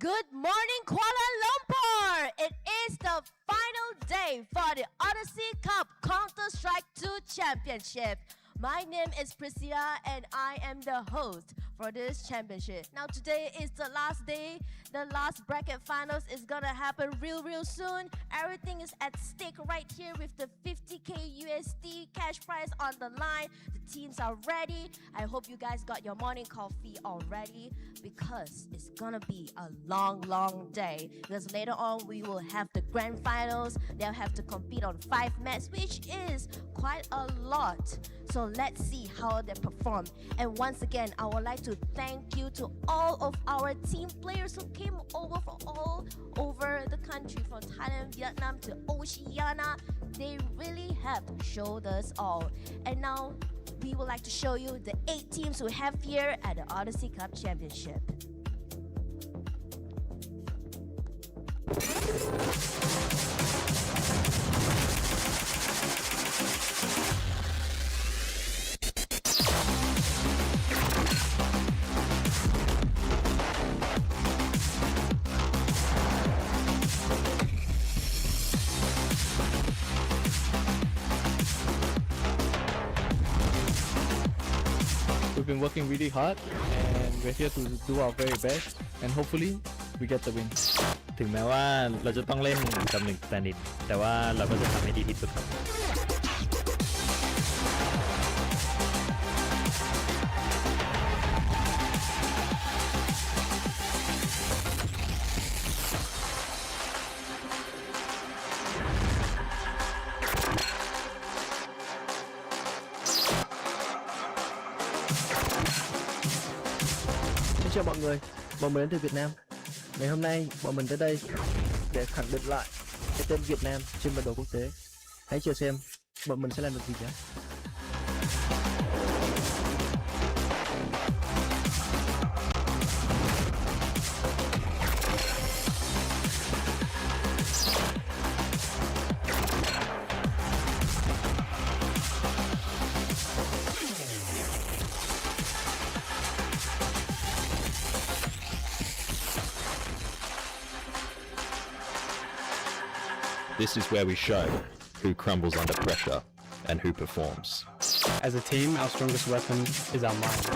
Good morning, Kuala Lumpur! It is the final day for the Odyssey Cup Counter-Strike 2 Championship. My name is Priscilla and I am the host for this championship. Now today is the last day. The last bracket finals is gonna happen real soon. Everything is at stake right here with the 50k USD cash prize on the line. The teams are ready. I hope you guys got your morning coffee already because it's gonna be a long day. Because later on we will have the grand finals. They'll have to compete on 5 maps, which is quite a lot. So let's see how they perform. And once again, I would like to thank you to all of our team players who came over from all over the country, from Thailand, Vietnam to Oceania. They really have showed us all. And now we would like to show you the 8 teams we have here at the Odyssey Cup Championship. We've been working really hard and we're here to do our very best and hopefully we get the win. ถึงแม้ว่าเราจะต้องเล่นกับ1แต่นิดแต่ว่าเราก็จะทำให้ดีที่สุดครับ Xin chào mọi người, bọn mình đến từ Việt Nam. Ngày hôm nay bọn mình tới đây để khẳng định lại cái tên Việt Nam trên bản đồ quốc tế. Hãy chờ xem bọn mình sẽ làm được gì nhé. This is where we show who crumbles under pressure and who performs. As a team, our strongest weapon is our mind.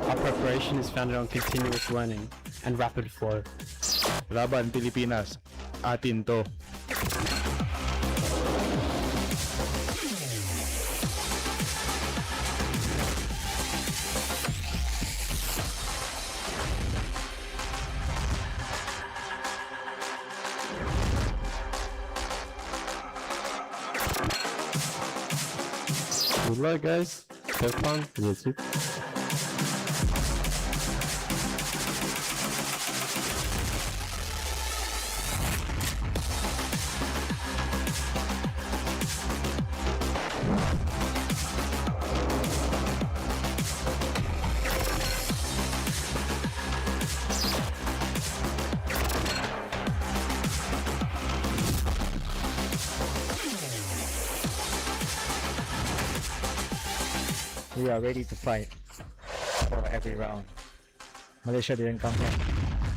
Our preparation is founded on continuous learning and rapid flow. Laban Pilipinas, atin to. Good luck, guys. Have fun. Yes, sir. We are ready to fight for every round. Malaysia didn't come here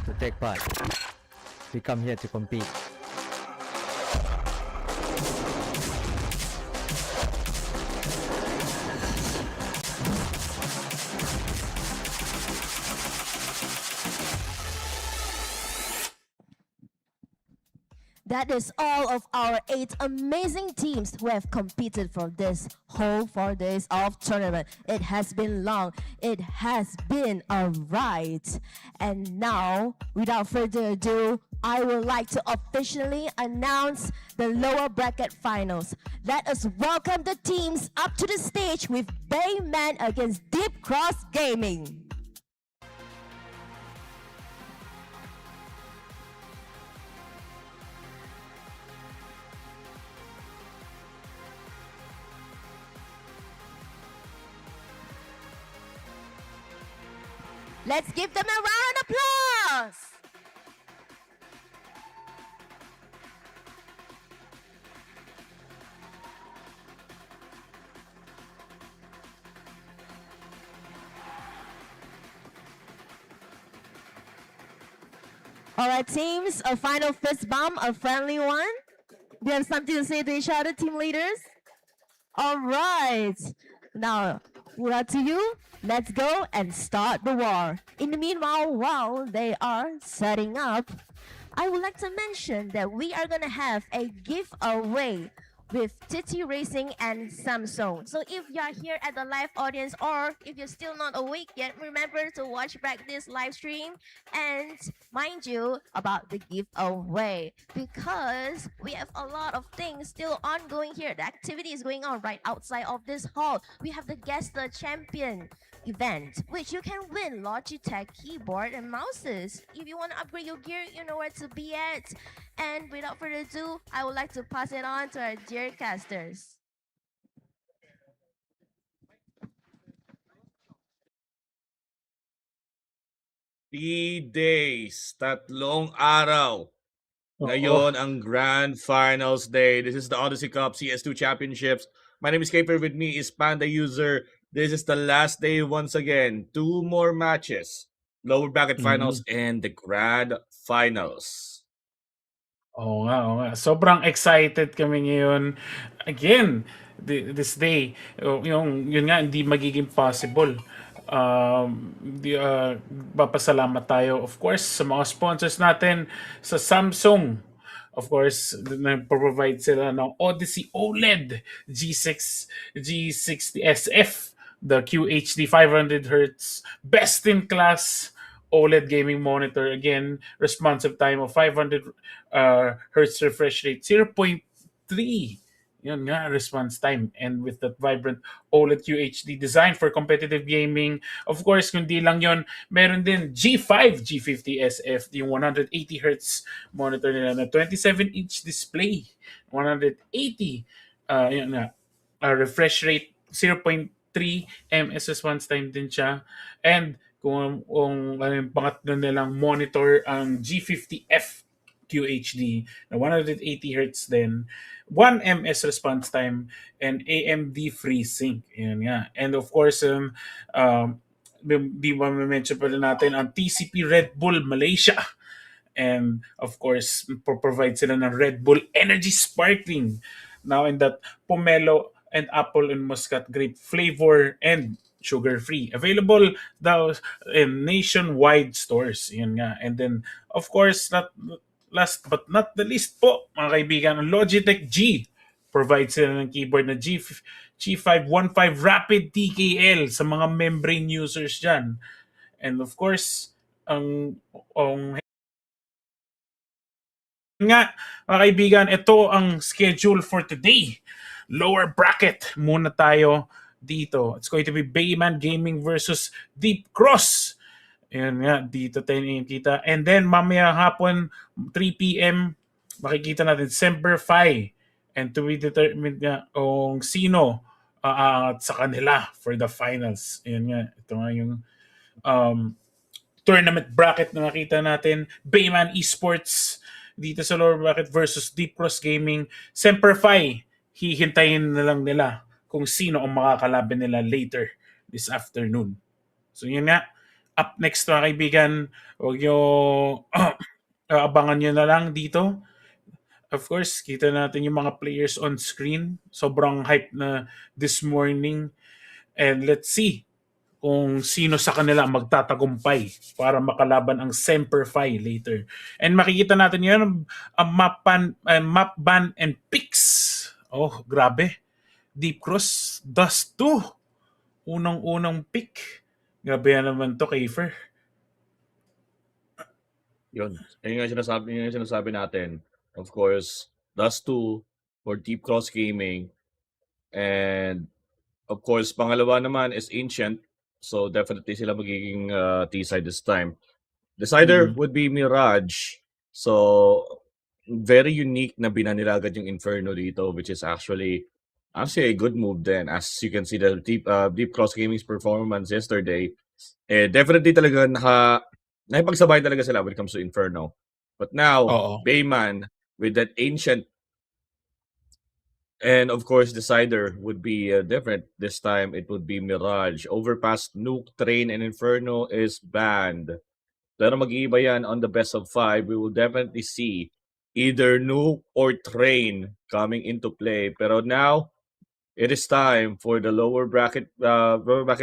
to take part. We come here to compete. That is all of our 8 amazing teams who have competed for this whole 4 days of tournament. It has been long. It has been a ride. And now, without further ado, I would like to officially announce the lower bracket finals. Let us welcome the teams up to the stage with Bayman against Deep Cross Gaming. Let's give them a round of applause. All right, teams, a final fist bump, a friendly one. Do you have something to say to each other, team leaders? All right. Now, to you. Let's go and start the war. In the meanwhile, while they are setting up, I would like to mention that we are gonna have a giveaway with Titi Racing and Samsung. So if you are here at the live audience or if you're still not awake yet, remember to watch back this live stream and mind you about the giveaway because we have a lot of things still ongoing here. The activity is going on right outside of this hall. We have the Guess the Champion event, which you can win Logitech keyboard and mouses. If you want to upgrade your gear, you know where to be at. And without further ado, I would like to pass it on to our dear casters. Days, tatlong araw. Ngayon ang Grand Finals Day. This is the Odyssey Cup CS2 Championships. My name is Kaper. With me is Panda User. This is the last day once again. 2 more matches. Lower bracket finals and the Grand Finals. Oo nga, oo nga. Sobrang excited kami ngayon. Again, this day, yun nga, hindi magiging possible. Papasalamat tayo, of course, sa mga sponsors natin, sa Samsung. Of course, nag-provide sila ng Odyssey OLED G60 SF, the QHD 500Hz, best-in-class OLED gaming monitor. Again, responsive time of 500 hertz refresh rate, 0.3. Yun nga, response time. And with that vibrant OLED QHD design for competitive gaming. Of course, kundi lang yon, meron din G5, G50 SF, yung 180 Hz monitor nila na 27-inch display. 180, yun nga, refresh rate, 0.3 ms response time din siya. And kung yung pangatlo nilang monitor, ang G50F QHD na 180 Hz din, 1 ms response time, and AMD FreeSync. Yan nga. And of course, di ba mention pala natin ang TCP Red Bull Malaysia. And of course, provide sila ng Red Bull Energy Sparkling. Now in that pomelo and apple and muscat grape flavor and sugar-free. Available daw in nationwide stores. Yan nga. And then, of course, last but not the least po, mga kaibigan, ang Logitech G provides sila ng keyboard na G515 Rapid TKL sa mga membrane users dyan. And of course, ang nga, mga kaibigan, ito ang schedule for today. Lower bracket muna tayo dito. It's going to be Bayman Gaming versus Deep Cross. Ayan nga, dito tayo nakikita. And then, mamaya hapon, 3 p.m., makikita natin Semper-Fi. And to be determined nga kung sino sa kanila for the finals. Ayan nga, ito nga yung tournament bracket na nakita natin. Bayman Esports dito sa lower bracket versus Deep Cross Gaming. Semper-Fi, hihintayin na lang nila kung sino ang makakalaban nila later this afternoon. So yun nga, up next mga kaibigan, huwag nyo abangan nyo na lang dito. Of course, kita natin yung mga players on screen. Sobrang hype na this morning. And let's see kung sino sa kanila magtatagumpay para makalaban ang Semper-Fi later. And makikita natin yun, map ban and picks. Oh, grabe. Deep Cross, Dust 2. Unang pick. Grabe yan naman to, Kafer. Yun. Yun yung sinasabi natin. Of course, Dust 2 for Deep Cross Gaming. And of course, pangalawa naman is Ancient. So definitely sila magiging T-side this time. Decider would be Mirage. So very unique na binanila agad yung Inferno dito, which is actually a good move then. As you can see, the Deep Cross Gaming's performance yesterday, Definitely talaga nakipagsabay talaga sila when it comes to Inferno. But now, Oo. Bayman with that ancient and of course Decider would be different. This time it would be Mirage. Overpass, Nuke, Train, and Inferno is banned. Pero mag-iiba yan on the best of 5. We will definitely see either Nuke or Train coming into play. Pero now, it is time for the lower bracket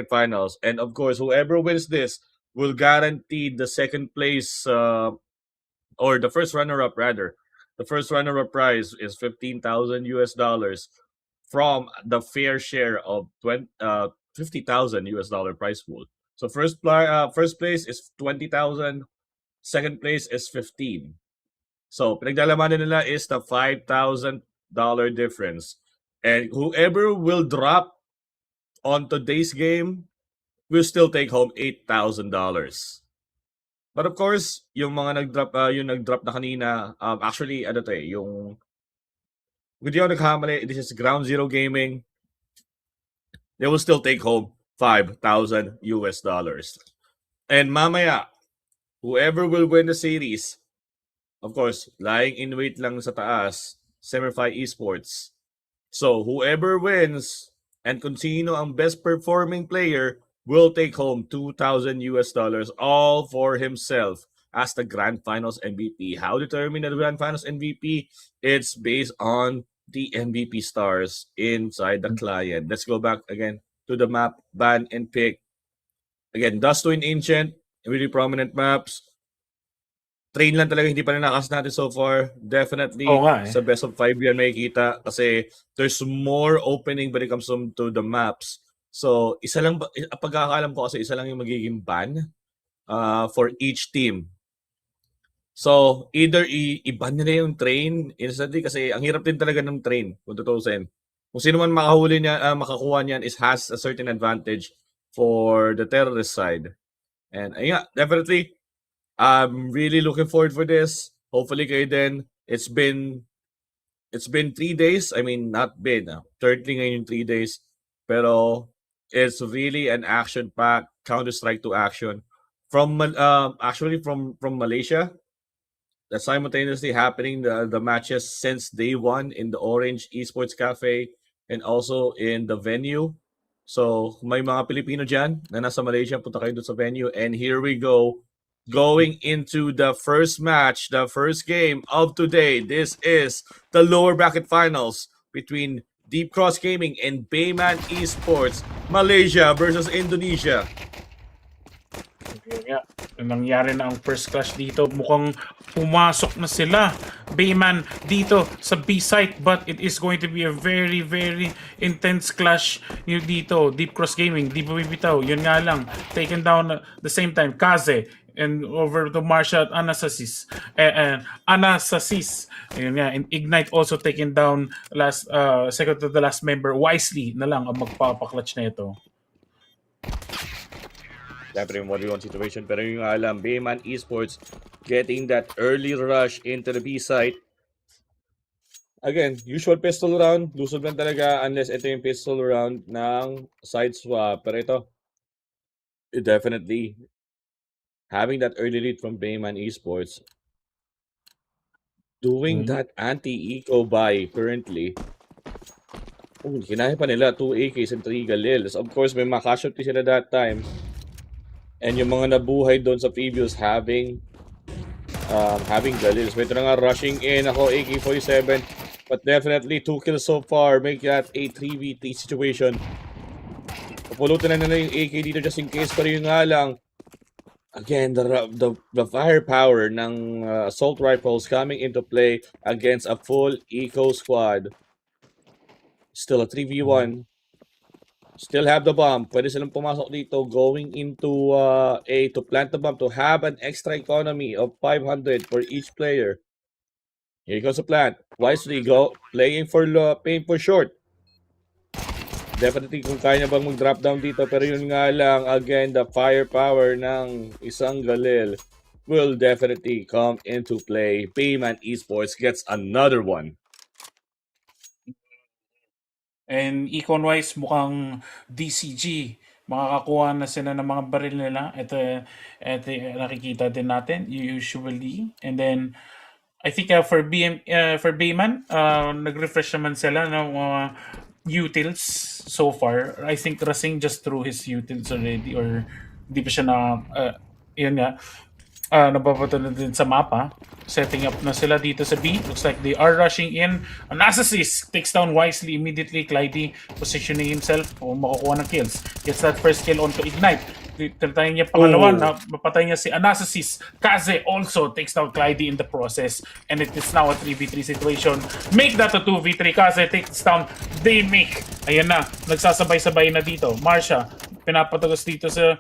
finals, and of course, whoever wins this will guarantee the second place or the first runner-up rather. The first runner-up prize is 15,000 US dollars from the fair share of 50,000 US dollar prize pool. So first place is 20,000, second place is 15. So pinaglalamanan nila is the $5,000 difference. And whoever will drop on today's game will still take home $8,000. But of course, yung mga nag-drop na kanina, actually, ano to yung, kung di ako nagkamali, this is Ground Zero Gaming, they will still take home 5,000 US dollars. And mamaya, whoever will win the series, of course, lying in wait lang sa taas, Semify Esports. So, whoever wins and kung sino ang best performing player will take home 2,000 US dollars all for himself as the Grand Finals MVP. How determine the Grand Finals MVP? It's based on the MVP stars inside the client. Let's go back again to the map, ban and pick. Again, Dust to in Ancient, really prominent maps. Train lang talaga hindi pa rin nakas natin so far. Definitely Oo nga eh. sa best of 5 yan makikita kasi there's more opening when it comes to the maps. So, isa lang, pagkakaalam ko kasi isa lang yung magiging ban for each team. So, either i-ban nila yung train instantly kasi ang hirap din talaga ng train kung tutusin. Kung sino man makahuli niya, makakuha niyan has a certain advantage for the terrorist side. And ayun, definitely, I'm really looking forward for this. Hopefully kayo din. It's been 3 days. I mean, not been. Thirdly ngayon yung 3 days. Pero it's really an action-packed Counter-Strike 2 action. Actually from Malaysia. That's simultaneously happening the matches since day 1 in the Orange Esports Cafe and also in the venue. So, kung may mga Pilipino dyan na nasa Malaysia, punta kayo doon sa venue. And here we go. Going into the first match, the first game of today. This is the lower bracket finals between Deep Cross Gaming and Bayman Esports. Malaysia versus Indonesia. Yun nga, nangyari na ang first clash dito. Mukhang pumasok na sila. Bayman dito sa B site, but it is going to be a very, very intense clash yun dito. Deep Cross Gaming, di pa bibitaw. Yun nga lang, taken down at the same time. Kaze, and over to Marsha at Anastasis. Anastasis. Ayun nga, and Ignite also taken down second to the last member. Wisely na lang ang magpapaklatch na ito. Siyempre yung 1v1 situation. Pero yung alam, Bayman Esports getting that early rush into the B site. Again, usual pistol round. Lusog lang talaga unless ito yung pistol round ng side swap. Pero ito, definitely having that early lead from Bayman Esports. Doing that anti-eco buy currently. Kinaya pa nila 2 AKs and 3 Galils. Of course, may mga casualty sila that time. And yung mga nabuhay doon sa previous having Galils. May ito na nga rushing in ako, AK-47. But definitely 2 kills so far. Make that a 3v3 situation. Papulutan na nila yung AK dito just in case. Pero yung nga lang, again, the firepower ng assault rifles coming into play against a full eco squad. Still a 3v1. Still have the bomb. Pwede silang pumasok dito going into to plant the bomb to have an extra economy of 500 for each player. Here goes the plant. Wisely go. Paying for short. Definitely kung kaya bang mag-drop down dito. Pero yun nga lang, again, the firepower ng isang Galil will definitely come into play. Bayman Esports gets another one. And econ-wise, mukhang DCG makakakuha na sila ng mga baril nila. Ito nakikita din natin usually. And then I think for Bayman, nag-refresh naman sila ng mga utils so far. I think Racing just threw his utils already or di pa siya yun nga, nababato na din sa mapa. Setting up na sila dito sa B. Looks like they are rushing in. Anastasis takes down wisely immediately. Clyde positioning himself o makukuha ng kills. Gets that first kill onto Ignite. Tintayin niya pangalawa na mapatay niya si Anastasis. Kaze also takes down Clyde in the process. And it is now a 3v3 situation. Make that a 2v3. Kaze takes down Daymic. Ayan na. Nagsasabay-sabay na dito. Marsha, pinapatagos dito sa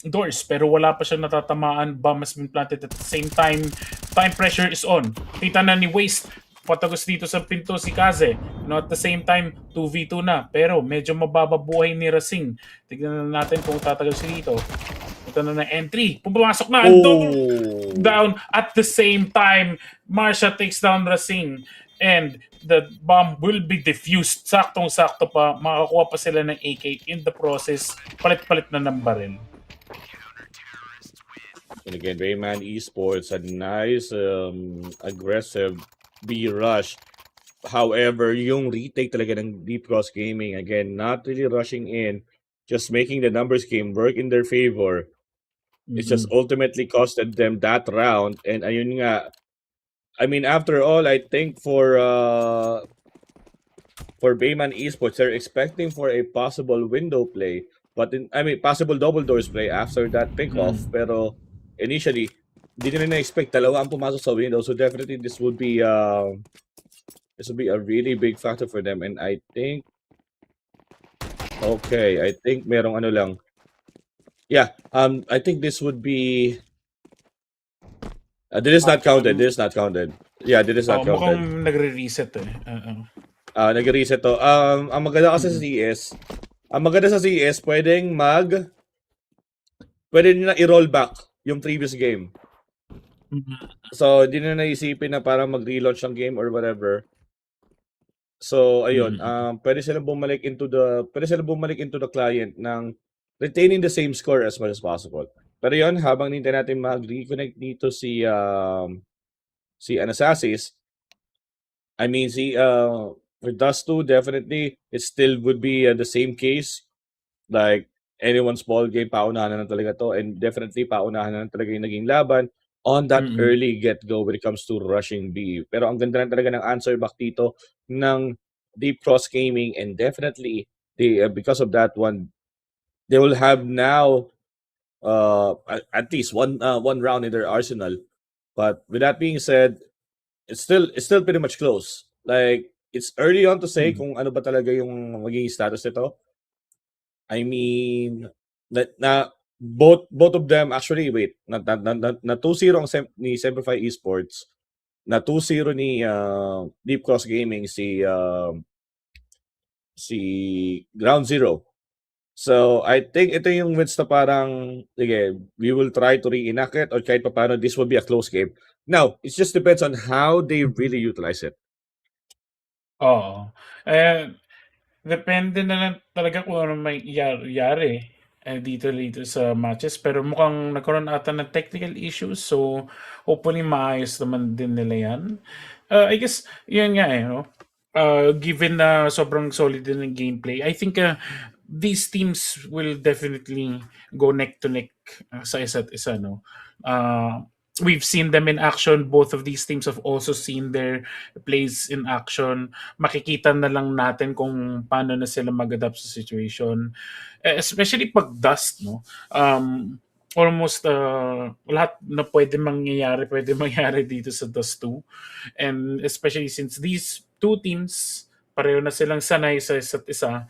doors pero wala pa siyang natatamaan. Bomb has been planted at the same time. Time pressure is on. Kita na ni Waste patagos dito sa pinto si Kaze. At the same time, 2v2 na. Pero medyo mababa buhay ni Racing. Tignan na natin kung tatagal siya dito. Ito na entry. Pumasok na. Down at the same time. Marsha takes down Racing. And the bomb will be diffused. Saktong-sakto pa. Makakuha pa sila ng AK in the process. Palit-palit na ng baril. And again, Rayman Esports had nice, aggressive B rush. However, yung retake talaga ng Deep Cross Gaming, again, not really rushing in, just making the numbers game work in their favor. It just ultimately costed them that round. And ayun nga, I mean, after all, I think for Bayman Esports, they're expecting for a possible window play. But possible double doors play after that pick-off. Pero initially, di nila na-expect dalawa ang pumasok sa window. So definitely this would be a really big factor for them. And I think merong ano lang. Yeah, I think this would be this is not counted. This is not counted. Yeah, this is not counted. Mukhang nagre-reset Nag-reset to. Ang maganda kasi sa CS, pwede nila i-roll back yung previous game. So, hindi na naisipin na parang mag-relaunch ang game or whatever. So, ayun, pwede silang bumalik into the client ng retaining the same score as much as possible. Pero yun, habang nintay natin mag-reconnect dito si Anastasis, I mean, for Dust 2, definitely, it still would be the same case. Like, anyone's ball game, paunahan na talaga to. And definitely, paunahan na talaga yung naging laban on that early get-go when it comes to rushing B. Pero ang ganda na talaga ng answer back dito ng Deep Cross Gaming. And definitely, because of that one, they will have now at least one round in their arsenal. But with that being said, it's still pretty much close. Like, it's early on to say kung ano ba talaga yung magiging status nito. I mean, both of them actually na 2-0 ang ni Semperfi Esports, na 2-0 ni Deep Cross Gaming si Ground Zero. So, I think ito yung wins na parang, sige, we will try to reenact it or kahit pa paano, this will be a close game. Now, it just depends on how they really utilize it. Oo. Depende na lang talaga kung ano may yari dito sa matches. Pero mukhang nagkaroon ata ng technical issues. So, hopefully maayos naman din nila yan. I guess, yun nga no? Given na sobrang solid din ng gameplay, I think these teams will definitely go neck to neck sa isa't isa. No? We've seen them in action. Both of these teams have also seen their plays in action. Makikita na lang natin kung paano na sila mag-adapt sa situation. Especially pag Dust, no? Almost lahat na pwede mangyari dito sa Dust 2. And especially since these two teams, pareho na silang sanay sa isa't isa.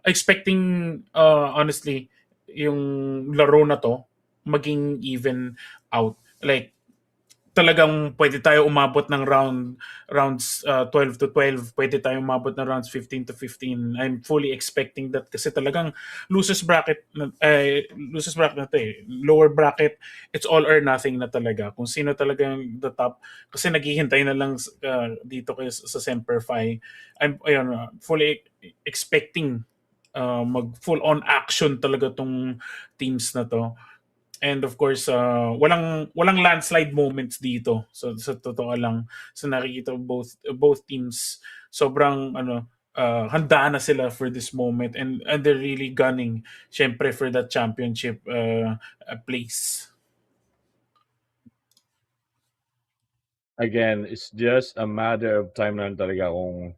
Expecting, honestly, yung laro na to, maging even out. Like, talagang pwede tayo umabot ng rounds 12 to 12, pwede tayo umabot ng rounds 15 to 15. I'm fully expecting that kasi talagang losers bracket na to eh. Lower bracket, it's all or nothing na talaga. Kung sino talaga yung the top, kasi naghihintay na lang dito sa Semperfi. I'm fully expecting mag full on action talaga tong teams na to. And of course, walang landslide moments dito. So sa totoo lang, sa nakikita both teams, sobrang handa na sila for this moment, and they're really gunning syempre for that championship place. Again, it's just a matter of time lang talaga kung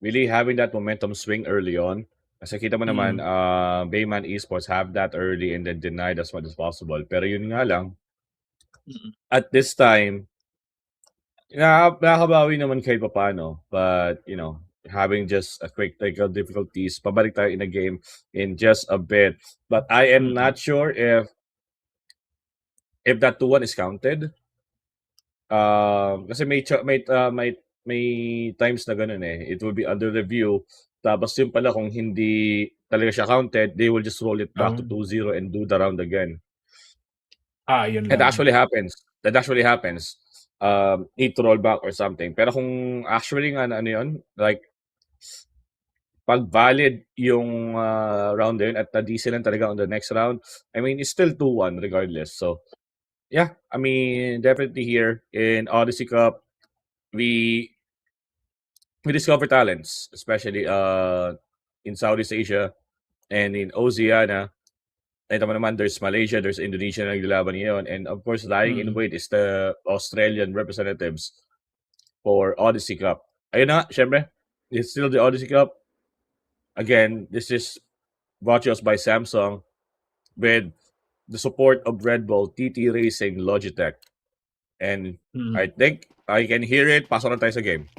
really having that momentum swing early on. Kasi kita mo naman, Bayman Esports have that early and then denied as much as possible. Pero yun nga lang, at this time, nakakabawi naman kahit paano. But, having just a quick technical difficulties, pabalik tayo in a game in just a bit. But I am not sure if that 2-1 is counted. Kasi may times na ganun eh. It will be under review. Tapos yun pala kung hindi talaga siya counted, they will just roll it back to 2-0 and do the round again. Yun That lang. actually happens. Need to roll back or something. Pero kung actually nga ano yun, like pag valid yung round na yun at na-DC lang talaga on the next round, I mean, it's still 2-1 regardless. So, yeah, I mean, definitely here in Odyssey Cup, we discover talents, especially in Southeast Asia and in Oceania. Ito mo naman, there's Malaysia, there's Indonesia na naglalaban ngayon. And of course, lying in wait is the Australian representatives for Odyssey Cup. Ayun na, syempre, it's still the Odyssey Cup. Again, this is brought to us by Samsung with the support of Red Bull, TT Racing, Logitech. And I think I can hear it. Pasok na tayo sa game.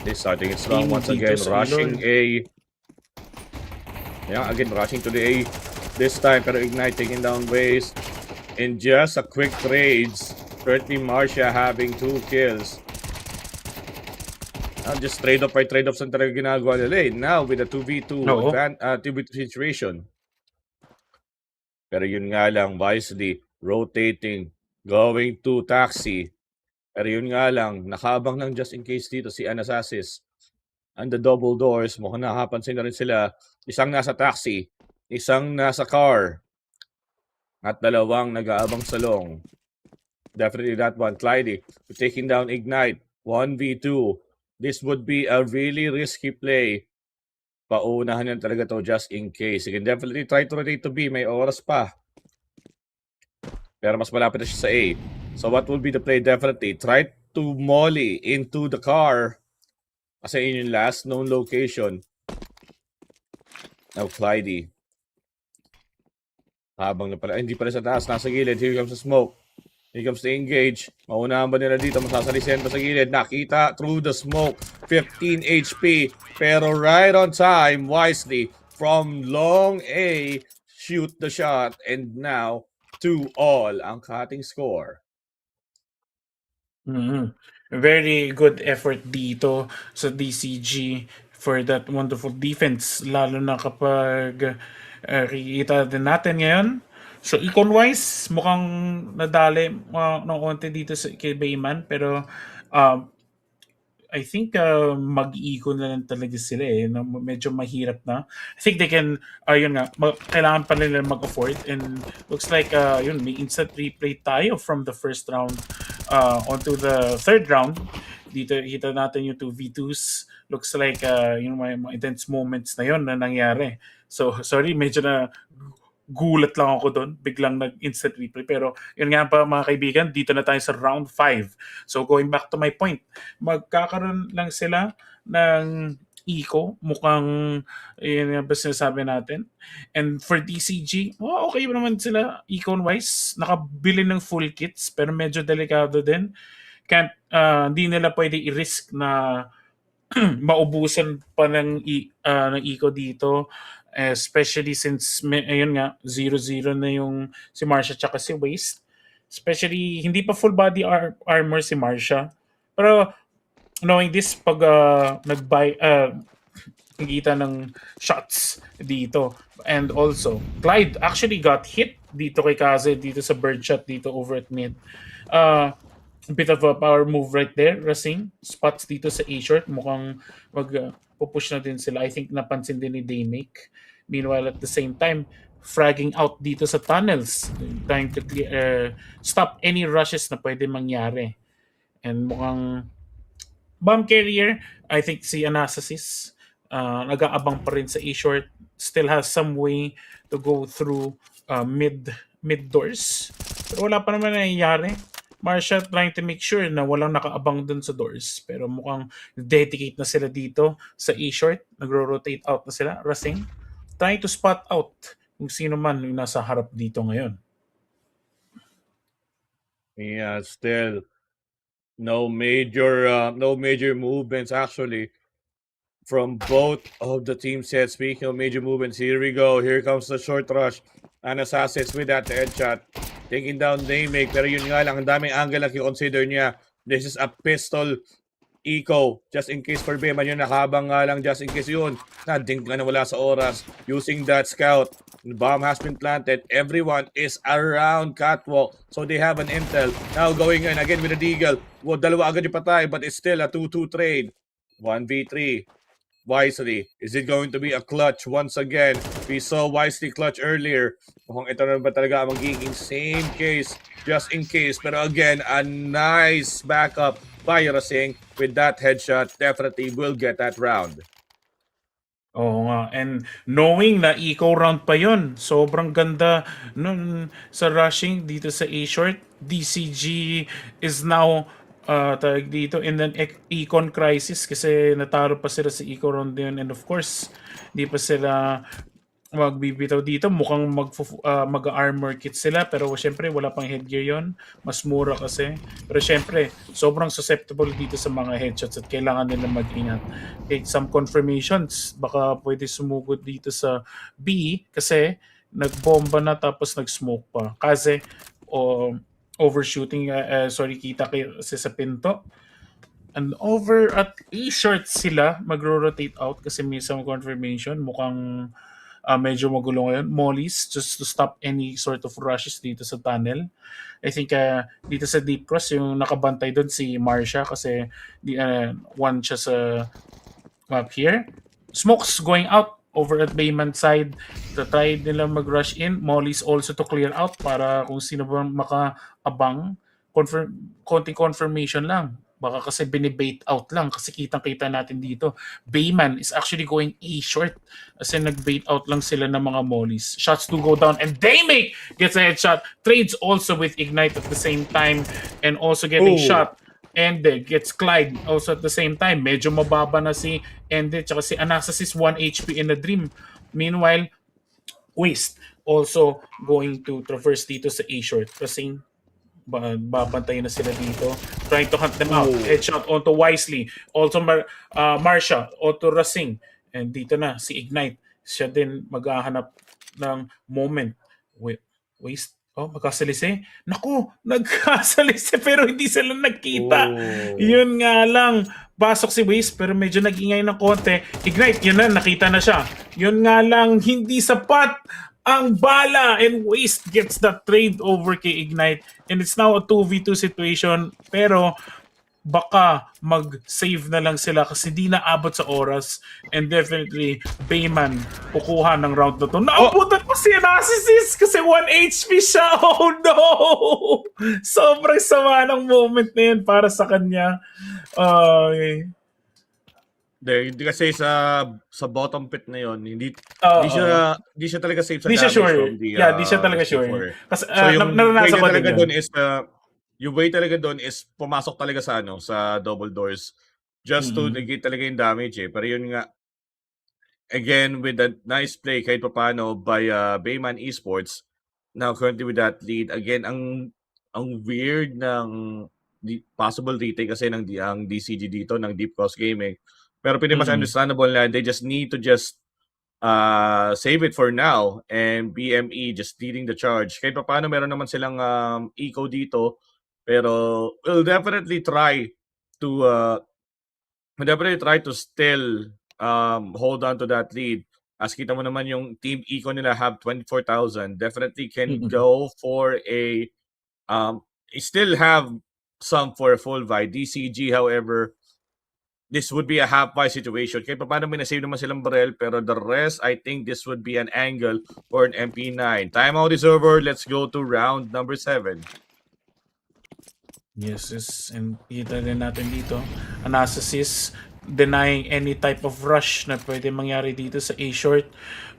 They're starting it strong once again, rushing A. Yeah, again, rushing to the A. This time, pero Ignite taking down Waze. In just a quick trades, currently Marcia having 2 kills. Just trade-off by trade-offs ang talaga ginagawa nila eh. Now, with a 2v2 2v2 situation. Pero yun nga lang, wisely, rotating, going to taxi. Pero yun nga lang, nakabang lang just in case dito si Anasasis. And the double doors, mukhang nakapansin na rin sila. Isang nasa taxi, isang nasa car. At dalawang nag-aabang sa long. Definitely that one. Clyde, taking down Ignite. 1v2. This would be a really risky play. Paunahan yan talaga to just in case. You can definitely try to rotate to B. May oras pa. Pero mas malapit na siya sa A. So what will be the play? Definitely try to molly into the car. Kasi yun yung last known location. Now Clyde. Habang na pala. Hindi pala sa taas. Nasa gilid. Here comes the smoke. Here comes the engage. Maunahan ba nila dito? Masasalisin pa sa gilid. Nakita through the smoke. 15 HP. Pero right on time. Wisely. From long A. Shoot the shot. And now, 2-all ang cutting score. Very good effort dito sa DCG for that wonderful defense, lalo na kapag kikita din natin ngayon. So icon-wise, mukhang nadali ng konti dito kay Bayman, pero I think mag-icon na lang talaga sila eh. Medyo mahirap na. I think they can, yun nga, kailangan pa nila mag-afford, and looks like, yun, may instant replay tayo from the first round onto the third round. Dito kita natin yung 2v2s. Looks like yung may intense moments na yun na nangyari. So, sorry, medyo na gulat lang ako doon. Biglang nag-instant replay. Pero yun nga pa mga kaibigan, dito na tayo sa round 5. So going back to my point, magkakaroon lang sila ng eco. Mukhang yun nga ba sinasabi natin. And for DCG, okay naman sila econ-wise. Nakabili ng full kits pero medyo delikado din. Hindi nila pwede i-risk na maubusan pa ng eco dito. Especially since ayun nga 0-0 na yung si Marcia tsaka si Waste. Especially hindi pa full body armor si Marcia. Pero knowing this, pag nag-buy nakikita ng shots dito. And also, Clyde actually got hit dito kay Kaze, dito sa bird shot dito over at mid. Bit of a power move right there. Racing spots dito sa A-short. Mukhang pupush na din sila. I think napansin din ni Daymake. Meanwhile, at the same time, fragging out dito sa tunnels. Trying to stop any rushes na pwede mangyari. And mukhang bomb carrier, I think si Anastasis, nag-aabang pa rin sa A-short. Still has some way to go through mid doors. Pero wala pa naman nangyayari. Marsha trying to make sure na walang nakaabang dun sa doors. Pero mukhang dedicate na sila dito sa A-short. Nagro-rotate out na sila. Racing. Trying to spot out kung sino man yung nasa harap dito ngayon. Yeah, still no major movements actually from both of the team sets. Speaking of major movements, here we go. Here comes the short rush. And Assassin's with that headshot. Taking down Daymake. Pero yun nga lang, ang daming angle na i-consider niya. This is a pistol eco. Just in case for Beman, yun nakabang nga lang. Just in case yun. Nading ka na wala sa oras. Using that scout. The bomb has been planted. Everyone is around Catwalk. So they have an intel. Now going in again with a deagle. Well, dalawa agad yung patay. But it's still a 2-2 trade. 1v3. Wisely. Is it going to be a clutch once again? We saw Wisely clutch earlier. Mukhang ito na ba talaga ang magiging same case, just in case. Pero again, a nice backup by Racing with that headshot. Definitely will get that round. Oo nga. And knowing na eco round pa yon, sobrang ganda nun sa rushing dito sa A-short. DCG is now tawag dito in an econ crisis kasi nataro pa sila sa eco round yun. And of course, di pa sila magbibitaw dito. Mukhang mag-armor kit sila pero syempre wala pang headgear yon. Mas mura kasi. Pero syempre, sobrang susceptible dito sa mga headshots at kailangan nila mag-ingat. Okay, some confirmations. Baka pwede sumugod dito sa B kasi nagbomba na tapos nag-smoke pa. Kasi overshooting, kita kasi sa pinto. And over at A-short sila, magro-rotate out kasi may some confirmation. Mukhang medyo magulo ngayon. Mollies, just to stop any sort of rushes dito sa tunnel. I think dito sa deep cross, yung nakabantay doon si Marsha kasi one siya sa map here. Smokes going out over at Bayman side. Try nila mag-rush in. Mollies also to clear out para kung sino ba makaabang. Konting confirmation lang. Baka kasi binibait out lang kasi kitang-kita natin dito. Bayman is actually going A-short kasi nag-bait out lang sila ng mga mollies. Shots do go down and Daymake gets a headshot. Trades also with Ignite at the same time and also getting shot. Ende gets Clyde also at the same time. Medyo mababa na si Ende tsaka si Anastasis 1 HP in the dream. Meanwhile, Waste also going to traverse dito sa A-short kasi babantayin na sila dito. Trying to hunt them out. Headshot onto Wisely. Also Marsha, onto Racing. And dito na si Ignite. Siya din maghahanap ng moment. Waste. Magkasalisi. Naku, nagkasalisi pero hindi sila nagkita. Yun nga lang. Pasok si Waste pero medyo nag-ingay ng konti. Ignite, yun na, nakita na siya. Yun nga lang, hindi sapat ang bala and Waste gets that trade over kay Ignite and it's now a 2v2 situation pero baka mag-save na lang sila kasi di na abot sa oras and definitely Bayman kukuha ng round na to. Naabutan pa si Anastasis kasi 1 HP siya. Oh no! Sobrang sama ng moment na yun para sa kanya. Okay. Hindi kasi sa bottom pit na yon, hindi siya talaga safe sa damage. Di siya sure. Di siya talaga sure. Kasi so yung naranasan ko talaga doon is yung way talaga doon is pumasok talaga sa sa double doors just to negate talaga yung damage Pero yun nga again with a nice play kahit paano by Bayman Esports now currently with that lead again ang weird ng possible retake kasi ng ang DCG dito ng Deep Cross Gaming. Pero pretty much understandable na they just need to save it for now and BME just leading the charge. Kahit pa paano meron naman silang eco dito pero we'll definitely try to still hold on to that lead. As kita mo naman yung Team Eco nila have 24,000. Definitely can go for a still have some for a full buy. DCG, however, this would be a half buy situation. Kaya paano may nasave naman silang barrel, pero the rest, I think this would be an angle for an MP9. Timeout is over. Let's go to round number 7. Yes, and kita din natin dito, Anastasis denying any type of rush na pwede mangyari dito sa A-short.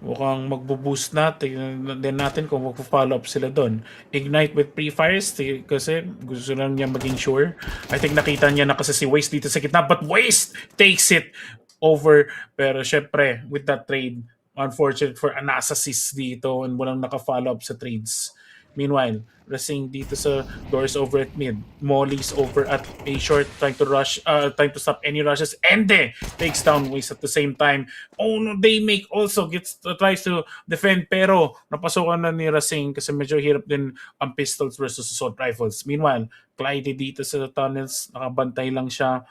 Mukhang magbo-boost na. Tignan din natin kung magpo-follow up sila doon. Ignite with pre-fires kasi gusto lang niya maging sure. I think nakita niya na kasi si Waste dito sa gitna, but Waste takes it over. Pero syempre, with that trade, unfortunate for Anastasis dito and walang naka-follow up sa trades. Meanwhile, Racing dito sa doors over at mid. Molly's over at A short, trying to stop any rushes. Ende takes down Waste at the same time. Oh no, they make also tries to defend, pero napasukan na ni Racing kasi medyo hirap din ang pistols versus assault rifles. Meanwhile, Clyde dito sa tunnels, nakabantay lang siya.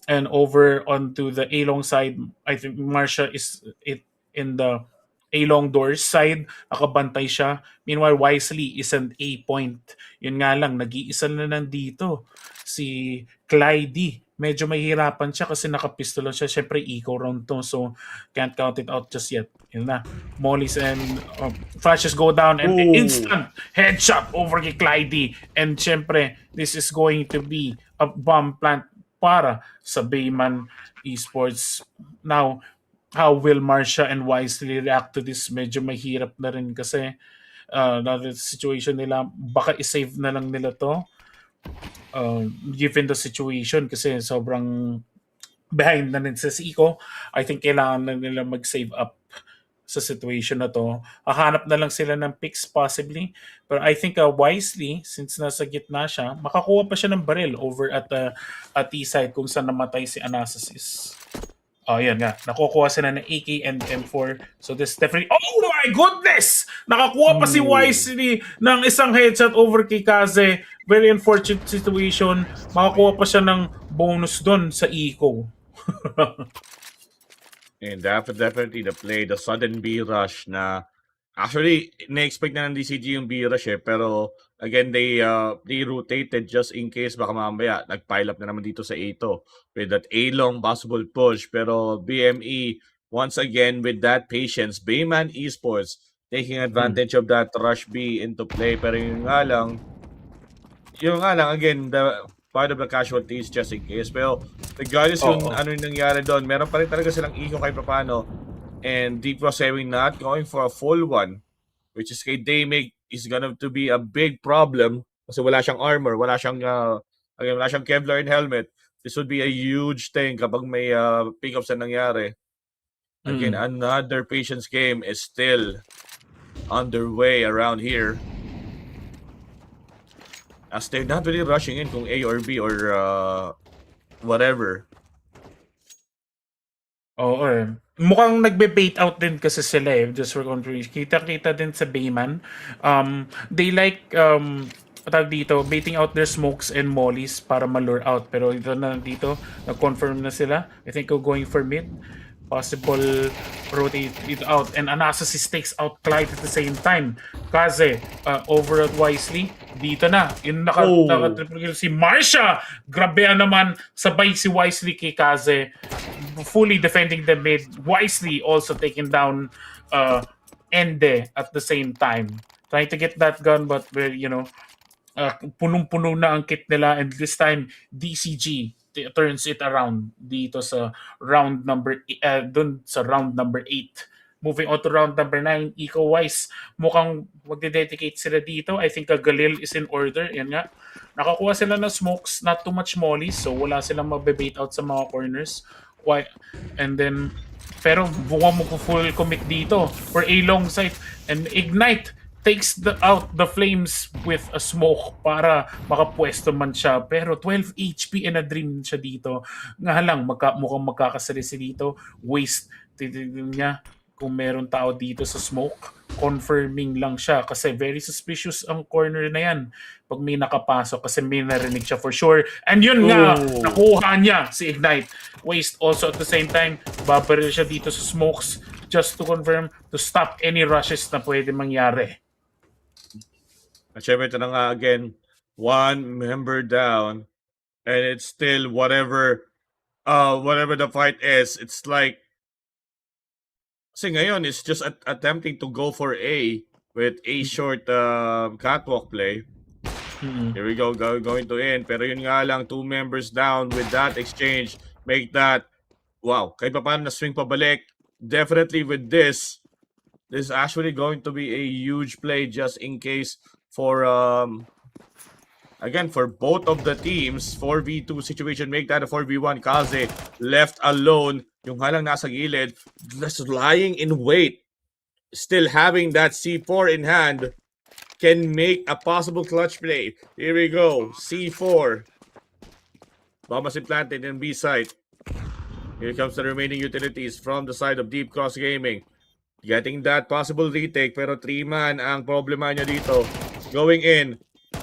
And over onto the A-long side, I think Marsha is in the A-long doors side, nakabantay siya. Meanwhile, Wisely is an A point. Yun nga lang, nag-iisa na nandito. Si Clyde, medyo mahihirapan siya kasi nakapistol lang siya. Siyempre, eco round to, so can't count it out just yet. Yun na. Mollies and flashes go down and instant headshot over kay Clyde. And siyempre, this is going to be a bomb plant para sa Bayman Esports. Now, how will Marsha and Wisely react to this? Medyo mahirap na rin kasi the situation nila, baka isave na lang nila to given the situation kasi sobrang behind na rin sa Eco. I think kailangan na nila mag-save up sa situation na to. Hahanap na lang sila ng picks possibly. But I think Wisely, since nasa gitna siya, makakuha pa siya ng barrel over at T-side kung saan namatay si Anastasis. Oh, yan nga. Nakukuha sila ng AK and M4. So this definitely... Oh my goodness! Nakakuha pa si Wisely ng isang headshot over kay Kaze. Very unfortunate situation. Makakuha pa siya ng bonus doon sa Eco. And definitely the play, the sudden B rush na actually, na-expect na ng DCG yung B rush pero again, they rotated just in case baka mamaya nag-pile up na naman dito sa A2 with that A-long possible push. Pero BME, once again, with that patience, Bayman Esports taking advantage of that rush B into play. Pero yung nga lang, again, the part of the casualties just in case. Pero regardless yung ano yung nangyari doon, meron pa rin talaga silang eco kay papano. And Deep Cross-Saving not going for a full one, which is kay Daymig is gonna to be a big problem kasi wala siyang armor, wala siyang Kevlar and helmet. This would be a huge thing kapag may pickups na nangyari. Again, another patience game is still underway around here. As they're not really rushing in kung A or B or whatever. Oo mukhang nagbe-bait out din kasi sila just for confirmation. Kita-kita din sa Bayman. They like tawag dito, baiting out their smokes and mollies para malure out. Pero ito na dito, nag-confirm na sila. I think going for mid. Possible rotate it out. And Anastasis takes out Clyde at the same time. Kaze, over at Wisely. Dito na. Yung naka-triple kill si Marsha. Grabe naman. Sabay si Wisely kay Kaze. Fully defending the mid. Wisely also taking down Ende at the same time. Trying to get that gun but punong-puno na ang kit nila. And this time, DCG turns it around dito sa round number 8. Moving on to round number 9, Eco-wise, mukhang magde-dedicate sila dito. I think Galil is in order. Yan nga. Nakakuha sila ng smokes, not too much mollies, so wala silang mabebait out sa mga corners. And then, pero buwang mo full commit dito for a long sight. And Ignite takes out the flames with a smoke para makapwesto man siya. Pero 12 HP and a dream siya dito. Nga lang, mukhang magkakasalisi dito. Waste. Titignan niya kung meron tao dito sa smoke. confirming lang siya kasi very suspicious ang corner na yan pag may nakapasok kasi may narinig siya for sure. And yun nga, nakuha niya si Ignite. Waste also at the same time, babaril siya dito sa smokes just to confirm, to stop any rushes na pwede mangyari. At syempre, ito na nga again, one member down, and it's still whatever the fight is. It's like, kasi ngayon, it's just attempting to go for A with A short catwalk play. Here we go, going to in. Pero yun nga lang, 2 members down with that exchange. Make that, wow, kahit pa paano na-swing pabalik. Definitely with this is actually going to be a huge play just in case for, again, for both of the teams, 4v2 situation, make that a 4v1. Kaze left alone. Yung halang nasa gilid, just lying in wait. Still having that C4 in hand can make a possible clutch play. Here we go. C4. Bombas implanted in B side. Here comes the remaining utilities from the side of Deep Cross Gaming. Getting that possible retake, pero 3-man ang problema niya dito. Going in.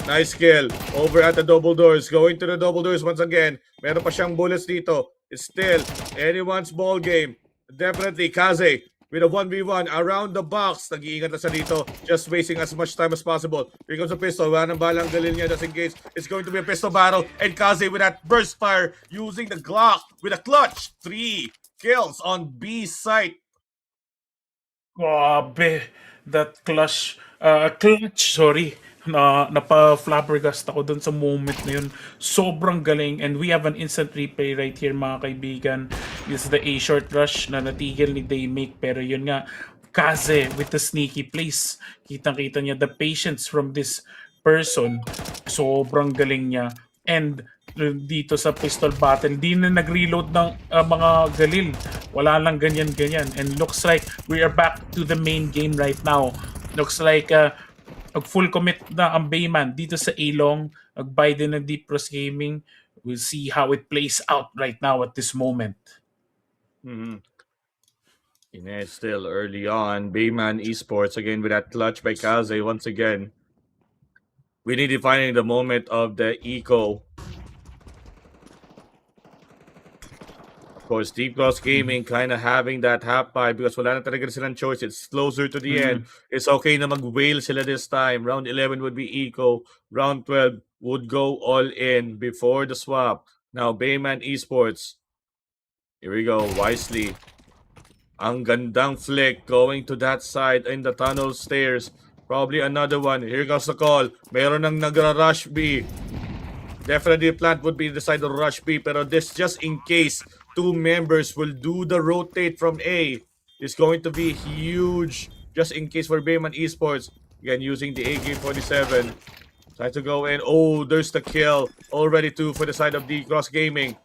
Nice kill. Over at the double doors. Going to the double doors once again. Meron pa siyang bullets dito. It's still anyone's ball game. Definitely Kaze with a 1v1 around the box. Nag-iingat na siya dito. Just wasting as much time as possible. Here comes a pistol. Wala nang balang galil niya just in case. It's going to be a pistol battle. And Kaze with that burst fire using the Glock with a clutch. 3 kills on B site. Grabe, that clutch, sorry, napa-flabbergast ako dun sa moment na yun. Sobrang galing, and we have an instant replay right here mga kaibigan. This is the A short rush na natigil ni Daymake, pero yun nga, Kaze with the sneaky plays. Kitang-kita niya the patience from this person. Sobrang galing niya. And dito sa pistol battle, di na nag-reload ng mga galil. Wala lang ganyan-ganyan. And looks like we are back to the main game right now. Looks like full commit na ang Bayman dito sa A-Long. Nag-buy din ng Deep Cross Gaming. We'll see how it plays out right now at this moment. It's still early on. Bayman Esports again with that clutch by Kaze once again. We need to find the moment of the eco. Of course, Deep Cross Gaming kind of having that half buy because wala na talaga silang choice. It's closer to the end. It's okay na mag-whale sila this time. Round 11 would be eco. Round 12 would go all in before the swap. Now, Bayman Esports. Here we go. Wisely. Ang gandang flick going to that side in the tunnel stairs. Probably another one. Here goes the call. Meron nang nagra-rush B. Definitely plant would be the side of rush B. Pero this just in case 2 members will do the rotate from A. It's going to be huge. Just in case for Bayman Esports. Again, using the AK-47. Try to go in. Oh, there's the kill. Already 2 for the side of D Cross Gaming.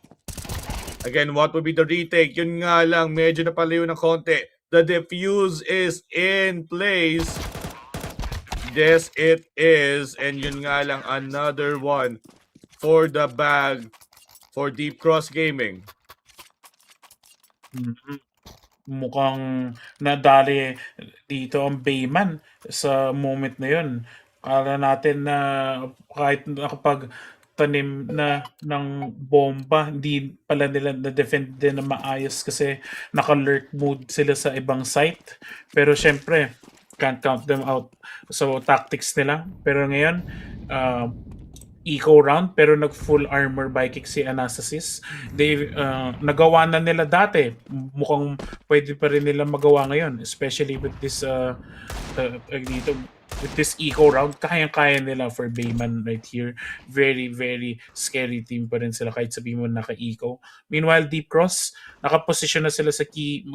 Again, what would be the retake? Yun nga lang, medyo napalayo ng konti. The defuse is in place. Yes, it is. And yun nga lang, another one for the bag for Deep Cross Gaming. Mukhang nadali dito ang Bayman sa moment na yun. Kala natin na kahit nakapag tanim na ng bomba, hindi pala nila na-defend din na maayos kasi naka-lurk mode sila sa ibang site. Pero syempre, can't count them out. So, tactics nila. Pero ngayon, eco round, pero nag-full armor by kick si Anastasis. They, nagawa na nila dati. Mukhang pwede pa rin nila magawa ngayon. Especially with this, dito, with this eco round, kayang-kaya nila for Bayman right here. Very, very scary team pa rin sila kahit sabihin mo naka-eco. Meanwhile, Deep Cross, nakaposition na sila sa key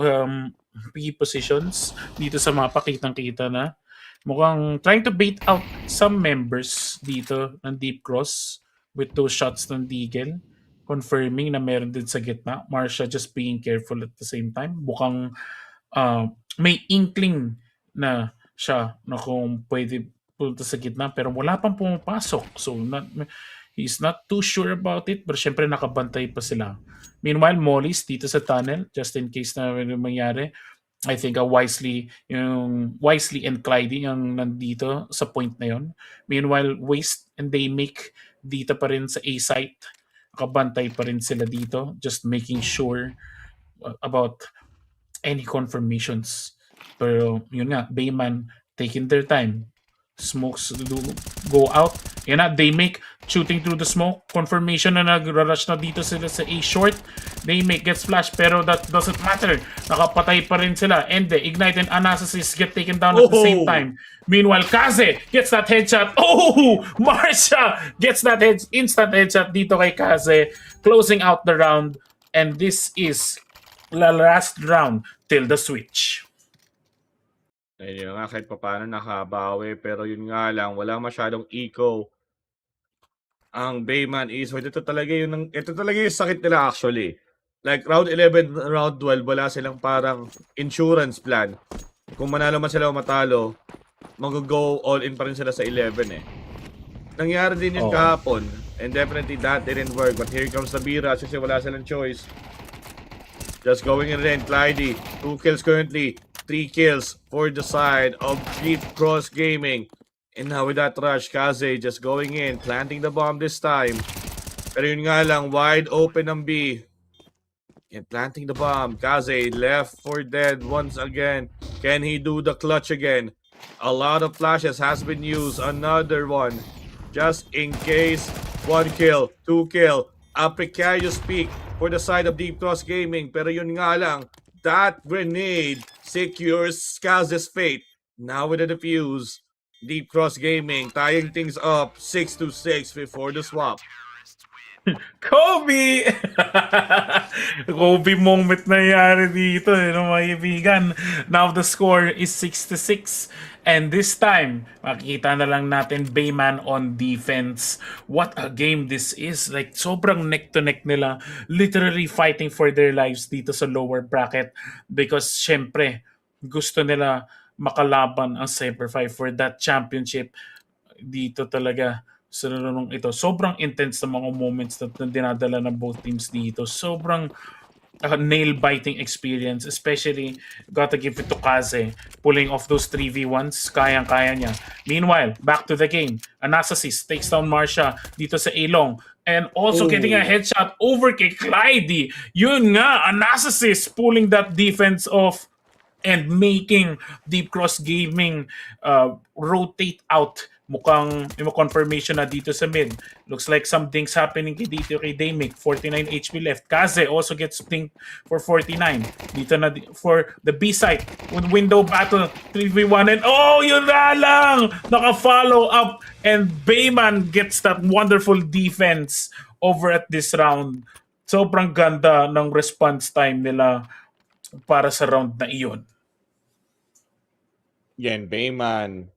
positions dito sa mapa, kitang-kita na. Mukhang trying to bait out some members dito ng Deep Cross with those shots ng Deagle. Confirming na meron din sa gitna. Marsha just being careful at the same time. Mukhang may inkling na siya na kung pwede punta sa gitna pero wala pang pumapasok. So he's not too sure about it pero syempre nakabantay pa sila. Meanwhile, Molly's dito sa tunnel just in case na may mangyari. I think Wisely and Clyde yung nandito sa point na yun. Meanwhile, Waste and they make dito pa rin sa A site. Nakabantay pa rin sila dito, just making sure about any confirmations. Pero yun nga, Bayman taking their time. Smokes go out. Yan na, they make shooting through the smoke. Confirmation na nag-rush na dito sila sa A short. They make gets flash pero that doesn't matter. Nakapatay pa rin sila. And the Ignite and Anastasis get taken down at the same time. Meanwhile, Kaze gets that headshot. Oh! Marsha gets that instant headshot dito kay Kaze. Closing out the round. And this is the last round till the switch. Ayun nga, kahit paano nakabawi, pero yun nga lang, wala masyadong eco. Ang Bayman Esports, ito talaga yung sakit nila actually. Like, round 11, round 12, wala silang parang insurance plan. Kung manalo man sila o matalo, mag-go all in pa rin sila sa 11 eh. Nangyari din yun kahapon, and definitely that didn't work. But here comes the Bira, kasi wala silang choice. Just going in rin, Clyde, 2 kills currently. 3 kills for the side of Deep Cross Gaming. And now with that rush, Kaze just going in, planting the bomb this time. Pero yun nga lang, wide open ang B. And planting the bomb. Kaze left for dead once again. Can he do the clutch again? A lot of flashes has been used. Another one. Just in case. 1 kill, 2 kill. A precarious peak for the side of Deep Cross Gaming. Pero yun nga lang, that grenade secures Kaze's fate. Now with the defuse, Deep Cross Gaming tying things up 6-6 before the swap. Kobe! Kobe moment na nangyari dito, mga kaibigan. Now the score is 6-6. And this time, makikita na lang natin Bayman on defense. What a game this is. Like, sobrang neck-to-neck nila. Literally fighting for their lives dito sa lower bracket. Because, syempre, gusto nila makalaban ang Cyber 5 for that championship. Dito talaga sa larong ito. Sobrang intense na mga moments na dinadala ng both teams dito. Sobrang nail-biting experience. Especially, gotta give it to Kaze. Pulling off those 3v1s, kayang-kaya niya. Meanwhile, back to the game. Anastasis takes down Marsha dito sa A-Long. And also getting a headshot over kay Clyde. Yun nga, Anastasis pulling that defense off and making Deep Cross Gaming rotate out. Mukhang yung confirmation na dito sa mid. Looks like something's happening dito kay Daymic. 49 HP left. Kaze also gets pinged for 49. Dito na for the B side. With window battle. 3v1 and yun na lang! Naka-follow up and Bayman gets that wonderful defense over at this round. Sobrang ganda ng response time nila para sa round na iyon. Again, Bayman,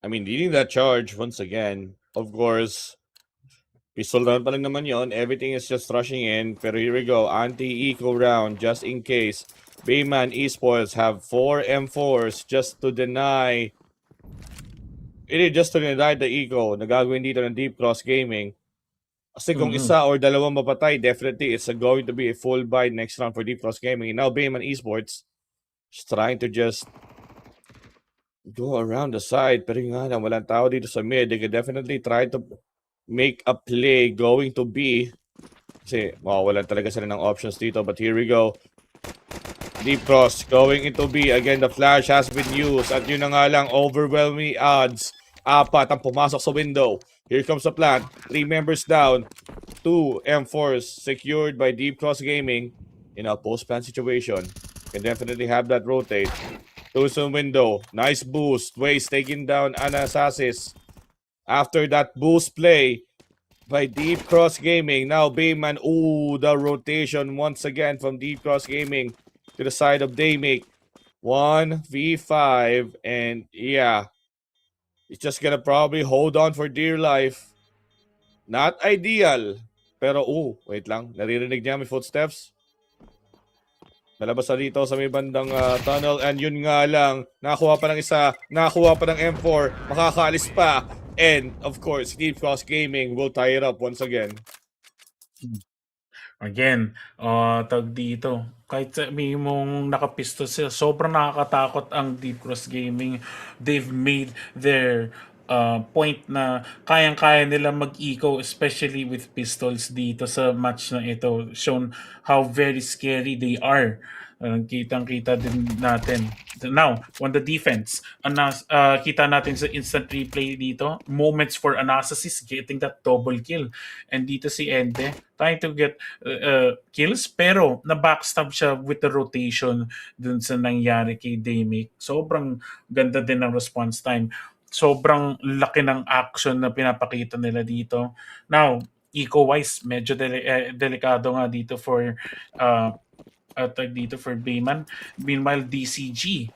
leading that charge once again. Of course, pistol round pa lang naman yon. Everything is just rushing in. Pero here we go. Anti-eco round just in case. Bayman Esports have 4 M4s just to deny the eco na gagawin dito ng Deep Cross Gaming. Kasi kung isa or dalawang mapatay, definitely it's going to be a full buy next round for Deep Cross Gaming. And now Bayman Esports is trying to just go around the side, pero nga lang, walang tao dito sa mid. They can definitely try to make a play going to B. Kasi, wala talaga sila ng options dito. But here we go. Deep Cross going into B. Again, the flash has been used. At yun na nga lang, overwhelming odds. 4 ang pumasok sa window. Here comes the plant. 3 members down. 2 M4s secured by Deep Cross Gaming in a post-plant situation. Can definitely have that rotate. Tucson window. Nice boost. Waze taking down Anastasis. After that boost play by Deep Cross Gaming. Now Bayman. The rotation once again from Deep Cross Gaming to the side of Daymic. 1v5. And yeah. It's just gonna probably hold on for dear life. Not ideal. Pero wait lang. Naririnig niya may footsteps. Nalabas na dito sa may bandang tunnel and yun nga lang, nakakuha pa ng isa, nakakuha pa ng M4, makakaalis pa. And of course, Deep Cross Gaming will tie it up once again. Again, tawag dito, kahit sabihin mong nakapisto sila, sobrang nakakatakot ang Deep Cross Gaming. They've made their point na kayang-kaya nila mag-eco, especially with pistols dito sa match na ito. Shown how very scary they are. Kitang-kita din natin. Now, on the defense, kita natin sa instant replay dito, moments for Anastasis getting that double kill. And dito si Ende, trying to get kills, pero na-backstab siya with the rotation dun sa nangyari kay Damic. Sobrang ganda din ng response time. Sobrang laki ng action na pinapakita nila dito. Now, eco-wise, medyo delikado nga dito for for Bayman. Meanwhile, DCG,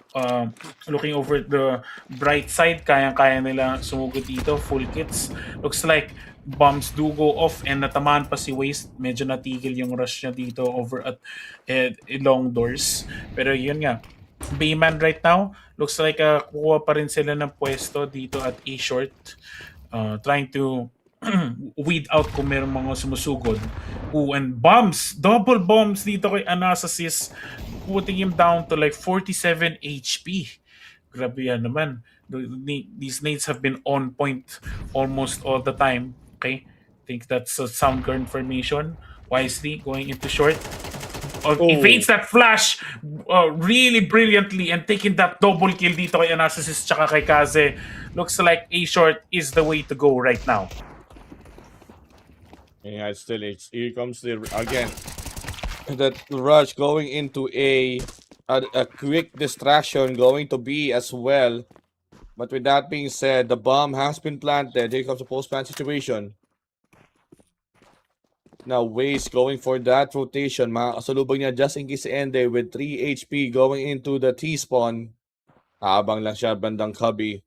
looking over the bright side, kayang-kaya nila sumugod dito, full kits. Looks like bombs do go off and natamaan pa si Waste. Medyo natigil yung rush niya dito over at long doors. Pero yun nga, Bayman right now, looks like kukuha pa rin sila ng pwesto dito at A-short. Trying to weed out kung meron mga sumusugod. And bombs! Double bombs dito kay Anastasis, putting him down to like 47 HP. Grabe yan naman. These nades have been on point almost all the time. Okay? I think that's a sound current formation. Wisely going into short. Evades that flash really brilliantly and taking that double kill dito kay Anastasis tsaka kay Kaze. Looks like A-short is the way to go right now. Yeah, here comes again that rush going into a quick distraction going to be as well. But with that being said, the bomb has been planted. Here comes a post-plant situation. Now Waze going for that rotation. Makakasalubong niya just in case Ende with 3 HP going into the T-spawn. Habang lang siya bandang cubby.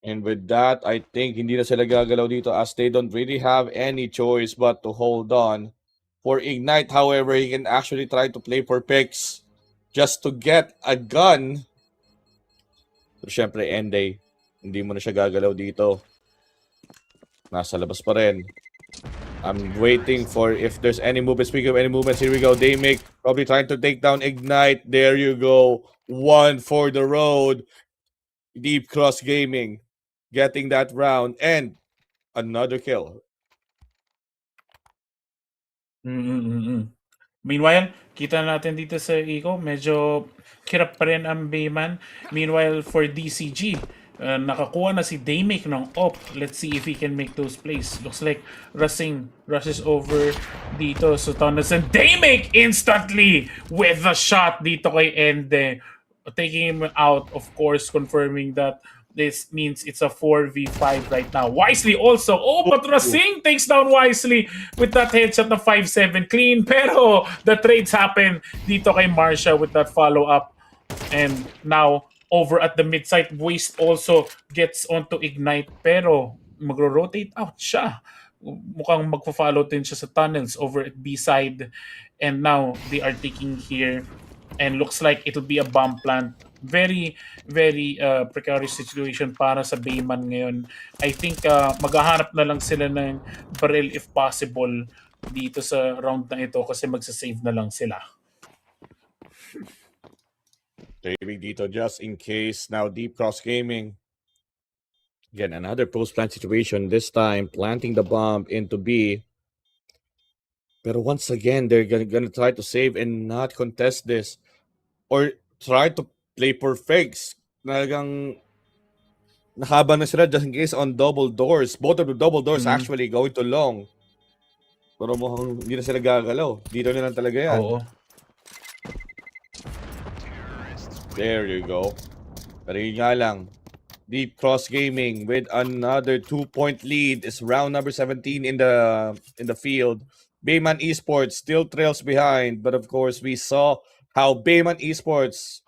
And with that, I think hindi na sila gagalaw dito as they don't really have any choice but to hold on. For Ignite, however, he can actually try to play for picks just to get a gun. Pero syempre, Ende, hindi mo na siya gagalaw dito. Nasa labas pa rin. I'm waiting for if there's any movement. Speaking of any movements, here we go. Damic probably trying to take down Ignite. There you go. One for the road. Deep Cross Gaming getting that round and another kill. Meanwhile, kita natin dito sa Eco, medyo hirap pa rin ang Bayman. Meanwhile, for DCG, nakakuha na si Damic ng op. Let's see if he can make those plays. Looks like rushes over dito sa Thomas and Damic instantly with a shot dito kay Ende. Taking him out, of course, confirming that this means it's a 4v5 right now. Wisely also. But Racing takes down Wisely with that headshot na 5-7 clean. Pero the trades happen dito kay Marsha with that follow-up. And now, over at the mid-side, Waste also gets onto Ignite. Pero magro-rotate out siya. Mukhang magpa-follow din siya sa tunnels over at B-side. And now, they are taking here. And looks like it'll be a bomb plant. Very, very precarious situation para sa Bayman ngayon. I think maghahanap na lang sila ng barrel if possible dito sa round na ito kasi magsasave na lang sila. Saving dito just in case. Now Deep Cross Gaming. Again, another post-plant situation. This time, planting the bomb into B. Pero once again, they're gonna try to save and not contest this. Or try to play for fakes. Talagang nakaba na sila just in case on double doors. Both of the double doors actually going to long. Pero mukhang hindi na sila gagalaw. Dito na lang talaga yan. Oo. There you go. Pero yun nga lang. Deep Cross Gaming with another 2-point lead is round number 17 in the field. Bayman Esports still trails behind, but of course we saw how Bayman Esports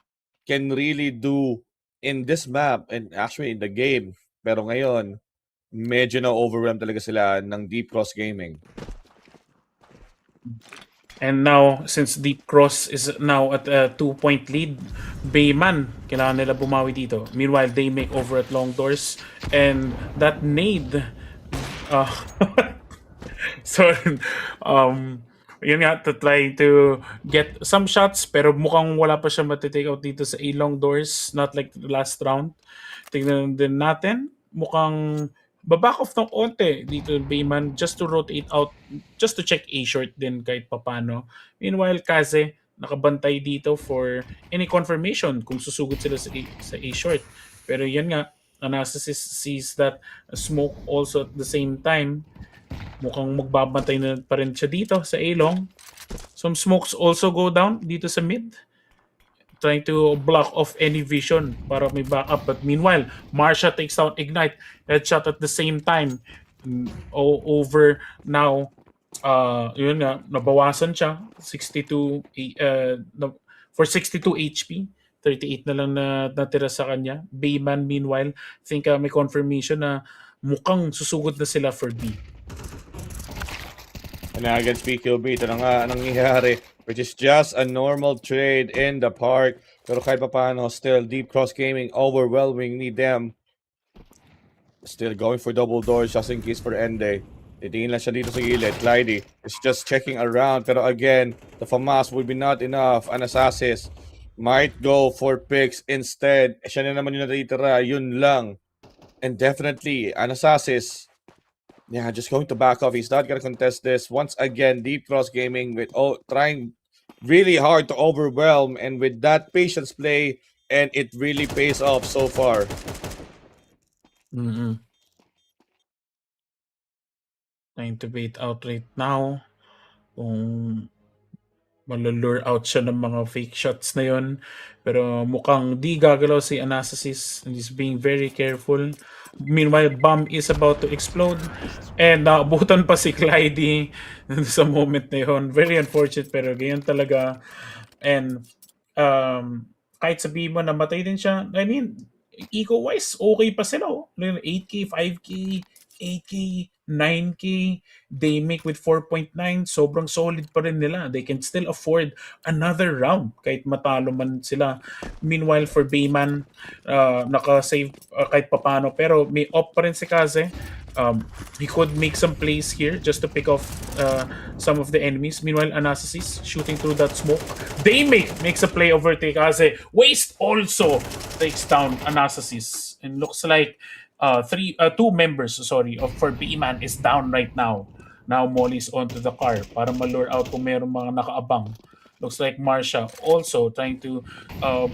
can really do in this map and actually in the game. Pero ngayon, medyo na-overwhelm talaga sila ng Deep Cross Gaming. And now, since Deep Cross is now at a 2-point lead, Bayman, kailangan nila bumawi dito. Meanwhile, they make over at long doors. And that nade, So, yun nga, to try to get some shots, pero mukhang wala pa siya matitake out dito sa A-long doors, not like the last round. Tingnan din natin, mukhang baback off ng onte dito Bayman just to rotate out, just to check A-short din kahit papano. Meanwhile, Kaze, nakabantay dito for any confirmation kung susugod sila sa A-short. Pero yan nga, Anastasis sees that smoke also at the same time. Mukhang magbabantay na pa rin siya dito sa A-long. Some smokes also go down dito sa mid. Trying to block off any vision para may backup. But meanwhile, Marsha takes down Ignite. Headshot at the same time. Over now. Yun nga, nabawasan siya. 62 for 62 HP. 38 na lang na natira sa kanya. Bayman, meanwhile, think may confirmation na mukhang susugod na sila for B. And now against PQB, ito na nga nangyayari, which is just a normal trade in the park. Pero kahit pa paano, still, Deep Cross Gaming overwhelmingly them. Still going for double doors just in case for Ende. Titingin lang siya dito sa gilid. Clyde is just checking around. Pero again, the FAMAS will be not enough. An Assassin might go for picks instead. Siya na naman yung natitira. Yun lang. And definitely, an Assassin, yeah, just going to back off. He's not going to contest this. Once again, Deep Cross Gaming with trying really hard to overwhelm. And with that patience play, and it really pays off so far. Mm-hmm. Trying to bait out right now. Kung malulure out siya ng mga fake shots na yun. Pero mukhang di gagalaw si Anastasis and he's being very careful. Meanwhile, bomb is about to explode. And naabutan pa si Clyde sa moment na yun. Very unfortunate pero ganyan talaga. And kahit sabihin mo namatay din siya, I mean, eco-wise, okay pa sila. 8K, 5K, 8K, 9K, they make with 4.9, sobrang solid pa rin nila. They can still afford another round kahit matalo man sila. Meanwhile, for Bayman, naka-save kahit papano. Pero may op pa rin si Kaze. He could make some plays here just to pick off some of the enemies. Meanwhile, Anastasis shooting through that smoke. They makes a play over Kaze. Waste also takes down Anastasis. And looks like two members for B-Man is down right now. Now Molly's onto the car para malure out kung meron mga nakaabang. Looks like Marsha also trying to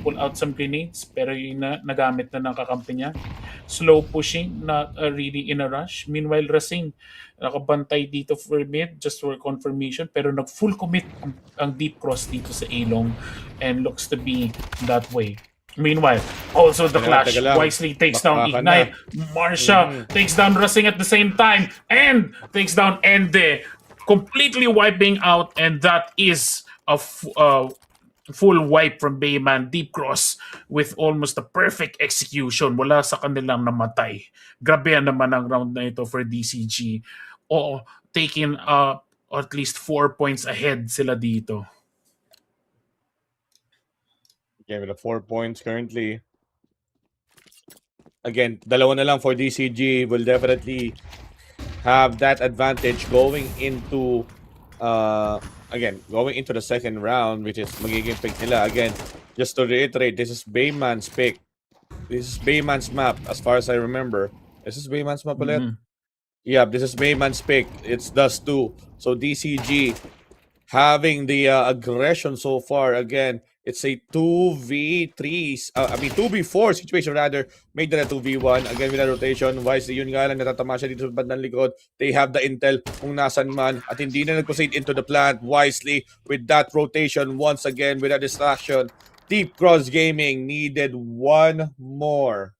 pull out some grenades pero yun na nagamit na ng kakampi niya. Slow pushing, not really in a rush. Meanwhile, Racing nakabantay dito for mid just for confirmation pero nag-full commit ang Deep Cross dito sa A-long and looks to be that way. Meanwhile, also the clash wisely takes down Ignite. Marsha takes down Racing at the same time and takes down Ende, completely wiping out, and that is a full wipe from Bayman. Deep Cross with almost a perfect execution. Wala sa kanilang namatay. Grabe naman ang round na ito for DCG. Taking at least 4 points ahead sila dito. Again, with the 4 points currently. Again, dalawa na lang for DCG will definitely have that advantage going into going into the second round, which is magiging pick nila. Again, just to reiterate, this is Bayman's pick. This is Bayman's map, as far as I remember. This is Bayman's map ulit? Yeah, this is Bayman's pick. It's Dust 2. So DCG having the aggression so far. Again, it's a 2v4 situation rather. Made that a 2v1. Again, with a rotation. Wisely, yun nga lang, natatama siya dito sa bandang likod. They have the intel kung nasan man. At hindi na nag-proceed into the plant. Wisely, with that rotation, once again, with a distraction. Deep Cross Gaming needed one more.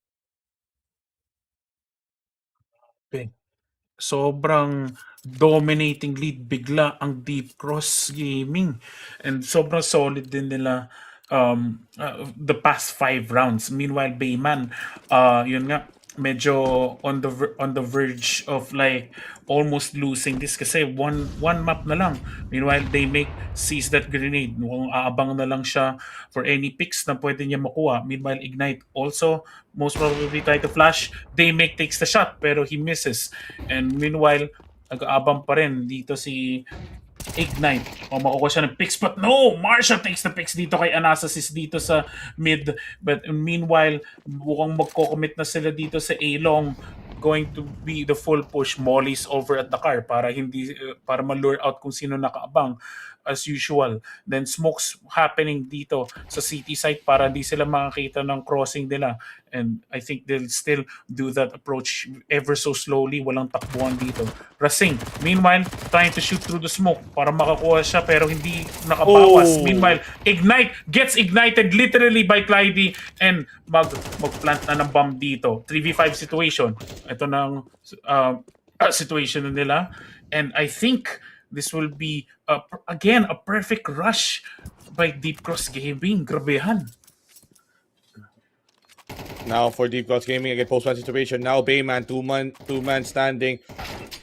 Sobrang dominating lead bigla ang Deep Cross Gaming and sobrang solid din nila the past 5 rounds. Meanwhile, Bayman yun nga medyo on the verge of like almost losing this kasi one map na lang. Meanwhile, they seize that grenade. Mukhang aabang na lang siya for any picks na pwede niya makuha. Meanwhile, Ignite also most probably try to flash. Takes the shot pero he misses. And meanwhile, Nag-aabang pa rin dito si Ignite. O makukuha siya ng picks. But no! Marsha takes the picks dito kay Anastasis dito sa mid. But meanwhile, mukhang magko-commit na sila dito sa A-Long. Going to be the full push. Molly's over at the car para hindi para ma-lure out kung sino nakaabang as usual. Then smokes happening dito sa city site para di sila makakita ng crossing nila. And I think they'll still do that approach ever so slowly. Walang takbuhan dito. Racing, meanwhile, trying to shoot through the smoke para makakuha siya pero hindi nakabawas. Meanwhile, Ignite gets ignited literally by Clyde and mag-plant na ng bomb dito. 3v5 situation. Ito ng situation na nila. And I think this will be, again, a perfect rush by Deep Cross Gaming. Grabehan. Now for Deep Cross Gaming, again, post-match situation. Now Bayman, two-man standing.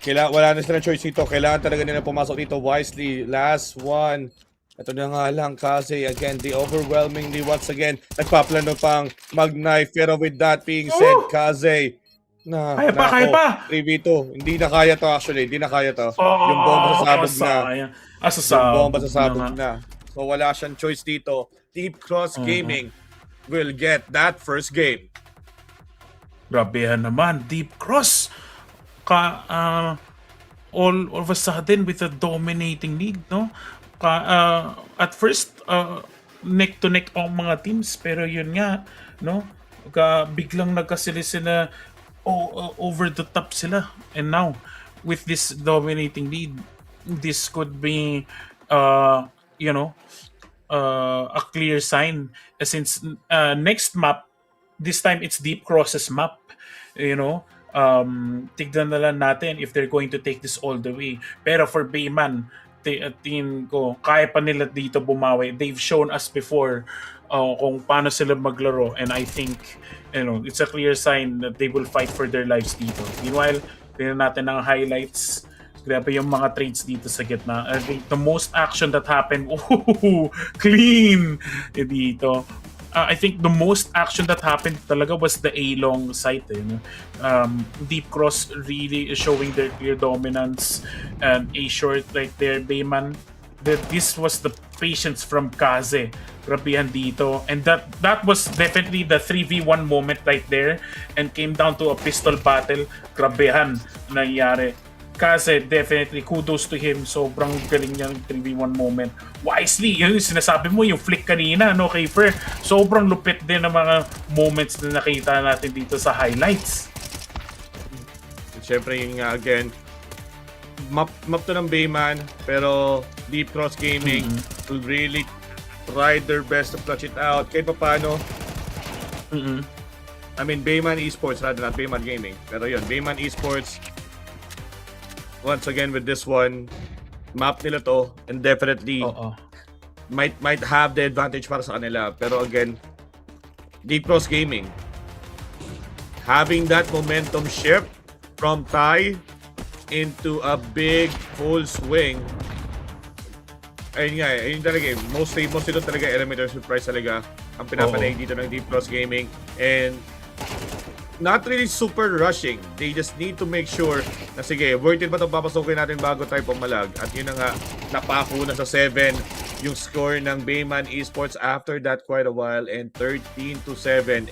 Wala na sila choice dito. Kailangan talaga nila pumasok dito wisely. Last one. Ito na nga lang kasi, again, the overwhelmingly once again, nagpaplano pang mag-knife. Pero with that being said, Kaze, Kaya pa! 3v2. Hindi na kaya to actually. Hindi na kaya to. Yung bomba sasabog na. Yung bomba sasabog na. So wala siyang choice dito. Deep Cross Gaming will get that first game. Grabehan naman. Deep Cross. All of a sudden with a dominating lead, no? At first, neck to neck ang mga teams. Pero yun nga, no? Biglang nagkasila over the top sila, and now with this dominating lead, this could be a clear sign since next map, this time it's Deep Cross's map, tignan na lang natin if they're going to take this all the way. Pero for Bayman, tingin ko kaya pa nila dito bumawi. They've shown us before kung paano sila maglaro, and I think it's a clear sign that they will fight for their lives dito. Meanwhile, tingnan natin ang highlights. Grabe yung mga trades dito sa gitna. I think the most action that happened, clean dito. I think the most action that happened talaga was the A-Long site. Deep Cross really is showing their clear dominance, and A-Short right there, Bayman. This was the patience from Kaze. Grabehan dito. And that was definitely the 3v1 moment right there, and came down to a pistol battle. Grabehan nangyari. Kaze, definitely kudos to him. Sobrang galing niyang 3v1 moment. Wisely, yun yung sinasabi mo, yung flick kanina, no, kay Fer. Sobrang lupit din ang mga moments na nakita natin dito sa highlights. Siyempre yun nga, again, map to ng Bayman, pero Deep Cross Gaming will really try their best to clutch it out. Kahit pa paano, I mean, Bayman Esports, rather not Bayman Gaming. Pero yun, Bayman Esports, once again with this one, map nila to, and definitely might have the advantage para sa kanila. Pero again, Deep Cross Gaming having that momentum shift from tie into a big full swing. Ayun talaga, mostly doon talaga elemental surprise talaga ang pinapanayin dito ng Deep Cross Gaming, and not really super rushing. They just need to make sure na sige, worth it ba itong papasukin natin bago tayo pumalag? At yun na nga, napako na sa 7 yung score ng Bayman Esports after that quite a while, and 13-7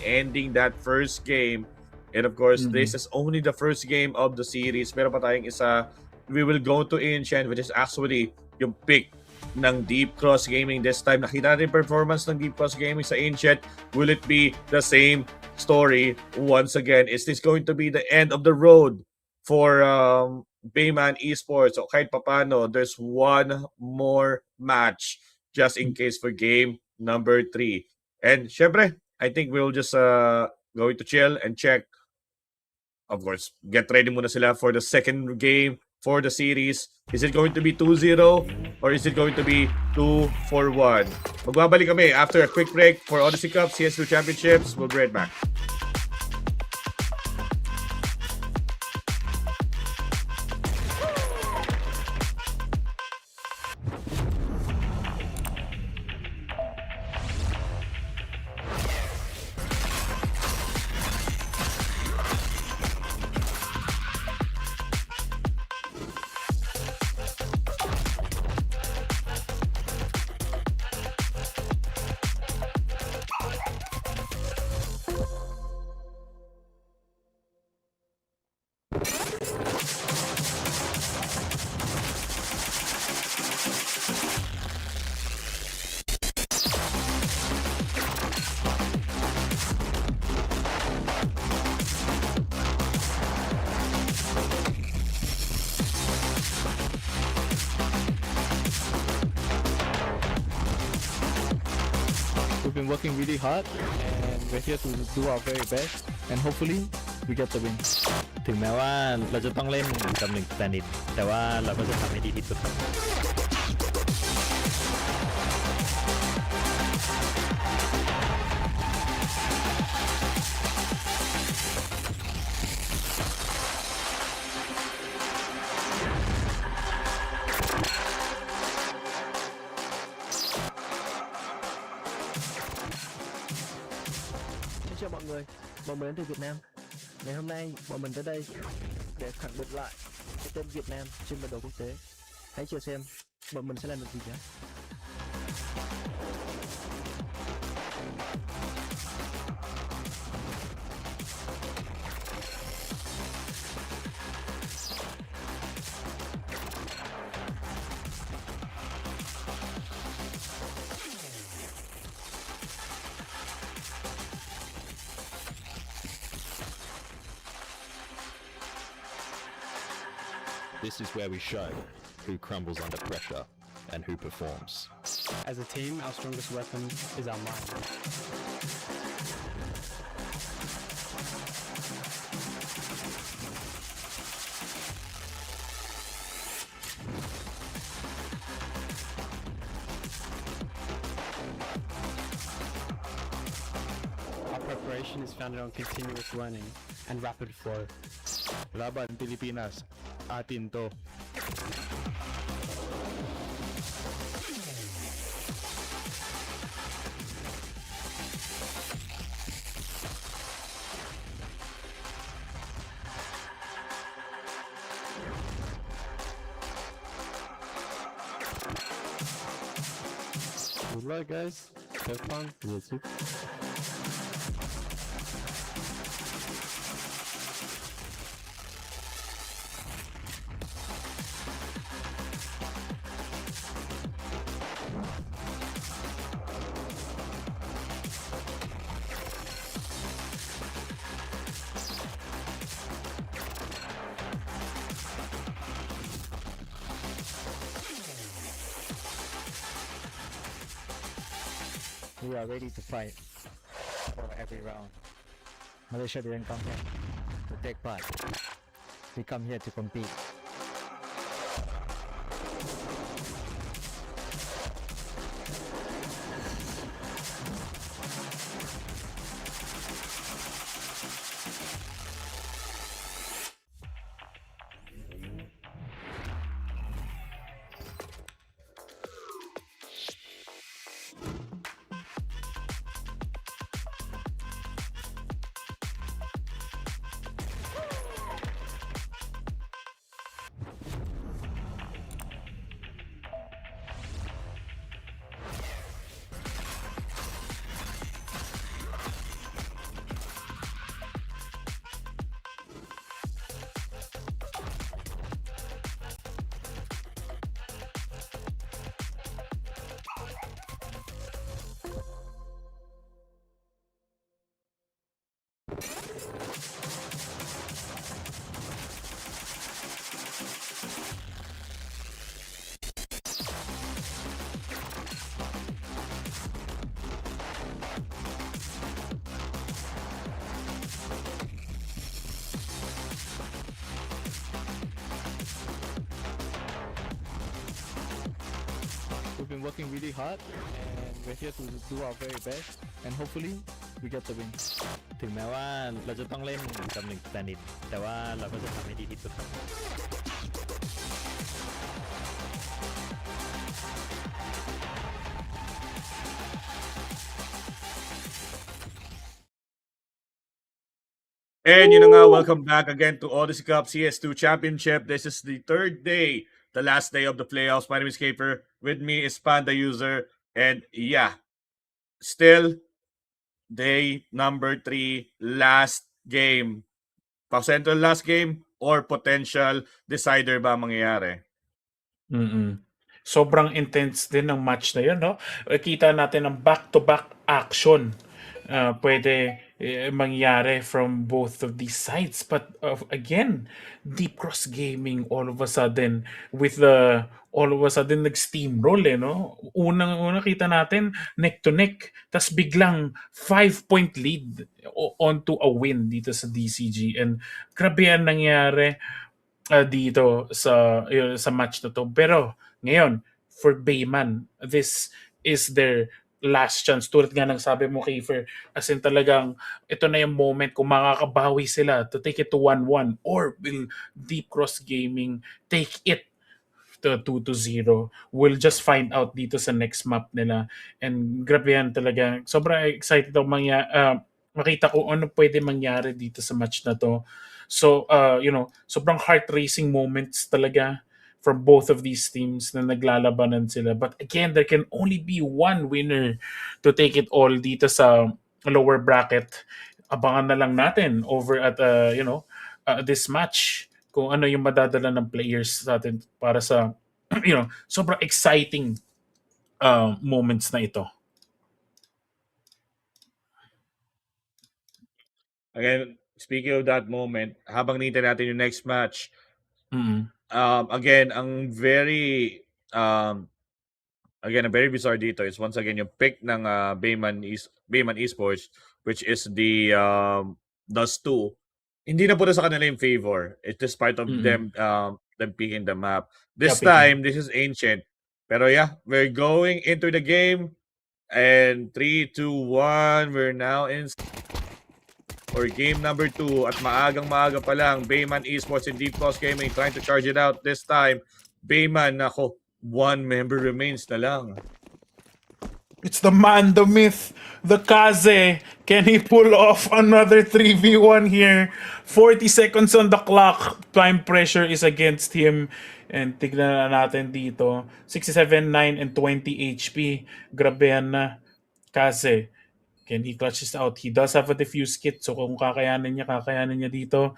ending that first game. And of course, this is only the first game of the series. Meron pa tayong isa. We will go to Ancient, which is actually yung pick ng Deep Cross Gaming this time. Nakita natin performance ng Deep Cross Gaming sa Ancient. Will it be the same story once again? Is this going to be the end of the road for Bayman Esports? O kahit papano, there's one more match just in case for game number 3. And syempre, I think we'll just going to chill and check. Of course, get ready muna sila for the second game for the series. Is it going to be 2-0 or is it going to be 2-1? Magbabalik kami after a quick break for Odyssey Cup CS2 Championships. We'll be right back. been working really hard and we're here to do our very best and hopefully we get the win. ถึงแม้ว่าเราจะต้องเล่นกับ1 standard แต่ว่าเราก็จะทำให้ดีที่สุดครับ Xin chào mọi người, bọn mình đến từ Việt Nam. Ngày hôm nay bọn mình tới đây để khẳng định lại cái tên Việt Nam trên bản đồ quốc tế. Hãy chờ xem bọn mình sẽ làm được gì nhé. This is where we show who crumbles under pressure and who performs. As a team, our strongest weapon is our mind. Our preparation is founded on continuous learning and rapid flow. Laban Pilipinas, atin to. Good luck, guys. Have fun. Yes, sir. We are ready to fight for every round. Malaysia didn't come here to take part. We come here to compete. We've been working really hard and we're here to do our very best and hopefully we get the win. ถึงแม้ว่าเราจะต้องเล่นกับ1 standard แต่ว่าเราก็จะทำให้ดีที่สุดครับ And yun na nga, welcome back again to Odyssey Cup CS2 Championship. This is the third day, the last day of the playoffs. My name is Caper. With me is Panda User. And yeah, still day number 3, last game. Pa-central last game or potential decider ba mangyayari? Sobrang intense din ng match na yun, no? Kita natin ang back-to-back action. Pwede mangyari from both of these sides. But again, Deep Cross Gaming all of a sudden nag-steamroll no? Unang-una kita natin neck to neck, tas biglang 5-point lead onto a win dito sa DCG, and grabe yan nangyari dito sa match na to. Pero ngayon, for Bayman, this is their last chance. Tulad nga ng sabi mo, Kiefer, as in talagang ito na yung moment kung makakabawi sila to take it to 1-1, or will Deep Cross Gaming take it to 2-0. We'll just find out dito sa next map nila. And grabe yan talaga. Sobrang excited ako makita ko ano pwede mangyari dito sa match na to. So, sobrang heart-racing moments talaga from both of these teams na naglalabanan sila. But again, there can only be one winner to take it all dito sa lower bracket. Abangan na lang natin over at, this match kung ano yung madadala ng players natin para sa, sobrang exciting moments na ito. Again, speaking of that moment, habang nintay natin yung next match, Mm-hmm. again, ang very bizarre dito is once again yung pick ng Bayman Esports, which is the Dust 2. Hindi na po sa kanila in favor. It's just part of them picking the map. This time, this is Ancient. Pero yeah, we're going into the game. And 3, 2, 1, we're now in for game number 2. At maaga pa lang, Bayman Esports and Deep Cross Gaming trying to charge it out this time. Bayman, nako, 1 member remains na lang. It's the man, the myth, the Kaze. Can he pull off another 3v1 here? 40 seconds on the clock. Time pressure is against him. And tignan na natin dito. 67, 9, and 20 HP. Grabe yan na. Kaze. Can he clutch this out? He does have a defuse kit. So kung kakayanin niya dito.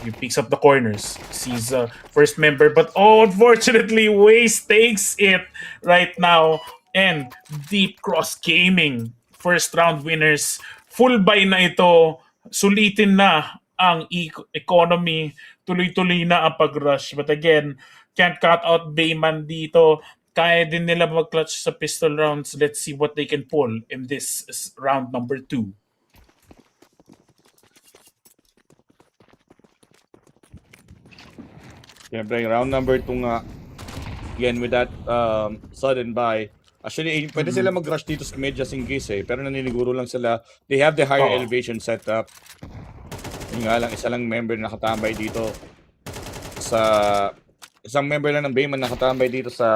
He picks up the corners. Sees first member. But unfortunately, Waze takes it right now. And Deep Cross Gaming, first round winners. Full buy na ito. Sulitin na ang economy. Tuloy-tuloy na ang pag-rush. But again, can't cut out Bayman dito. Kaya din nila mag-clutch sa pistol rounds. Let's see what they can pull in this round number 2. Siyempre, round number 2 nga. Again, with that sudden buy. Actually, pwede sila mag-rush dito sa mid just in case pero naniniguro lang sila. They have the higher elevation setup. Yung nga lang, isa lang member na nakatambay dito isang member lang ng Bayman nakatambay dito sa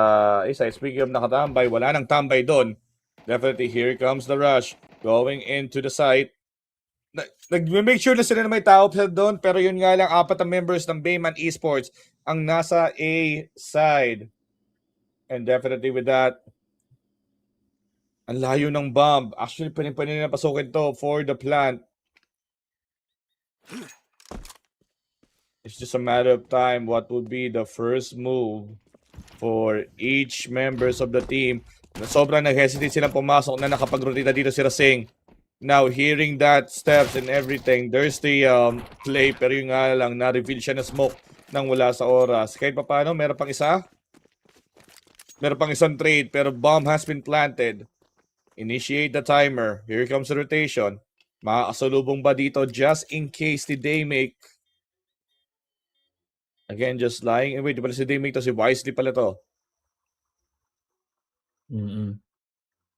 isa. Speaking of nakatambay, wala nang tambay doon. Definitely, here comes the rush. Going into the site. Nag-make sure na sila na may tao doon, pero yun nga lang, 4 na members ng Bayman Esports ang nasa A side. And definitely with that, ang layo ng bomb. Actually, pwede nila pasukin to for the plant. It's just a matter of time what would be the first move for each members of the team. Sobrang nag-hesitate silang pumasok na nakapag-rotita dito si Rasing. Now, hearing that steps and everything, there's the play, pero yung nga lang, na-reveal siya na smoke nang wala sa oras. Kahit pa paano, meron pang isa? Meron pang isang trade, pero bomb has been planted. Initiate the timer. Here comes the rotation. Makakasalubong ba dito just in case the Daymake? Again, just lying. Wait, di pala si Daymake to, si Wisely pala to.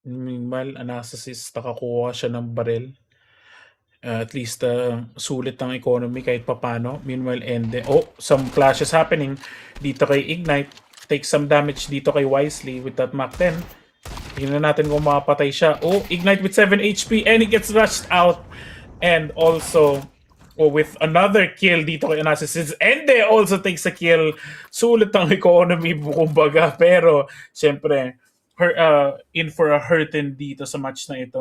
Meanwhile, Anastasis, nakakuha siya ng barrel. At least, sulit ang economy kahit papano. Meanwhile, some clashes happening dito kay Ignite. Take some damage dito kay Wisely with that Mach 10. Tingnan natin kung makapatay siya. Ignite with 7 HP and he gets rushed out. And also, with another kill dito kay Anastasis. And they also takes a kill. Sulit ang economy, kumbaga. Pero, syempre, in for a hurtin dito sa match na ito.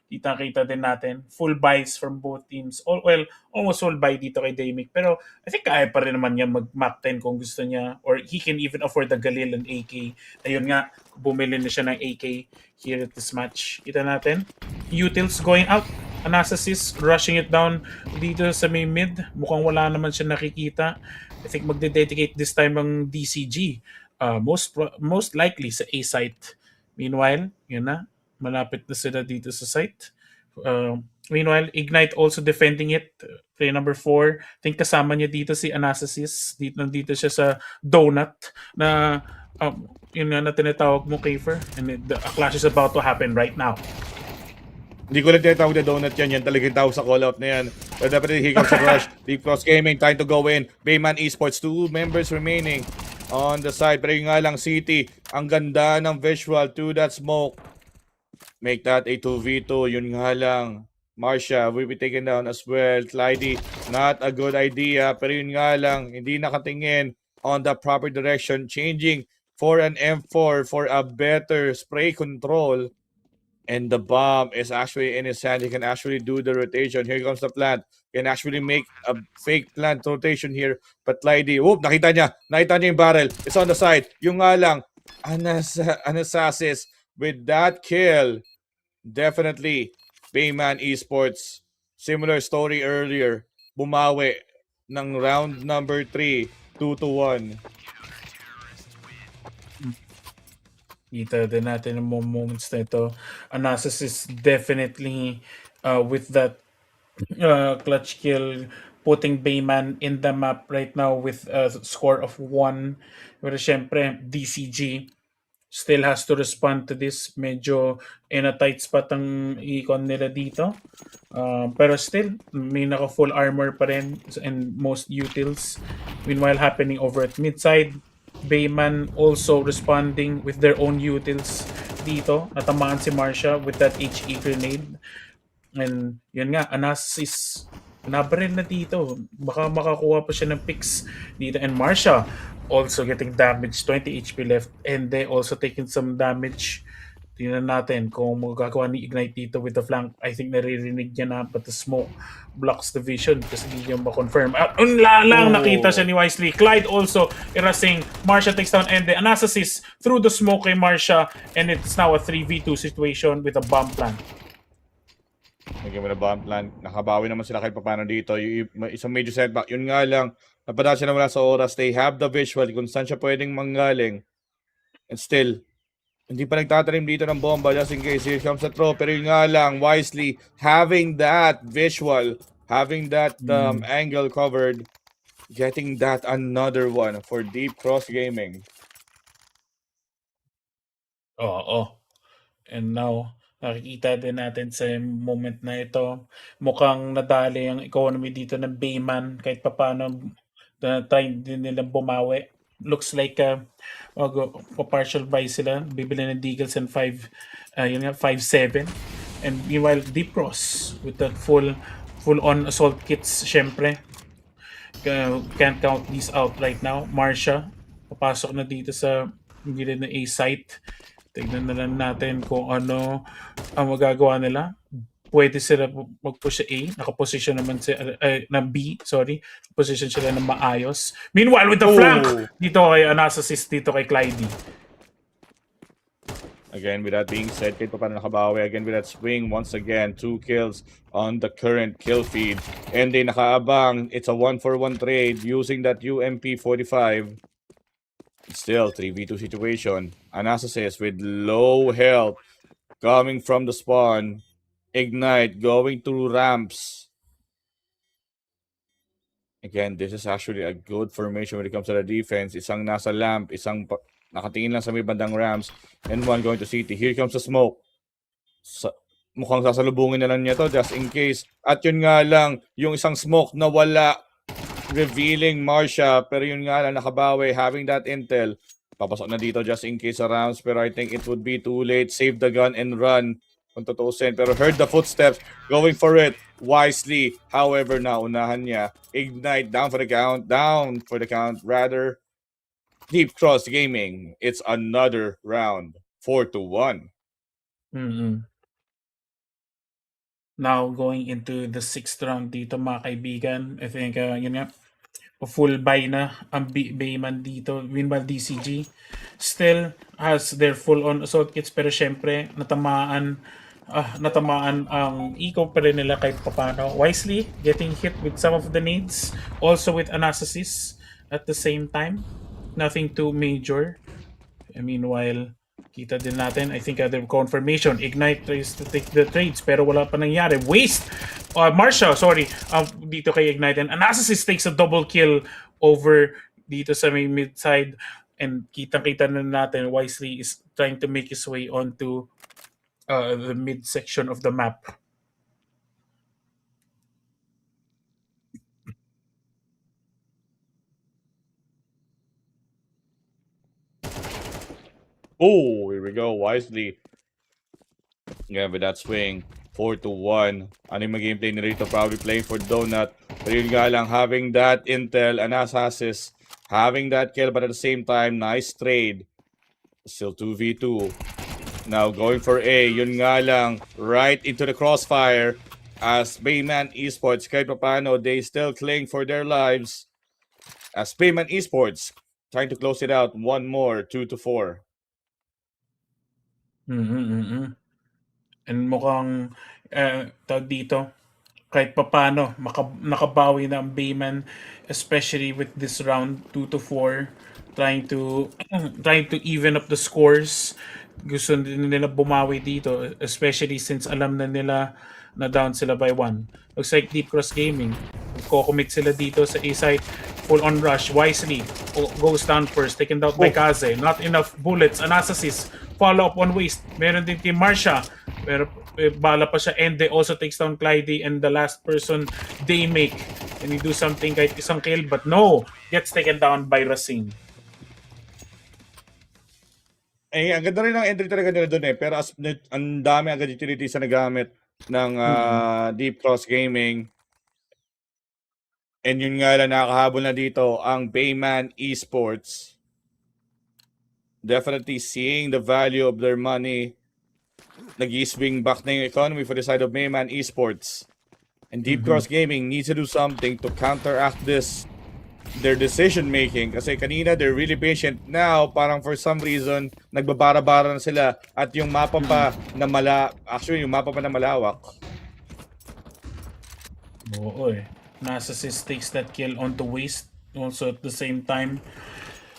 Kita din natin. Full buys from both teams. Almost full buy dito kay Daymake. Pero I think kaya pa rin naman niya mag-Mach 10 kung gusto niya. Or he can even afford the Galil and AK. Ayun nga, bumili na siya ng AK here at this match. Kita natin. Utils going out. Anastasis rushing it down dito sa may mid. Mukhang wala naman siya nakikita. I think magde-dedicate this time ang DCG. Most likely sa A site. Meanwhile, yun na. Malapit na sila dito sa site. Meanwhile, Ignite also defending it. Play number 4. I think kasama niya dito si Anastasis. Nandito siya sa donut na yun nga na tinatawag mo, Kiefer. And a clash is about to happen right now. Hindi ko lang tinatawag na donut yan. Yan talagang tawag sa call-out na yan. But definitely here comes the rush. Deep Cross Gaming trying to go in. Bayman Esports, 2 members remaining on the side. Pero yung nga lang, City, ang ganda ng visual to that smoke. Make that a 2v2. Yun nga lang. Marsha will be taken down as well. Clyde, not a good idea. Pero yun nga lang, hindi nakatingin on the proper direction. Changing for an M4 for a better spray control. And the bomb is actually in his hand. He can actually do the rotation. Here comes the plant. Can actually make a fake plant rotation here. But Clyde, whoop, nakita niya yung barrel. It's on the side. Yung nga lang, Anastasis with that kill. Definitely, Bayman Esports. Similar story earlier. Bumawi ng round number 3, 2-1. Kita din natin ang mga moments na ito. Anastasis definitely with that clutch kill, putting Bayman in the map right now with a score of 1. Pero syempre, DCG still has to respond to this. Medyo in a tight spot ang icon nila dito. Pero still, may naka full armor pa rin and most utils. Meanwhile, happening over at midside. Bayman also responding with their own utils dito. Natamaan si Marsha with that HE grenade. And yun nga, Anastasis nabaril na dito. Baka makakuha pa siya ng picks dito. And Marsha also getting damage, 20 HP left. And they also taking some damage. Tingnan natin kung magagawa ni Ignite dito with the flank. I think naririnig niya na, but the smoke blocks the vision kasi hindi niya ma-confirm. At lang nakita siya ni Wisely. Clyde also erasing. Marsha takes down Ende. Anastasis through the smoke kay Marsha, and it's now a 3v2 situation with a bomb plant. Nagyan mo na bomb plant. Nakabawi naman sila kahit paano dito. Isang major setback. Yun nga lang, napadaan siya na wala sa oras. They have the visual kung saan siya pwedeng manggaling. And still, hindi pa nagtatanim dito ng bomba just in case. Here comes the throw. Pero yun nga lang, Wisely having that visual, having that angle covered, getting that another one for Deep Cross Gaming. Oo. And now, nakikita din natin sa moment na ito, mukhang nadali ang economy dito ng Bayman kahit paano try din nilang bumawi. Looks like partial buy sila. Bibili ng Deagles and 5-7. And meanwhile, Deep Cross with that full-on assault kits, syempre. Can't count these out right now. Marsha, papasok na dito sa gilid ng A site. Tignan na lang natin kung ano ang magagawa nila. Pwede sila mag-push sa A. Nakaposition naman na B, sorry. Position sila na maayos. Meanwhile, with the flank, dito kay Anastasis, dito kay Clyde. Again, with that being said, kahit pa paano nakabawi. Again, with that swing, once again, 2 kills on the current kill feed. And they nakaabang. It's a 1-for-1 trade using that UMP-45. Still, 3v2 situation. Anastasis with low health coming from the spawn. Ignite going through ramps. Again, this is actually a good formation when it comes to the defense. Isang nasa lamp, isang nakatingin lang sa may bandang ramps, and one going to city. Here comes the smoke. Mukhang sasalubungin na lang niya to just in case. At yun nga lang, yung isang smoke na wala, revealing Marsha, pero yun nga lang nakabawi, having that intel. Papasok na dito just in case sa rounds, pero I think it would be too late. Save the gun and run. Kung tutuusin, pero heard the footsteps, going for it wisely. However, naunahan niya. Ignite down for the count, rather. Deep Cross Gaming, it's another round, 4-1. Now going into the 6th round dito, mga kaibigan. I think yun nga, full buy na ang Bayman dito. Meanwhile, DCG still has their full-on assault kits, pero syempre natamaan natamaan ang eco pa rin nila kahit papano. Wisely, getting hit with some of the nades. Also with anastasis at the same time. Nothing too major. Meanwhile, kita din natin, I think other confirmation. Ignite tries to take the trades pero wala pa nangyari. Waste! Marsha, sorry. Dito kay Ignite. And anastasis takes a double kill over dito sa may mid side. And kitang-kita na natin, Wisely is trying to make his way onto the mid section of the map. Oh, here we go. Wisely. Yeah, with that swing. 4-1. Ano yung gameplay ni Rito? Probably playing for Donut. Pero yun nga lang, having that intel and assassin, having that kill, but at the same time, nice trade. Still 2v2. Now going for A. Yun nga lang, right into the crossfire. As Bayman Esports, kahit paano, they still cling for their lives. As Bayman Esports, trying to close it out. One more, 2-4. And mukhang tawag dito, kahit papano nakabawi na ang Bayman, especially with this round 2-4, trying to even up the scores. Gusto din nila bumawi dito, especially since alam na nila na down sila by 1. Looks like Deep Cross Gaming commit sila dito sa A site. Full on rush. Wisely goes down first, taken out by Kaze. Not enough bullets. Anastasis follow up on waste. Meron din kay Marsha, pero bala pa siya. And they also takes down Clyde, and the last person they make. And he do something kahit isang kill, but no, gets taken down by Racine. Eh, ang ganda rin ng entry talaga nila doon eh. Pero ang dami agad utilities na nagamit ng Deep Cross Gaming. And yun nga lang, nakakahabol na dito ang Bayman Esports. Definitely seeing the value of their money. Nag-swing back na yung economy for the side of Bayman Esports. And Deep Cross Gaming needs to do something to counteract their decision making. Kasi kanina, they're really patient. Now, parang for some reason, nagbabara-bara na sila. At yung mapa pa na yung mapa pa na malawak. Oo eh. Anastasis takes that kill onto waste. Also at the same time,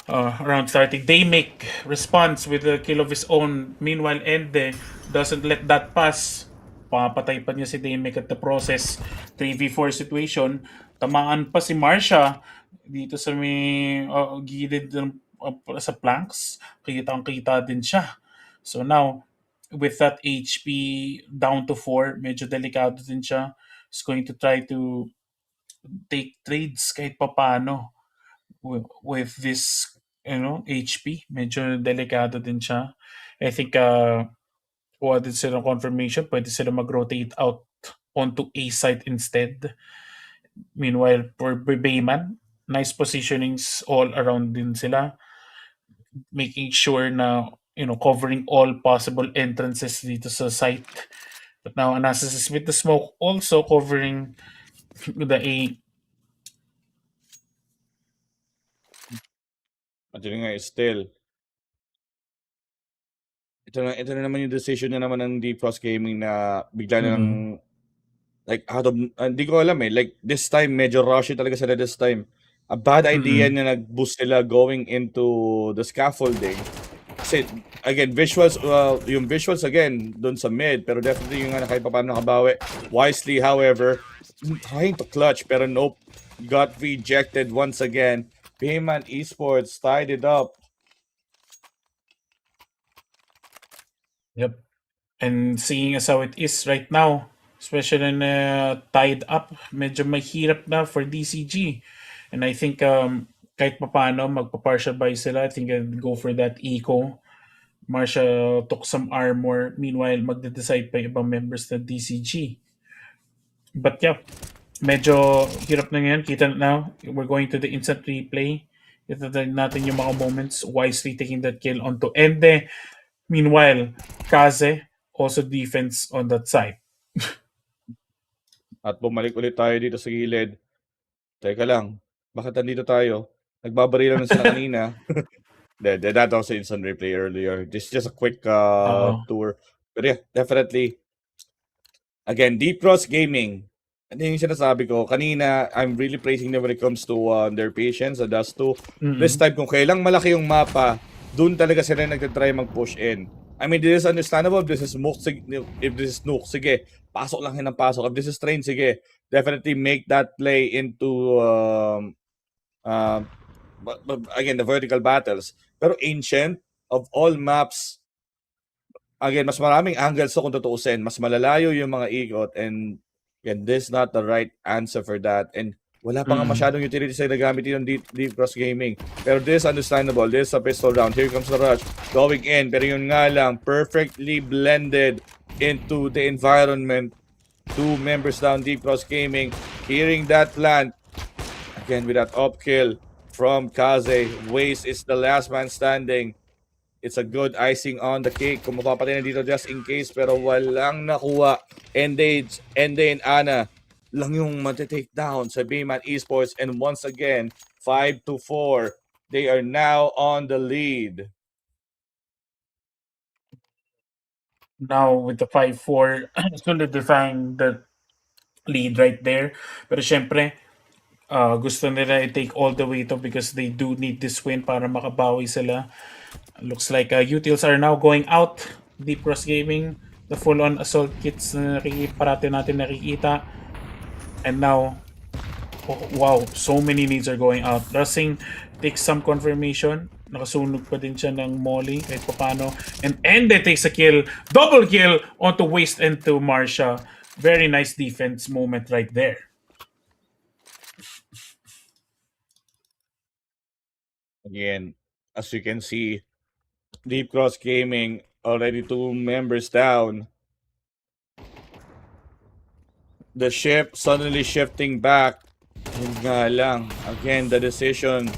around starting, they make response with a kill of his own. Meanwhile, Ende doesn't let that pass. Papatay pa niya si Daymek at the process. 3v4 situation. Tamaan pa si Marsha dito sa may gilid sa planks. Kitang-kita din siya. So now, with that HP down to 4, medyo delikado din siya. He's going to try to take trades kahit papano with this HP. Medyo delikado din siya. I think kuha din sila ng confirmation, pwede sila mag-rotate out onto A side instead. Meanwhile, for Bayman, nice positionings all around din sila, making sure na covering all possible entrances dito sa site. But now Anastasis with the smoke also covering the A. At yun nga, still. Ito na naman yung decision na naman ng Deep Cross Gaming na bigla na lang, like, out of, hindi ko alam eh, like, this time, medyo rushy talaga sila this time. A bad idea na nag-boost nila going into the scaffolding. Kasi, again, yung visuals again, dun sa mid, pero definitely yung kahit pa paano nakabawi. Wisely, however, trying to clutch, pero nope, got rejected once again. Bayman Esports tied it up. Yep. And seeing as how it is right now, especially in tied up, medyo mahirap na for DCG. And I think kahit papano magpa-partial buy sila, I think I'd go for that eco. Marsha took some armor. Meanwhile, magde-decide pa ibang members ng DCG. But yeah, medyo hirap na ngayon. Kita na, we're going to the instant replay. Kita natin yung mga moments. Wisely taking that kill onto Ende. Meanwhile, Kaze also defense on that side. At bumalik ulit tayo dito sa gilid. Teka lang, bakit nandito tayo? Nagbabarilan na sila kanina. That was instant replay earlier. This is just a quick tour. But yeah, definitely Again, Deep Cross Gaming. Ano yung sinasabi ko? Kanina, I'm really praising them when it comes to their patience, sa Dust 2. This time, kung kailang malaki yung mapa, dun talaga sila nagtatry mag-push in. I mean, this is understandable. If this is Nuke, sige, pasok lang ng pasok. If this is Train, sige, definitely make that play into, again, the vertical battles. Pero Ancient, of all maps, again, mas maraming angles so kung tutuusin. Mas malalayo yung mga ikot and again, this is not the right answer for that. And wala pa nga masyadong utilities na nagamit yung deep cross gaming. Pero this is understandable. This is a pistol round. Here comes the rush. Going in. Pero yun nga lang, perfectly blended into the environment. 2 members down deep cross gaming. Hearing that plant. Again, with that up kill from Kaze. Waze is the last man standing. It's a good icing on the cake. Kung mapapatay na dito just in case, pero walang nakuha. Ende and Ana lang yung matitake down sa Bayman Esports. And once again, 5-4. They are now on the lead. Now with the 5-4, solidifying the lead right there. Pero syempre, gusto nila i-take all the way to because they do need this win para makabawi sila. Looks like utils are now going out. Deep Cross Gaming, the full-on assault kits na parati natin nakikita. And now, oh, wow, so many needs are going out. Rushing takes some confirmation. Nakasunog pa din siya ng molly kahit papano. And Ende takes a kill. Double kill onto Waste and to Marsha. Very nice defense moment right there. Again, as you can see, Deep Cross Gaming already 2 members down. The ship suddenly shifting back. Yun nga lang. Again, the decision.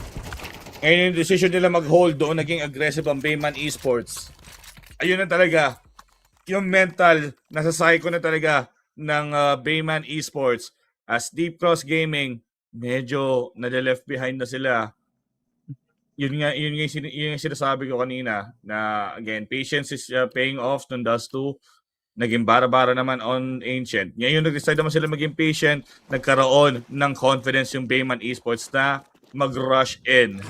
Ngayon yung decision nila mag-hold doon, naging aggressive ang Bayman Esports. Ayun na talaga. Yung mental, nasa psycho na talaga ng Bayman Esports. As Deep Cross Gaming, medyo nade-left behind na sila. Yun yung sinasabi ko kanina na again, patience is paying off ng Dust 2. Naging bara-bara naman on Ancient. Ngayon nag-decide naman sila maging patient, nagkaroon ng confidence yung Bayman Esports na mag-rush in.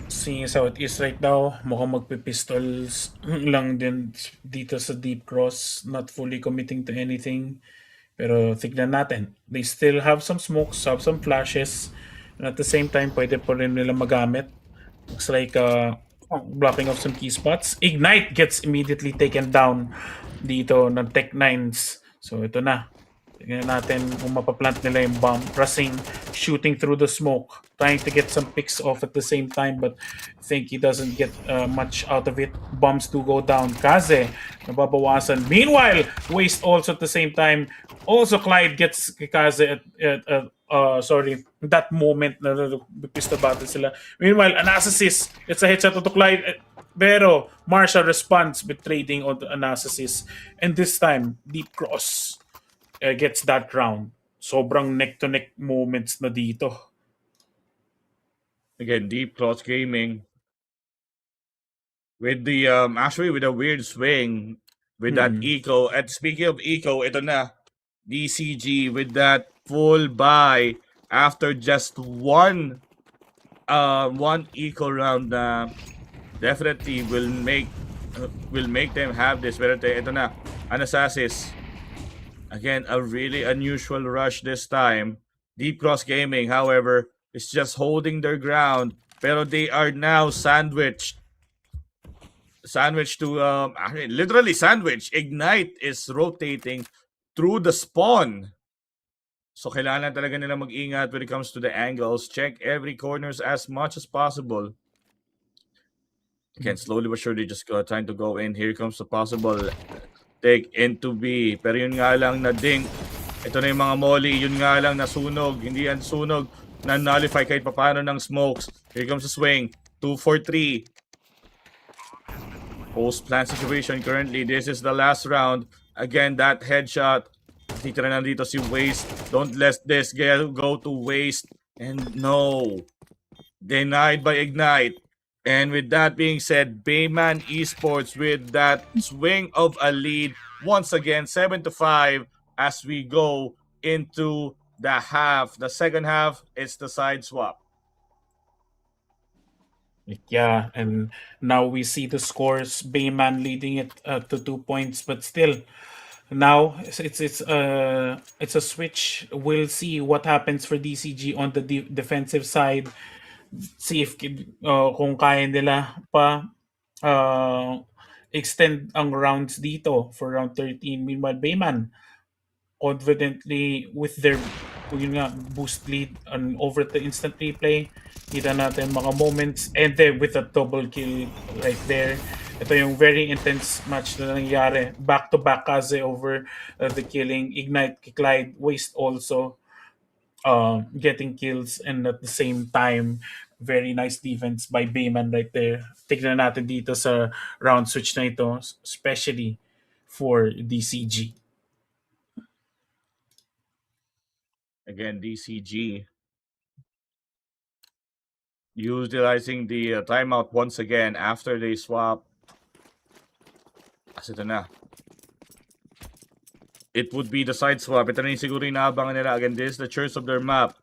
Seeing as how it is right now, mukhang magpipistols lang din dito sa Deep Cross, not fully committing to anything. Pero tignan natin. They still have some smokes, have some flashes. And at the same time, pwede pa rin nila magamit. Looks like blocking off some key spots. Ignite gets immediately taken down dito ng Tech 9s. So ito na. Tignan natin kung mapaplant nila yung bomb. Rushing, shooting through the smoke. Trying to get some picks off at the same time, but I think he doesn't get much out of it. Bombs do go down. Kaze, nababawasan. Meanwhile, Waste also at the same time. Also, Clyde gets Kaze that moment na pistol battle sila. Meanwhile, Anastasis, it's a headshot to Clyde. Pero Marsha responds with trading on Anastasis. And this time, Deep Cross gets that round. Sobrang neck-to-neck moments na dito. Again, Deep Cross Gaming with the actually with a weird swing with that eco. And speaking of eco, ito na DCG with that full buy after just one eco round na definitely will make them have this. Pero ito na, Anastasis. Again, a really unusual rush this time. Deep Cross Gaming, however, is just holding their ground. Pero they are now sandwiched. Sandwiched to, literally sandwiched. Ignite is rotating through the spawn. So kailangan talaga nila mag-ingat when it comes to the angles. Check every corners as much as possible. Again, slowly but surely just trying to go in. Here comes the possible take into B. Pero yun nga lang na ding. Ito na yung mga molly. Yun nga lang nasunog. Hindi yan sunog. Na-nullify kahit papano ng smokes. Here comes the swing. 2 for 3. Post-plant situation currently. This is the last round. Again, that headshot. Titira na dito si Waste. Don't let this go to Waste. And no. Denied by Ignite. And with that being said, Bayman Esports with that swing of a lead once again 7-5 as we go into the second half. It's the side swap. Yeah, and now we see the scores. Bayman leading it to 2 points, but still, now it's a switch. We'll see what happens for DCG on the defensive side. See if kung kaya nila pa uh, extend ang rounds dito for round 13. Meanwhile, Bayman confidently with their yun nga, boost lead and over the instant replay. Kita natin mga moments and then with a double kill right there. Ito yung very intense match na nangyari. Back to back kasi over the killing. Ignite, Clyde, Waste also getting kills and at the same time very nice defense by Bayman right there. Tignan natin dito sa round switch na ito, especially for DCG. Again, DCG utilizing the timeout once again after they swap. As ito na. It would be the side swap. Ito na yung siguro inaabangan nila. Again, this is the choice of their map.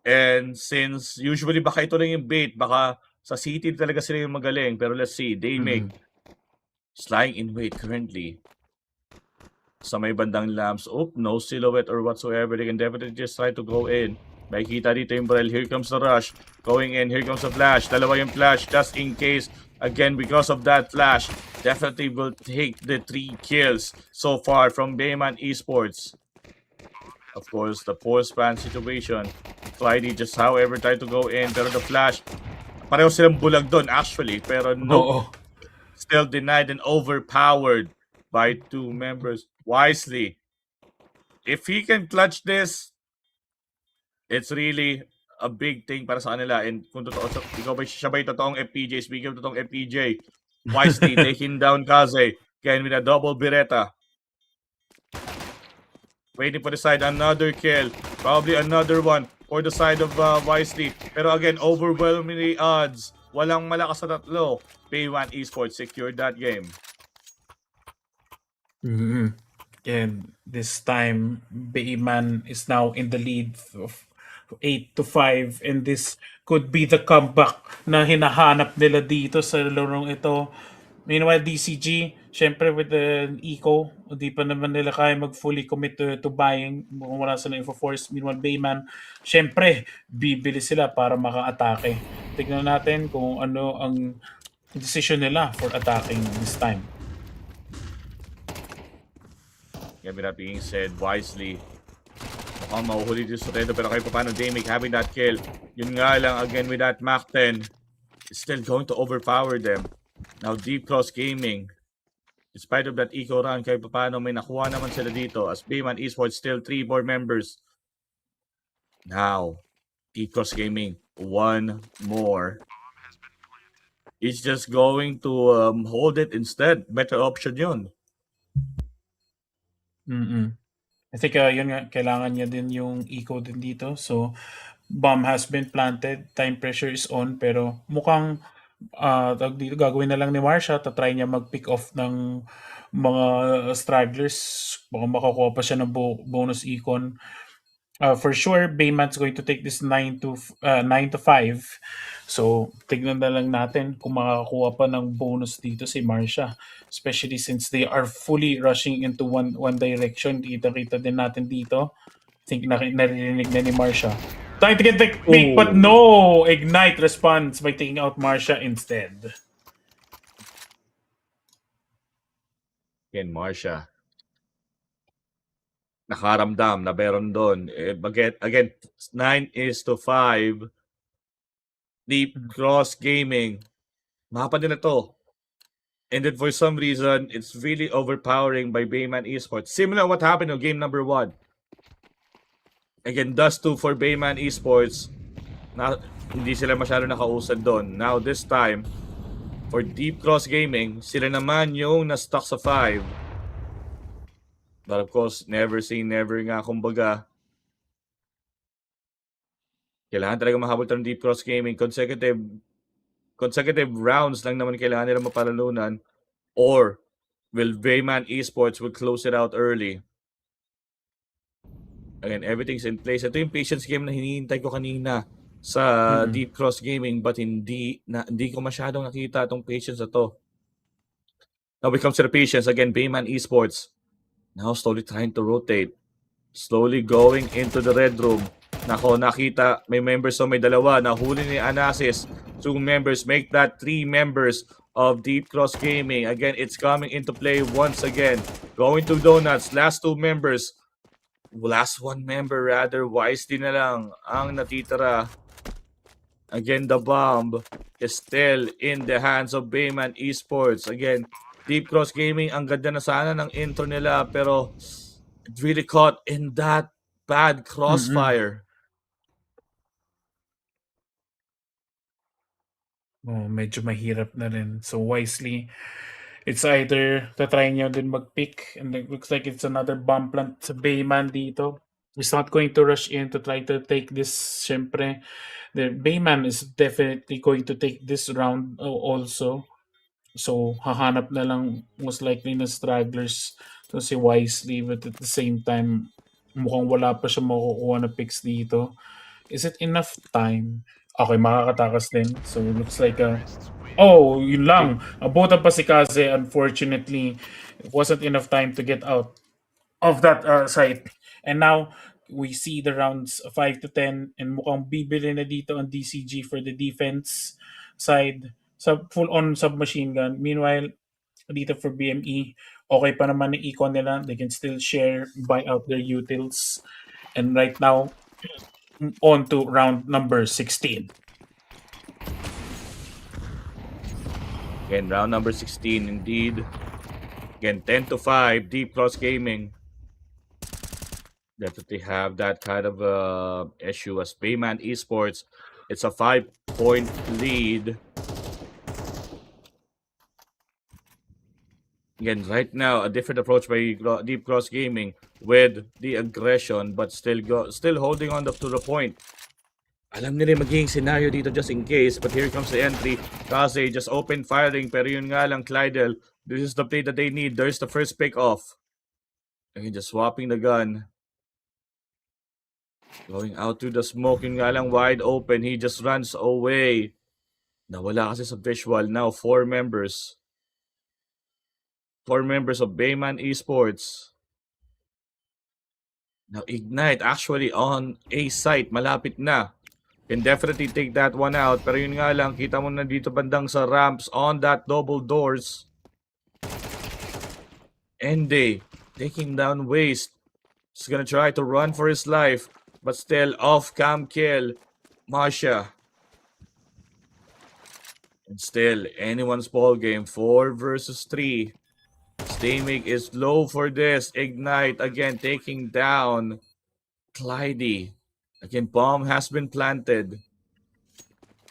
And since usually baka ito na yung bait, baka sa city talaga sila yung magaling. Pero let's see, they make lying in wait currently. Sa may bandang lamps. Oh, no silhouette or whatsoever. They can definitely just try to go in. Makikita dito yung barrel. Here comes the rush. Going in. Here comes the flash. Dalawa yung flash just in case. Again, because of that flash, definitely will take the 3 kills so far from Bayman Esports. Of course, the force span situation. Clyde just however tried to go in. Pero the flash, pareho silang bulag doon actually. Pero no. Still denied and overpowered by 2 members. Wisely. If he can clutch this, it's really a big thing para sa kanila. And kung totoo, siya ba'y totoong FPJ? Speaking of totoong FPJ, Wisely taking down Kaze. Again with a double Beretta. Waiting for the side, another kill. Probably another one for the side of Wisely. Pero again, overwhelmingly odds. Walang malakas sa tatlo. Bayman Esports secured that game. And this time, Bayman is now in the lead of 8-5, and this could be the comeback na hinahanap nila dito sa larong ito. Meanwhile, DCG, syempre with the eco, di pa naman nila kaya mag-fully commit to buying kung wala sila info-force. Meanwhile, Bayman, syempre, bibili sila para maka-atake. Tignan natin kung ano ang decision nila for attacking this time. Yeah, with that being said, Wisely, mukhang mahuhuli dito sa Redo, pero kahit pa paano Damic having that kill. Yun nga lang, again with that Mach 10, it's still going to overpower them. Now, Deep Cross Gaming, despite of that eco run, kahit pa paano may nakuha naman sila dito as Bayman Esports still 3 board members. Now, Deep Cross Gaming, 1 more. It's just going to hold it instead. Better option yun. I think yun nga, kailangan niya din yung eco din dito. So, bomb has been planted, time pressure is on, pero mukhang dito gagawin na lang ni Marsha, try niya mag-pick off ng mga stragglers. Baka makakuha pa siya ng bonus econ. For sure, Bayman's going to take this 9-5. So, tignan na lang natin kung makakakuha pa ng bonus dito si Marsha. Especially since they are fully rushing into one direction. Kita-kita din natin dito. I think naririnig na ni Marsha. Trying to get the pick, but no! Ignite responds by taking out Marsha instead. Again, Marsha. Nakaramdam na meron doon. Again, 9-5. Deep Cross Gaming. Mapa din na to. And then for some reason, it's really overpowering by Bayman Esports. Similar what happened in game number 1. Again, dust 2 for Bayman Esports. Hindi sila masyado nakausad doon. Now this time, for Deep Cross Gaming, sila naman yung na-stuck sa 5. But of course, never say never nga, kumbaga. Kailangan talaga mahabol ng Deep Cross Gaming. Consecutive consecutive rounds lang naman kailangan nila mapanalunan, or will Bayman Esports will close it out early. Again, everything's in place. Ito yung patience game na hinihintay ko kanina sa Deep Cross Gaming, but hindi ko masyadong nakita itong patience na to. Now it comes to the patience. Again, Bayman Esports now slowly trying to rotate. Slowly going into the red room. Nako, nakita, may members, so may dalawa. Nahuli ni Anasis. 2 members, make that 3 members of Deep Cross Gaming. Again, it's coming into play once again. Going to Donuts, last 2 members. Last 1 member rather, wisely na lang ang natitira. Again, the bomb is still in the hands of Bayman Esports. Again, Deep Cross Gaming, ang ganda na sana ng intro nila, pero it really caught in that bad crossfire. Oh, medyo mahirap na rin. So wisely, it's either tatry niya din mag-pick, and it looks like it's another bomb plant sa Bayman dito. He's not going to rush in to try to take this. Siyempre, the Bayman is definitely going to take this round also. So, hahanap na lang most likely na stragglers to si Wisely, but at the same time, mukhang wala pa siya makukuha na picks dito. Is it enough time? Okay, makakatakas din. So, it looks like oh, yun lang. Abutan pa si Kaze. Unfortunately, it wasn't enough time to get out of that site. And now, we see the rounds 5 to 10, and mukhang bibili na dito ang DCG for the defense side. Full-on submachine gun. Meanwhile, dito for BME, okay pa naman ang econ nila. They can still share, buy out their utils. And right now, on to round number 16. Again, round number 16 indeed. Again, 10 to 5, Deep Cross Gaming. Definitely have that kind of issue as Bayman Esports. It's a 5-point lead. Again, right now, a different approach by Deep Cross Gaming with the aggression, but still holding on to the point. Alam nila magiging scenario dito just in case, but here comes the entry. Kaze just open firing, pero yun nga lang, Clydel, this is the play that they need. There's the first pick off. Again, just swapping the gun. Going out to the smoke, yun nga lang, wide open. He just runs away. Nawala kasi sa visual. Now, 4 members. 4 members of Bayman Esports. Now, Ignite actually on A site. Malapit na. Can definitely take that one out. Pero yun nga lang, kita mo na dito bandang sa ramps on that double doors. Ende taking down Waste. He's gonna try to run for his life. But still off-cam kill. Masha. And still, anyone's ball game. 4 versus 3. Staymig is low for this. Ignite again taking down Clyde. Again, bomb has been planted.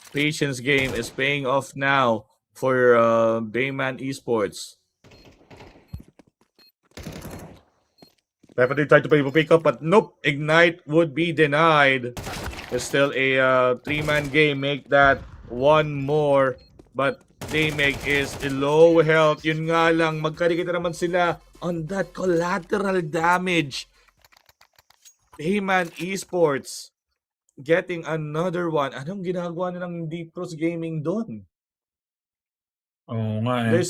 Patience game is paying off now for Bayman Esports. Definitely tried to pick up, but nope. Ignite would be denied. It's still a 3-man game. Make that 1 more. But Staymig is low health. Yun nga lang, magkarikita naman sila on that collateral damage. Bayman Esports getting another one. Anong ginagawa na ng Deep Cross Gaming doon? Oo nga eh.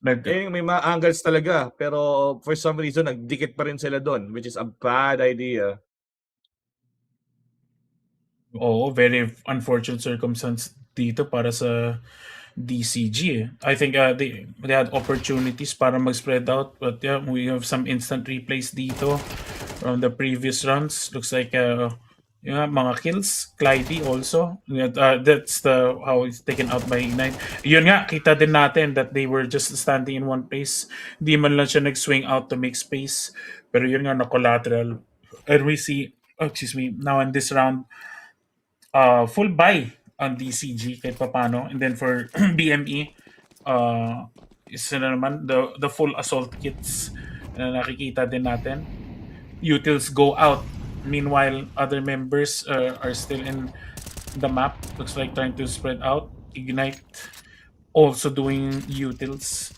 May mga angles talaga, pero for some reason, nagdikit pa rin sila doon, which is a bad idea. Oo, very unfortunate circumstance dito para sa DCG. I think they had opportunities para mag-spread out, but yeah, we have some instant replays dito from the previous rounds. Looks like mga kills. Clyde also. That's how it's taken out by Ignite. Yun nga, kita din natin that they were just standing in one place. Di man lang siya nag-swing out to make space. Pero yun nga, na-collateral. And we see, now in this round, full buy on DCG kahit papano. And then for BME, isa na naman, the full assault kits na nakikita din natin. Utils go out. Meanwhile, other members are still in the map. Looks like trying to spread out. Ignite. Also doing utils.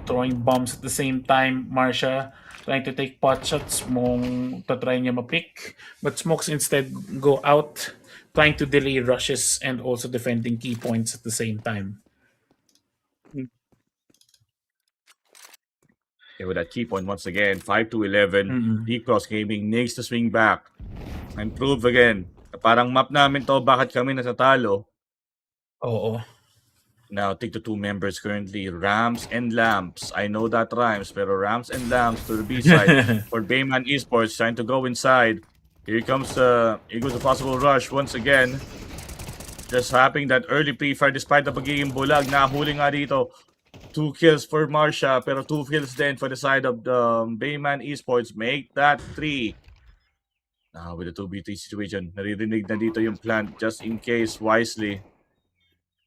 Throwing bombs at the same time. Marsha trying to take pot shots. Mong tatry niya ma-pick. But Smokes instead go out. Trying to delay rushes and also defending key points at the same time. Okay, with that key point once again, 5-11. Deep Cross Gaming needs to swing back and prove again. Parang map namin to, bakit kami natatalo. Oo. Now, take the two members currently, Rams and Lamps. I know that rhymes, pero Rams and Lamps to the B side for Bayman Esports trying to go inside. Here goes the possible rush once again. Just happening that early pre-fire despite the pagiging bulag. Nahuli nga dito. 2 kills for Marsha, pero 2 kills then for the side of the Bayman Esports. Make that 3. Now with the 2v3 situation, naririnig na dito yung plant just in case wisely.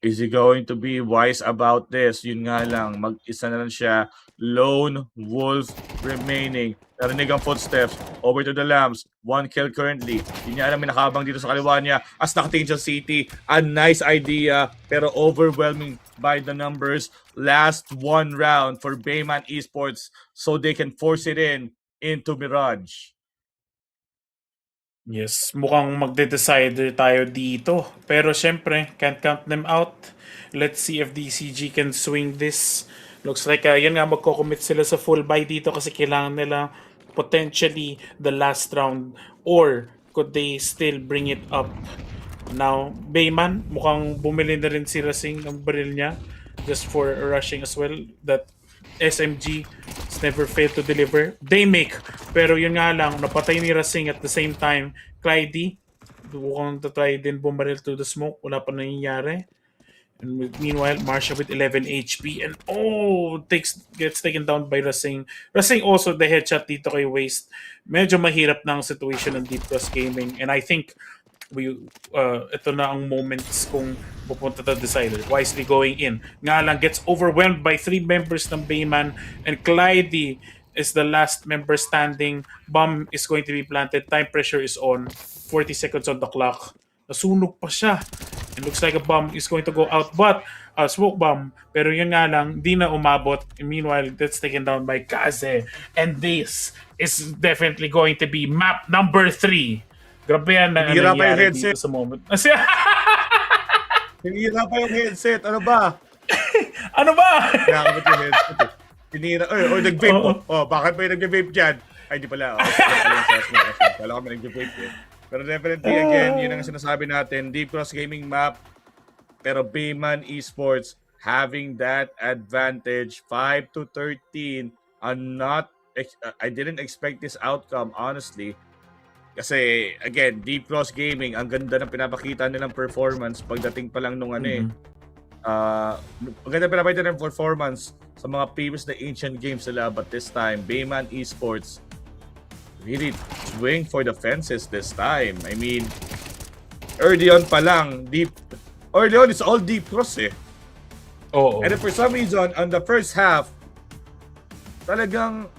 Is he going to be wise about this? Yun nga lang, mag-isa na lang siya. Lone Wolf remaining. Narinig ang footsteps. Over to the Lambs. 1 kill currently. Hindi niya alam, may nakabang dito sa kaliwa niya. As nakatingin sa city. A nice idea, pero overwhelming by the numbers. Last 1 round for Bayman Esports so they can force it into Mirage. Yes, mukhang magde-decider tayo dito. Pero syempre, can't count them out. Let's see if DCG can swing this. Looks like, yan nga, magko-commit sila sa full buy dito kasi kailangan nila potentially the last round. Or, could they still bring it up? Now, Bayman, mukhang bumili na rin si Racing ng baril niya just for rushing as well. That SMG has never failed to deliver. They make. Pero yun nga lang, napatay ni Racing at the same time. Clyde, mukhang tatry din bumaril to the smoke. Wala pa nangyayari. And meanwhile, Marsha with 11 HP. And gets taken down by Racing. Racing also the headshot dito kay Waste. Medyo mahirap na ang situation ng Deep Cross Gaming. And I think ito na ang moments kung pupunta the decider. Wisely going in. Nga lang, gets overwhelmed by 3 members ng Bayman, and Clyde is the last member standing. Bomb is going to be planted. Time pressure is on. 40 seconds on the clock. Nasunog pa siya. It looks like a bomb is going to go out, but a smoke bomb. Pero yun nga lang, di na umabot. And meanwhile, that's taken down by Kaze. And this is definitely going to be map number 3. Grabe yan na nangyayari dito sa moment. Hinira pa yung headset. Ano ba? Ano ba? Nakamit yung headset. Hinira. Or nag-vape po. Bakit ba yung nag-vape dyan? Ay, di pala. Kala ko may nag-vape eh. Pero definitely, again, yun ang sinasabi natin. Deep Cross Gaming map. Pero Bayman Esports having that advantage. 5-13. I didn't expect this outcome, honestly. Kasi, again, Deep Cross Gaming, ang ganda ng pinapakita nilang performance pagdating pa lang nung ang ganda pinapakita ng performance sa mga previous na ancient games nila, but this time, Bayman Esports really swing for the fences this time. I mean, early on pa lang, it's all Deep Cross eh. And then for some reason, on the first half, talagang,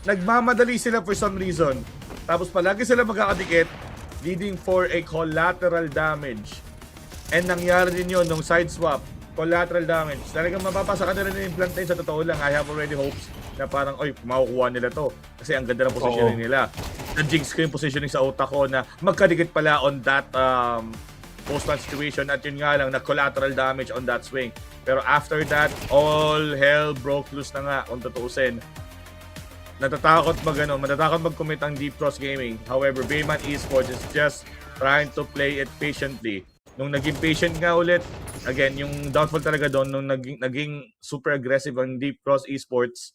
nagmamadali sila for some reason. Tapos palagi sila magkakadikit, leading for a collateral damage. And nangyari din yun nung side swap. Collateral damage. Talagang mapapasa ka na rin yung plantain sa totoo lang. I have already hopes na parang, makukuha nila to. Kasi ang ganda ng positioning nila. Na-jinx ko yung positioning sa utak ko na magkadikit pala on that post-match situation. At yun nga lang, na collateral damage on that swing. Pero after that, all hell broke loose na nga kung tutuusin. Matatakot mag-commit ang Deep Cross Gaming. However, Bayman Esports is just trying to play it patiently. Nung naging patient nga ulit, again, yung downfall talaga doon, nung naging super aggressive ang Deep Cross Esports,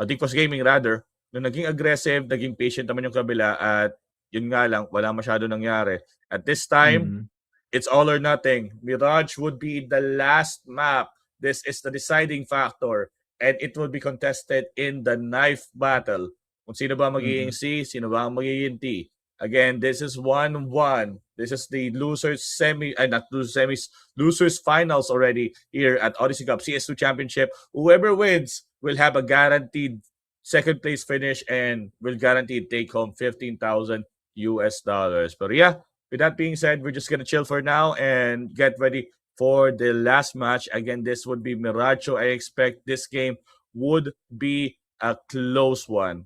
Deep Cross Gaming rather, nung naging aggressive, naging patient naman yung kabila, at yun nga lang, wala masyado nangyari. At this time, it's all or nothing. Mirage would be the last map. This is the deciding factor. And it will be contested in the knife battle. Kung sino ba magiging C, sino ba ang magiging T. Again, this is 1-1. This is the losers losers finals already here at Odyssey Cup CS2 Championship. Whoever wins will have a guaranteed second place finish and will guaranteed take home $15,000. But yeah, with that being said, we're just gonna chill for now and get ready for the last match. Again, this would be Miracho. I expect this game would be a close one.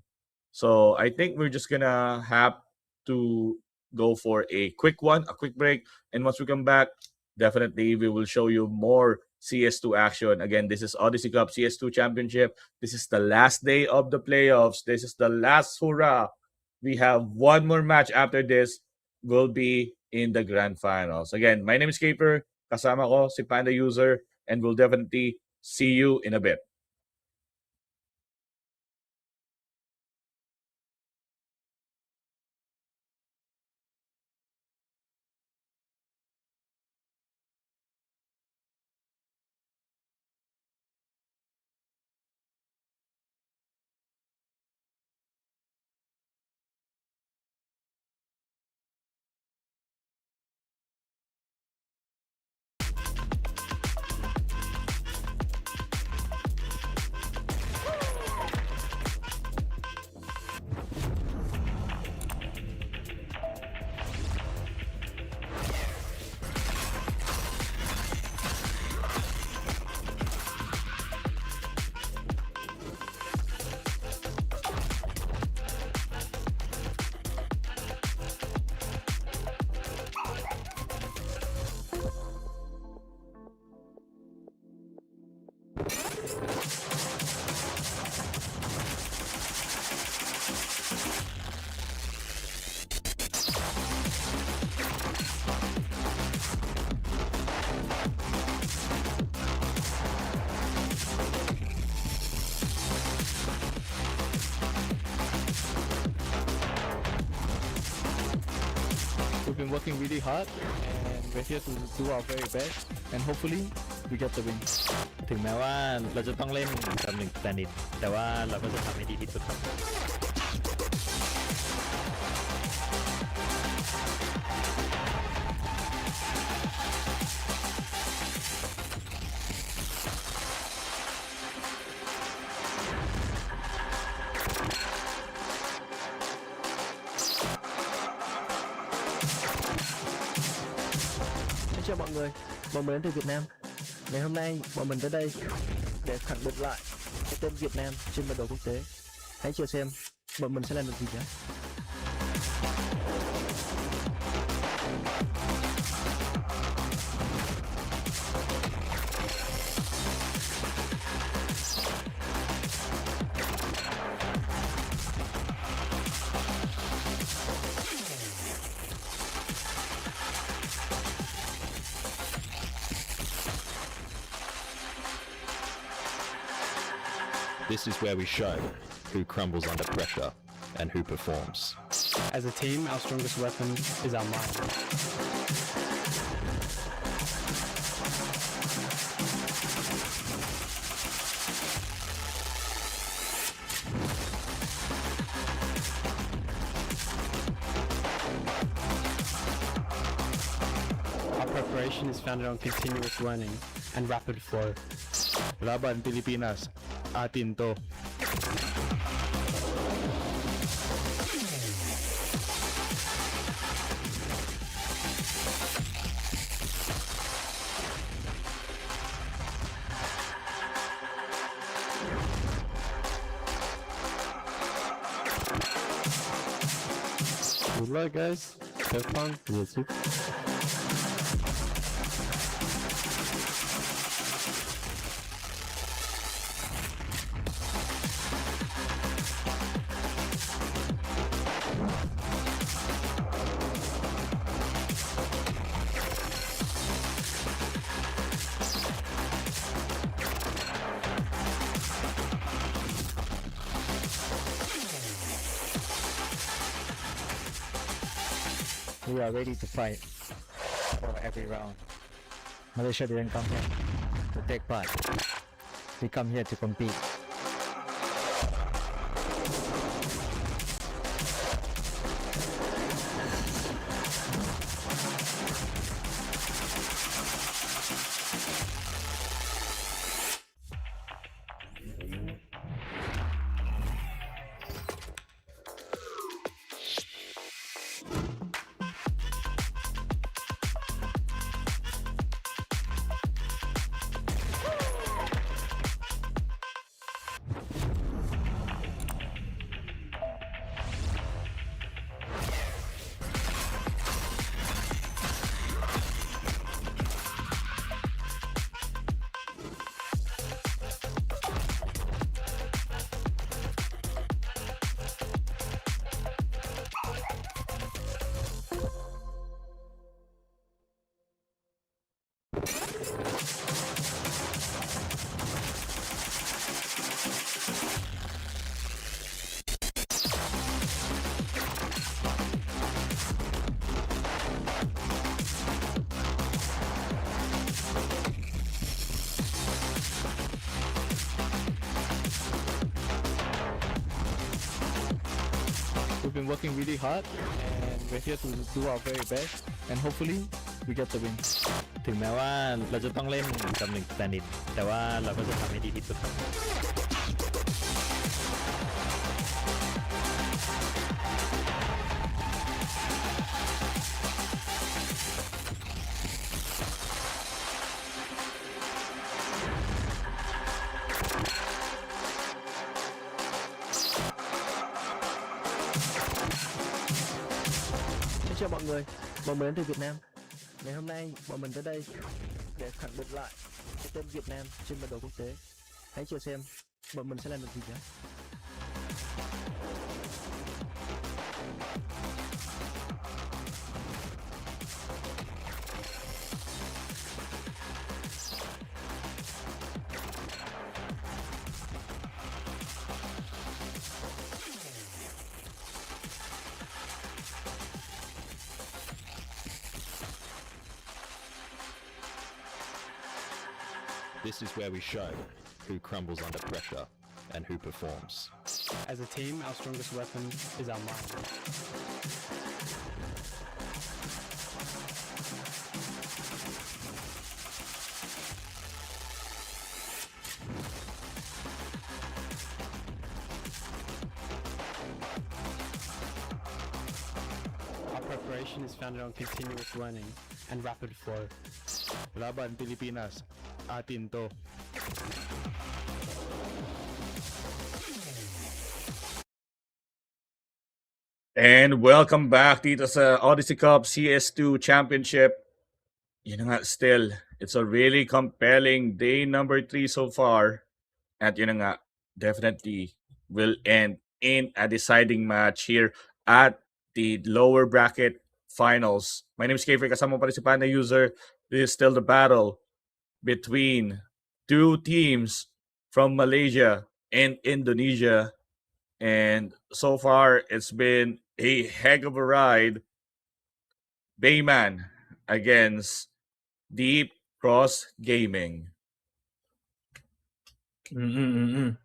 So I think we're just gonna have to go for a quick break. And once we come back, definitely we will show you more CS2 action. Again, this is Odyssey Cup CS2 Championship. This is the last day of the playoffs. This is the last hurrah. We have one more match after this. Will be in the grand finals. Again, my name is Caper. Kasama ko si Panda User. And we'll definitely see you in a bit. We've been working really hard and we're here to do our very best and hopefully we get the win. ถึงแม้ว่าเราจะต้องเล่นกับ1 standing แต่ว่าเราก็จะทำให้ดีที่สุดครับ Xin chào mọi người, bọn mình đến từ Việt Nam. Ngày hôm nay bọn mình tới đây để khẳng định lại cái tên Việt Nam trên bản đồ quốc tế. Hãy chờ xem bọn mình sẽ làm được gì nhé. This is where we show who crumbles under pressure and who performs. As a team, our strongest weapon is our mind. Our preparation is founded on continuous learning and rapid flow. Laban Pilipinas, atin to. Good luck, guys. Have fun. Yes, sir. We are ready to fight for every round. Malaysia didn't come here to take part. We come here to compete. We've been working really hard, and we're here to do our very best, and hopefully we get the win. ถึงแม้ว่าเราจะต้องเล่นกับ1 stand-in แต่ว่าเราก็จะทำให้ดีที่สุดครับ Xin chào mọi người, bọn mình đến từ Việt Nam. Ngày hôm nay bọn mình tới đây để khẳng định lại cái tên Việt Nam trên bản đồ quốc tế. Hãy chờ xem bọn mình sẽ làm được gì nhé. This is where we show who crumbles under pressure and who performs. As a team, our strongest weapon is our mind. Our preparation is founded on continuous learning and rapid flow. Laban Pilipinas, atin to. And welcome back dito sa Odyssey Cup CS2 Championship. Yun na nga, still, it's a really compelling day number 3 so far. At yun na nga, definitely will end in a deciding match here at the lower bracket finals. My name is Kayfrey, kasama pa rin si Panda User. This is still the battle between two teams from Malaysia and Indonesia. And so far, it's been a heck of a ride. Bayman against Deep Cross Gaming.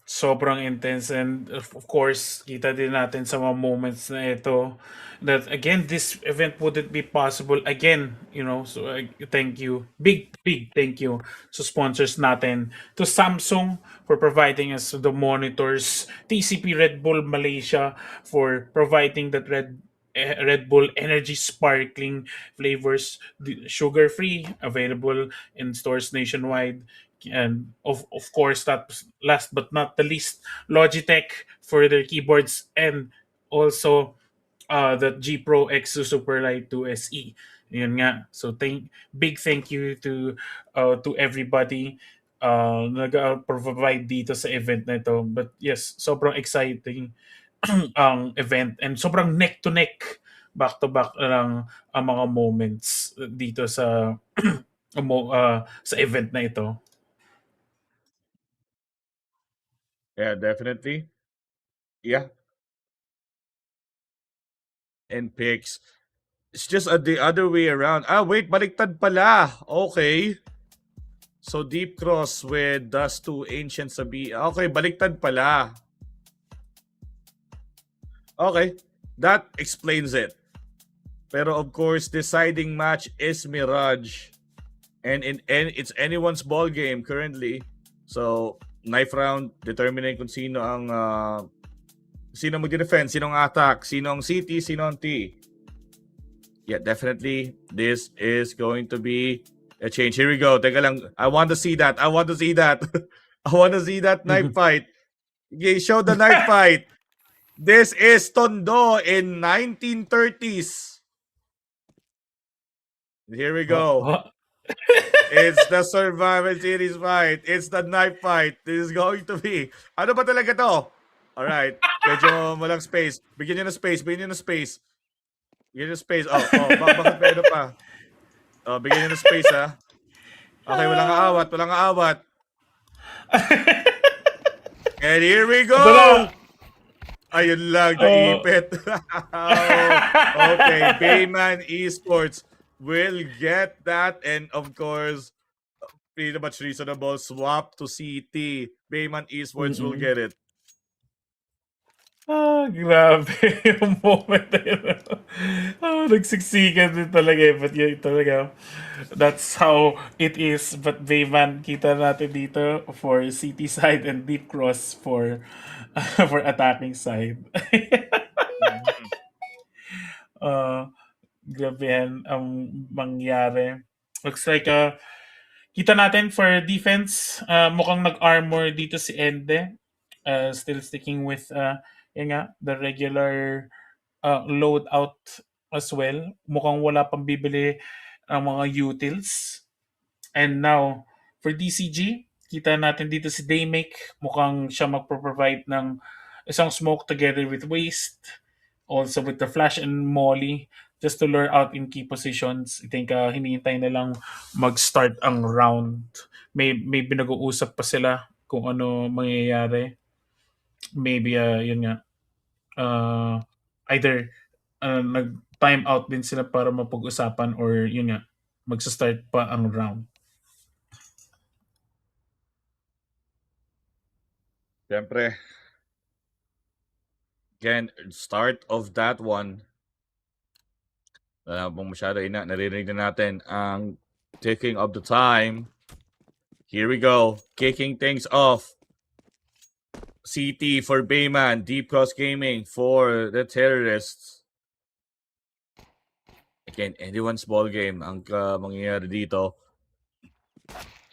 Sobrang intense, and of course kita din natin sa mga moments na ito that again this event wouldn't be possible again, so thank you, big thank you to sponsors natin, to Samsung for providing us the monitors, TCP Red Bull Malaysia for providing that Red Bull Energy Sparkling flavors, sugar free, available in stores nationwide. And of course, that last but not the least, Logitech for their keyboards, and also the G Pro X Superlight 2 SE. Yun nga. So big thank you to everybody nag-provide dito sa event na ito. But yes, sobrang exciting ang event, and sobrang neck to neck, back to back lang ang mga moments dito sa sa event na ito. Yeah, definitely. Yeah. And picks. It's just the other way around. Ah, wait, baliktad pala. Okay. So Deep Cross with Dust 2 Ancient Sabi. Okay, baliktad pala. Okay, that explains it. Pero of course, deciding match is Mirage. And it's anyone's ball game currently. So, knife round, determining kung sino ang sino mag-defend, sino ang attack, sino ang CT, sino ang T. Yeah, definitely this is going to be a change. Here we go. Teka lang. I want to see that. I want to see that knife fight. Okay, show the knife fight. This is Tondo in 1930s. Here we go. It's the Survival Series fight. It's the knife fight. This is going to be... Ano ba talaga to? Alright. Medyo walang space. Bigyan nyo ng space. Bigyan nyo ng space. Bigyan nyo ng space. Bakit meron pa? Bigyan nyo ng space, ha? Okay, walang aawat. Walang aawat. And here we go! Ayun lang, naipit. Okay, Bayman Esports will get that, and of course, pretty much reasonable swap to CT. Bayman Esports will get it. Grabe yung moment na yun. Nagsiksikan din talaga eh. But yun talaga, that's how it is. But Bayman, kita natin dito for CT side and deep cross for for attacking side. uh, Grabe yan ang mangyari. Looks like kita natin for defense, mukhang nag-armor dito si Ende. Still sticking with yun nga, the regular loadout as well. Mukhang wala pang bibili ang mga utils. And now, for DCG, kita natin dito si Daymake. Mukhang siya magpro-provide ng isang smoke together with Waste. Also with the Flash and Molly just to lure out in key positions. I think hinihintay na lang mag-start ang round. May pinag-uusap pa sila kung ano mangyayari. Maybe, yun nga, either nag-time out din sila para mapag-usapan or yun nga, magsa-start pa ang round. Siyempre, again, start of that one. Wala pong masyado naririnig na natin ang ticking of the time. Here we go. Kicking things off. CT for Bayman. Deep Cross Gaming for the Terrorists. Again, anyone's ball game ang mangyayari dito.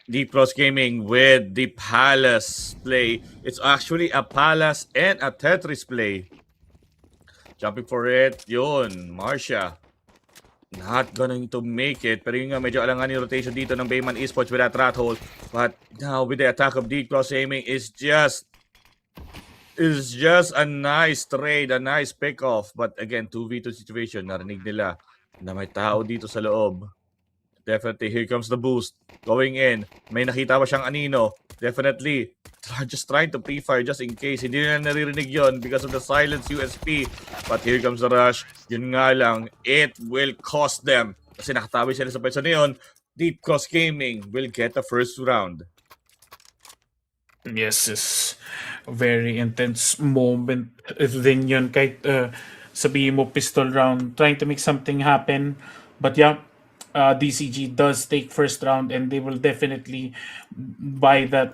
Deep Cross Gaming with the Palace play. It's actually a Palace and a Tetris play. Jumping for it. Yun, Marcia. Not going to make it. Pero yun nga, medyo alangan yung rotation dito ng Bayman Esports with that rat hole. But now with the attack of Deep Cross Gaming is just a nice trade, a nice pick-off. But again, 2v2 situation. Narinig nila na may tao dito sa loob. Definitely, here comes the boost. Going in. May nakita pa siyang anino. Definitely. Just trying to pre-fire just in case. Hindi na naririnig yon because of the silence USP. But here comes the rush. Yun nga lang, it will cost them. Kasi nakatabi sila sa pwesto na yun. Deep Cross Gaming will get the first round. Yes, it's a very intense moment din yun. Kahit sabihin mo pistol round, trying to make something happen. But yeah, DCG does take first round and they will definitely buy that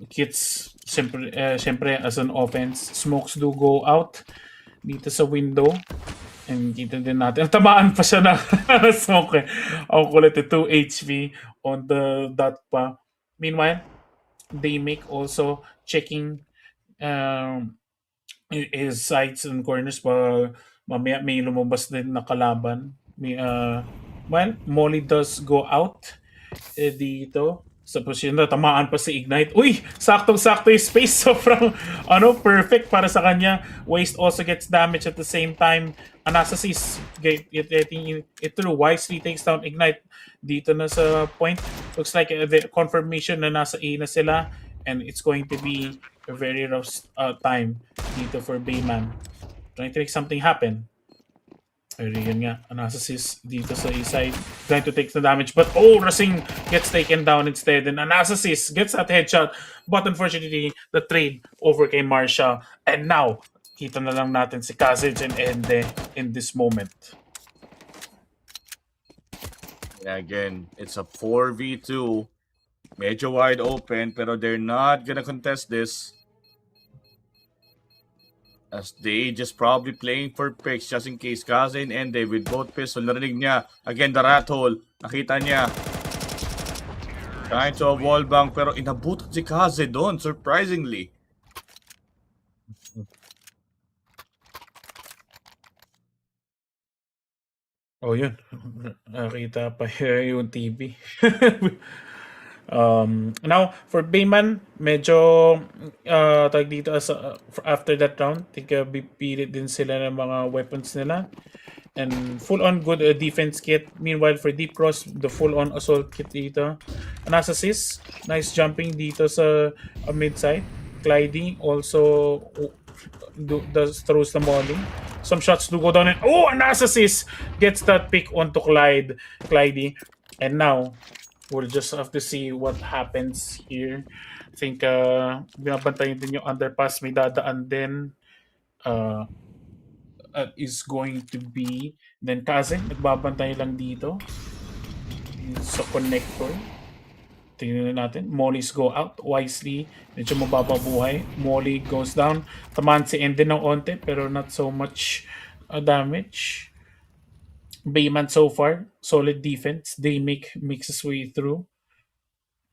kits siyempre as an offense. Smokes do go out dito sa window. And kita din natin. Tamaan pa siya na smoke. Ang kulit 2 HP on the dot pa. Meanwhile, they make also checking his sides and corners pa mamaya may lumabas din na kalaban. Well, Molly does go out dito sa posisyon na tamaan pa si Ignite. Uy! Saktong-sakto yung space. Sobrang perfect para sa kanya. Waste also gets damage at the same time. Anastasis it through wisely takes down Ignite dito na sa point. Looks like the confirmation na nasa A na sila and it's going to be a very rough time dito for Bayman. Trying to make something happen. Yun nga, Anastasis dito sa A-side, trying to take the damage, but Racing gets taken down instead, and Anastasis gets that headshot, but unfortunately, the trade over kay Marcia, and now, kita na lang natin si Kazage and Ende in this moment. Yeah, again, it's a 4v2, medyo wide open, pero they're not gonna contest this. As they just probably playing for picks just in case. Kaze and Ende with both pistol. Narinig niya. Again, the rat hole. Nakita niya. Trying to a wall bang pero inabutan si Kaze doon. Surprisingly. Oh, yun. Nakita pa yung TV. Now, for Bayman, medyo tag dito after that round, pipilit din sila ng mga weapons nila. And full-on good defense kit. Meanwhile, for Deep Cross, the full-on assault kit dito. Anastasis, nice jumping dito sa mid-side. Clyde also throws the molly. Some shots do go down and Anastasis gets that pick onto Clyde. And now, we'll just have to see what happens here. I think binabantayan din yung underpass. May dadaan din. uh, is going to be then Kaze, nagbabantay lang dito sa connector. Tingnan na natin. Mollies go out wisely. Medyo mababa buhay. Molly goes down. Tamaan si Ende ng onte pero not so much damage. Bayman so far, solid defense. They makes his way through.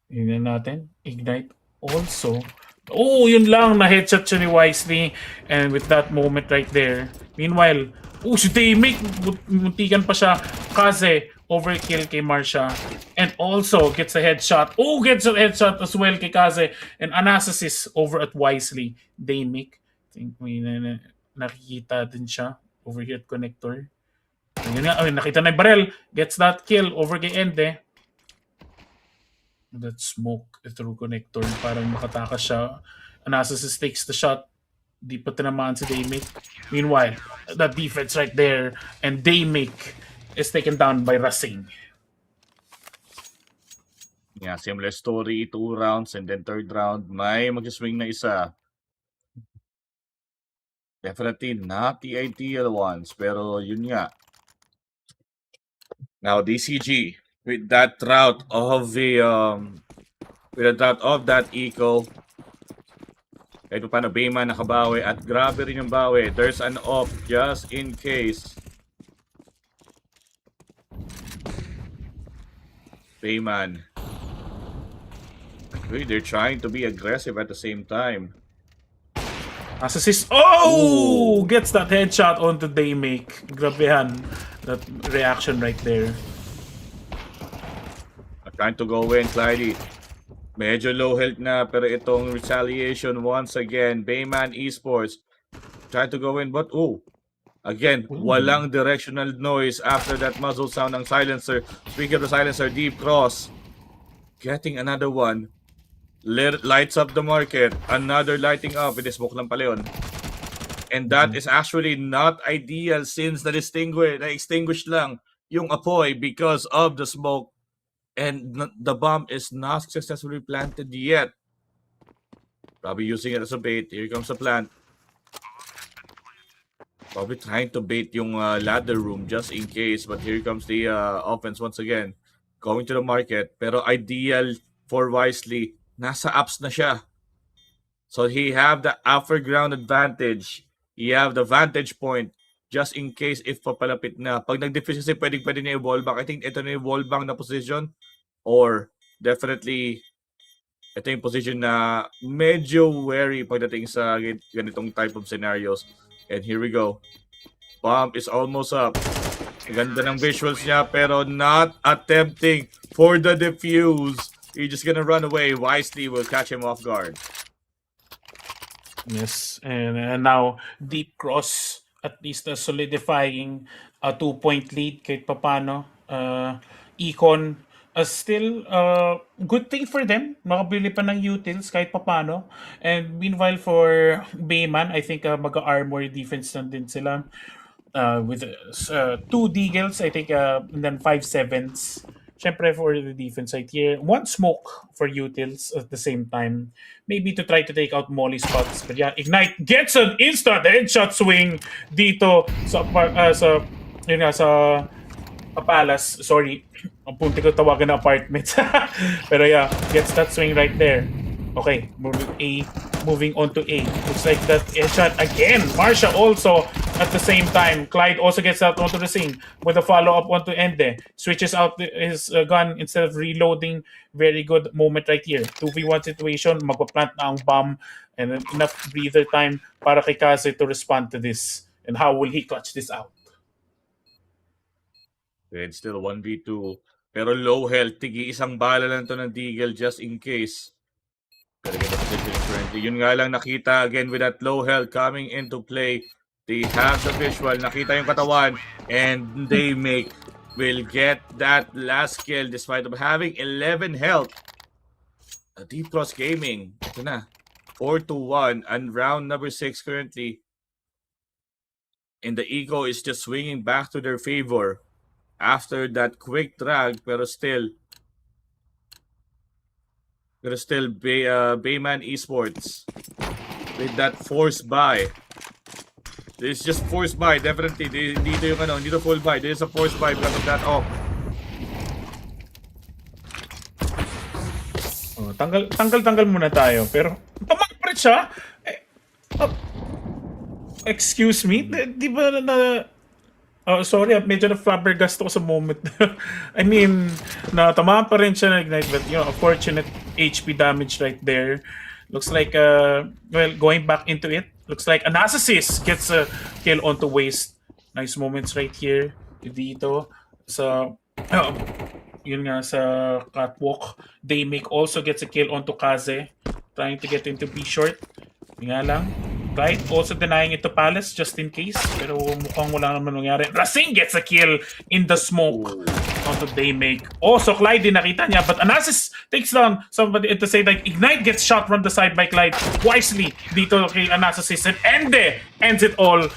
Tingnan natin. Ignite also. Oh, yun lang. Na-headshot siya ni Wisely. And with that moment right there. Meanwhile, si Daymake. Muntikan pa siya. Kaze, overkill kay Marsha. And also gets a headshot. Gets a headshot as well kay Kaze. And Anastasis over at Wisely. Daymake. I think may nakikita din siya. Over here at connector. Ayun nga. Nakita na yung barrel. Gets that kill over kay Ende. That smoke through connector. Parang makatakas siya. Anastasis takes the shot. Di pa tinamaan si Daymake. Meanwhile, that defense right there. And Daymake is taken down by Racing. Yeah, similar story, 2 rounds and then third round, may mag-swing na isa. Definitely not the ideal ones, pero yun nga. Now DCG with that route of that eco. Kahit pa paano Bayman nakabawi at grabe rin yung bawi. There's an off just in case. Bayman. Really, they're trying to be aggressive at the same time. Assist. Gets that headshot onto Daymake. Grabehan. That reaction right there. Trying to go in, Clyde. Medyo low health na, pero itong retaliation once again. Bayman Esports trying to go in, but again, walang directional noise after that muzzle sound ng silencer. Speaking of the silencer, Deep Cross getting another one. Lights up the market. Another lighting up. Smoke lang pala yun. And that is actually not ideal since na-extinguished lang yung apoy because of the smoke. And the bomb is not successfully planted yet. Probably using it as a bait. Here comes the plant. Probably trying to bait yung ladder room just in case. But here comes the offense once again. Going to the market. Pero ideal for Wisely. Nasa apps na siya. So he have the upper ground advantage. He have the vantage point. Just in case if papalapit na. Pag nag-defuse kasi pwede na i-wall back. I think ito na yung wall bang na position. Or definitely ito yung position na medyo wary pagdating sa ganitong type of scenarios. And here we go. Bomb is almost up. Ganda ng visuals niya pero not attempting for the defuse. He's just gonna run away. Wisely will catch him off guard. Yes, and now Deep Cross at least solidifying a 2-point lead kahit papano. Econ still good thing for them. Makabili pa ng utils kahit papano. And meanwhile for Bayman, I think mag-armor defense na din sila. With 2 deagles, I think, and then 5 sevens. Siyempre for the defense side here, 1 smoke for utils at the same time. Maybe to try to take out Molly spots. But yeah, Ignite gets an instant headshot swing dito sa Palace. Sorry, ang punti ko tawagan na apartments. Pero yeah, gets that swing right there. Okay, moving on to A. Looks like that headshot again. Marsha also at the same time. Clyde also gets out onto the scene with a follow-up onto Ende. Switches out his gun instead of reloading. Very good moment right here. 2v1 situation. Magpa-plant na ang bomb. And enough breather time para kay Kaze to respond to this. And how will he clutch this out? It's still 1v2. Pero low health. Tigi-isang bala lang to ng Deagle just in case. Yun nga lang nakita again with that low health coming into play. They have the visual, nakita yung katawan, and Daymake will get that last kill despite of having 11 health. Deep Cross Gaming, ito na, 4-1 and round number 6 currently. And the Eagle is just swinging back to their favor after that quick drag, pero still Bayman Esports with that forced buy. This is just forced buy, definitely. Dito yung ano, dito full buy. This is a forced buy because of that off. Oh, tanggal muna tayo. Pero, tama pa rin siya. Excuse me? Di ba Oh, sorry, medyo na-flabbergast ako sa moment. I mean, natamaan pa rin siya na-ignite, but a fortunate HP damage right there. Looks like, well, going back into it, looks like Anastasis gets a kill onto Waste. Nice moments right here. Dito. Sa, yun nga, sa catwalk. Daymake also gets a kill onto Kaze. Trying to get into B-short. Yun nga lang. Right? Also denying it to Palace just in case. Pero mukhang wala naman nangyari. Racing gets a kill in the smoke. Onto Daymake. Also, Clyde din nakita niya. But Anasis takes down somebody to say like Ignite gets shot from the side by Clyde. Wisely dito kay Anasis. And Ende ends it all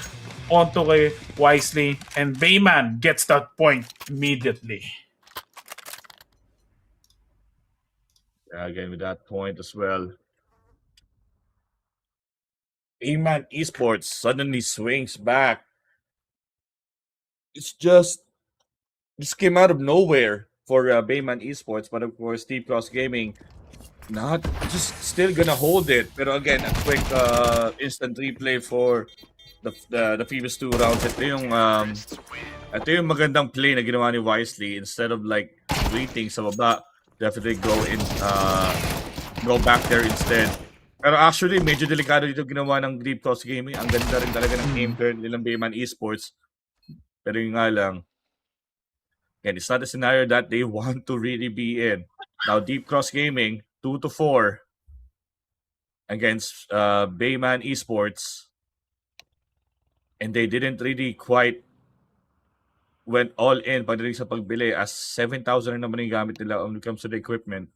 onto kay Wisely. And Bayman gets that point immediately. Yeah, again with that point as well. Bayman Esports suddenly swings back. It's just came out of nowhere for Bayman Esports, but of course Deep Cross Gaming not just still gonna hold it. Pero again, a quick instant replay for the previous 2 rounds. Ito yung magandang play na ginawa ni Wisely. Instead of like waiting sa baba, definitely go back there instead. Pero actually, medyo delikado dito ginawa ng Deep Cross Gaming. Ang ganda rin talaga ng game turn nilang Bayman Esports. Pero yung nga lang, again, it's not a scenario that they want to really be in. Now, Deep Cross Gaming, 2-4 against Bayman Esports. And they didn't really quite went all in pagdating sa pagbili as 7,000 na naman yung gamit nila when it comes to the equipment.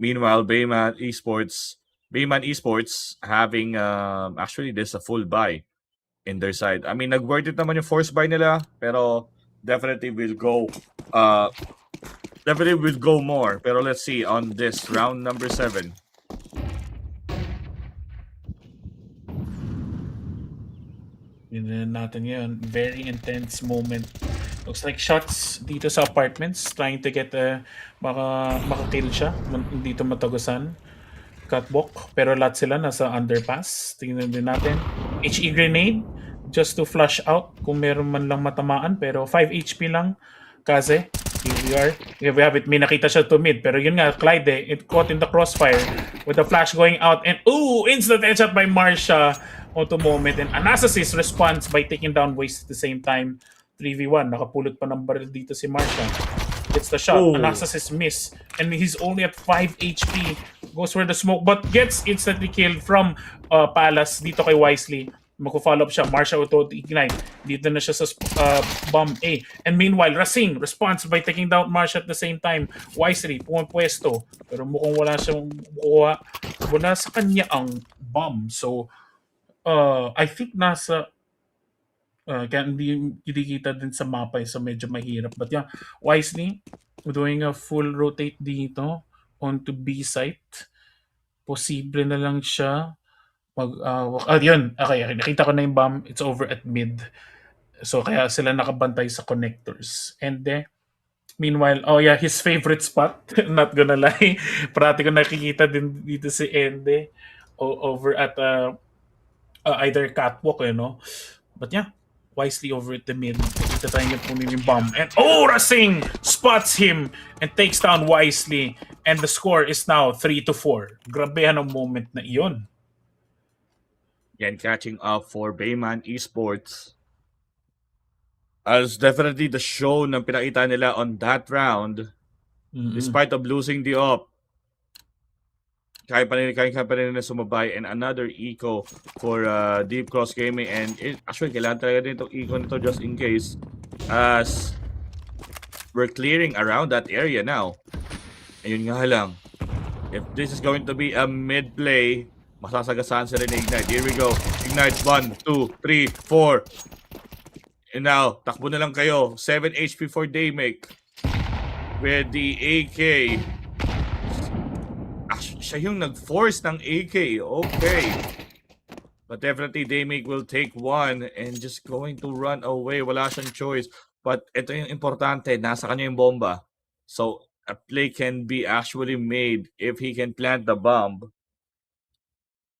Meanwhile, Bayman Esports having actually there's a full buy in their side. I mean, nag-worth it naman yung force buy nila, pero definitely will go more. Pero let's see on this round number 7. Yun natin yun. Very intense moment. Looks like shots dito sa apartments trying to get makakill siya dito matagusan. Catwalk, pero lahat sila nasa underpass. Tingnan din natin. HE grenade just to flush out kung meron man lang matamaan, pero 5 HP lang. Kaze, here we have it. May nakita siya to mid, pero yun nga, Clyde, it caught in the crossfire with the flash going out, and instant headshot by Marsha onto moment, and Anastasis responds by taking down Waste at the same time. 3v1, nakapulot pa ng baril dito si Marsha. Gets the shot. Anastasis miss, and he's only at 5 HP. Goes for the smoke, but gets instantly killed from Palace dito kay Wisely. Magpo-follow up siya. Marsha auto ignite. Dito na siya sa bomb A. And meanwhile, Racing responds by taking down Marsha at the same time. Wisely, pumapwesto. Pero mukhang wala siyang kuha. Wala sa kanya ang bomb. So, I think nasa kaya hindi kita din sa mapa, so medyo mahirap. But yeah, Wisely doing a full rotate dito onto B site. Posible na lang siya yun. Okay, nakita ko na yung bomb. It's over at mid. So kaya sila nakabantay sa connectors. And meanwhile, his favorite spot, not gonna lie. Parati ko nakikita din dito si Ende over at either catwalk, But yeah, Wisely over at the mid. Nakita tayo niya punin yung bomb. And Racing spots him and takes down Wisely. And the score is now 3-4. Grabehan ang moment na iyon. Again, catching up for Bayman Esports. As definitely the show ng pinakita nila on that round. Despite of losing the op. Kaya pa rin na sumabay, and another eco for Deep Cross Gaming, and actually kailangan talaga din itong eco nito just in case, as we're clearing around that area now. Ayun nga lang, if this is going to be a mid play, masasagasaan sila ni Ignite. Here we go. Ignite 1, 2, 3, 4. And now, takbo na lang kayo. 7 HP for Daymake with the AK. Siya yung nag-force ng AK. Okay. But definitely, Daymake will take one and just going to run away. Wala siyang choice. But ito yung importante, nasa kanya yung bomba. So, a play can be actually made if he can plant the bomb.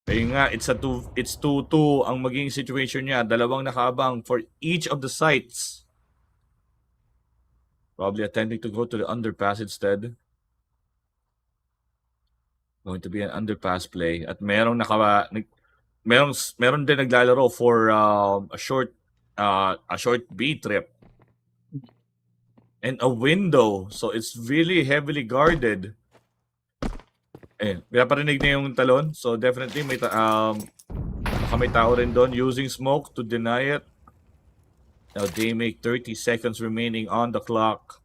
Ayun nga, it's 2-2 ang maging situation niya. Dalawang nakaabang for each of the sites. Probably attempting to go to the underpass instead. Going to be an underpass play. At meron din naglalaro for a short B trip. And a window. So it's really heavily guarded. Pinaparinig na yung talon. So definitely may tao rin doon using smoke to deny it. Now they make 30 seconds remaining on the clock.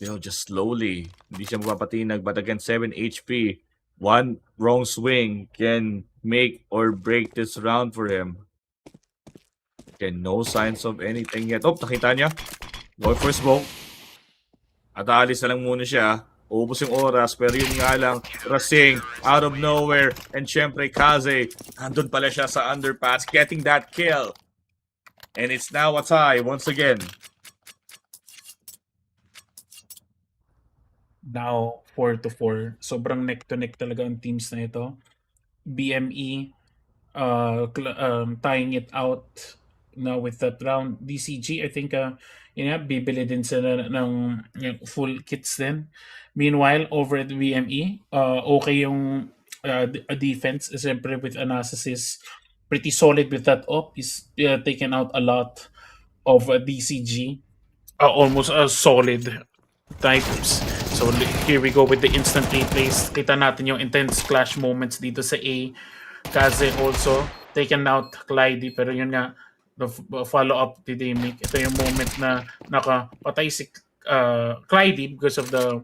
Just slowly. Hindi siya mapapatinag, but again, 7 HP. One wrong swing can make or break this round for him. Again, no signs of anything yet. Oh, nakita niya. Go for smoke. At aalis na lang muna siya. Ubus yung oras, pero yun nga lang, Rasing, out of nowhere, and syempre Kaze, andun pala siya sa underpass, getting that kill. And it's now a tie once again. Now 4-4. Sobrang neck to neck talaga ang teams na ito. BME tying it out now with that round. DCG, I think bibili din sila ng full kits din. Meanwhile, over at BME, okay yung defense. Siyempre with Anastasis, pretty solid with that op. He's taken out a lot of DCG. Almost solid types. So here we go with the instant replays. Kita natin yung intense clash moments dito sa A. Kaze also taken out Clyde, pero yun nga, the follow-up ni Daymake. Ito yung moment na nakapatay si Clyde because of the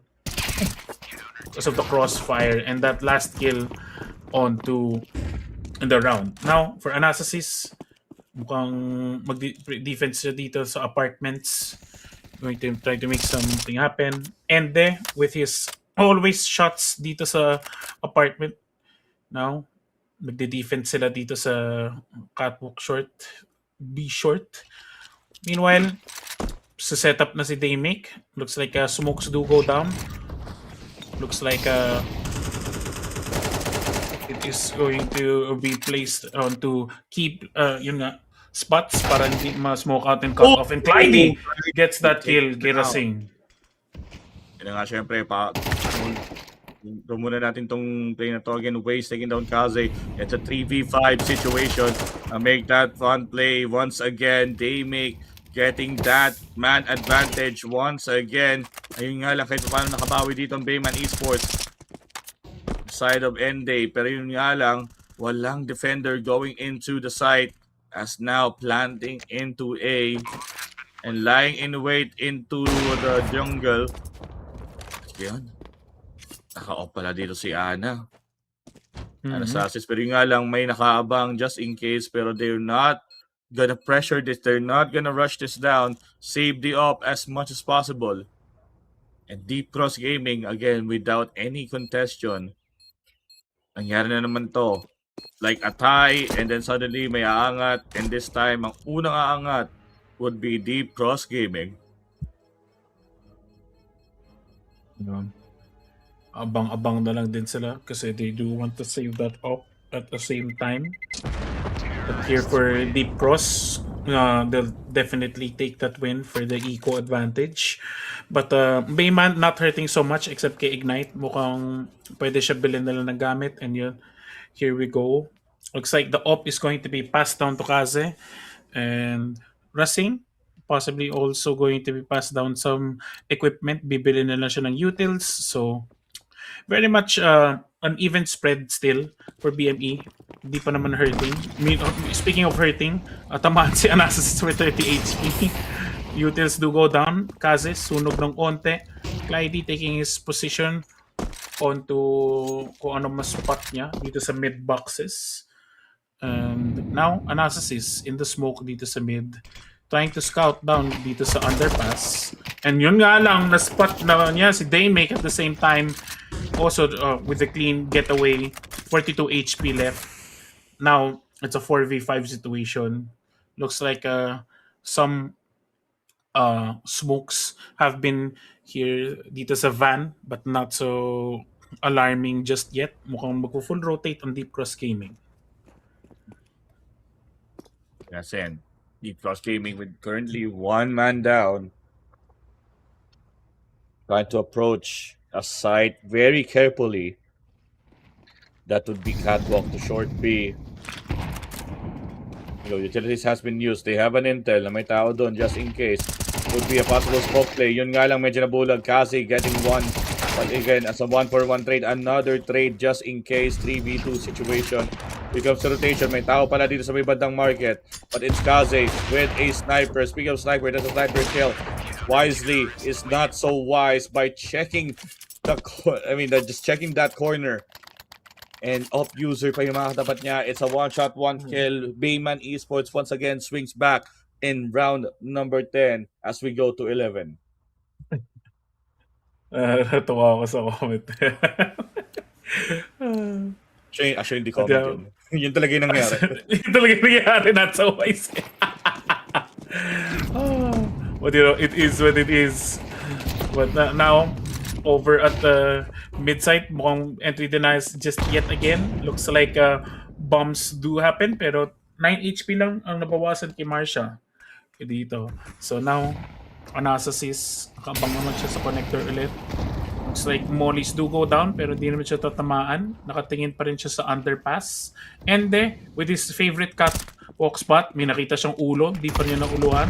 crossfire and that last kill onto in the round. Now, for Anastasis, mukhang mag-defense siya dito sa apartments. Going to try to make something happen. Ende with his always shots dito sa apartment. Now, magde-defense sila dito sa catwalk short, B short. Meanwhile, sa setup na si Daymake. Looks like smokes do go down. Looks like it is going to be placed on to keep yun nga, spots para hindi ma-smoke out and cut off. And Clyde gets that kill kay Rasing. Yun nga, syempre, muna natin tong play na to. Again, Waze taking down Kaze. It's a 3v5 situation. Make that fun play once again. Daymake getting that man advantage once again. Ayun nga lang, kahit paano nakabawi dito ang Bayman Esports. Side of Ende. Pero yun nga lang, walang defender going into the site. As now planting into A and lying in wait into the jungle. Yan. Naka-off pala dito si Ana. Anastasis, pero nga lang may nakaabang just in case, pero they're not gonna pressure this. They're not gonna rush this down. Save the op as much as possible. And Deep Cross Gaming, again, without any contestation. Nangyari na naman to. Like a tie, and then suddenly may aangat, and this time, ang unang aangat would be Deep Cross Gaming. Abang-abang na lang din sila kasi they do want to save that up at the same time. But here for Deep Cross, they'll definitely take that win for the eco advantage. But Bayman not hurting so much except kay Ignite. Mukhang pwede siya bilhin nila ng gamit, and yun. Here we go. Looks like the op is going to be passed down to Kaze. And Rasing, possibly also going to be passed down some equipment. Bibili na lang siya ng utils. So, very much an even spread still for BME. Hindi pa naman hurting. Speaking of hurting, tamaan si Anastasis with 30 HP. Utils do go down. Kaze, sunog ng onte. Clyde taking his position onto kung ano mas spot niya dito sa mid boxes. And now, Anastasis in the smoke dito sa mid. Trying to scout down dito sa underpass. And yun nga lang, na-spot na niya si Daymake at the same time. Also with the clean getaway 42 HP left. Now, it's a 4v5 situation. Looks like some smokes have been here dito sa van, but not so alarming just yet. Mukhang mag-full rotate on Deep Cross Gaming. Yes, and Deep Cross Gaming with currently one man down. Trying to approach a site very carefully. That would be catwalk to short B. Utilities has been used. They have an intel na may tao doon just in case. Would be a possible smoke play. Yun nga lang medyo nabulag. Kasi getting one. But again, as a 1-for-1 trade, another trade just in case 3v2 situation. Becomes the rotation. May tao pala dito sa may bandang market. But it's Kaze with a sniper. Speaking of sniper, that's a sniper kill. Wisely is not so wise by checking just checking that corner. And up user pa yung mga katapat niya. It's a one-shot, one-kill. Bayman Esports once again swings back in round number 10 as we go to 11. Natuwa ako sa comment. Actually, hindi comment yun. Yun talaga yung nangyari. Yun talaga yung nangyari, not so wise. But it is what it is. But now, over at the mid-site, mukhang entry denies just yet again. Looks like bombs do happen, pero 9 HP lang ang nabawasan kay Marsha dito. So now, Anastasis, nakabang naman siya sa connector ulit. Looks like mollies do go down, pero di naman siya tatamaan. Nakatingin pa rin siya sa underpass. And with his favorite catwalk spot, may nakita siyang ulo, di pa rin niya nauluhan.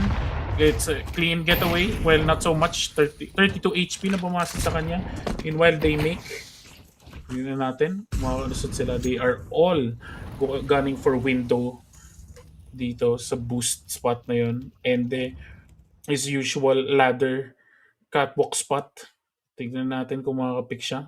It's a clean getaway. Well, not so much. 32 HP na pumasok sa kanya. Meanwhile, they make. Hindi na natin. Makalusot sila. They are all gunning for window dito sa boost spot na yun. And his usual ladder catwalk spot. Tignan natin kung makakapick siya.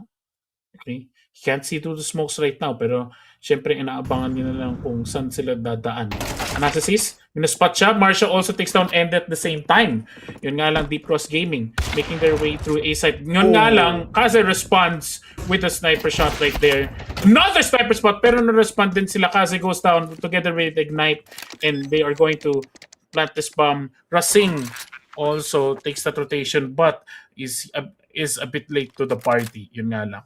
Okay. He can't see through the smokes right now. Pero, syempre, inaabangan nila lang kung saan sila dadaan. Anastasis, minuspot siya. Marsha also takes down End at the same time. Yun nga lang, Deep Cross Gaming making their way through A side. Yun nga lang, Kaze responds with a sniper shot right there. Another sniper spot, pero na-respond din sila. Kaze goes down together with Ignite, and they are going to plant this bomb. Rasing also takes that rotation, but is a bit late to the party. Yun nga lang.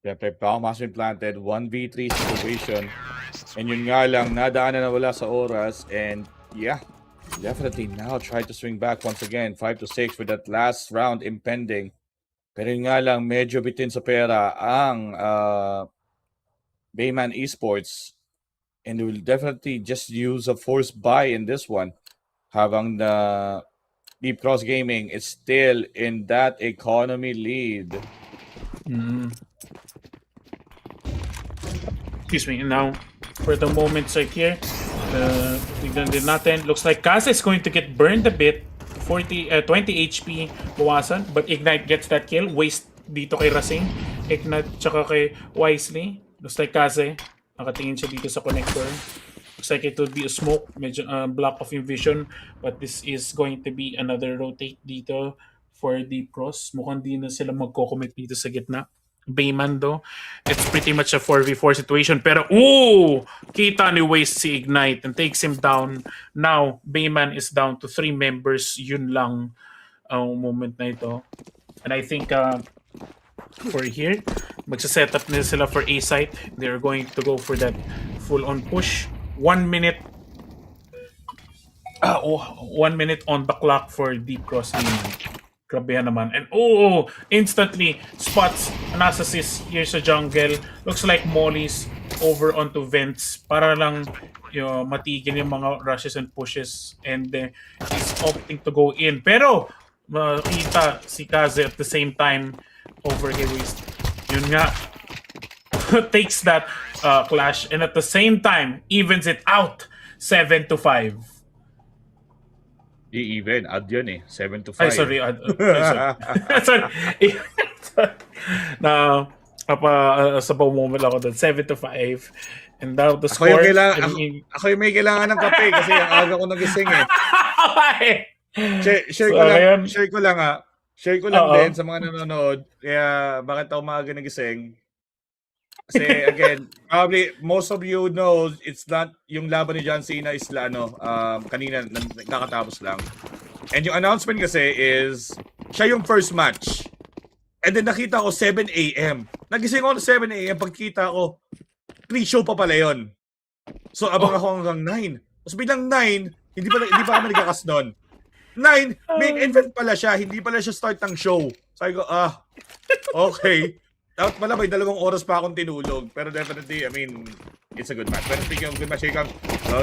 Siyempre, bomb has been planted. 1v3 situation. And yun nga lang, nadaanan na wala sa oras. And yeah, definitely now try to swing back once again. 5-6 with that last round impending. Pero yun nga lang, medyo bitin sa pera ang Bayman Esports. And they will definitely just use a forced buy in this one. Habang the Deep Cross Gaming is still in that economy lead. Excuse me. Now, for the moments right here, tignan din natin. Looks like Kaze is going to get burned a bit. 20 HP bawasan, but Ignite gets that kill. Waste dito kay Rasing. Ignite tsaka kay Wisely. Looks like Kaze, nakatingin siya dito sa connector. Looks like it would be a smoke, medyo block of vision, but this is going to be another rotate dito for Deep Cross. Mukhang di na sila magko-commit dito sa gitna. Bayman though, it's pretty much a 4v4 situation. Pero, kita ni Waste si Ignite and takes him down. Now, Bayman is down to 3 members. Yun lang ang moment na ito. And I think for here, magsa-set up nila sila for A site. They're going to go for that full-on push. 1 minute. 1 minute on the clock for Deep Cross Gaming. Grabe naman. And instantly spots Anastasis here sa jungle. Looks like Molly's over onto vents para lang matigil yung mga rushes and pushes, and he's opting to go in. Pero makita si Kaze at the same time over here. Yun nga. Takes that clash, and at the same time evens it out 7-5. Even, add yun 7-5. Ay, sorry. Sorry. Now, sa moment ako doon, 7-5. And now the score... Ako yung may kailangan ng kape kasi ang aga ko nagising Share ko lang Share ko lang Oo. din sa mga nanonood, kaya bakit ako maaga nagising. Kasi again, probably most of you know it's not yung laban ni John Cena is kanina nakakatapos lang. And yung announcement kasi is siya yung first match. And then nakita ko 7 a.m. Nagising ako ng 7 a.m. Pagkita ko, pre-show pa pala yun. So abang ako hanggang 9. Tapos bilang 9, hindi pa kami nagkakas nun. 9, main event pala siya, hindi pala siya start ng show. Sabi ko, okay. Dapat pala may 2 oras pa akong tinulog. Pero definitely, I mean, it's a good match. Pero speaking of good match, here comes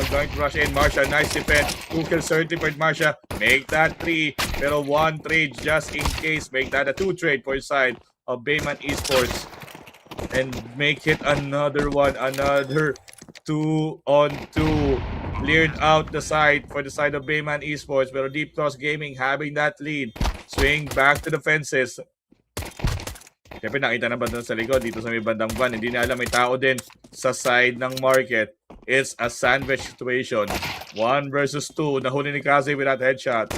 going to rush in. Marsha, nice defense. 2 kills certified, Marsha. Make that 3. Pero 1 trade just in case. Make that a 2 trade for the side of Bayman Esports. And make it another one. Another 2 on 2. Cleared out the side for the side of Bayman Esports. Pero Deep Cross Gaming having that lead. Swing back to the fences. Siyempre nakita na ba doon sa likod dito sa may bandang van. Hindi na alam may tao din sa side ng market. It's a sandwich situation. 1 versus 2. Nahuli ni Kaze with that headshot.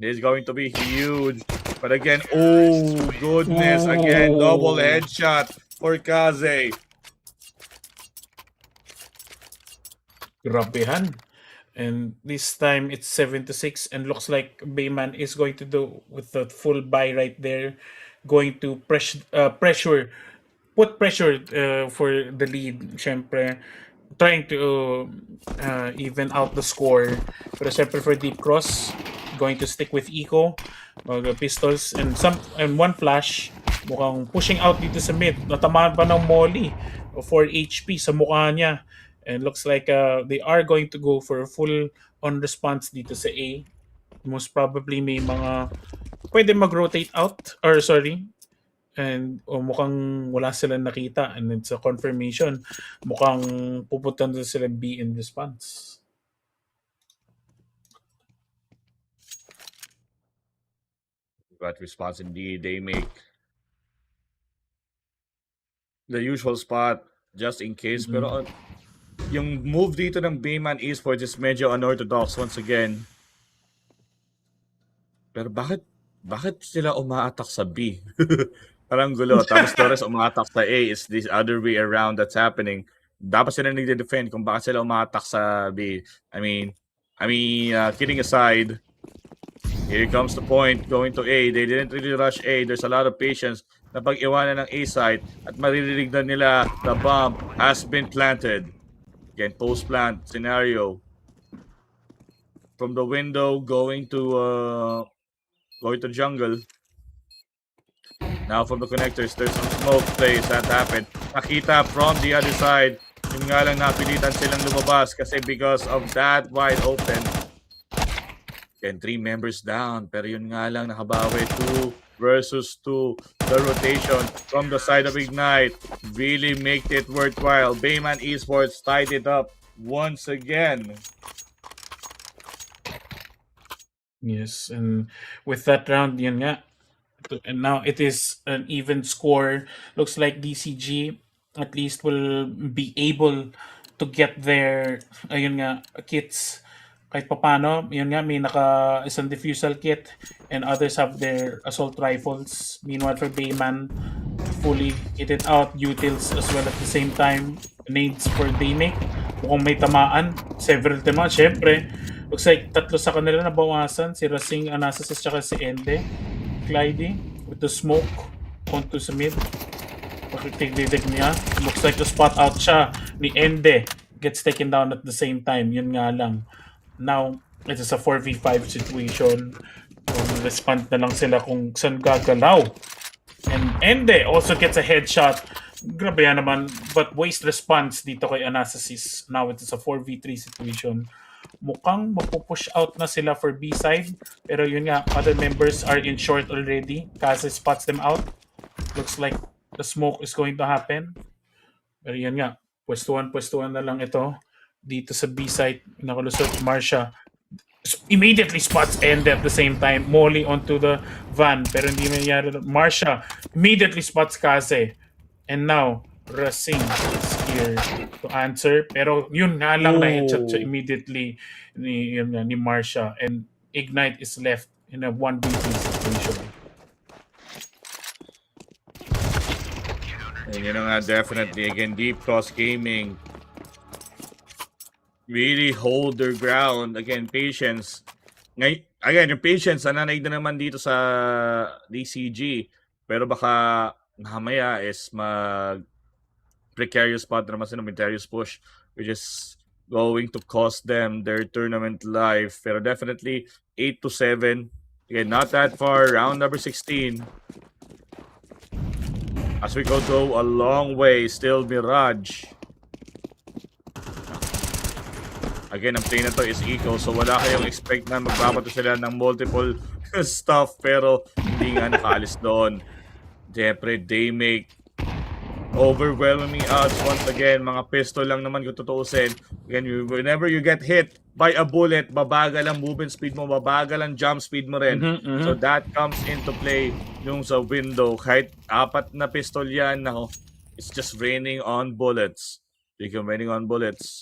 This is going to be huge. But again, oh goodness. Again, double headshot for Kaze. Grabehan. And this time it's 7-6 and looks like Bayman is going to do with the full buy right there. Going to put pressure for the lead. Syempre, trying to even out the score. Pero syempre for Deep Cross, going to stick with Eco, the pistols, and one flash. Mukhang pushing out dito sa mid. Natamaan pa ng Molly. 4 HP sa mukha niya. And looks like they are going to go for a full on response dito sa A. Most probably may mga pwede mag-rotate out, or sorry, and mukhang wala silang nakita, and it's a confirmation. Mukhang pupunta na sila B in response. That response indeed, they make the usual spot just in case. Pero yung move dito ng Bayman Esports is medyo unorthodox once again. Pero bakit sila umaatak sa B? Parang gulo. Tapos Torres umaatak sa A. Is this other way around that's happening? Dapat sila nagde-defend kung bakit sila umaatak sa B. I mean, kidding aside, here comes the point going to A. They didn't really rush A. There's a lot of patience na pag-iwanan ng A side at maririnig na nila the bomb has been planted. Again, post-plant scenario. From the window going to jungle. Now from the connectors, there's some smoke plays that happened. Nakita from the other side. Yung nga lang napilitan silang lumabas kasi because of that wide open. And 3 members down. Pero yun nga lang nakabawi. 2 versus 2. The rotation from the side of Ignite really make it worthwhile. Bayman Esports tied it up once again. Yes, and with that round, yun nga. And now it is an even score. Looks like DCG at least will be able to get their ayun nga kits kahit papano. Yun nga, may isang diffusal kit and others have their assault rifles. Meanwhile for Bayman, fully kitted out, utils as well at the same time. Nades for Daymake. Mukhang may tamaan. Several tamaan. Syempre, looks like 3 sa kanila nabawasan. Si Racing, Anasasis, tsaka si Ende. Clyde with the smoke onto sa mid. Pakitigdidig niya. Looks like the spot out siya ni Ende. Gets taken down at the same time. Yun nga lang. Now, it is a 4v5 situation. Respond na lang sila kung saan gagalaw. And Ende also gets a headshot. Grabe yan naman. But waste response dito kay Anasasis. Now it is a 4v3 situation. Mukhang mapupush out na sila for B side. Pero yun nga, other members are in short already. Kaze spots them out. Looks like the smoke is going to happen. Pero yun nga, pwestuhan na lang ito. Dito sa B side, nakalusot Marsha. Immediately spots Ende at the same time. Molly onto the van. Pero hindi nangyari. Marsha immediately spots Kaze. And now, Racing is here to answer. Pero yun nga lang na headshot siya immediately ni Marsha. And Ignite is left in a 1v3 usually. And you know nga, definitely, again, Deep Cross Gaming really hold their ground. Again, patience. Again, yung patience, nanay na naman dito sa DCG. Pero baka mamaya is precarious spot naman sila, precarious push, which is going to cost them their tournament life. Pero definitely, 8-7. Again, not that far. Round number 16. As we go a long way, still Mirage. Again, ang play na to is eco, so wala kayong expect na magbabato sila ng multiple stuff, pero hindi nga nakalis doon. Siyempre, they make overwhelming odds once again. Mga pistol lang naman kung tutuusin. Again, whenever you get hit by a bullet, babagal ang movement speed mo, babagal ang jump speed mo rin. So that comes into play yung sa window. Kahit 4 na pistol yan, it's just raining on bullets. Speaking of raining on bullets,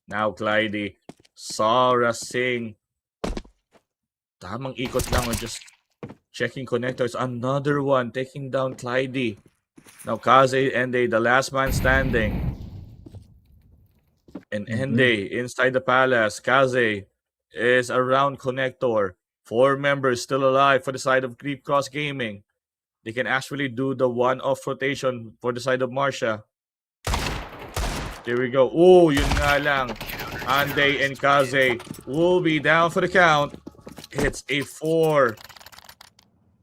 now Clyde, Sara Singh. Tamang ikot lang, or just checking connectors. Another one taking down Clyde. Now Kaze, Ende, the last man standing. And Ende inside the palace. Kaze is around connector. 4 members still alive for the side of Deep Cross Gaming. They can actually do the one-off rotation for the side of Marsha. There we go. Oh, yun nga lang. Ande and Kaze will be down for the count. It's a 4.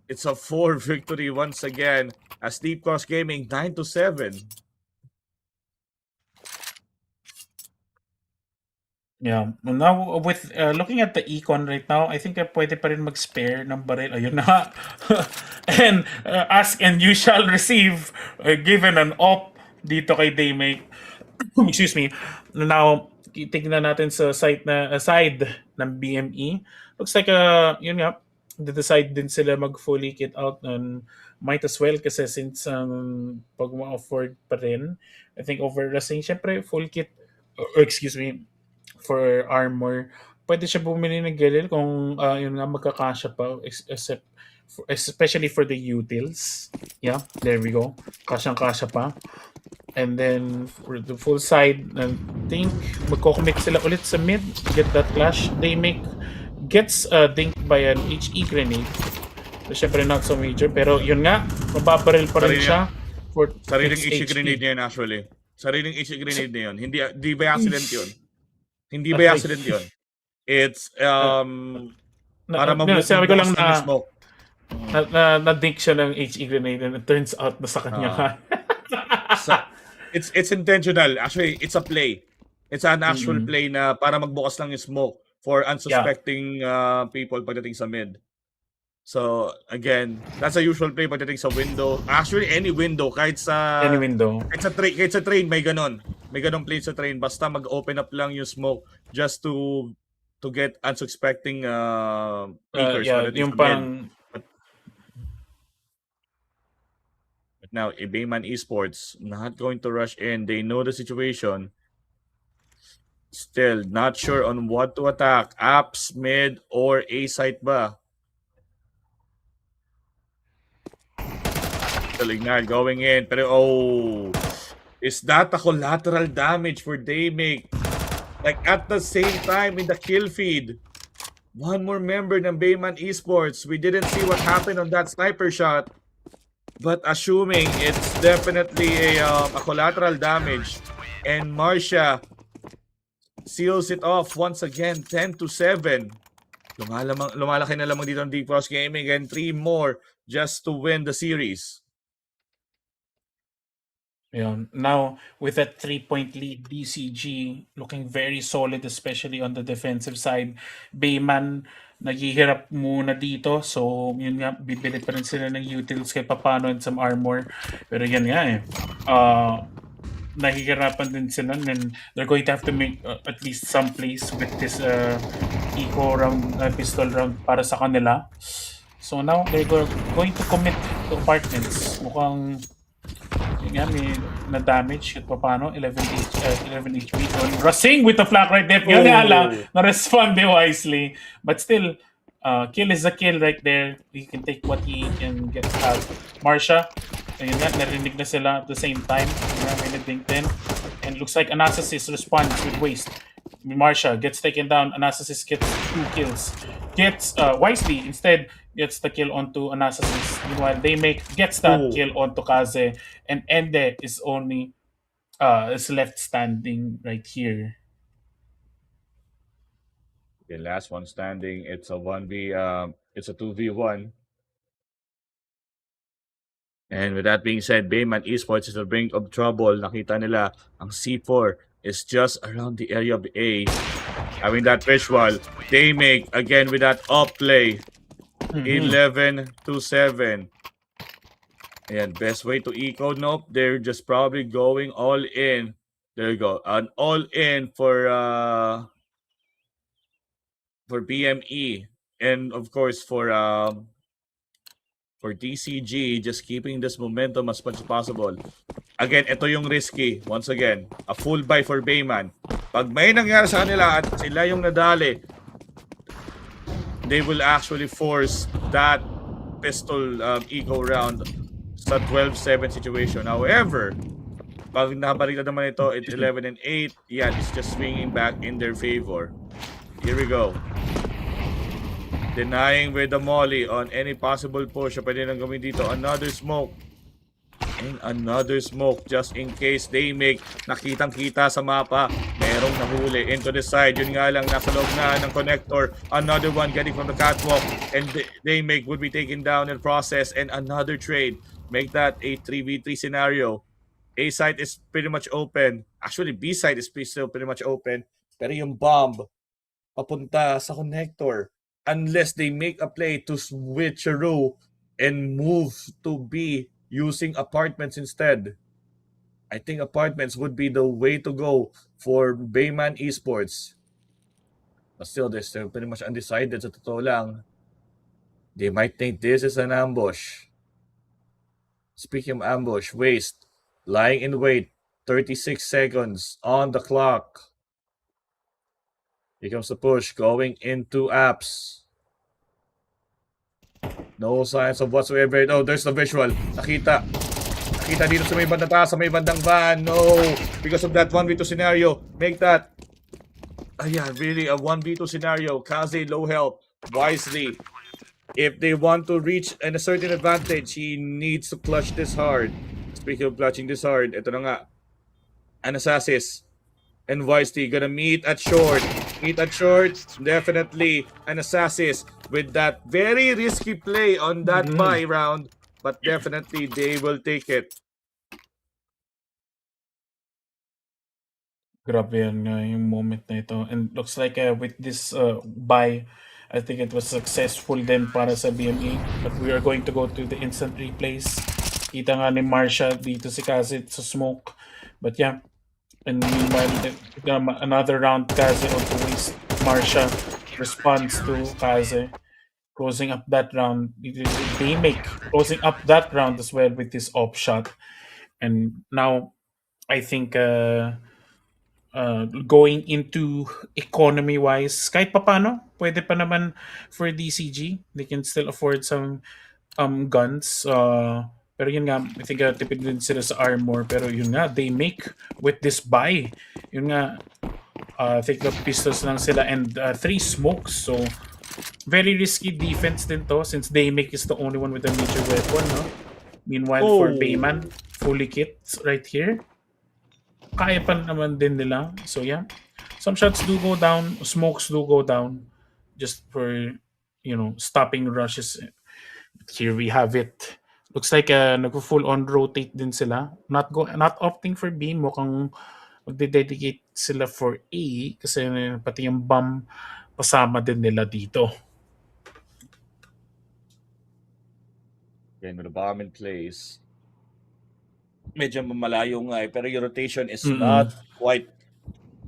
It's a 4 victory once again as Deep Cross Gaming 9-7. Yeah. Now, with looking at the econ right now, I think pwede pa rin mag-spare ng baril. Ayun na. And ask and you shall receive, given an op dito kay Daymake. Excuse me. Now, tignan natin sa side ng BME. Looks like, yun nga, decide din sila mag-fully kit out, and might as well kasi since pag ma-afford pa rin, I think over-rushing, syempre full kit, excuse me, for armor, pwede siya bumili ng Galil kung yun nga magkakasya pa, except especially for the utils. Yeah, there we go. Kasyang-kasya pa. And then for the full side, I think magko-commit sila ulit sa mid, get that clash. Daymake gets dinked by an HE grenade. So, syempre not so major, pero yun nga, mababaril pa rin siya for sariling HE grenade niya yun actually. Sariling HE grenade niya yun. Hindi by accident yun. Hindi by accident yun. It's para sabi ko lang na smoke. Na-dink siya ng HE grenade and it turns out na sa kanya. It's intentional. Actually, it's a play. It's an actual play na para magbukas lang yung smoke for unsuspecting people pagdating sa mid. So, again, that's a usual play pagdating sa window. Actually, any window, kahit sa kahit sa train, may ganon. May ganong play sa train. Basta mag-open up lang yung smoke just to get unsuspecting peekers. Yung parang... But now, Bayman Esports, not going to rush in. They know the situation. Still, not sure on what to attack. Apps, mid, or A-site ba? Still Ignite going in. Pero, is that a collateral damage for Daymake? Like, at the same time, in the kill feed, one more member ng Bayman Esports. We didn't see what happened on that sniper shot. But assuming it's definitely a collateral damage. And Marsha seals it off once again, 10-7. Lumalaki na lamang dito ng Deep Cross Gaming, and 3 more just to win the series. Yeah. Now, with that 3-point lead, DCG looking very solid, especially on the defensive side. Bayman naghihirap muna dito. So, yun nga, bibili pa rin sila ng utils kahit papano and some armor. Pero yan nga nahihirapan din sila, and they're going to have to make at least some plays with this eco round, pistol round para sa kanila. So now they're going to commit to apartments. Mukhang may na-damage at paano 11 HP. Rushing with the flak right there. Yan nga lang, na-respond wisely. But still, Kill is a kill right there. He can take what he can get out. Marsha, ayun nga, narinig na sila at the same time. Narinig din. And looks like Anastasis responds with waste. Marsha gets taken down. Anastasis gets 2 kills. Gets wisely instead gets the kill onto Anastasis. Meanwhile, they gets that kill onto Kaze, and Ende is only is left standing right here. The last one standing. It's a 2v1. And with that being said, Bayman Esports is the brink of trouble. Nakita nila ang C4 is just around the area of A. Having that visual, they make again with that up play. 11-7. And best way to eco. Nope, they're just probably going all in. There you go. An all in for BME, and of course for DCG, just keeping this momentum as much as possible. Again, ito yung risky. Once again, a full buy for Bayman. Pag may nangyari sa kanila at sila yung nadali, they will actually force that pistol eco round sa 12-7 situation. However, pag nabaliktad naman ito, it's 11-8. Yeah, it's just swinging back in their favor. Here we go. Denying with the molly on any possible push. Pwede nang gawin dito. Another smoke. And another smoke just in case they make. Nakitang-kita sa mapa. Merong nahuli into the side. Yun nga lang, nasa loob na ng connector. Another one getting from the catwalk. And they make would be taken down in process. And another trade. Make that a 3v3 scenario. A side is pretty much open. Actually, B side is still pretty much open. Pero yung bomb papunta sa connector. Unless they make a play to switch a row and move to B using apartments instead. I think apartments would be the way to go for Bayman Esports. But still, they're still pretty much undecided sa totoo lang. They might think this is an ambush. Speaking of ambush, waste. Lying in wait. 36 seconds on the clock. Here comes the push going into apps. No signs of whatsoever. Oh, there's the visual. Nakita dito sa may bandang taas, sa may bandang van. No, because of that 1v2 scenario. Make that. Ayan, really a 1v2 scenario. Kaze low health. Wisely. If they want to reach a certain advantage, he needs to clutch this hard. Speaking of clutching this hard, ito na nga. Anastasis and Wisely gonna meet at short. Definitely Anastasis with that very risky play on that buy round, but definitely they will take it. Grabe yan yung moment na ito. And looks like with this buy, I think it was successful din para sa BME. But we are going to go to the instant replays. Kita nga ni Marsha dito si Kazit sa smoke. But yeah, and meanwhile, another round Kaze on to waste. Marsha responds to Kaze, closing up that round. They make closing up that round as well with this off shot. And now, I think going into economy-wise, kahit papano, pwede pa naman for DCG. They can still afford some guns. Pero yun nga, I think tipid din sila sa armor. Pero yun nga, they make with this buy. Yun nga, I think the pistols lang sila and 3 smokes. So, very risky defense din to since they make is the only one with a major weapon. No? Meanwhile, for Bayman, fully kit right here. Kaya pa naman din nila. So, yeah. Some shots do go down. Smokes do go down. Just for, stopping rushes. Here we have it. Looks like nag-full on rotate din sila. Not opting for B, mukhang magde-dedicate sila for A kasi pati yung bomb pasama din nila dito. Again, with the bomb in place. Medyo malayo nga pero your rotation is not quite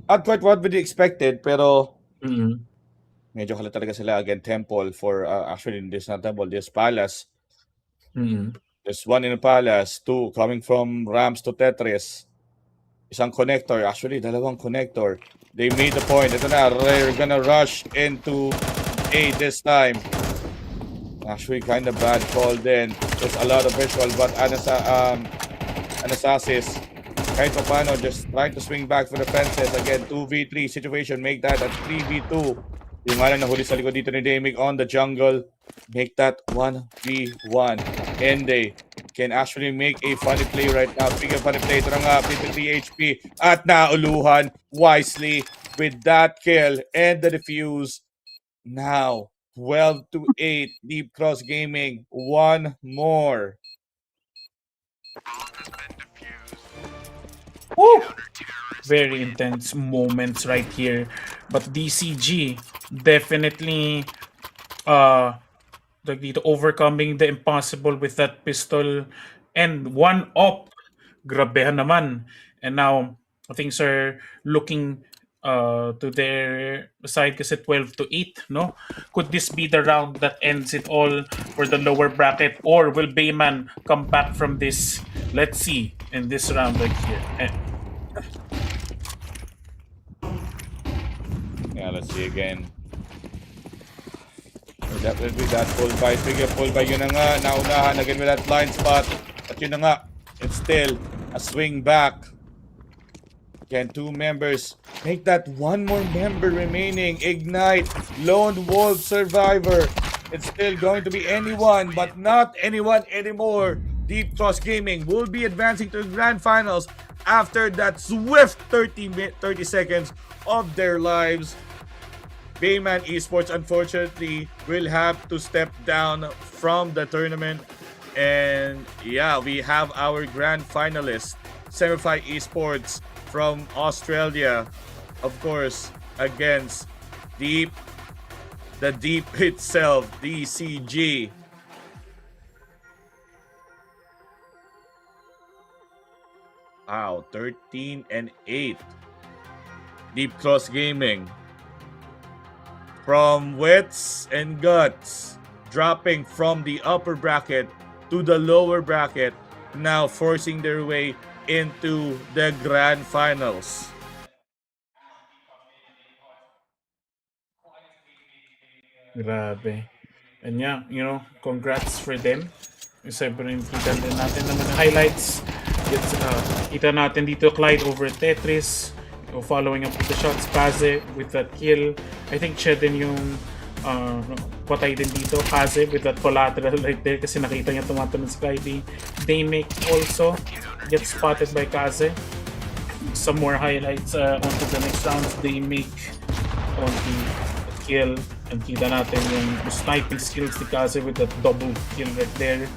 what we expected pero medyo kala talaga sila again Temple for actually this not Temple, this Palace. There's one in the Palace, 2 coming from Rams to Tetris. Isang connector, actually dalawang connector. They made the point. Ito na, they're gonna rush into 8 this time. Actually, kind of bad call then. There's a lot of visual, but Anastasis, kahit pa paano, just trying to swing back for the fences. Again, 2v3 situation. Make that a 3v2. Yung nga lang nahuli sa likod dito ni Damig on the jungle. Make that 1v1. Ende can actually make a funny play right now. Speaking of funny play, ito na nga, 53 HP. At nauluhan wisely with that kill and the defuse. Now, 12 to 8, Deep Cross Gaming. One more. Woo! Very intense moments right here. But DCG definitely dito overcoming the impossible with that pistol and one up. Grabehan naman. And now things are looking to their side kasi 12 to 8, no? Could this be the round that ends it all for the lower bracket, or will Bayman come back from this? Let's see in this round right here. Yeah, let's see again. Definitely that pull by. Speaking of pull by, yun na nga, naunahan again with that blind spot. At yun na nga, it's still a swing back. Again, 2 members. Make that one more member remaining. Ignite. Lone Wolf Survivor. It's still going to be anyone, but not anyone anymore. Deep Cross Gaming will be advancing to the Grand Finals after that swift 30 seconds of their lives. Bayman Esports, unfortunately, will have to step down from the tournament. And yeah, we have our grand finalist, Semify Esports from Australia, of course, against the Deep itself, DCG. Wow, 13 and 8. Deep Cross Gaming. From wits and guts, dropping from the upper bracket to the lower bracket, now forcing their way into the grand finals. Grabe. And yeah, you know, congrats for them. Siyempre, kita din natin naman ang highlights. Kita natin dito Clyde over Tetris. Following up with the shots. Kaze with that kill. I think siya din yung patay din dito. Kaze with that collateral right there kasi nakita niya tumatanong si Clyde. Damic also gets spotted by Kaze. Some more highlights onto the next rounds. Damic on the kill. And kita natin yung sniping skills ni Kaze with that double kill right there.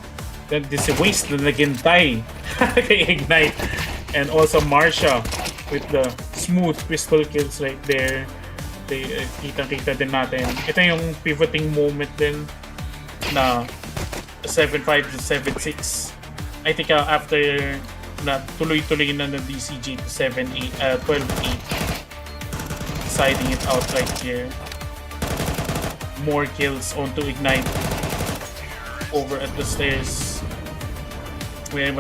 Then this waste na nagintay kay Ignite. And also Marsha with the smooth pistol kills right there. Kitang-kita din natin. Ito yung pivoting moment din na 7-5 to 7-6. I think after na tuloy-tuloy na ng DCG to 12-8. Siding it out right here. More kills onto Ignite over at the stairs. Where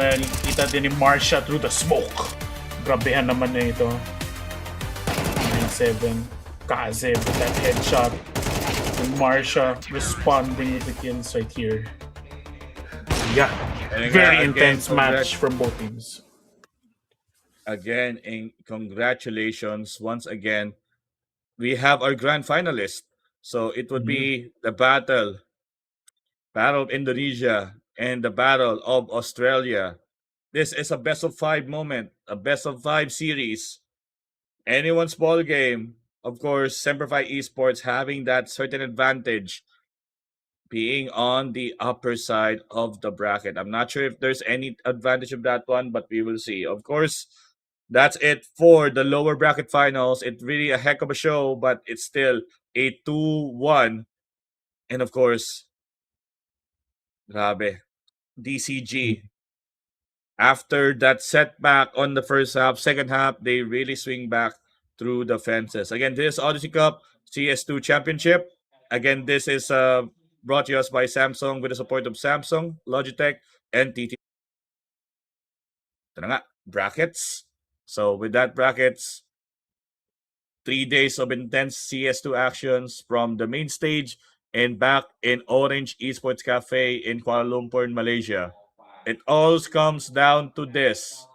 kita din ni Marsha through the smoke. Grabehan naman na ito. 9-7. Kaze with that headshot. And Marsha responding with the kills right here. Yeah. Very intense match from both teams. Again, congratulations once again. We have our grand finalist. So it would be the battle of Indonesia and the battle of Australia. This is a best of 5 moment, a best of 5 series. Anyone's ball game. Of course, Semperfi Esports having that certain advantage being on the upper side of the bracket. I'm not sure if there's any advantage of that one, but we will see. Of course, that's it for the lower bracket finals. It's really a heck of a show, but it's still a 2-1. And of course, grabe, DCG. After that setback on the first half, second half, they really swing back through the fences. Again, this is Odyssey Cup CS2 Championship. Again, this is brought to us by Samsung with the support of Samsung, Logitech, and TT. Ito na nga, brackets. So with that brackets, 3 days of intense CS2 actions from the main stage and back in Orange Esports Cafe in Kuala Lumpur, Malaysia. It all comes down to this.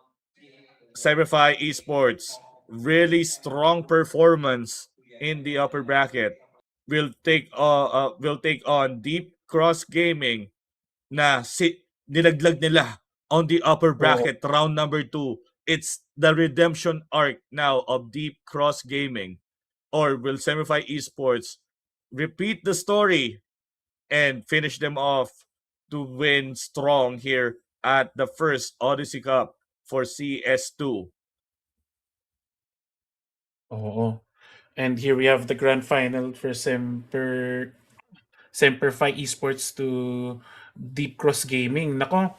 Cyberfy Esports, really strong performance in the upper bracket. Will take on Deep Cross Gaming na nilaglag nila on the upper bracket round number 2. It's the redemption arc now of Deep Cross Gaming. Or will Semify Esports repeat the story and finish them off to win strong here at the first Odyssey Cup for CS2? Oo. And here we have the grand final for Semperfi Esports to Deep Cross Gaming. Nako,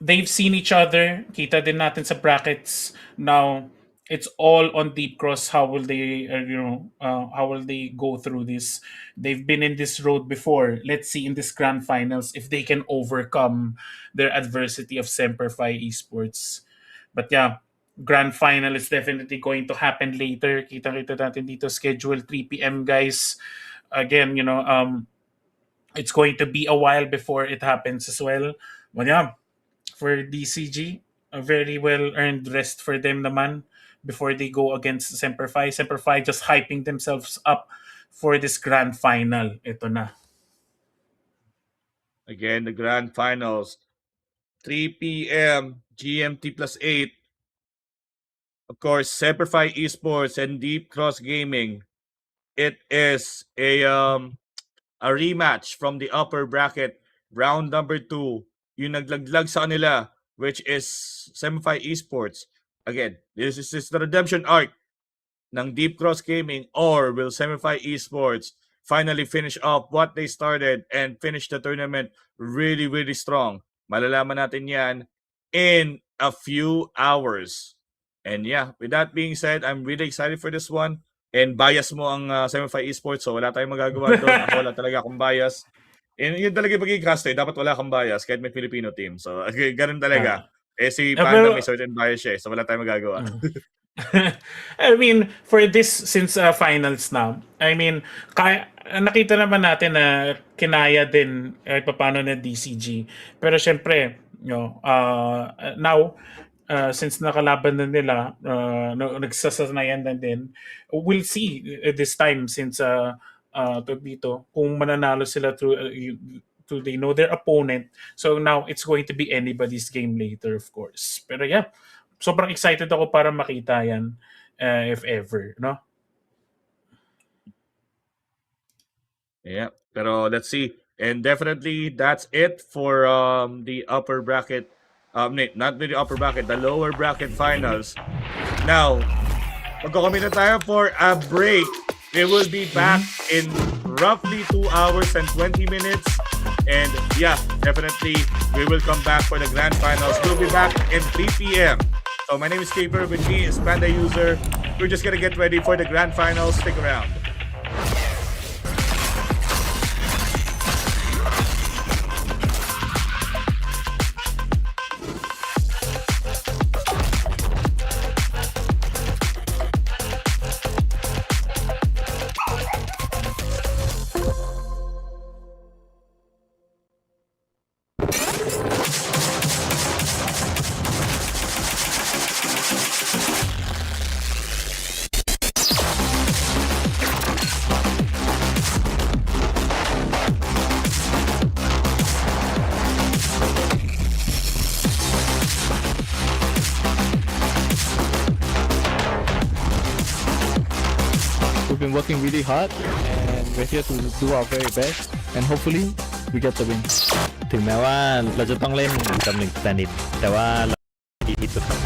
they've seen each other. Kita din natin sa brackets. Now, it's all on Deep Cross. How will they, how will they go through this? They've been in this road before. Let's see in this grand finals if they can overcome their adversity of Semperfi Esports. But yeah, grand final is definitely going to happen later. Kita-kita natin dito, schedule 3 p.m. guys. Again, it's going to be a while before it happens as well. But yeah, for DCG, a very well-earned rest for them naman before they go against Semperfi. Semperfi just hyping themselves up for this grand final. Ito na. Again, the grand finals, 3 p.m. GMT plus 8. Of course, Semperfi Esports and Deep Cross Gaming. It is a rematch from the upper bracket, round number 2. Yung naglaglag sa kanila, which is Semify Esports. Again, this is the redemption arc ng Deep Cross Gaming, or will Semify Esports finally finish up what they started and finish the tournament really, really strong? Malalaman natin yan in a few hours. And yeah, with that being said, I'm really excited for this one. And bias mo ang Semify Esports, so wala tayong magagawa doon. Ako wala talaga akong bias. And yun talaga yung pagiging caster, dapat wala kang bias kahit may Filipino team. So, ganun talaga. Si Panda may certain bias siya, so wala tayong magagawa. I mean, for this, since finals now, I mean, nakita naman natin na kinaya din paano na DCG. Pero syempre, now, since nakalaban na nila, nagsasanayan na din, we'll see this time since dito, kung mananalo sila through they know their opponent. So now it's going to be anybody's game later, of course. Pero yeah, sobrang excited ako para makita yan if ever, no? Yeah, pero let's see. And definitely that's it for the upper bracket. Not the upper bracket, the lower bracket finals. Now, magkakamit na tayo for a break. We will be back in roughly 2 hours and 20 minutes. And yeah, definitely we will come back for the grand finals. We'll be back in 3 p.m. So my name is Caper. With me is Panda User. We're just gonna get ready for the grand finals. Stick around. We've been working really hard and we're here to do our very best and hopefully we get the win. ถึงแม้ว่าเราจะต้องเล่นกับ1สแตนดิดแต่ว่าเราดีที่สุดครับ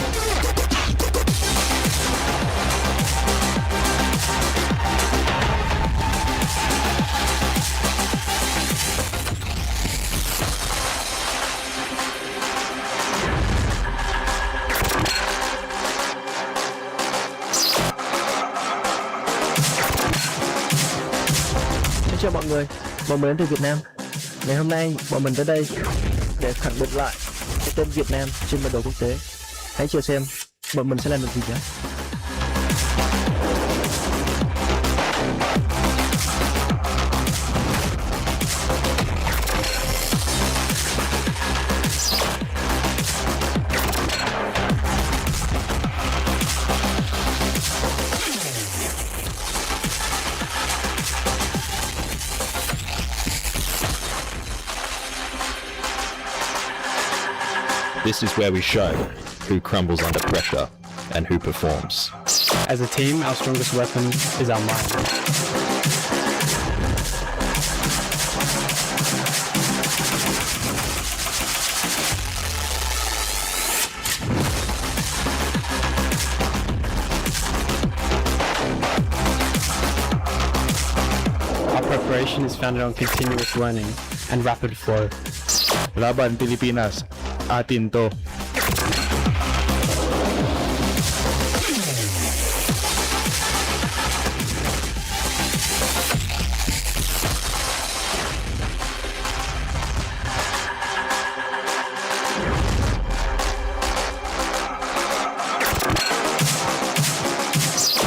Xin chào mọi người, bọn mình đến từ Việt Nam. Ngày hôm nay bọn mình tới đây để khẳng định lại cái tên Việt Nam trên bản đồ quốc tế. Hãy chờ xem bọn mình sẽ làm được gì nhé. This is where we show who crumbles under pressure and who performs. As a team, our strongest weapon is our mind. Our preparation is founded on continuous learning and rapid flow. Laban Pilipinas, atin to.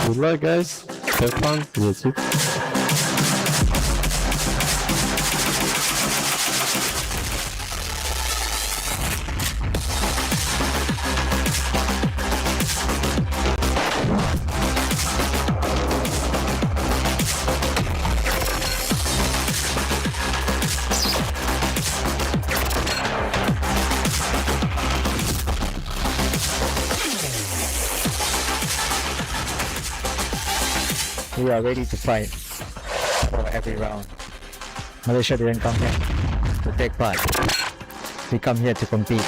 Good luck, guys. Have fun. Yes, you. We are ready to fight for every round. Malaysia didn't come here to take part. We come here to compete.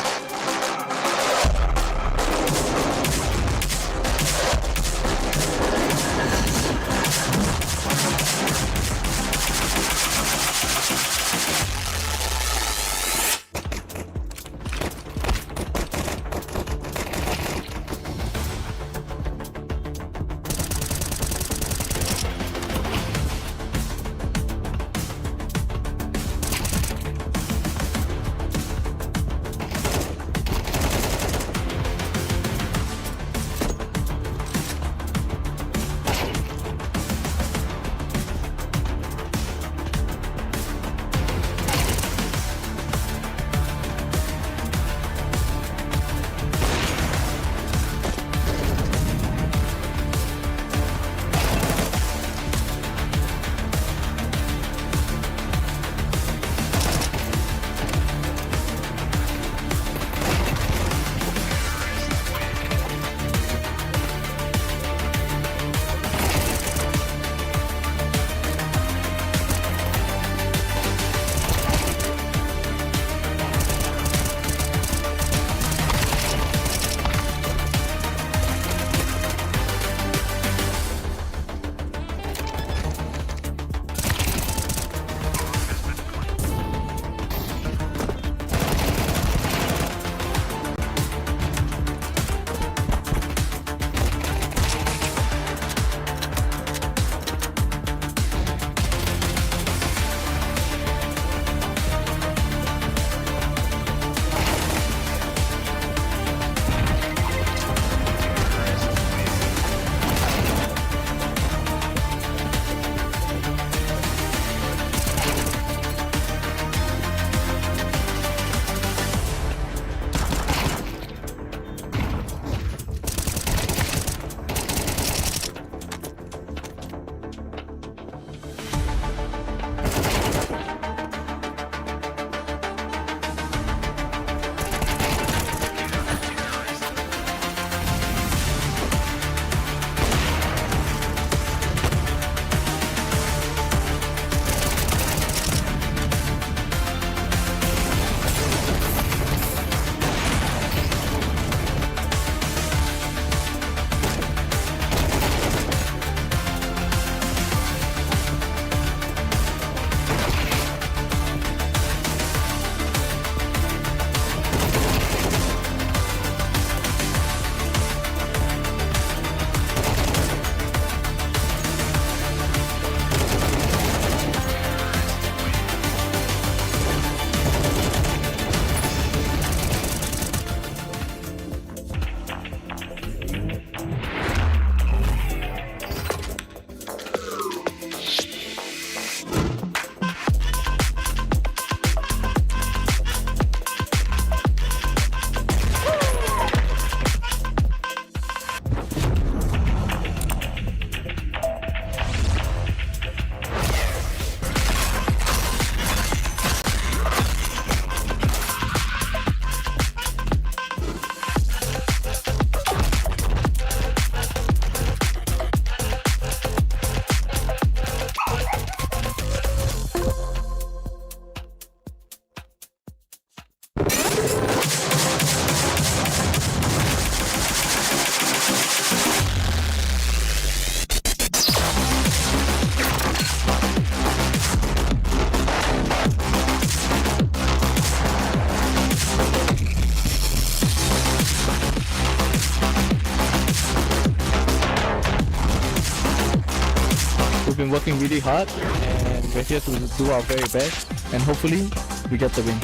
been working really hard and we're here to do our very best and hopefully we get the win.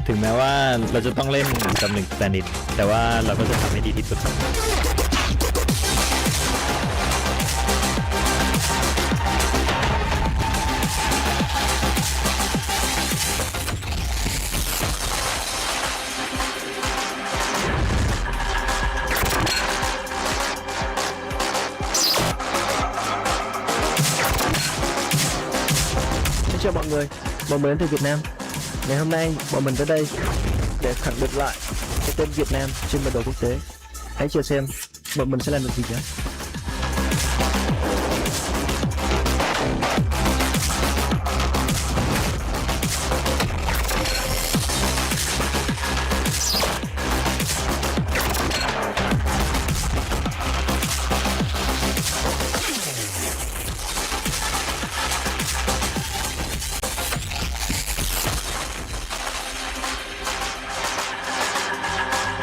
ถึงแม้ว่าเราจะต้องเล่นกับ1 stand in แต่ว่าเราก็จะทำให้ดีที่สุดครับ Xin chào mọi người đến từ Việt Nam. Ngày hôm nay bọn mình tới đây để khẳng định lại cái tên Việt Nam trên bản đồ quốc tế. Hãy chờ xem bọn mình sẽ làm được gì nhé.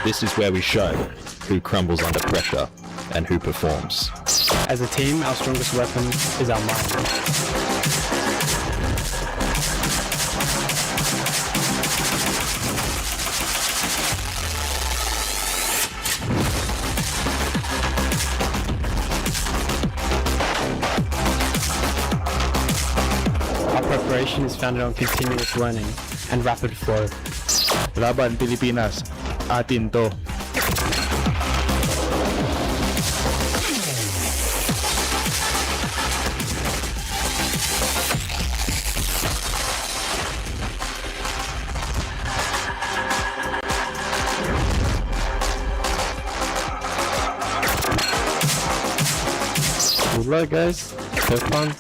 This is where we show who crumbles under pressure and who performs. As a team, our strongest weapon is our mind. Our preparation is founded on continuous learning and rapid flow. Laban Pilipinas, atin to. Good luck, guys. Have fun.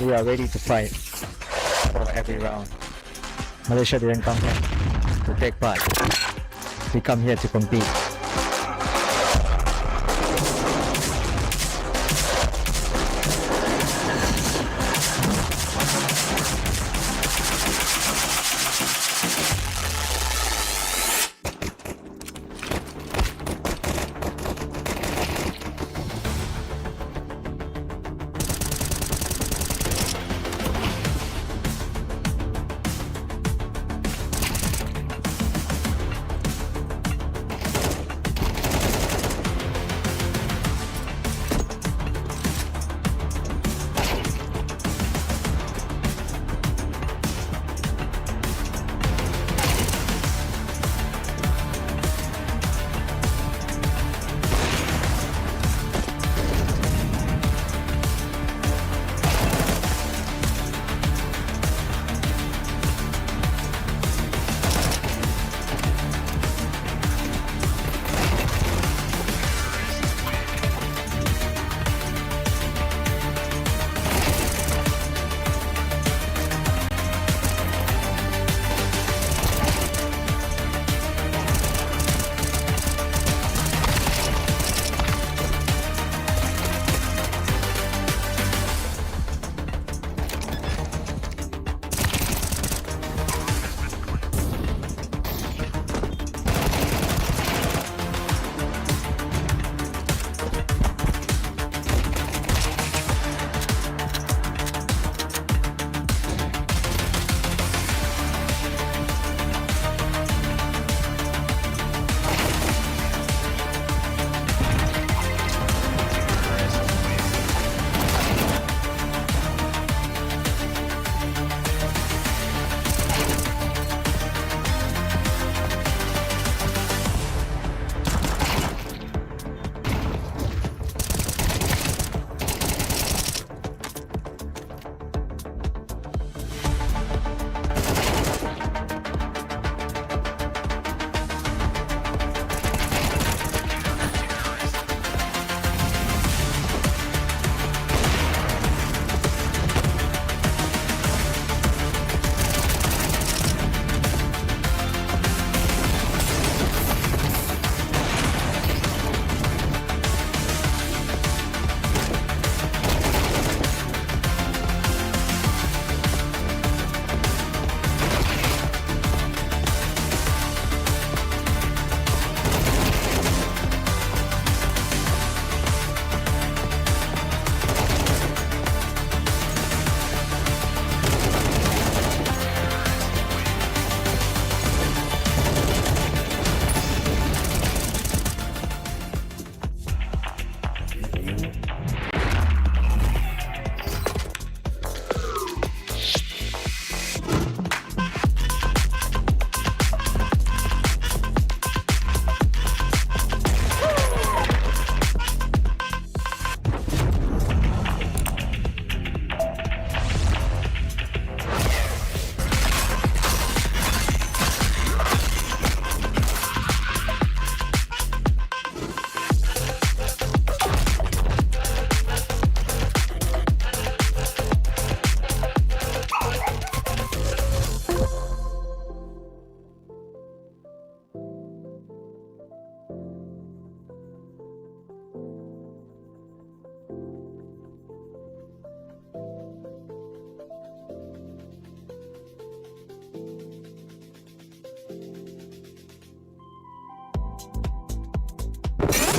We are ready to fight for every round. Malaysia didn't come here to take part. We come here to compete.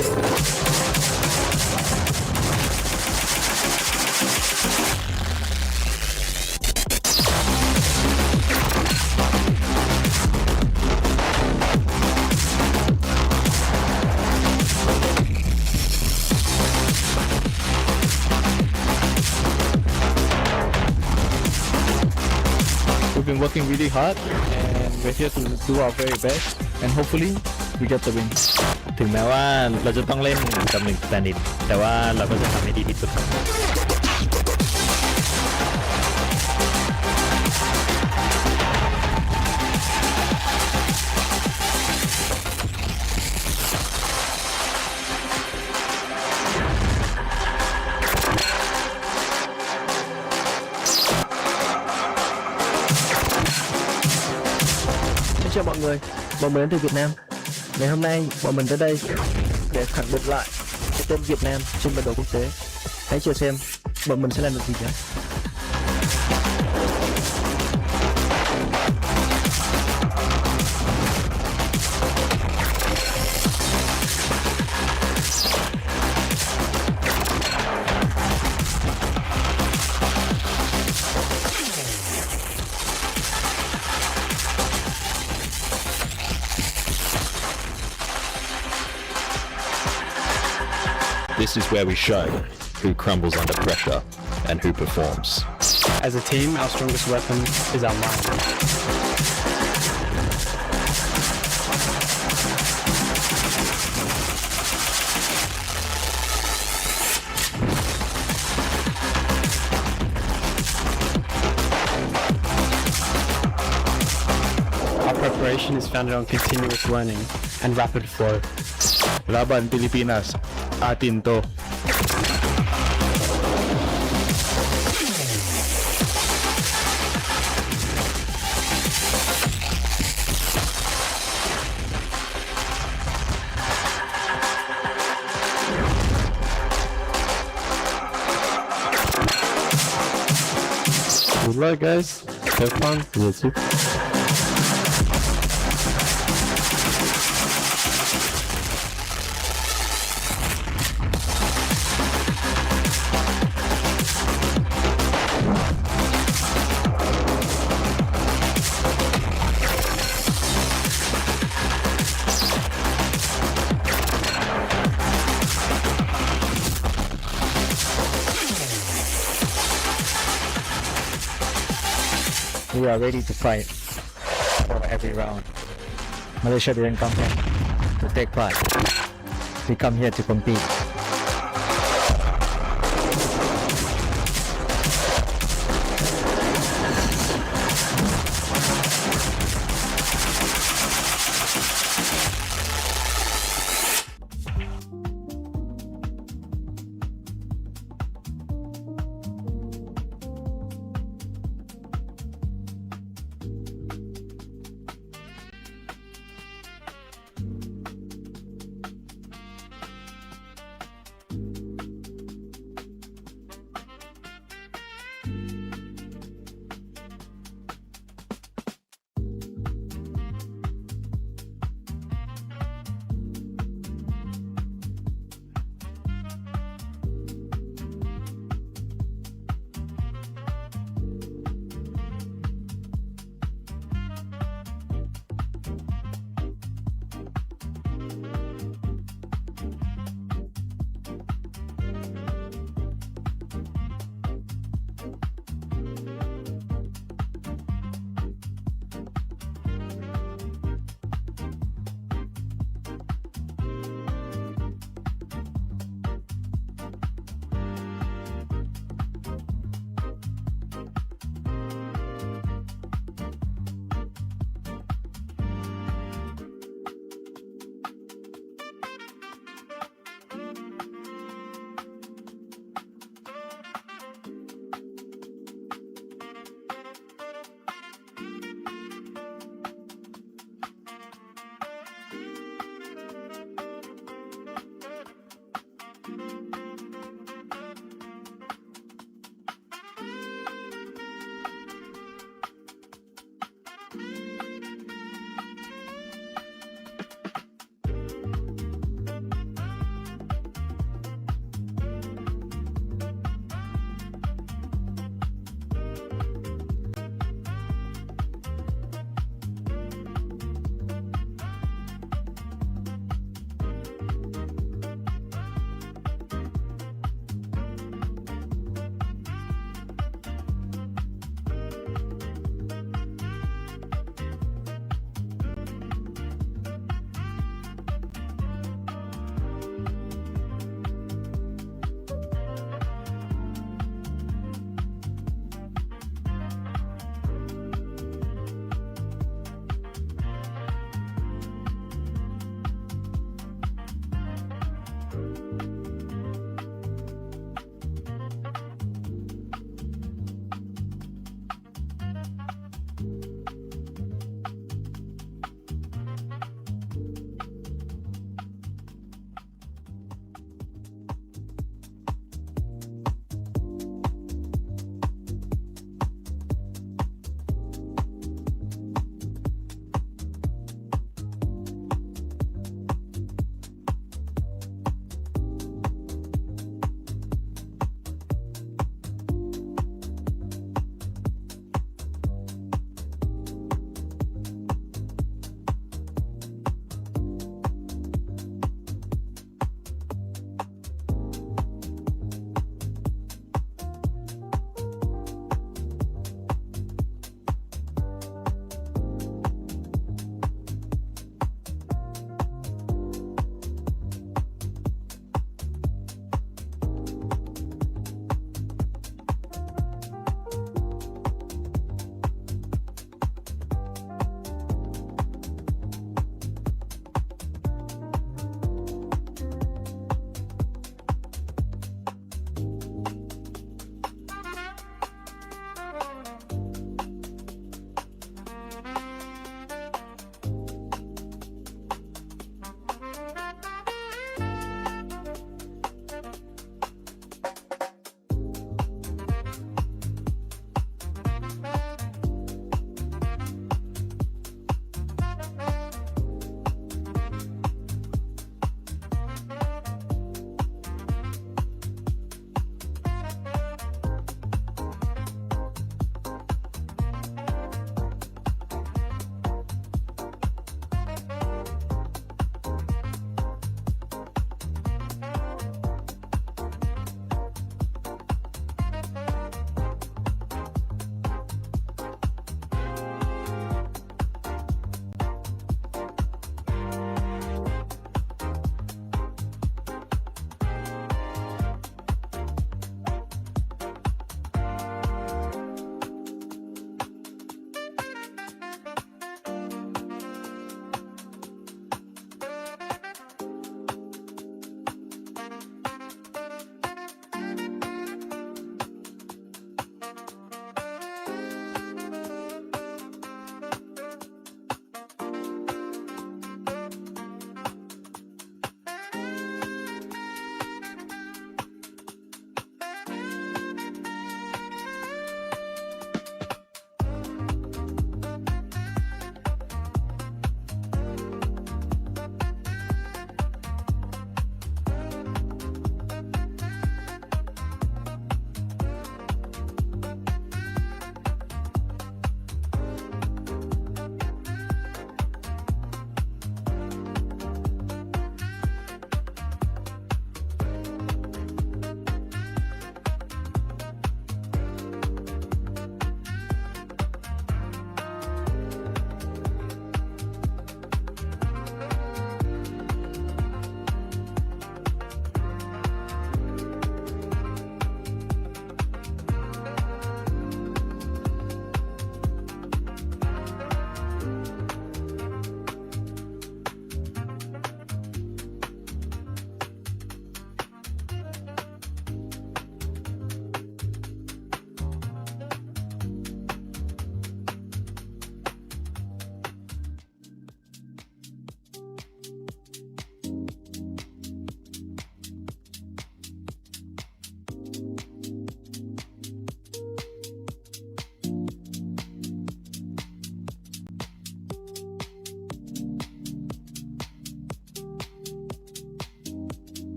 We've been working really hard and we're here to do our very best and hopefully we get the win. ถึงแม้ว่าเราจะต้องเล่นกับ1 stand-in แต่ว่าเราก็จะทำให้ดีที่สุดครับ Xin chào mọi người, bọn mình đến từ Việt Nam. Ngày hôm nay bọn mình tới đây để khẳng định lại cái tên Việt Nam trên bản đồ quốc tế. Hãy chờ xem bọn mình sẽ làm được gì nhé. This is where we show who crumbles under pressure and who performs. As a team, our strongest weapon is our mind. Our preparation is founded on continuous learning and rapid flow. Laban Pilipinas, atin to. Good luck, guys. Have fun. Yes, sir. We are ready to fight for every round. Malaysia didn't come here to take part. We come here to compete.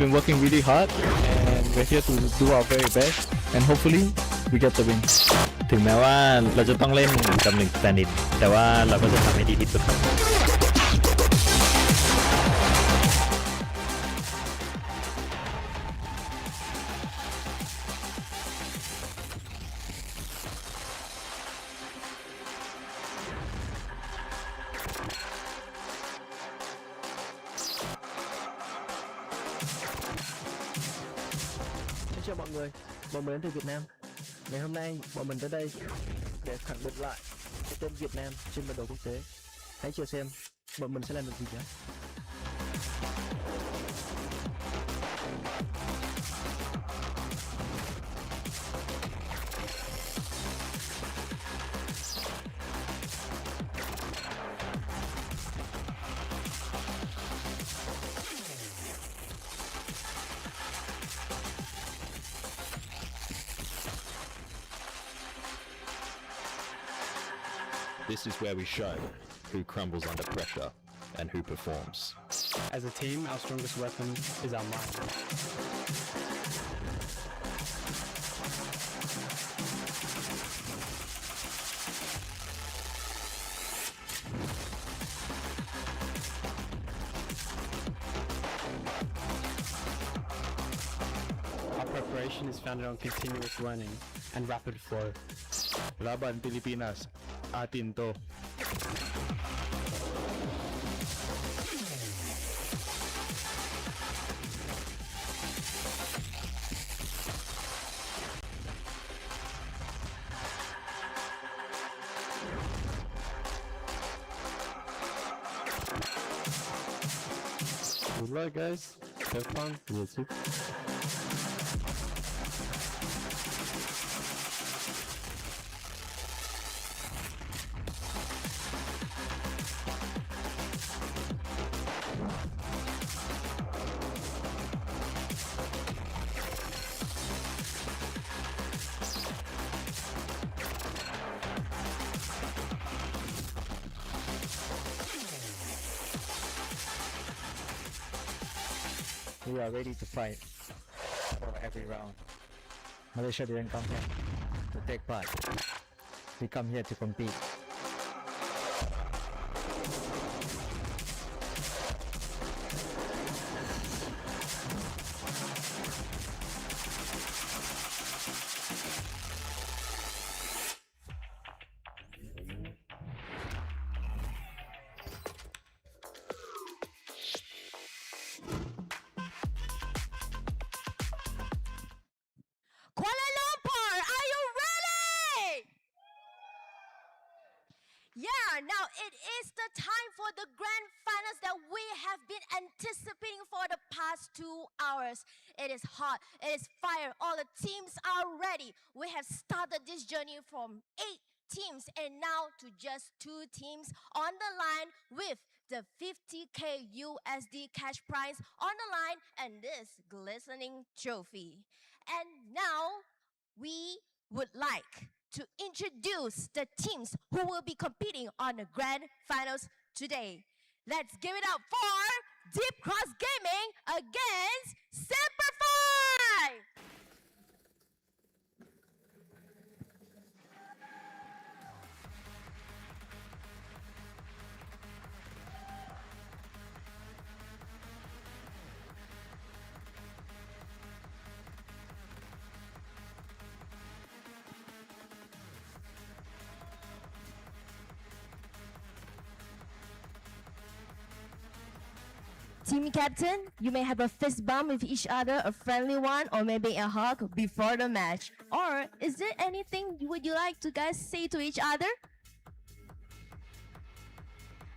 been working really hard, and we're here to do our very best, and hopefully we get the win. ถึงแม้ว่าเราจะต้องเล่นกับหนึ่งสแตนดิดแต่ว่าเราก็จะทำให้ดีที่สุดครับ Xin chào mọi người, bọn mình đến từ Việt Nam. Ngày hôm nay bọn mình tới đây để khẳng định lại cái tên Việt Nam trên bản đồ quốc tế. Hãy chờ xem bọn mình sẽ làm được gì nhé. This is where we show who crumbles under pressure and who performs. As a team, our strongest weapon is our mind. Our preparation is founded on continuous learning and rapid flow. Laban Pilipinas, atin to. Good luck, guys. Have fun. You too. We are ready to fight for every round. Malaysia didn't come here to take part. We come here to compete. Kuala Lumpur, are you ready? Yeah, now it is the time for the grand finals that we have been anticipating for the past 2 hours. It is hot, it is fire, all the teams are ready. We have started this journey from 8 teams and now to just 2 teams on the line with the 50k USD cash prize on the line and this glistening trophy. And now we would like to introduce the teams who will be competing on the grand finals today. Let's give it up for Deep Cross Gaming against Simplify! Team captain, you may have a fist bump with each other, a friendly one, or maybe a hug before the match. Or is there anything would you like to guys say to each other?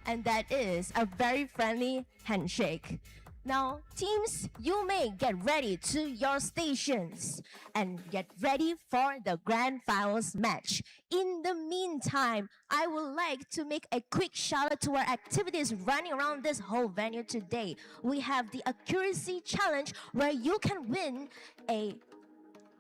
And that is a very friendly handshake. Now, teams, you may get ready to your stations and get ready for the grand finals match. In the meantime, I would like to make a quick shout out to our activities running around this whole venue today. We have the accuracy challenge where you can win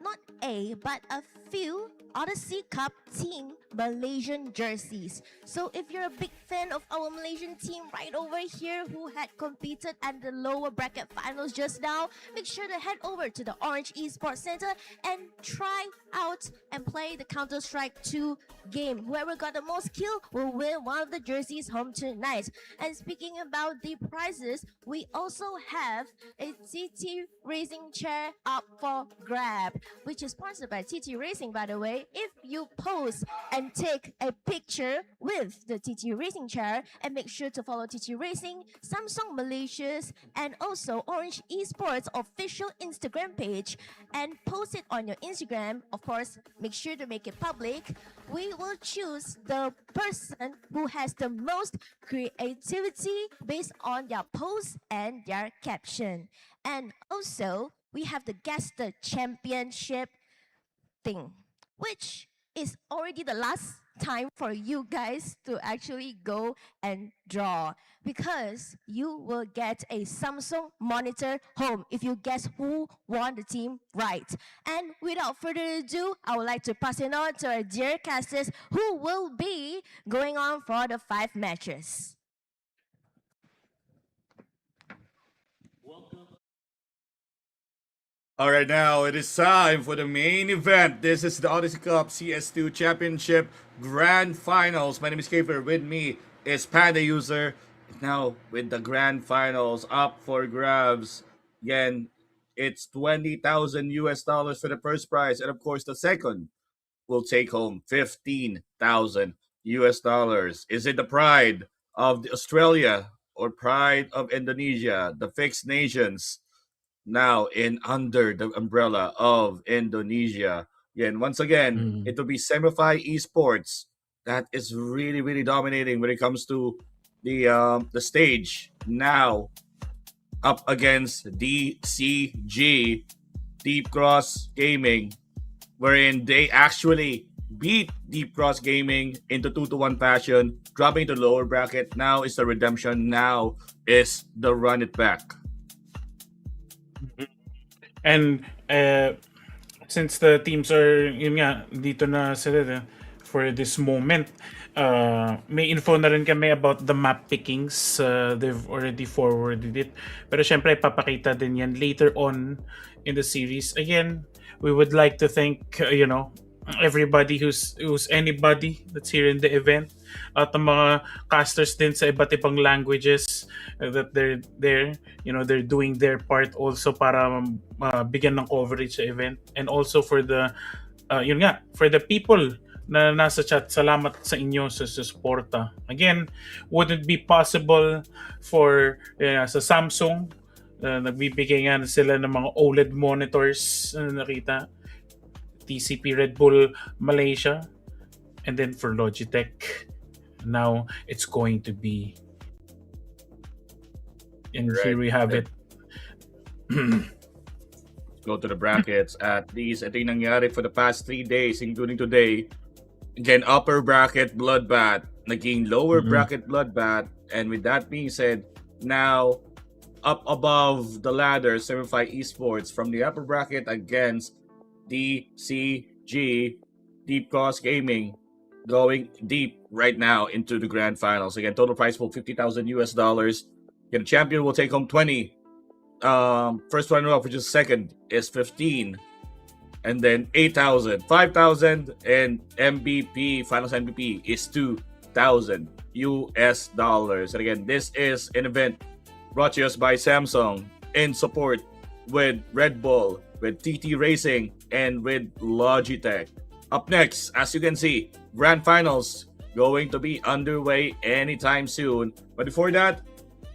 not a, but a few Odyssey Cup Team Malaysian jerseys. So if you're a big fan of our Malaysian team right over here who had competed at the lower bracket finals just now, make sure to head over to the Orange Esports Center and try out and play the Counter-Strike 2 game. Whoever got the most kill will win one of the jerseys home tonight. And speaking about the prizes, we also have a TT Racing chair up for grab, which is sponsored by TT Racing, by the way. If you post and take a picture with the TT Racing chair and make sure to follow TT Racing, Samsung Malaysia's, and also Orange Esports official Instagram page and post it on your Instagram, of course, make sure to make it public. We will choose the person who has the most creativity based on their post and their caption. And also, we have the Guess the Championship thing, which is already the last time for you guys to actually go and draw, because you will get a Samsung monitor home if you guess who won the team right. And without further ado, I would like to pass it on to our dear casters who will be going on for the 5 matches. All right, now it is time for the main event. This is the Odyssey Cup CS2 Championship Grand Finals. My name is Kafer. With me is Panda User. Now, with the Grand Finals up for grabs, again, it's 20,000 US dollars for the first prize, and of course, the second will take home 15,000 US dollars. Is it the pride of Australia or pride of Indonesia, the Fixed Nations? Now in under the umbrella of Indonesia. Yeah, and once again, it will be Semify Esports that is really, really dominating when it comes to the stage. Now up against DCG, Deep Cross Gaming, wherein they actually beat Deep Cross Gaming into 2-1 fashion, dropping to lower bracket. Now is the redemption. Now is the run it back. And since the teams are, yun nga, dito na sila for this moment, may info na rin kami about the map pickings. They've already forwarded it. Pero syempre, papakita din yan later on in the series. Again, we would like to thank, everybody who's anybody that's here in the event. At ang mga casters din sa iba't ibang languages that they're there. They're doing their part also para bigyan ng coverage sa event. And also for the, for the people na nasa chat, salamat sa inyo sa suporta. Again, wouldn't be possible for sa Samsung, nagbibigay nga sila ng mga OLED monitors na nakita. TCP Red Bull Malaysia, and then for Logitech, now it's going to be, and right. Here we have it. Go to the brackets. At least ito yung nangyari for the past 3 days, including today. Again, upper bracket bloodbath, naging lower bracket bloodbath, and with that being said, now up above the ladder, Semify Esports from the upper bracket against DCG, Deep Cross Gaming, going deep right now into the grand finals. Again, total prize pool $50,000 US. Again, the champion will take home 20. First runner-up, which is second, is 15, and then 8,000, 5,000, and MVP, finals MVP is 2,000 US dollars. And again, this is an event brought to us by Samsung in support with Red Bull, with TT Racing, and with Logitech. Up next, as you can see, Grand Finals going to be underway anytime soon. But before that,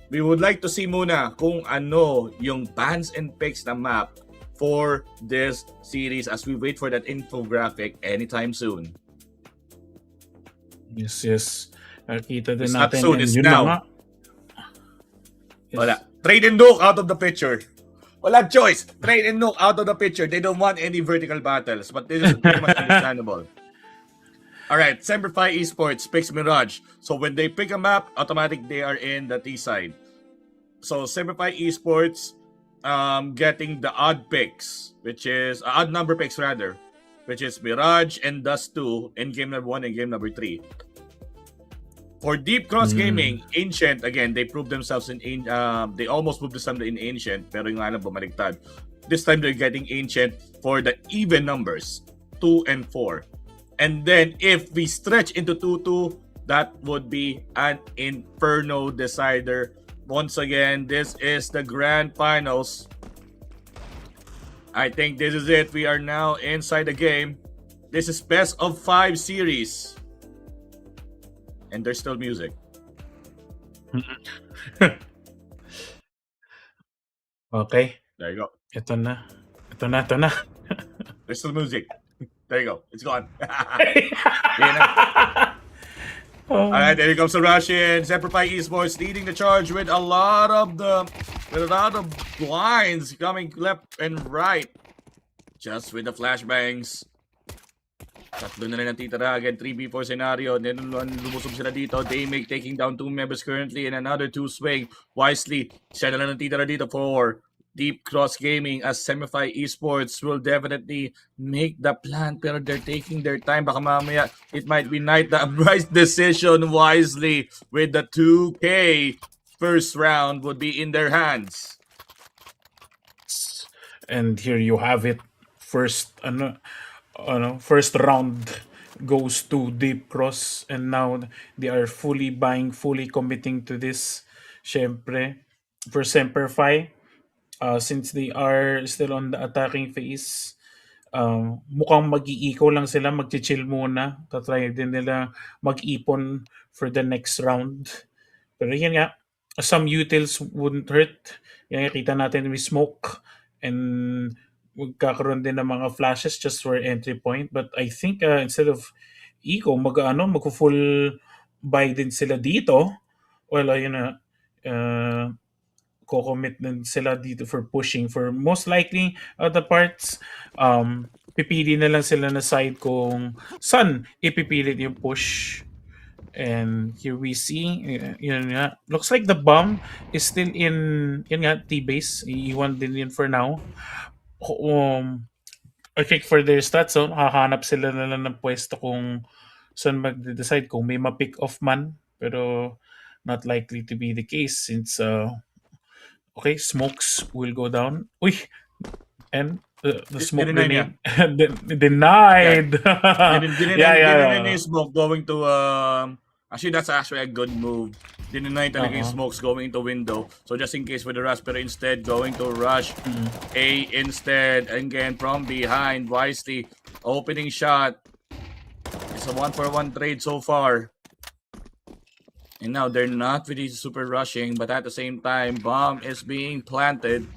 we would like to see muna kung ano yung bans and picks na map for this series as we wait for that infographic anytime soon. Yes. Nakita din It's natin. not soon, it's now. Yes. Wala. Trade and Nuke out of the picture. Wala choice. Trade and Nuke out of the picture. They don't want any vertical battles, but this is pretty much understandable. All right, Semify Esports picks Mirage. So when they pick a map, automatic they are in the T side. So Semify Esports getting the odd picks, which is odd number picks rather, which is Mirage and Dust 2 in game number 1 and game number 3. For Deep Cross Gaming, Ancient, again, they proved themselves they almost proved themselves in Ancient, pero yung alam bumaliktad. This time they're getting Ancient for the even numbers, 2 and 4. And then if we stretch into 2-2, that would be an Inferno decider. Once again, this is the grand finals. I think this is it. We are now inside the game. This is best of 5 series. And there's still music. Okay. There you go. Ito na. There's still music. There you go. It's gone. Alright, there comes the Russian. Semperfi Esports leading the charge with a lot of blinds coming left and right. Just with the flashbangs. Tatlo na rin ang titira. Again, 3v4 scenario. Then lumusob sila dito. Daymake taking down 2 members currently and another 2 swing. Wisely, siya na lang ang titira dito for Deep Cross Gaming as Semperfi Esports will definitely make the plan pero they're taking their time. Baka mamaya it might be night. The right decision Wisely with the 2K first round would be in their hands. And here you have it. First round goes to Deep Cross and now they are fully committing to this. Syempre, for Semperfi, since they are still on the attacking phase, mukhang mag-iikaw lang sila, mag-chill muna. Tatry din nila mag-ipon for the next round. Pero yan nga, some utils wouldn't hurt. Yan kita natin with smoke and magkakaroon din ng mga flashes just for entry point. But I think instead of eco, mag-full buy din sila dito. Well, ayun na, co-commit din sila dito for pushing. For most likely, other parts, pipili na lang sila na side kung saan ipipilit yung push. And here we see, yun nga, looks like the bomb is still in, yun nga, T-base. Iiwan din yun for now. I think for their stats, hahanap sila na lang ng pwesto kung saan mag-decide kung may ma-pick off man. Pero not likely to be the case since, okay, smokes will go down. Uy! And the smoke grenade denied. Denied smoke going to, actually that's actually a good move. Denied talaga yung smokes going into window. So just in case with the rush, pero instead going to rush A instead. Again from behind, Wisely opening shot. It's a 1-for-1 trade so far. And now they're not really super rushing, but at the same time, bomb is being planted.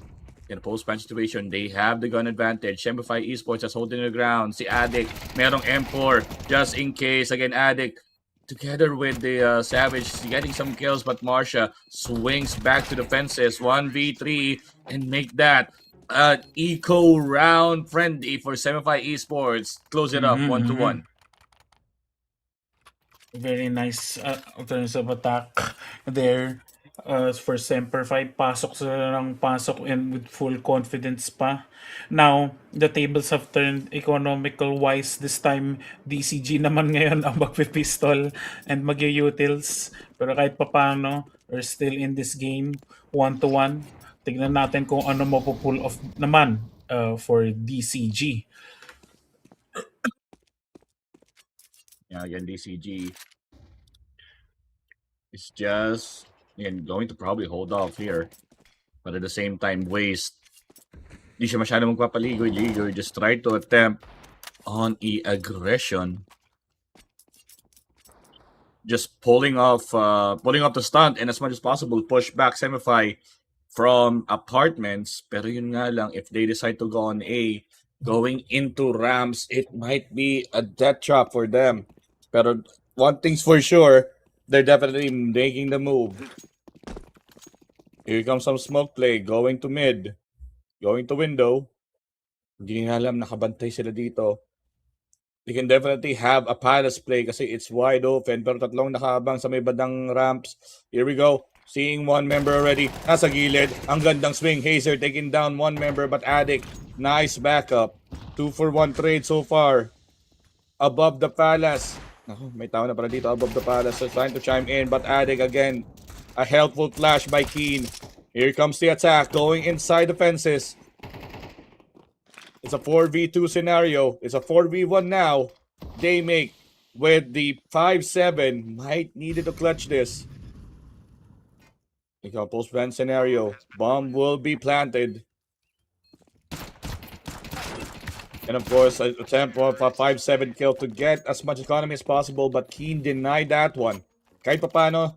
In a post-ban situation, they have the gun advantage. Semperfi Esports is holding the ground. Si Addict, merong M4 just in case. Again, Addict together with the Savage getting some kills, but Marsha swings back to the fences. 1v3 and make that eco round friendly for Semperfi Esports. Close it up 1-1. Very nice in terms of attack there. For Semperfi, pasok sila ng pasok and with full confidence pa. Now, the tables have turned economical wise. This time, DCG naman ngayon ang magpipistol and mag-utils. Pero kahit papano, we're still in this game, 1-1. Tignan natin kung ano mapupull off naman for DCG. Yeah, again, DCG is just going to probably hold off here. But at the same time, waste. Di siya masyado magpapaligoy-ligoy. Just try to attempt on aggression. Just pulling off the stunt and as much as possible push back Semperfi from apartments. Pero yun nga lang, if they decide to go on A, going into ramps, it might be a death trap for them. Pero one thing's for sure, they're definitely making the move. Here comes some smoke play, going to mid, going to window. Hindi nga alam, nakabantay sila dito. They can definitely have a palace play kasi it's wide open. Pero tatlong nakabang sa may badang ramps. Here we go. Seeing one member already. Nasa gilid. Ang gandang swing. Hazer taking down one member but Addict. Nice backup. 2-for-1 trade so far. Above the palace. Naku, may tao na pala dito above the palace. So trying to chime in, but adding again. A helpful flash by Keen. Here comes the attack, going inside the fences. It's a 4v2 scenario. It's a 4v1 now. They make with the 5-7. Might need to clutch this. Ikaw, post-ban scenario. Bomb will be planted. And of course, an attempt for a 5-7 kill to get as much economy as possible. But Keen denied that one. Kahit papano,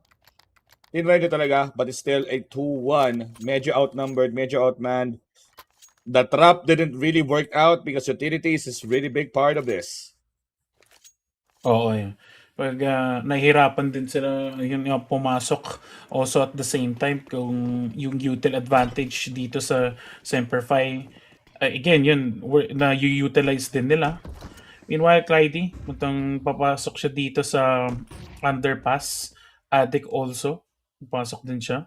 tinry talaga. But it's still a 2-1. Medyo outnumbered, medyo outmanned. The trap didn't really work out because utilities is really big part of this. Oo, yun. Pag nahihirapan din sila yun nga pumasok also at the same time kung yung util advantage dito sa Semperfi again yun na-utilize din nila. Meanwhile, Clyde, muntang papasok siya dito sa underpass. Addict also, papasok din siya.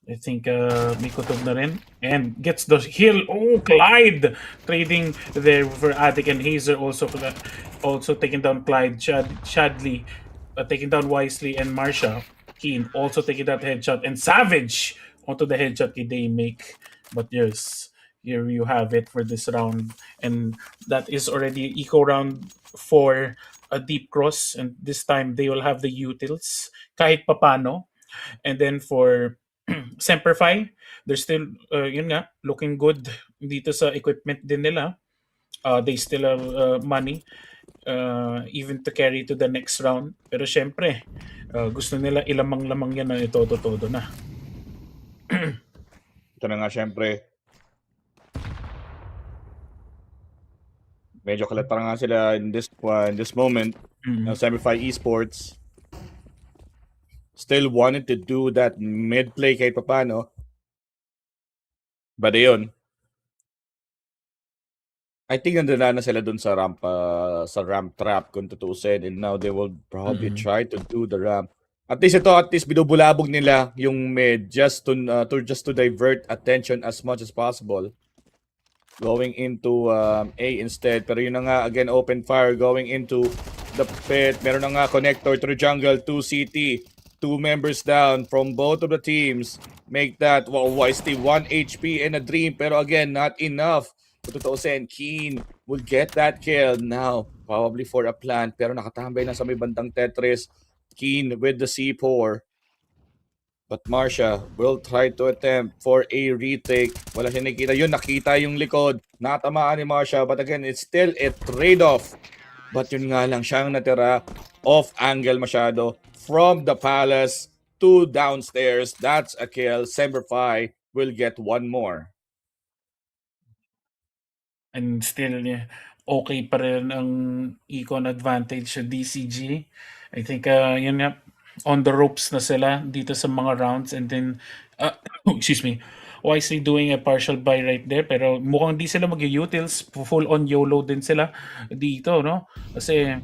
I think may kutob na rin. And gets the heal. Oh, Clyde! Trading there for Attic and Hazer also taking down Clyde. Shadley taking down Wisely and Marsha. Keen also taking that headshot. And Savage onto the headshot they make. But yes, here you have it for this round. And that is already eco round for a deep cross. And this time they will have the utils. Kahit papano. And then for Semperfi, they're still yun nga, looking good dito sa equipment din nila. They still have money even to carry to the next round. Pero syempre, gusto nila ilamang-lamang yan na ito-todo na. Ito na nga syempre. Medyo kalat nga sila in this moment. Semperfi Esports still wanted to do that mid play kahit papano. But ayun, I think nandun na sila dun sa ramp trap kung tutusin, and now they will probably try to do the ramp. At least binubulabog nila yung mid just to divert attention as much as possible. Going into A instead, pero yun na nga, again, open fire going into the pit. Meron na nga connector to the jungle, 2 CT. 2 members down from both of the teams. Make that, Wisely 1 HP and a dream. Pero again, not enough. Tutuusin, Keen will get that kill now. Probably for a plant. Pero nakatambay na sa may bandang Tetris. Keen with the C4. But Marsha will try to attempt for a retake. Wala siya nakita. Yun, nakita yung likod. Natamaan ni Marsha. But again, it's still a trade-off. But yun nga lang, siyang natira. Off angle masyado. From the palace to downstairs. That's a kill. Semperfi will get one more. And still, okay pa rin ang econ advantage sa DCG. I think, yun nga, on the ropes na sila dito sa mga rounds. And then, excuse me, Wisely doing a partial buy right there. Pero mukhang di sila mag-utils. Full on YOLO din sila dito, no? Kasi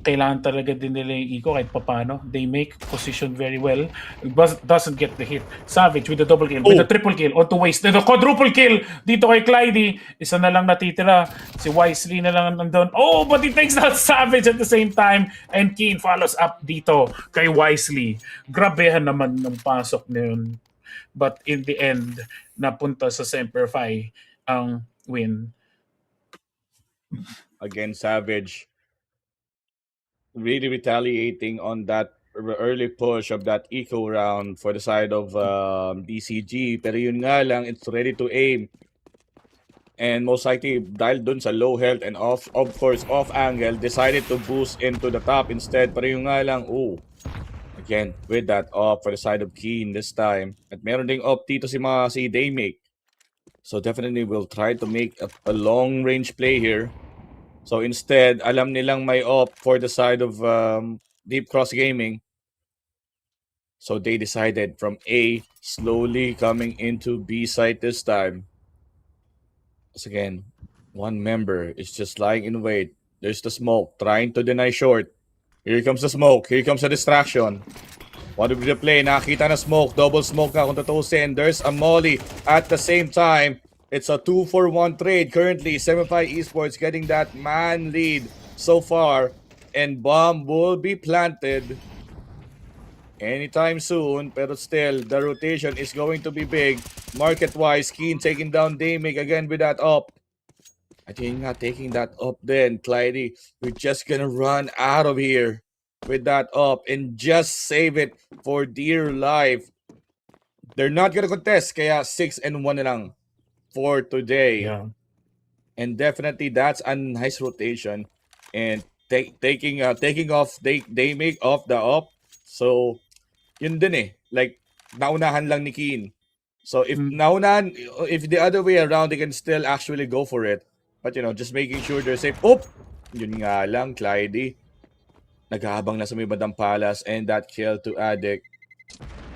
kailangan talaga din nila yung eco kahit papano. They make position very well. Doesn't get the hit. Savage with the double kill, with the triple kill, onto Waste. The quadruple kill dito kay Clyde. Isa na lang natitira. Si Wisely na lang nandun. Oh, but he takes out Savage at the same time. And Keen follows up dito kay Wisely. Grabehan naman ng pasok na yun. But in the end, napunta sa Semperfi ang win. Again, Savage really retaliating on that early push of that eco round for the side of DCG. Pero yun nga lang, it's ready to aim. And most likely, dahil dun sa low health and of course, off angle, decided to boost into the top instead. Pero yun nga lang, again, with that off for the side of Keen this time. At meron ding off dito si Daymake. So definitely will try to make a long range play here. So instead, alam nilang may op for the side of Deep Cross Gaming. So they decided from A, slowly coming into B site this time. Because again, one member is just lying in wait. There's the smoke, trying to deny short. Here comes the smoke. Here comes the distraction. What will be the play? Nakita na smoke. Double smoke na kung tutusin. There's a molly at the same time. It's a 2-for-1 trade. Currently, 75 Esports getting that man lead so far. And bomb will be planted anytime soon. But still, the rotation is going to be big. Market-wise, Keen taking down Damig again with that up. I think not taking that up then, Clyde. We're just gonna run out of here with that up and just save it for dear life. They're not gonna contest, kaya 6-1 na lang for today. Yeah. And definitely that's a nice rotation. And taking off, they make off the up. So yun din eh. Like naunahan lang ni Keen. So if naunahan, if the other way around, they can still actually go for it. But you know, just making sure they're safe. Oh! Yun nga lang, Clyde. Naghahabang na sa may bandang Palace and that kill to Addict.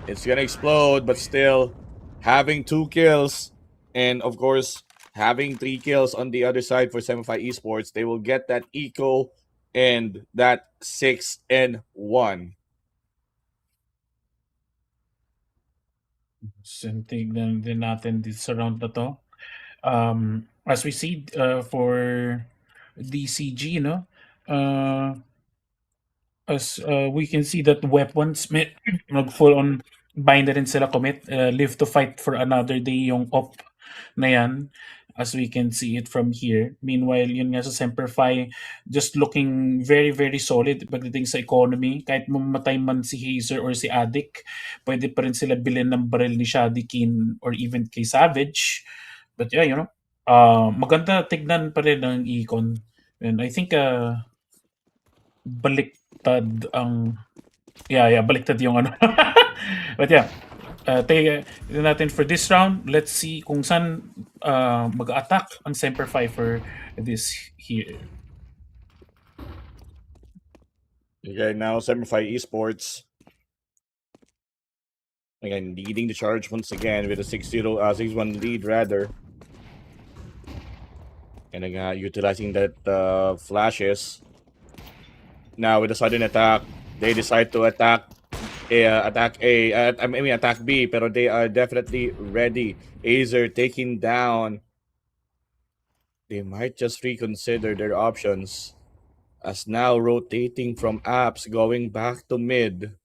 It's gonna explode, but still having 2 kills and of course having 3 kills on the other side for 75 Esports, they will get that eco and that 6-1. And tignan din natin this round na to. As we see for DCG, no? As we can see that weapons, nag full on bind na rin sila commit. Live to fight for another day yung op na yan. As we can see it from here. Meanwhile, yun nga sa Semperfi, just looking very, very solid pagdating sa economy. Kahit mamatay man si Hazer or si Addict, pwede pa rin sila bilhin ng baril ni Shadikin or even kay Savage. But yeah, you know, maganda tignan pa rin ng Econ. And I think baliktad ang baliktad yung ano. But yeah, tignan natin for this round. Let's see kung saan mag-attack ang Semperfi for this here. Okay, now 75 Esports. Again, leading the charge once again with a 6-1 lead rather. And again, utilizing that flashes. Now with a sudden attack, they decide to attack attack B, pero they are definitely ready. Azer taking down. They might just reconsider their options as now rotating from apps going back to mid.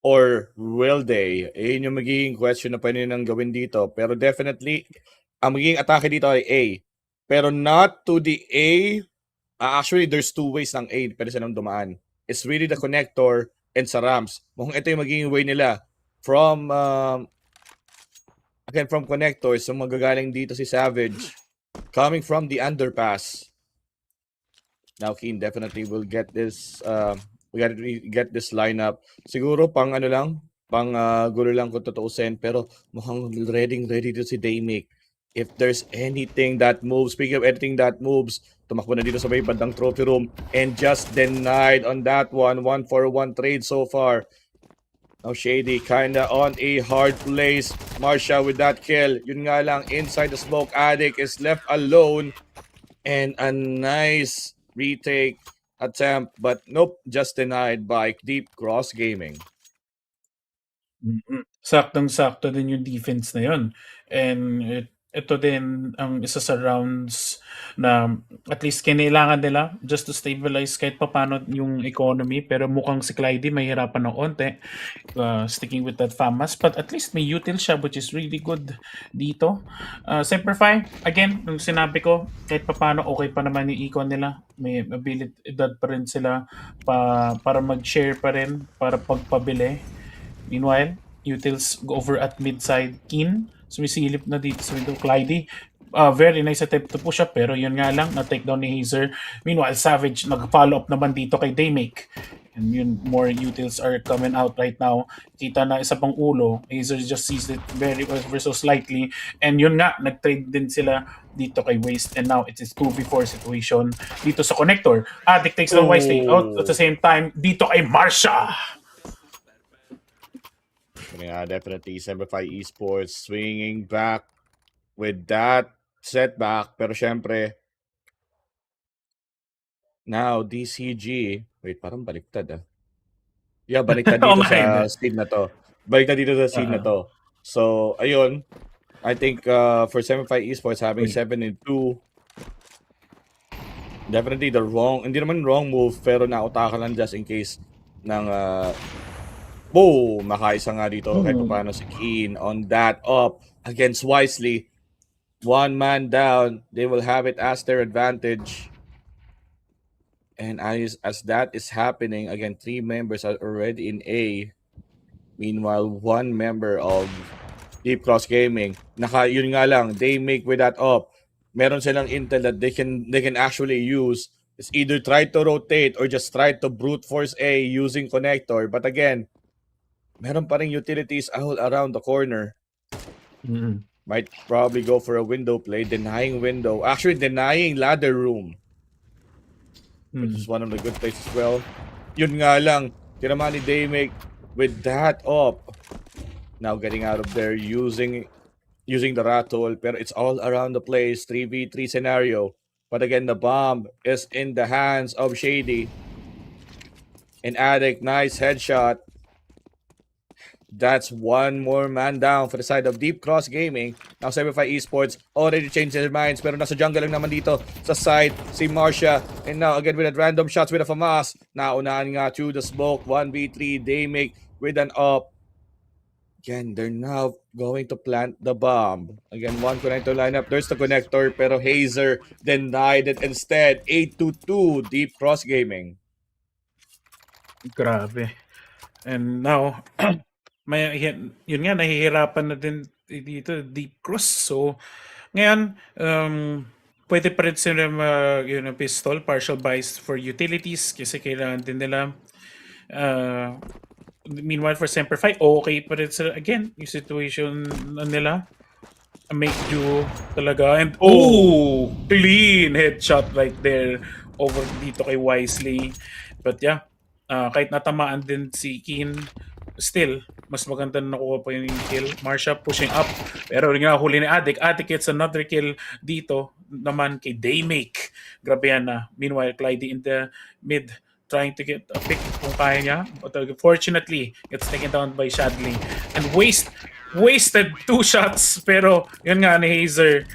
Or will they? Yun yung magiging question na pwede nang gawin dito. Pero definitely, ang magiging atake dito ay A. Pero not to the A. Actually, there's 2 ways ng A pwede silang dumaan. It's really the connector and sa ramps. Mukhang ito yung magiging way nila. From connectors, so magagaling dito si Savage. Coming from the underpass. Now, Keen definitely will get this we gotta get this lineup. Siguro pang ano lang, pang gulo lang kung tutuusin, pero mukhang ready to si Daymic. If there's anything that moves, speaking of anything that moves, tumakbo na dito sa may bandang trophy room and just denied on that one. 1-for-1 trade so far. Now Shady kinda on a hard place. Marsha with that kill. Yun nga lang, inside the smoke, Addict is left alone. And a nice retake attempt, but nope, just denied by Deep Cross Gaming. Saktong-sakto din yung defense na yun. And ito din ang isa sa rounds na at least kinailangan nila just to stabilize kahit papano yung economy. Pero mukhang si Clyde mahirapan ng onte sticking with that FAMAS. But at least may util siya, which is really good dito. Semperfi, again, yung sinabi ko, kahit papano okay pa naman yung econ nila. May abilidad pa rin sila para mag-share pa rin, para pagpabili. Meanwhile, utils go over at mid-side. Keen, sumisilip na dito sa window. Clyde, very nice attempt to push up, pero yun nga lang, na-take down ni Hazer. Meanwhile, Savage, nag-follow up naman dito kay Daymake. And yun, more utils are coming out right now. Kita na isa pang ulo. Hazer just sees it very so slightly. And yun nga, nag-trade din sila dito kay Waste. And now, it is 2v4 situation dito sa connector. Addict takes the wisely out at the same time dito kay Marsha. Yeah, definitely 75 Esports swinging back with that setback. Pero syempre, now DCG, wait, parang baliktad Yeah, baliktad dito sa scene na to. Baliktad dito sa scene na to. So, ayun, I think for 75 Esports having 7-2, definitely the wrong, hindi naman wrong move, pero nautaka lang just in case ng boom, makaisa nga dito kahit paano si Keen on that up against Wisely. One man down, they will have it as their advantage. And as that is happening, again, 3 members are already in A. Meanwhile, 1 member of Deep Cross Gaming, yun nga lang, they make with that up. Meron silang intel that they can actually use. It's either try to rotate or just try to brute force A using connector. But again, meron pa rin utilities all around the corner. Might probably go for a window play, denying window. Actually, denying ladder room. Which is one of the good plays as well. Yun nga lang, tinaman ni Daymake with that up. Now getting out of there using the rattle, pero it's all around the place, 3v3 scenario. But again, the bomb is in the hands of Shady. And Addict, nice headshot. That's 1 more man down for the side of Deep Cross Gaming. Now 75 Esports already changed their minds, pero nasa jungle lang naman dito sa side si Marcia. And now again with that random shots with a FAMAS. Naunahan nga through the smoke, 1v3, they make with an up. Again, they're now going to plant the bomb. Again, 1 connector lineup. There's the connector, pero Hazer denied it instead. 8-2, Deep Cross Gaming. Grabe. And now, yun nga, nahihirapan na din dito, Deep Cross. So, ngayon, pwede pa rin sila pistol, partial buys for utilities kasi kailangan din nila. Meanwhile, for Semper Fi, okay pa rin sila. Again, yung situation nila, make do talaga. And, clean headshot right there over dito kay Wisely. But yeah, kahit natamaan din si Keen, still, mas maganda na nakuha pa yung kill. Marcia pushing up. Pero nga huli ni Addict. Addict gets another kill dito naman kay Daymake. Grabe yan na. Meanwhile, Clyde in the mid trying to get a pick kung kaya niya. But fortunately, gets taken down by Shadley. And wasted 2 shots. Pero yun nga ni Hazer,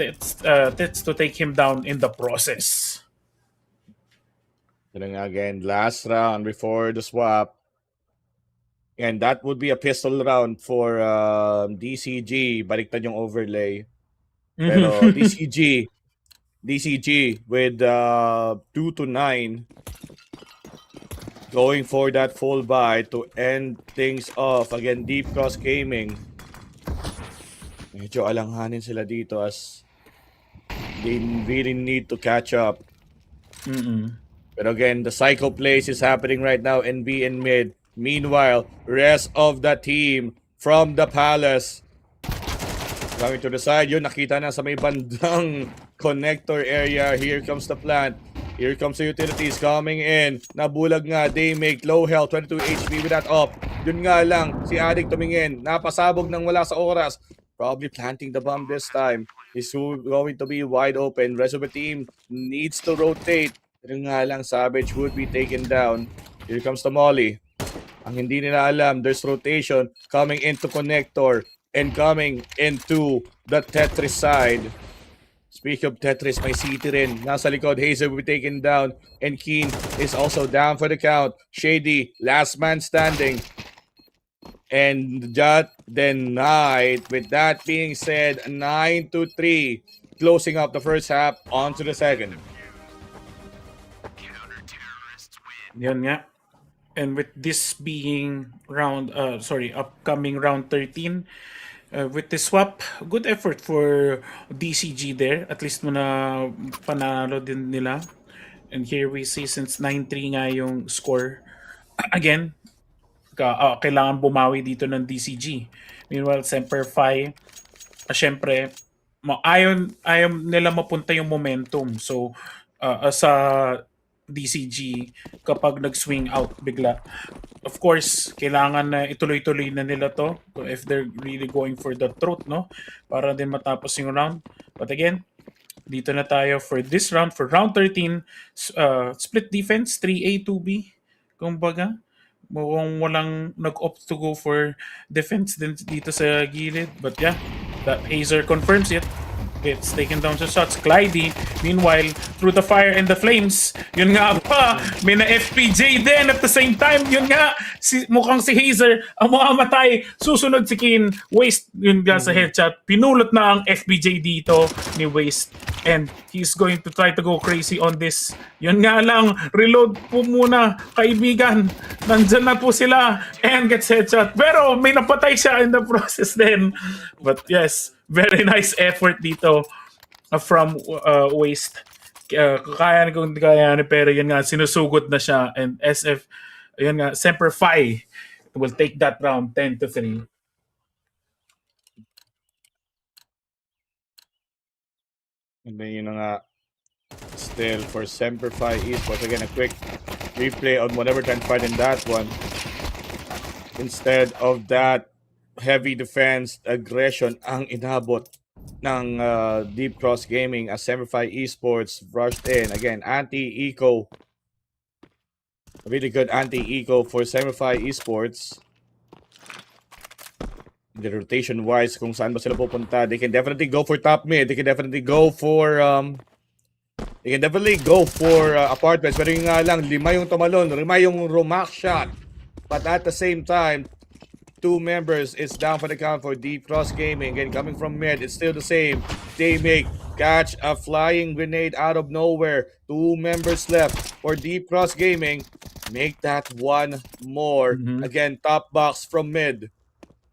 that's to take him down in the process. Yun nga again, last round before the swap. And that would be a pistol round for DCG. Baliktad yung overlay. Pero DCG with 2-9 going for that full buy to end things off. Again, Deep Cross Gaming. Medyo alanghanin sila dito as they really need to catch up. Pero again, the psycho plays is happening right now in B and mid. Meanwhile, rest of the team from the Palace coming to the side. Yun, nakita na sa may bandang connector area. Here comes the plant. Here comes the utilities coming in. Nabulag nga, they make low health, 22 HP with that up. Yun nga lang, si Addict tumingin. Napasabog ng wala sa oras. Probably planting the bomb this time. He's going to be wide open. Rest of the team needs to rotate. Pero nga lang, Savage would be taken down. Here comes the Molly. Ang hindi nila alam, there's rotation coming into connector and coming into the Tetris side. Speaking of Tetris, may City rin. Nasa likod, Hazel will be taken down. And Keen is also down for the count. Shady, last man standing. And Jut denied. With that being said, 9-3. Closing up the first half, on to the second. Yun nga. And with this being upcoming round 13, with the swap, good effort for DCG there. At least muna panalo din nila. And here we see since 9-3 nga yung score. Again, kailangan bumawi dito ng DCG. Meanwhile, Semper Fi, syempre, ayaw nila mapunta yung momentum. So, sa DCG, kapag nag-swing out bigla, of course, kailangan na ituloy-tuloy na nila to if they're really going for the throat, no? Para din matapos yung round. But again, dito na tayo for this round. For round 13, split defense, 3A, 2B. Kumbaga, mukhang walang nag-opt to go for defense din dito sa gilid. But yeah, That Hazer confirms it. It's taken down sa shots. Clyde, meanwhile, through the fire and the flames, yun nga pa, may na FPJ din at the same time, yun nga, mukhang si Hazer ang mamamatay. Susunod si Keen, Waste, yun nga sa headshot. Pinulot na ang FPJ dito ni Waste. And he's going to try to go crazy on this. Yun nga lang, reload po muna, kaibigan. Nandyan na po sila and gets headshot. Pero may napatay siya in the process din. But yes, very nice effort dito from Waste. Kaya kung kaya ni pero yun nga, sinusugod na siya. And SF, yun nga, Semper Fi will take that round 10-3. And then yun na nga, still for Semper Fi Esports, again a quick replay on whatever transpired in that one. Instead of that heavy defense aggression ang inabot ng Deep Cross Gaming as Semper Fi Esports rushed in. Again, anti-eco. Really good anti-eco for Semper Fi Esports. The rotation wise, kung saan ba sila pupunta, they can definitely go for top mid. They can definitely go for apartments. Pero yung nga lang, 5 yung tumalon, 5 yung rumak shot. But at the same time, 2 members is down for the count for Deep Cross Gaming. Again, coming from mid, it's still the same. They catch a flying grenade out of nowhere. 2 members left for Deep Cross Gaming. Make that one more. Again, top box from mid.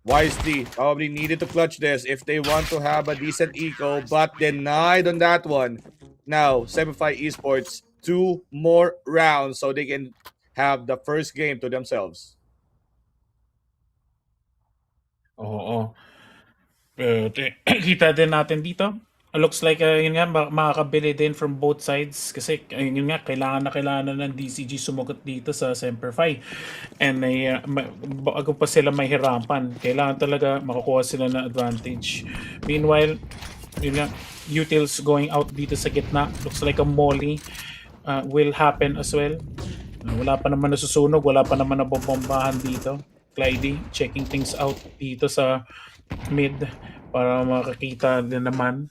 Wisely, probably needed to clutch this if they want to have a decent eco, but denied on that one. Now, Semper Fi Esports, 2 more rounds so they can have the first game to themselves. Oo. Kita din natin dito. Looks like yun nga makakabili din from both sides kasi yun nga kailangan na ng DCG sumagot dito sa Semper Fi. And bago pa sila mahirapan, kailangan talaga makukuha sila ng advantage. Meanwhile, yun nga, Utils going out dito sa gitna. Looks like a molly will happen as well. Wala pa naman nasusunog, wala pa naman nabobombahan dito. Clyde checking things out dito sa mid para makakita din naman.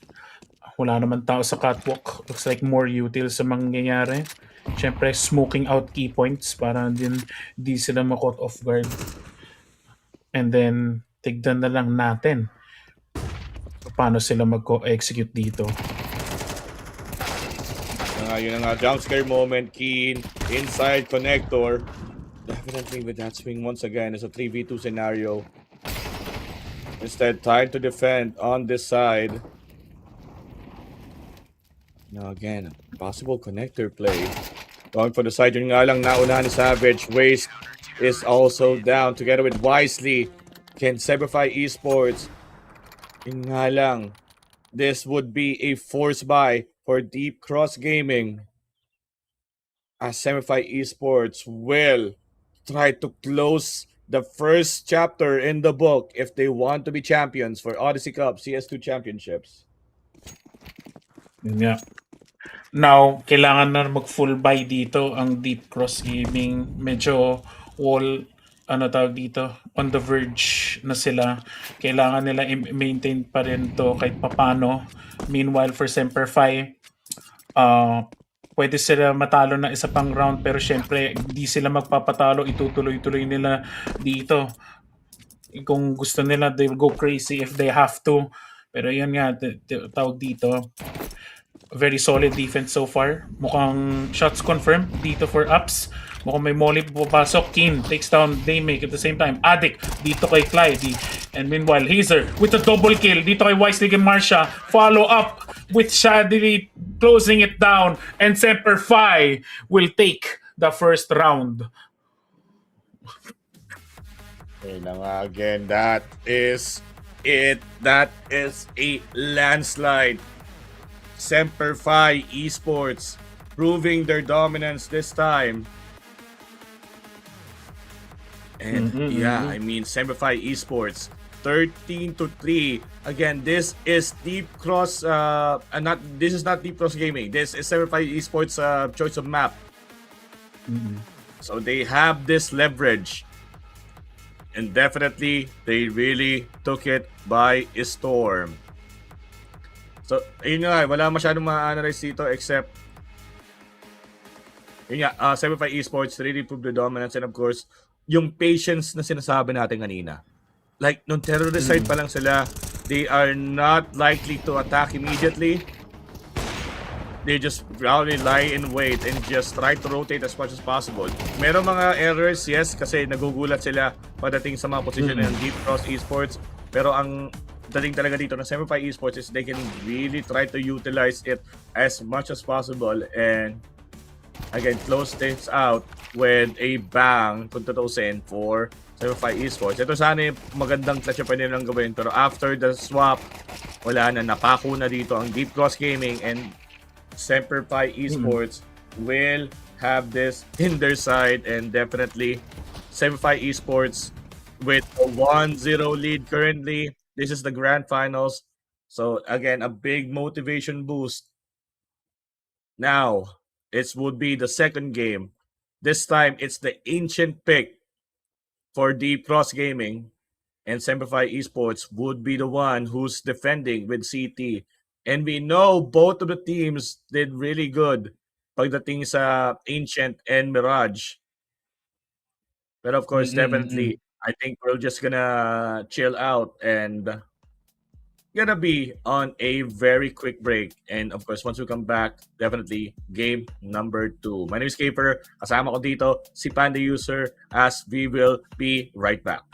Wala naman tao sa catwalk. Looks like more utils sa mangyayari. Siyempre, smoking out key points para di sila ma-caught off guard. And then, tignan na lang natin paano sila mag-execute dito. Yun nga, jump scare moment, Keen, inside connector. Definitely with that swing once again, it's a 3v2 scenario. Instead, time to defend on this side. Now again, possible connector play. Going for the side, yun nga lang naunahan ni Savage. Waste is also down together with Wisely. Can Semper Fi Esports. Yun nga lang, this would be a force buy for Deep Cross Gaming. As Semper Fi Esports will try to close the first chapter in the book if they want to be champions for Odyssey Cup CS2 Championships. Yeah. Now, kailangan na mag-full buy dito ang Deep Cross Gaming. Medyo tawag dito, on the verge na sila. Kailangan nila i-maintain pa rin to kahit papano. Meanwhile, for Semper Fi, pwede sila matalo na isa pang round pero syempre, di sila magpapatalo. Itutuloy-tuloy nila dito. Kung gusto nila, they will go crazy if they have to. Pero yun nga, tawag dito, very solid defense so far. Mukhang shots confirmed dito for ups. Mukhang may molly papasok. Keen takes down Daymake at the same time. Addict dito kay Clyde. And meanwhile, Hazer with a double kill dito kay Wisely and Marsha. Follow up with Shadily closing it down. And Semper Fi will take the first round. And again, that is it. That is a landslide. Semper Fi Esports proving their dominance this time. And yeah, I mean, Semper Fi Esports 13-3. Again, this is Deep Cross this is not Deep Cross Gaming. This is Semper Fi Esports choice of map. So they have this leverage. and definitely they really took it by storm. So, yun nga, wala masyadong ma-analyze dito except yun nga, 75 Esports really proved the dominance, and of course, yung patience na sinasabi natin kanina. Like, nung terrorist side pa lang sila, they are not likely to attack immediately. They just probably lie in wait and just try to rotate as much as possible. Meron mga errors, yes, kasi nagugulat sila pagdating sa mga position ng Deep Cross Esports. Pero ang dating talaga dito ng 75 Esports is they can really try to utilize it as much as possible and again, close things out with a bang kung tutusin for 75 Esports. Ito sana yung magandang clutch pa nilang gawin, pero after the swap, wala na, napako na dito ang Deep Cross Gaming, and 75 Esports will have this in their side, and definitely 75 Esports with a 1-0 lead currently. This is the grand finals. So again, a big motivation boost. Now, it would be the second game. This time, it's the ancient pick for Deep Cross Gaming, and 75 Esports would be the one who's defending with CT. And we know both of the teams did really good pagdating sa Ancient and Mirage. But of course, definitely, I think we're just gonna chill out and gonna be on a very quick break. And of course, once we come back, definitely game number 2. My name is Caper. Kasama ko dito si Panda User, as we will be right back.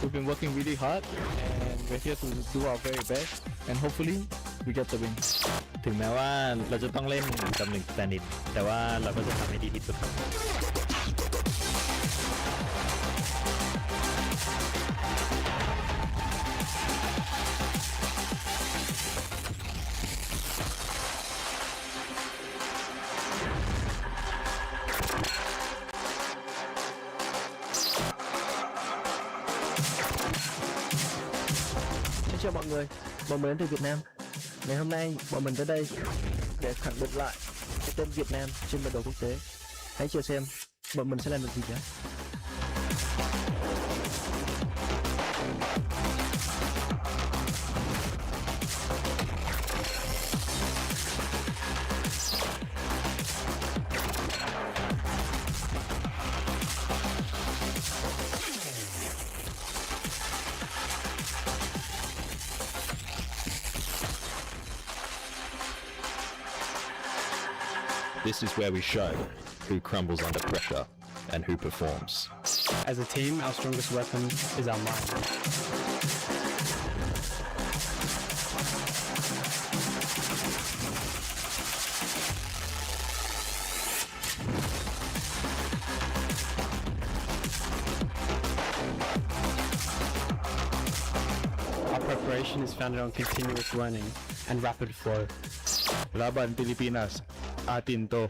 We've been working really hard, and we're here to do our very best, and hopefully we get the win. ถึงแม้ว่าเราจะต้องเล่นกับ1 stand-in แต่ว่าเราก็จะทำให้ดีที่สุดครับ Xin chào mọi người, bọn mình đến từ Việt Nam. Ngày hôm nay bọn mình tới đây để khẳng định lại cái tên Việt Nam trên bản đồ quốc tế. Hãy chờ xem bọn mình sẽ làm được gì nhé. This is where we show who crumbles under pressure and who performs. As a team, our strongest weapon is our mind. Our preparation is founded on continuous learning and rapid flow. Laban Pilipinas, atin to.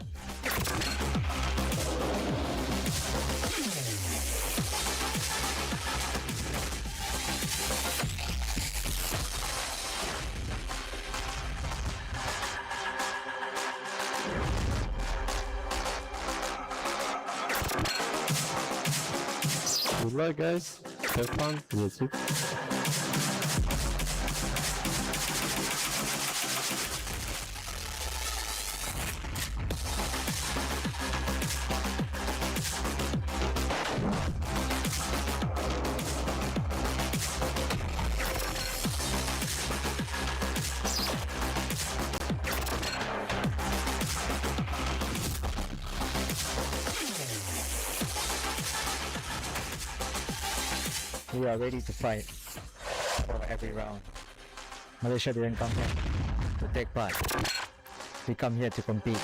Good luck, guys. Have fun. You too. We are ready to fight for every round. Malaysia didn't come here to take part. We come here to compete.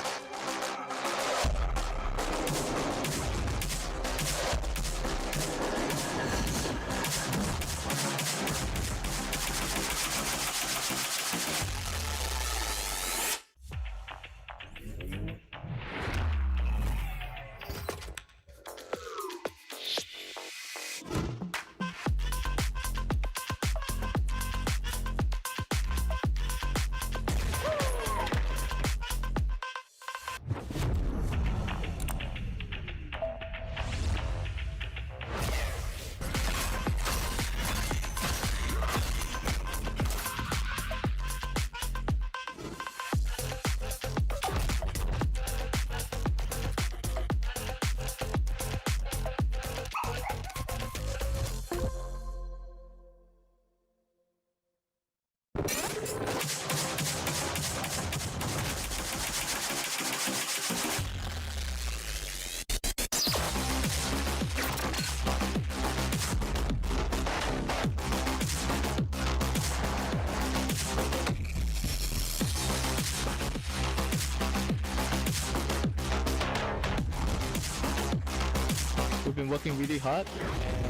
We've been working really hard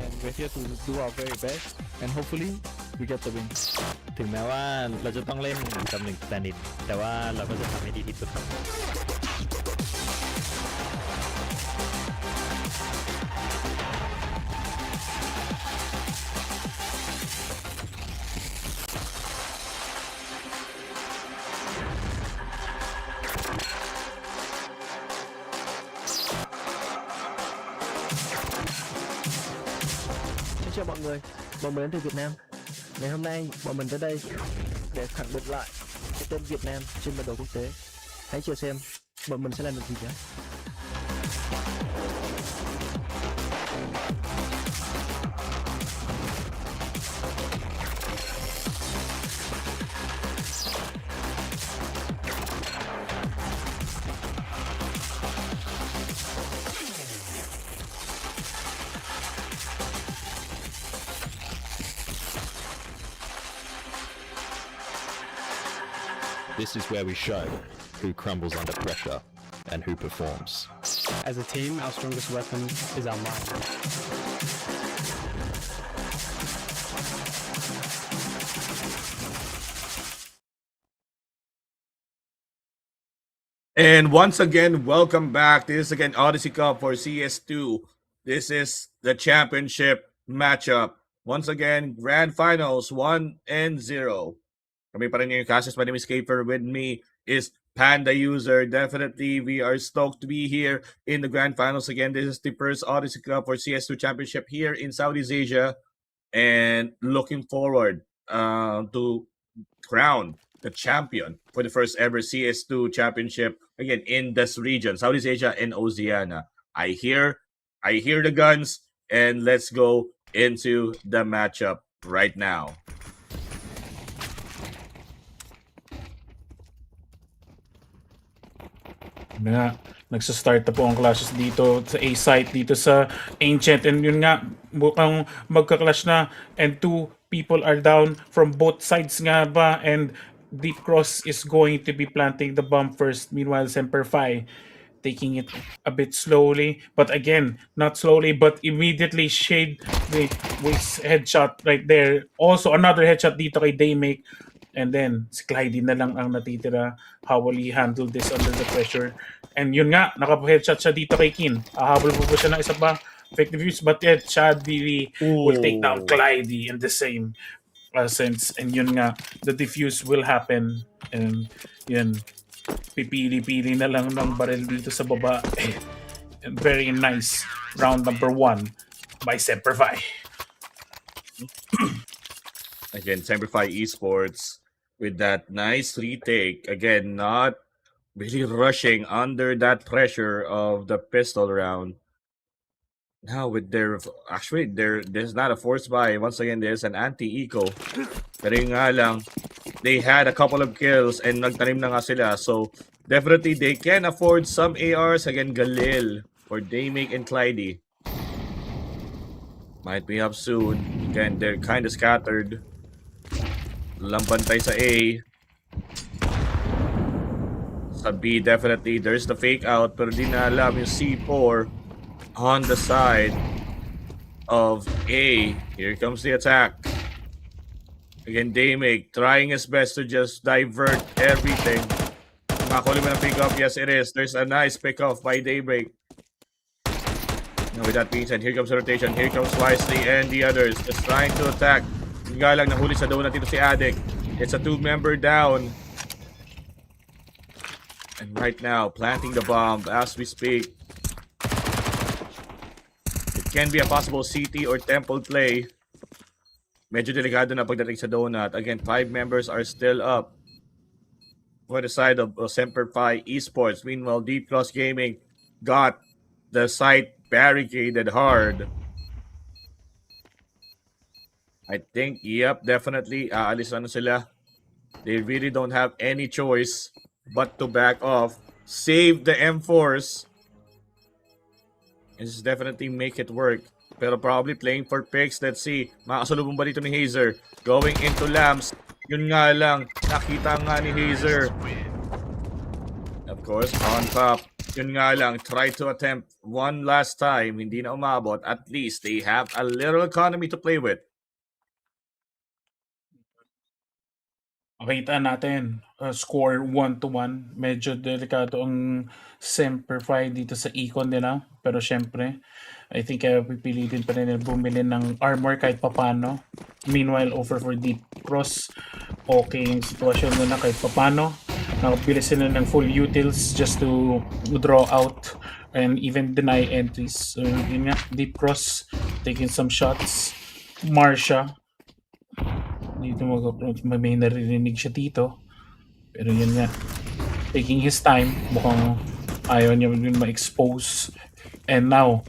and we're here to do our very best and hopefully we get the win. ถึงแม้ว่าเราจะต้องเล่นกับ1 stand-in แต่ว่าเราก็จะทำให้ดีที่สุดครับ Xin chào mọi người, bọn mình đến từ Việt Nam. Ngày hôm nay bọn mình tới đây để khẳng định lại cái tên Việt Nam trên bản đồ quốc tế. Hãy chờ xem bọn mình sẽ làm được gì nhé. This is where we show who crumbles under pressure and who performs. As a team, our strongest weapon is our mind. And once again, welcome back. This is again Odyssey Cup for CS2. This is the championship matchup. Once again, grand finals 1-0. Kami pa rin yung Cassius. My name is Kaper. With me is Panda User. Definitely, we are stoked to be here in the grand finals again. This is the first Odyssey Cup for CS2 championship here in Southeast Asia. And looking forward to crown the champion for the first ever CS2 championship again in this region, Southeast Asia and Oceania. I hear the guns, and let's go into the matchup right now. Nga, nagsa-start na po ang clashes dito sa A-site, dito sa Ancient, and yun nga, mukhang magka-clash na, and 2 people are down from both sides nga ba, and Deep Cross is going to be planting the bomb first. Meanwhile, Semper Fi taking it a bit slowly, but again, not slowly, but immediately Shade with headshot right there. Also, another headshot dito kay Daymake. And then, si Clyde na lang ang natitira. How will he handle this under the pressure? And yun nga, naka-headshot siya dito kay Kin. Hahabol po siya ng isa pa. Effective use, but yet, Chad Billy will take down Clyde in the same sense. And yun nga, the defuse will happen. And yun, pipili-pili na lang ng barrel dito sa baba. And very nice round number 1. by Semperfi. Again, Semperfi Esports with that nice retake. Again, not really rushing under that pressure of the pistol round. Now with there's not a force buy. Once again, there's an anti-eco. Pero yun nga lang, they had a couple of kills and nagtanim na nga sila. So, definitely they can afford some ARs. Again, Galil for Daymake and Clyde. Might be up soon. Again, they're kind of scattered. Lampantay sa A. Sa B, definitely, there's the fake out. Pero di na alam yung C4 on the side of A. Here comes the attack. Again, Daymake trying his best to just divert everything. Makakuli mo ng pick up. Yes, it is. There's a nice pick off by Daybreak. Now with that being said, here comes the rotation. Here comes Wisely and the others just trying to attack. Yung nga lang, nahuli sa donut dito si Addict. It's a 2-member down. And right now, planting the bomb as we speak. It can be a possible CT or temple play. Medyo delikado na pagdating sa donut. Again, 5 members are still up for the side of Semperfi Esports. Meanwhile, Deep Cross Gaming got the site barricaded hard. I think, yep, definitely. Aalis na sila. They really don't have any choice but to back off. Save the M4s. And just definitely make it work. Pero probably playing for picks. Let's see. Makasalubong ba dito ni Hazer? Going into Lambs. Yun nga lang. Nakita nga ni Hazer. Of course, on top. Yun nga lang. Try to attempt one last time. Hindi na umabot. At least they have a little economy to play with. Makita natin, score 1-1. Medyo delikado ang Semperfi dito sa econ nila. Pero syempre, I think pipilitin pa rin bumili ng armor kahit papano. Meanwhile, over for Deep Cross. Okay yung sitwasyon nila kahit papano. Nakabili sila ng full utils just to draw out and even deny entries. So yun nga, Deep Cross taking some shots. Marsha. Dito may narinig siya dito. Pero yun nga, taking his time. Mukhang ayaw niya ma-expose. And now,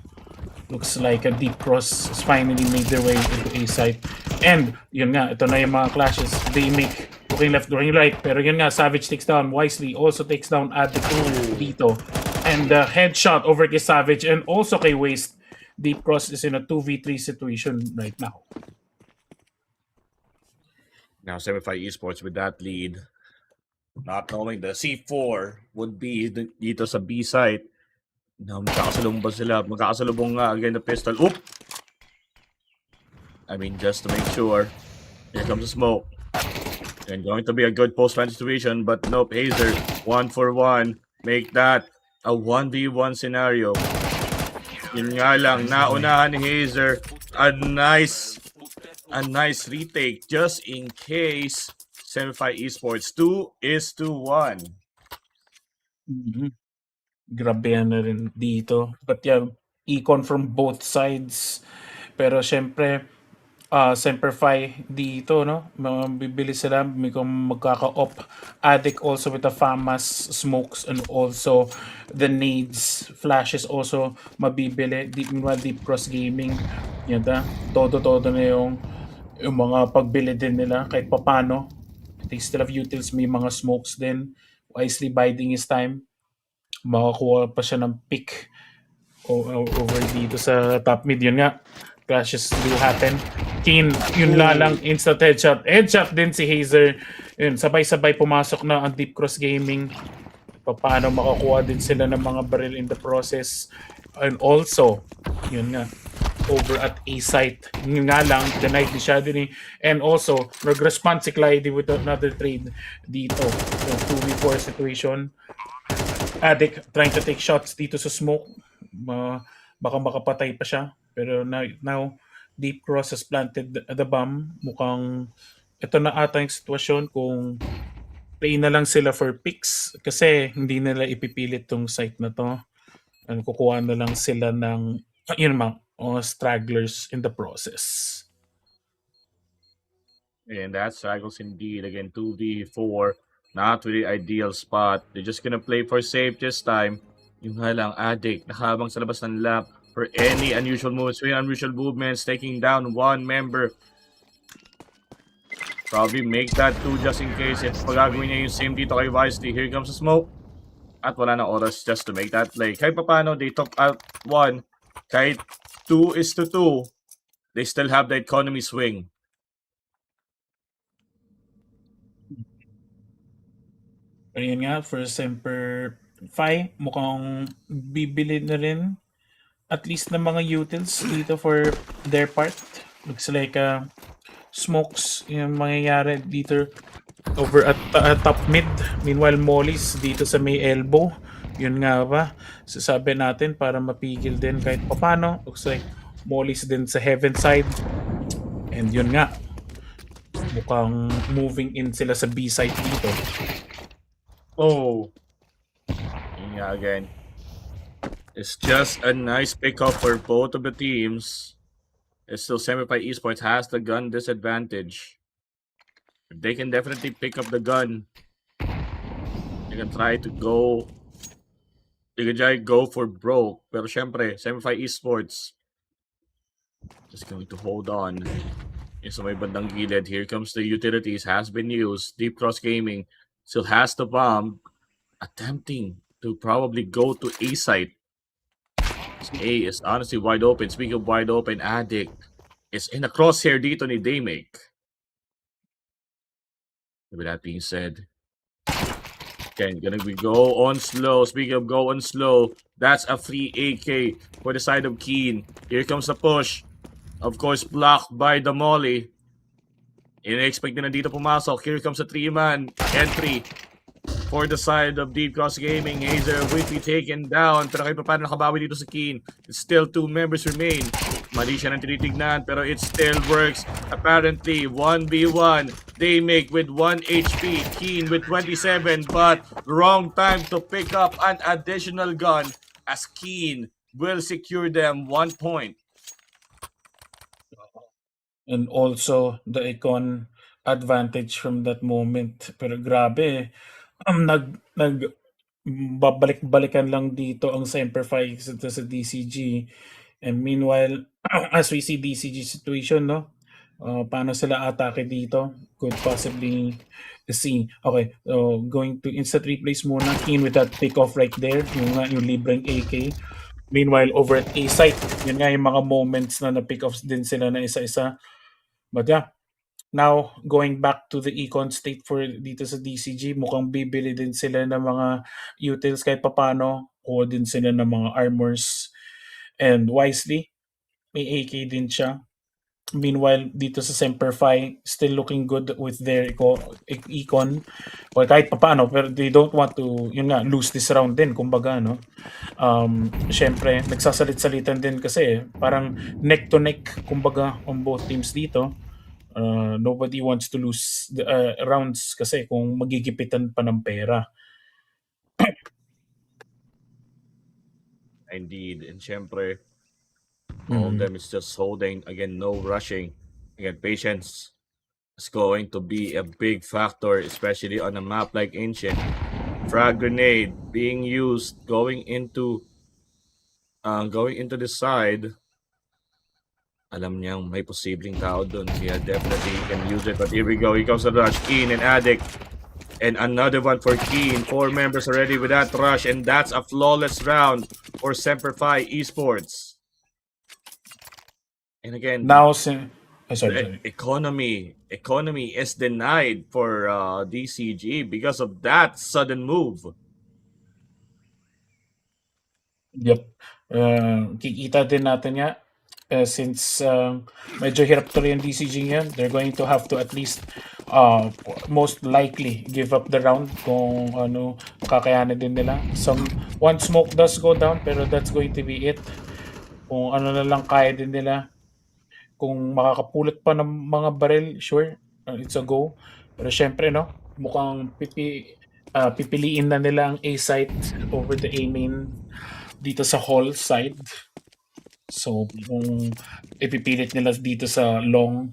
looks like a Deep Cross has finally made their way into A site. And yun nga, ito na yung mga clashes. They make looking left, looking right. Pero yun nga, Savage takes down Wisely. Also takes down Addict dito. And headshot over kay Savage and also kay Waste. Deep Cross is in a 2v3 situation right now. Now, Semperfi Esports with that lead. Not knowing the C4 would be dito sa B site. Now, magkakasalubong ba sila? Magkakasalubong nga again the pistol. Oop! I mean, just to make sure. Here comes the smoke. And going to be a good post-run situation, but nope, Hazer, 1-for-1. Make that a 1v1 scenario. Yun nga lang, naunahan ni Hazer. A nice retake just in case. Semperfi Esports 2-1. Mm-hmm. Grabe na rin dito. But yeah, econ from both sides. Pero syempre, Semperfi dito, no? Bibili sila, may magkaka-op. Addict also with the FAMAS smokes and also the nades, flashes also mabibili. Deep Cross Gaming, yan da. Todo na yung mga pagbili din nila kahit papano. They still have utils, may mga smokes din. Wisely biding his time. Makakuha pa siya ng pick over dito sa top mid. Yun nga, clashes do happen. Keen, yun lang, instant headshot. Headshot din si Hazer. Yun, sabay-sabay pumasok na ang Deep Cross Gaming. Paano makakuha din sila ng mga barrel in the process. And also, yun nga, over at A site. Yun nga lang, denied ni Shadini. And also, nag-respond si Clyde with another trade dito. So, 2v4 situation. Addict trying to take shots dito sa smoke. Baka makapatay pa siya. Pero now Deep Cross has planted the bomb. Mukhang ito na ata yung sitwasyon kung play na lang sila for picks kasi hindi nila ipipilit tong site na to. And kukuha na lang sila ng yun stragglers in the process. And that struggles indeed. Again, 2v4. Not really ideal spot. They're just gonna play for safe this time. Yung nga lang, Addict, nakahabang sa labas ng lap for any unusual movements, taking down one member. Probably make that two just in case if pagagawin niya yung same dito kay Wisely. Here comes the smoke. At wala na oras just to make that play. Kahit paano, they took out one. Kahit 2-2, they still have the economy swing. Ayun nga, for Semper Fi, mukhang bibili na rin at least ng mga utils dito for their part. Looks like smokes yung mangyayari dito over at top mid. Meanwhile, Molly's dito sa may elbow. Yun nga ba, sasabi natin para mapigil din kahit papano. Looks like Molly's din sa heaven side. And yun nga, mukhang moving in sila sa B side dito. Oh. Yeah, again. It's just a nice pickup for both of the teams. It's still Semify Esports has the gun disadvantage. They can definitely pick up the gun. They can try to go. They can try to go for broke. Pero syempre, Semify Esports just going to hold on. Yung sa may bandang gilid. Here comes the utilities. Has been used. Deep Cross Gaming still has the bomb. Attempting to probably go to A site. A is honestly wide open. Speaking of wide open, Addict is in a crosshair dito ni Daymake. With that being said, again, gonna be go on slow. Speaking of go on slow, that's a free AK for the side of Keen. Here comes the push. Of course, blocked by the Molly. In-expect na dito pumasok. Here comes a 3-man entry for the side of Deep Cross Gaming. Hazer will be taken down. Pero kahit pa paano nakabawi dito sa Keen. Still 2 members remain. Mali siya ng tinitignan pero it still works. Apparently, 1v1. They make with 1 HP. Keen with 27 but wrong time to pick up an additional gun as Keen will secure them 1 point. And also the icon advantage from that moment. Pero grabe, babalik-balikan lang dito ang Semperfi sa DCG. And meanwhile, as we see DCG situation, no? Paano sila atake dito? Could possibly see. Okay, going to instant replace muna. Keen with that pick-off right there. Yung libreng AK. Meanwhile, over at A site, yun nga yung mga moments na na-pick-offs din sila na isa-isa. But yeah, now going back to the econ state for dito sa DCG, mukhang bibili din sila ng mga utils kahit papano. O din sila ng mga armors. And Wisely, may AK din siya. Meanwhile, dito sa Semperfi, still looking good with their econ. Well, kahit paano, pero they don't want to, yun nga, lose this round din, kumbaga, no? Siyempre, nagsasalit-salitan din kasi, parang neck to neck, kumbaga, on both teams dito. Nobody wants to lose the rounds kasi kung magigipitan pa ng pera. Indeed, and syempre, all of them is just holding. Again, no rushing. Again, patience is going to be a big factor, especially on a map like Ancient. Frag grenade being used, going into the side. Alam niyang may posibleng tao doon. Kaya definitely can use it. But here we go. Here comes the rush. Keen and Addict. And another one for Keen. 4 members already with that rush. And that's a flawless round for Semperfi Esports. And again, Now, economy is denied for DCG because of that sudden move. Yep. Kikita din natin nga since medyo hirap tuloy yung DCG ngayon, they're going to have to at least most likely give up the round kung ano makakayanan din nila. One smoke does go down pero that's going to be it. Kung ano na lang kaya din nila. Kung makakapulot pa ng mga barrel, sure, it's a go. Pero syempre, no, mukhang pipiliin na nila ang A site over the A main dito sa hall side. So, kung ipipilit nila dito sa long,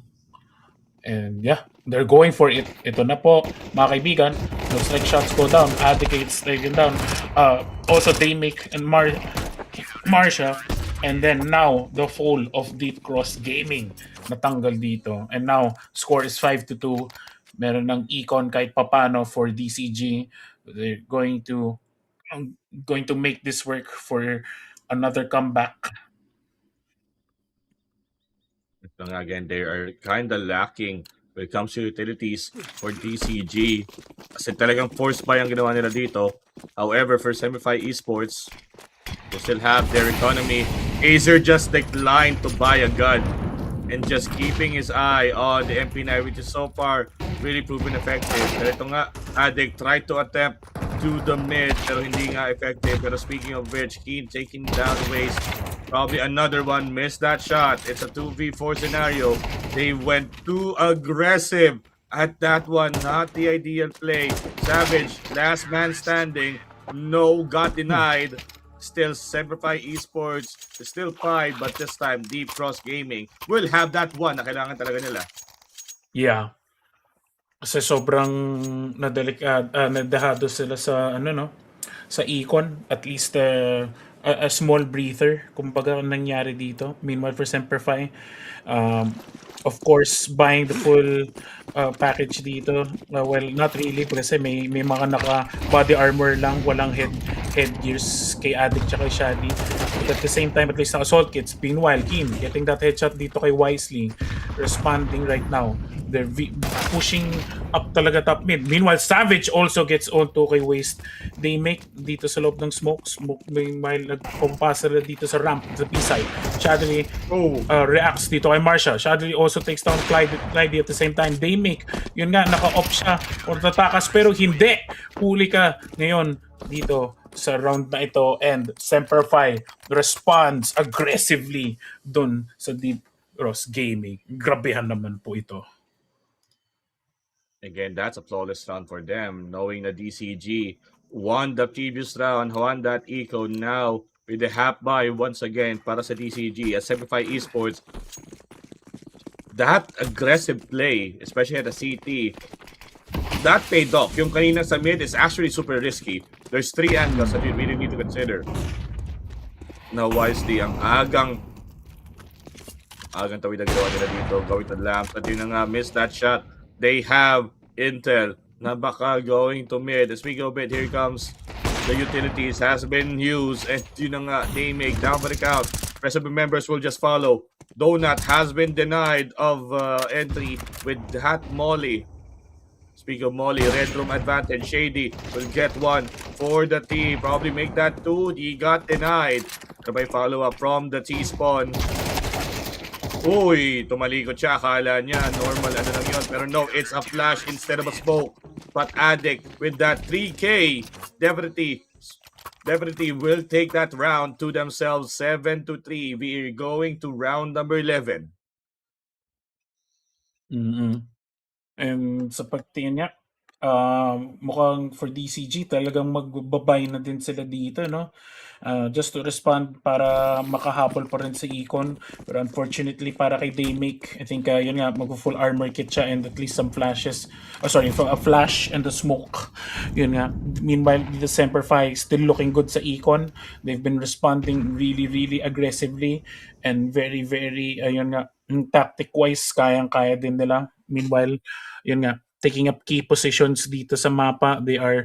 and yeah, they're going for it. Ito na po, mga kaibigan. Looks like shots go down. Advocates taken down. Also, they make and Marsha. And then now, the fall of Deep Cross Gaming natanggal dito. And now, score is 5-2. Meron ng econ kahit papano for DCG. They're going to make this work for another comeback. Again, they are kind of lacking when it comes to utilities for DCG. Kasi talagang force buy ang ginawa nila dito. However, for Semify Esports, they still have their economy. Azer just declined to buy a gun and just keeping his eye on the MP9, which is so far really proven effective. Pero ito nga, Addict tried to attempt to the mid, pero hindi nga effective. Pero speaking of which, Keen taking down Waste. Probably another one missed that shot. It's a 2v4 scenario. They went too aggressive at that one. Not the ideal play. Savage, last man standing. No, got denied. Still, Semperfy Esports is still 5, but this time, Deep Cross Gaming will have that one na kailangan talaga nila. Yeah. Kasi sobrang nadahado sila sa sa econ. At least a small breather kumbaga nangyari dito. Meanwhile for Semperfy, of course buying the full package dito, well not really kasi may mga naka body armor lang, walang headgears kay Addict tsaka kay Shadi, but at the same time at least naka assault kits. Meanwhile Keen getting that headshot dito kay Wisely, responding right now. They're pushing up talaga top mid. Meanwhile, Savage also gets onto kay Waste. They make dito sa loob ng smoke. May nagpumpa sila dito sa ramp, sa B-side. Shadley reacts dito kay Marsha. Shadley also takes down Clyde at the same time. They make, yun nga, naka-off siya or tatakas, pero hindi. Huli ka ngayon dito sa round na ito, and Semperfy responds aggressively dun sa Deep Cross Gaming. Grabehan naman po ito. Again, that's a flawless round for them, knowing the DCG won the previous round, won that eco. Now, with the half buy once again para sa DCG at Semify Esports, that aggressive play, especially at the CT, that paid off. Yung kanina sa mid is actually super risky. There's 3 angles that you really need to consider. Now, wisely, ang agang tawid na ginawa nila dito, going to the lamp, at yun na nga, missed that shot. They have intel na baka going to mid. As we go mid, here comes the utilities, has been used, and yun na nga, they make down for the count. Rest of the members will just follow. Donut has been denied of entry with that Molly. Speaking of Molly, red room advantage. Shady will get one for the T. Probably make that 2. He got denied. Sabay follow up from the T-spawn. Uy, tumalikot siya. Akala niya normal ano lang yun. Pero no, it's a flash instead of a smoke. But Addict with that 3K definitely will take that round to themselves. 7-3. We're going to round number 11. And sa pagtingin niya, mukhang for DCG talagang magbabay na din sila dito, no? Just to respond para makahabol pa rin sa econ. Pero unfortunately para kay Daymake, I think yun nga, mag-full armor kit siya and at least some flashes. A flash and the smoke. Yun nga. Meanwhile, the Semperfy still looking good sa econ. They've been responding really, really aggressively and very, very, yun nga, tactic-wise, kayang-kaya din nila. Meanwhile, yun nga, taking up key positions dito sa mapa. They are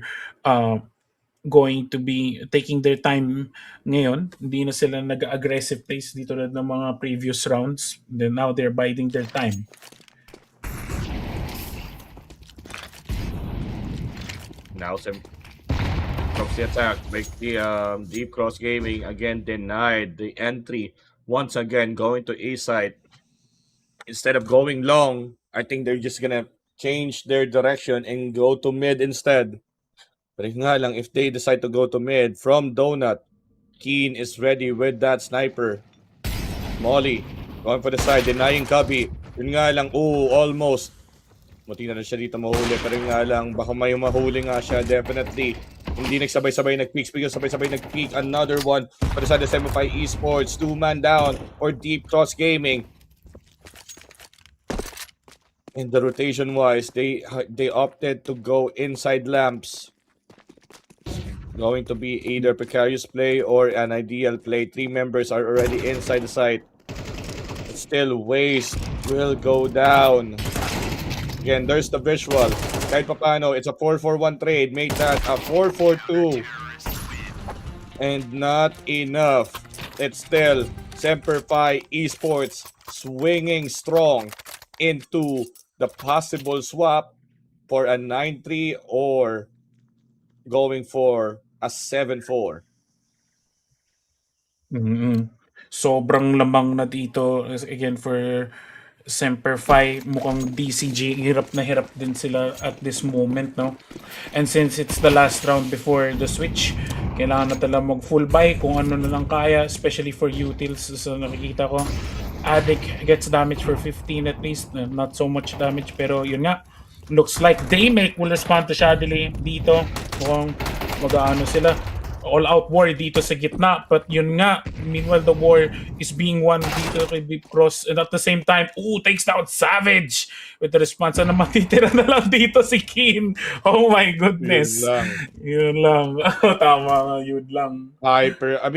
going to be taking their time ngayon. Hindi na sila nag-aggressive pace dito na ng mga previous rounds. Then now they're biding their time. Now from the attack, make the Deep Cross Gaming again denied the entry. Once again going to A side. Instead of going long, I think they're just gonna change their direction and go to mid instead. Pero nga lang, if they decide to go to mid from Donut, Keen is ready with that sniper. Molly going for the side, denying Cubby. Yun nga lang, almost. Muti na siya dito mahuli. Pero yun nga lang, baka may mahuli nga siya. Definitely Hindi nagsabay-sabay nag-peak. Speaking of sabay-sabay nag-peak, another one for the side of 75 Esports. 2-man down for Deep Cross Gaming. In the rotation-wise, they opted to go inside lamps. Going to be either precarious play or an ideal play. 3 members are already inside the site. Still, Waste will go down. Again, there's the visual. Kahit papano, it's a 4-4-1 trade. Made that a 4-4-2. And not enough. It's still Semper Fi Esports swinging strong into the possible swap for a 9-3 or going for a 7-4. Sobrang lamang na dito again for Semper Fi. Mukhang DCG hirap na hirap din sila at this moment, no? And since it's the last round before the switch, kailangan na talaga mag full buy kung ano na lang kaya, especially for utils. So nakikita ko Addict gets damage for 15 at least, not so much damage, pero yun nga, looks like Daymake will respond to Shadiley dito. Mukhang mag-aano sila, all-out war dito sa gitna. But yun nga, meanwhile the war is being won dito kay Deep Cross. And at the same time, takes down Savage with the response. Ano matitira na lang dito si Keen. Oh my goodness. Yun lang. Tama, yun lang. Hyper. I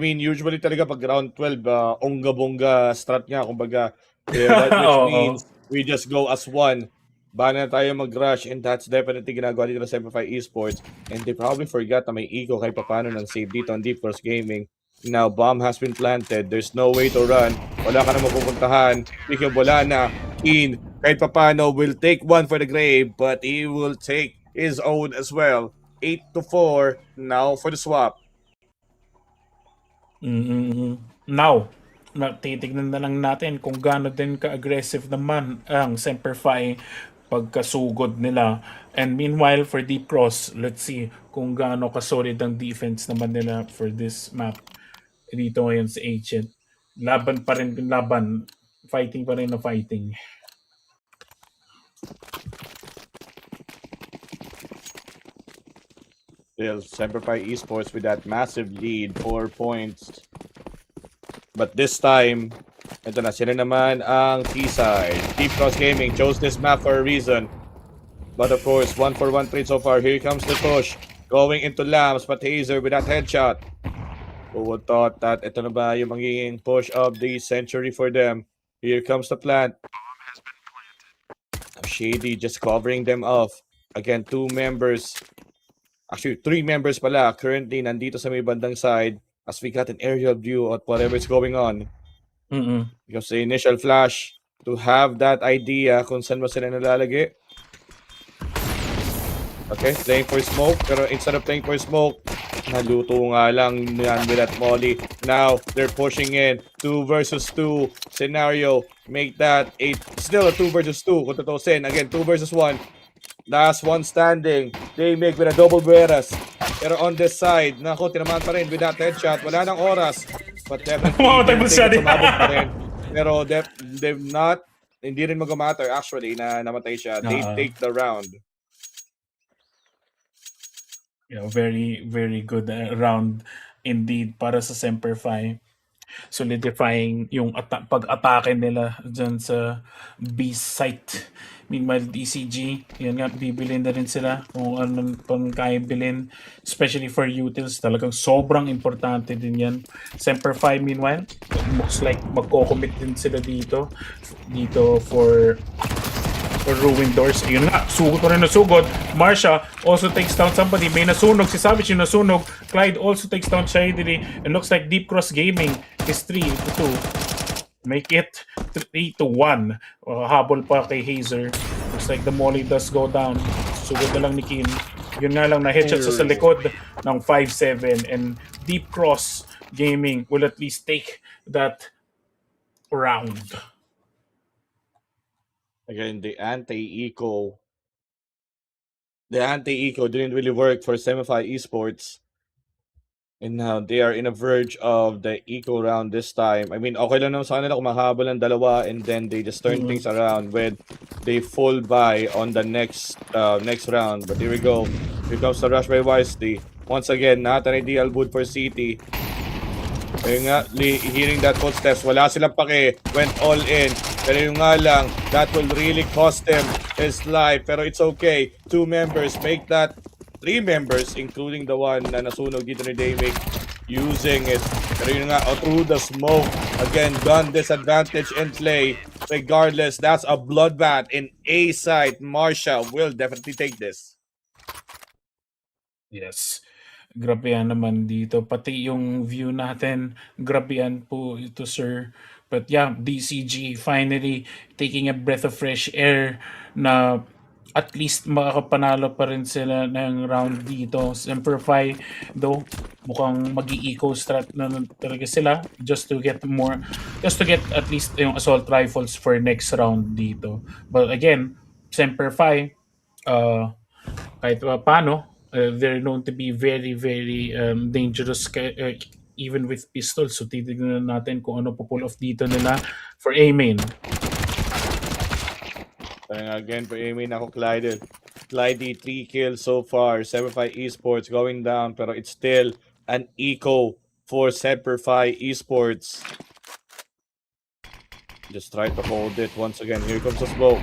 mean, usually talaga pag round 12, onga-bonga strat nga, kumbaga. Yeah, which means we just go as one. Bana tayo mag-rush, and that's definitely ginagawa dito sa Semper Fi Esports. And they probably forgot na may eco kahit paano ng save dito on Deep Cross Gaming. Now, bomb has been planted. There's no way to run. Wala ka na mapupuntahan. Speaking of wala na, Keen, kahit paano, will take one for the grave, but he will take his own as well. 8-4 now for the swap. Now, titignan na lang natin kung gaano din ka-aggressive naman ang Semper Fi pagkasugod nila. And meanwhile, for Deep Cross, let's see kung gaano ka-solid ang defense naman nila for this map. Dito ngayon sa Ancient. Laban pa rin, laban. Fighting pa rin na fighting. Still, Semper Fi Esports with that massive lead, 4 points. But this time, ito na, sila naman ang T-side. Deep Cross Gaming chose this map for a reason. But of course, 1-for-1 trade so far. Here comes the push. Going into Lambs, but Hazer with that headshot. Who would thought that ito na ba yung magiging push of the century for them? Here comes the plant. Shady just covering them off. Again, 2 members. Actually, 3 members pala currently nandito sa may bandang side as we got an aerial view of whatever is going on. Because the initial flash to have that idea kung saan ba sila nalalagay. Okay, playing for smoke. Pero instead of playing for smoke, naluto nga lang yan with that molly. Now, they're pushing in. 2 versus 2 scenario. Make that still a 2 versus 2. Kung tutusin. Again, 2 versus 1. Last one standing. They make with a double Bueras. Pero on this side, naku, tinamaan pa rin with that headshot. Wala nang oras. But definitely, sumabot pa rin. Pero they've not, hindi rin mag-matter actually na namatay siya. They take the round. Yeah, very, very good round indeed para sa Semper Fi. Solidifying yung pag-atake nila dyan sa B site. Meanwhile, DCG, yun nga, bibilin na rin sila kung anong pang kaya bilhin. Especially for utils, talagang sobrang importante din yan. Semper Fi, meanwhile, looks like magko-commit din sila dito for Ruined Doors. Ayun nga, sugod pa rin na sugod. Marsha also takes down somebody. May nasunog. Si Savage yung nasunog. Clyde also takes down Shadily. And looks like Deep Cross Gaming is 3-2. Make it 3-1. Habol pa kay Hazer. Looks like the molly does go down. Sugod na lang ni Kim. Yun nga lang na headshot sa likod ng 5-7. And Deep Cross Gaming will at least take that round. Again, the anti-eco didn't really work for Semper Fi Esports. And now they are in a verge of the eco round this time. I mean, okay lang naman sa kanila kung mahabol ng dalawa and then they just turn things around when they fall by on the next round. But here we go. Here comes the rush by Wisely. Once again, not an ideal boot for City. Ayun nga, hearing that footsteps, wala silang pake, went all in. Pero yung nga lang, that will really cost him his life. Pero it's okay. 2 members make that 3 members, including the one na nasunog dito ni Damic, using it. Pero yun nga, through the smoke, again, gun disadvantage in play. Regardless, that's a bloodbath in A side. Marsha will definitely take this. Yes. Grabe yan naman dito. Pati yung view natin, grabe yan po ito, sir. But yeah, DCG finally taking a breath of fresh air na at least makakapanalo pa rin sila ng round dito. Semperfi, though, mukhang mag-i-eco strat na talaga sila just to get at least yung assault rifles for next round dito. But again, Semperfi, kahit paano, they're known to be very, very dangerous even with pistols. So titignan natin kung ano pull off dito nila for A-main. Again, for Amy, ako Clyde. Clyde, 3 kills so far. Semperfi Esports going down, pero it's still an eco for Semperfi Esports. Just try to hold it once again. Here comes the smoke.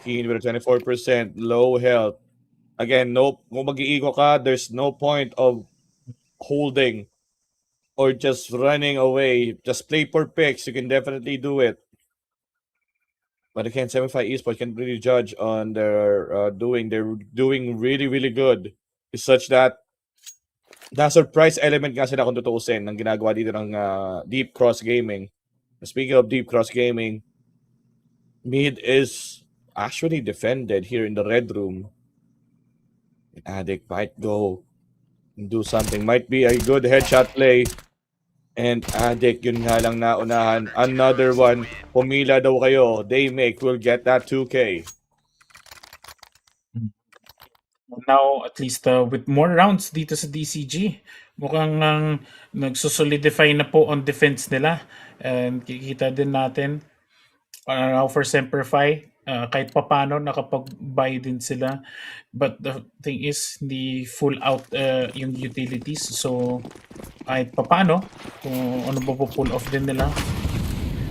Keen with a 24%, low health. Again, no, kung mag-i-eco ka, there's no point of holding or just running away. Just play for picks. You can definitely do it. But again, Semperfi Esports can really judge on their doing. They're doing really, really good. It's such that na-surprise element nga sila kung tutuusin ng ginagawa dito ng Deep Cross Gaming. Speaking of Deep Cross Gaming, mid is actually defended here in the red room. Addict might go and do something. Might be a good headshot play. And Addict, yun nga lang naunahan. Another one. Pumila daw kayo. Damic will get that 2K. Now, at least with more rounds dito sa DCG, mukhang nagsusolidify na po on defense nila. And kikita din natin now for Semperfi, kahit papano nakapag-buy din sila. But the thing is, the full out yung utilities. So, kahit papano, kung ano ba pull off din nila.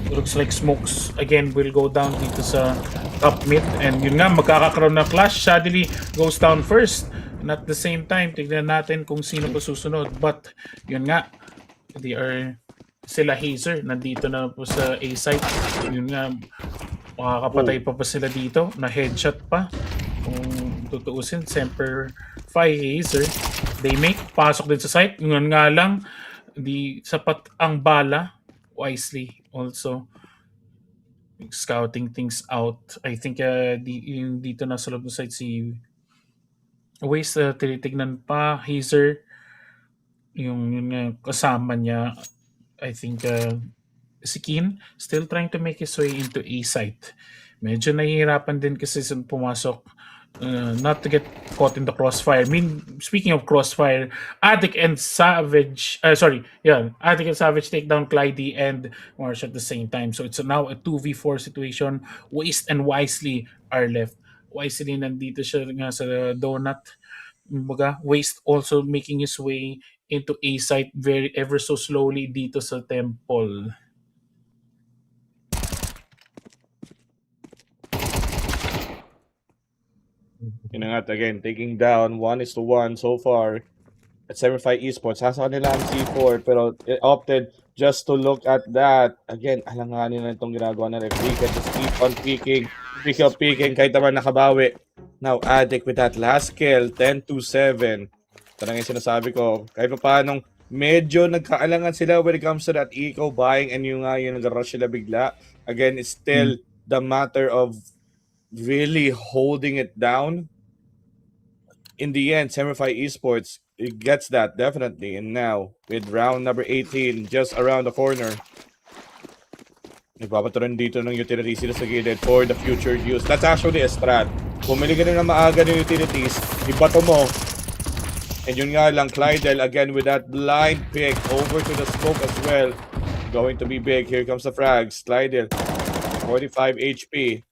Looks like Smokes again will go down dito sa top mid. And yun nga, magkakakaroon na clash. Shadily goes down first. And at the same time, tignan natin kung sino pa susunod. But yun nga, sila Hazer, nandito na po sa A site. Yun nga, makakapatay pa sila dito na headshot pa. Kung tutuusin, Semperfi Hazer, Damic, pasok din sa site. Yun nga lang, di sapat ang bala. Wisely also scouting things out. I think yung dito na sa loob ng site si Waze, tinitignan pa Hazer yung kasama niya. I think si Keen still trying to make his way into A site. Medyo nahihirapan din kasi pumasok not to get caught in the crossfire. I mean, speaking of crossfire, Attic and Savage, Attic and Savage take down Clyde and Marsh at the same time. So it's now a 2v4 situation. Waste and Wisely are left. Wisely nandito siya nga sa donut. Waste also making his way into A site ever so slowly dito sa temple. Again, taking down 1-1 so far at Semperfi Esports. Hasa kanila ang C4 pero it opted just to look at that. Again, alanganin na itong ginagawa na referee. Just keep on peeking kahit naman nakabawi. Now, Addict with that last kill, 10-7. Parang yung sinasabi ko, kahit pa paanong medyo nagkaalangan sila when it comes to that eco buying and yung nag-rush sila bigla. Again, it's still the matter of really holding it down. In the end, Semperfi Esports, it gets that, definitely. And now, with round number 18 just around the corner, ipapaturan dito ng utilities sila sa gilid for the future use. That's actually a strat. Pumili ka na maaga ng utilities, ibato mo, And yun nga lang, Clydel again with that blind pick over to the smoke as well. Going to be big. Here comes the frags. Clydel, 45 HP.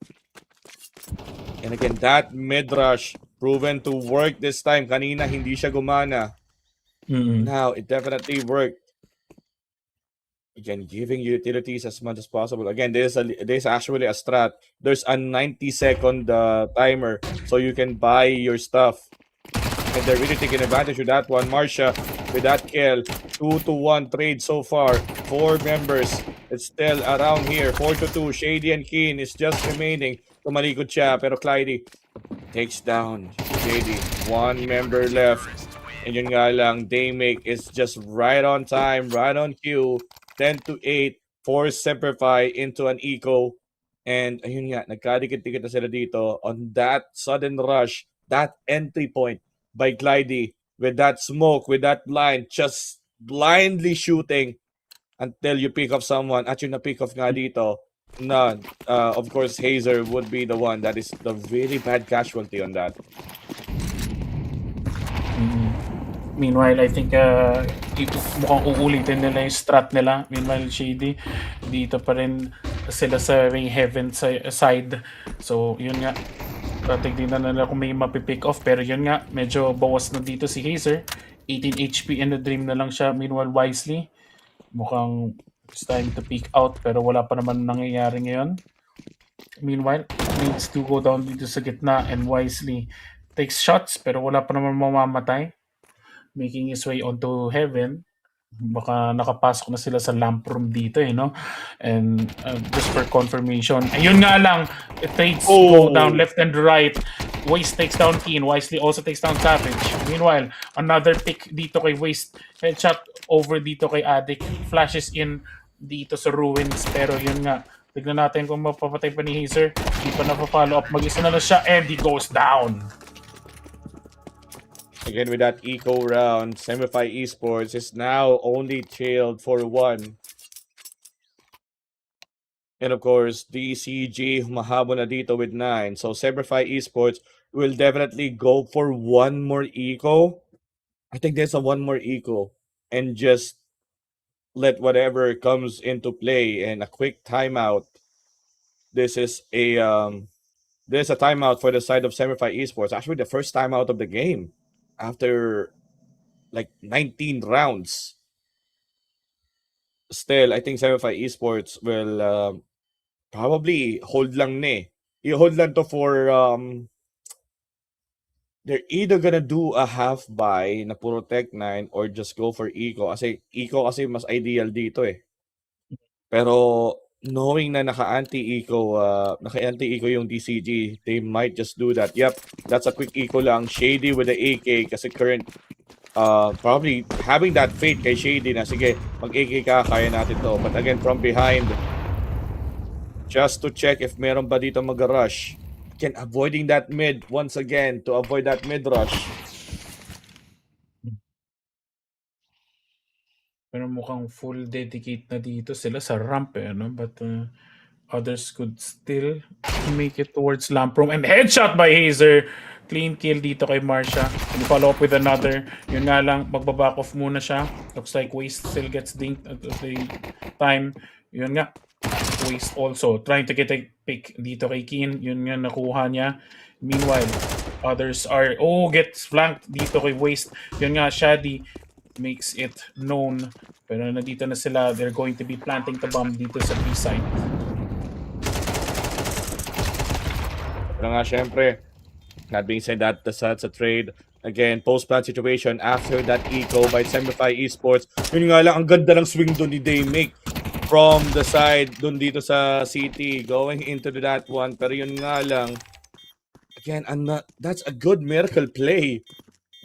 And again, that mid-rush proven to work this time. Kanina, hindi siya gumana. Now, it definitely worked. Again, giving utilities as much as possible. Again, there's actually a strat. There's a 90-second timer, so you can buy your stuff. And they're really taking advantage of that one. Marcia with that kill. 2-1 trade so far. 4 members. It's still around here. 4-2. Shady and Keen is just remaining. Tumalikod siya, pero Clyde takes down Shady. 1 member left. And yun nga lang, Daymake is just right on time, right on cue. 10-8, force Semperfi into an eco. And ayun nga, nagkadikit-dikit na sila dito on that sudden rush, that entry point by Clyde with that smoke, with that blind, just blindly shooting until you pick off someone. At yung na-pick off nga dito, of course, Hazer would be the one that is the really bad casualty on that. Meanwhile, I think mukhang uulitin nila yung strat nila. Meanwhile, Shady, dito pa rin sila sa ring heaven side. So, yun nga. Tignan na nila kung may mapipick off. Pero yun nga, medyo bawas na dito si Hazer. 18 HP and the dream na lang siya. Meanwhile, Wisely, mukhang it's time to peek out. Pero wala pa naman nangyayari ngayon. Meanwhile, needs to go down dito sa gitna. And Wisely takes shots pero wala pa naman mamamatay. Making his way onto heaven. Baka nakapasok na sila sa lamp room dito no? And just for confirmation, ayun nga lang, it trades go down left and right. Waste takes down Keen. Wisely also takes down Savage. Meanwhile, another pick dito kay Waste. Headshot over dito kay Addict. Flashes in dito sa ruins. Pero yun nga, tignan natin kung mapapatay pa ni Hazer. Hindi pa na-follow up. Mag-isa na lang siya and he goes down. Again, with that eco round, Semify Esports is now only trailed for 1. And of course, DCG humahabo na dito with 9. So Semify Esports will definitely go for 1 more eco. I think there's a 1 more eco. And just let whatever comes into play and a quick timeout. This is there's a timeout for the side of Semify Esports. Actually, the first timeout of the game. After like 19 rounds. Still, I think Semify Esports will probably hold lang i-hold lang to for they're either gonna do a half buy na puro Tech 9 or just go for Eco. Kasi Eco kasi mas ideal dito Pero knowing na naka-anti-eco yung DCG, they might just do that. Yep, that's a quick eco lang. Shady with the AK kasi current probably having that fate kay Shady na sige, mag-AK ka, kaya natin to. But again, from behind, just to check if meron ba dito mag-rush. Again, avoiding that mid once again to avoid that mid-rush. Pero mukhang full dedicate na dito sila sa ramp no? But others could still make it towards lamp room. And headshot by Hazer. Clean kill dito kay Marcia. And follow up with another. Yun nga lang, magbaback off muna siya. Looks like Waste still gets dinked at the time. Yun nga. Waste also trying to get a pick dito kay Keen. Yun nga, nakuha niya. Meanwhile, others are, gets flanked dito kay Waste. Yun nga, Shady makes it known. Pero nandito na sila. They're going to be planting the bomb dito sa B-side. Pero nga, syempre, that being said, that's a trade. Again, post-plant situation after that eco by Semify Esports. Yun nga lang, ang ganda ng swing doon ni Daymake from the side doon dito sa city going into that one. Pero yun nga lang, again, that's a good miracle play.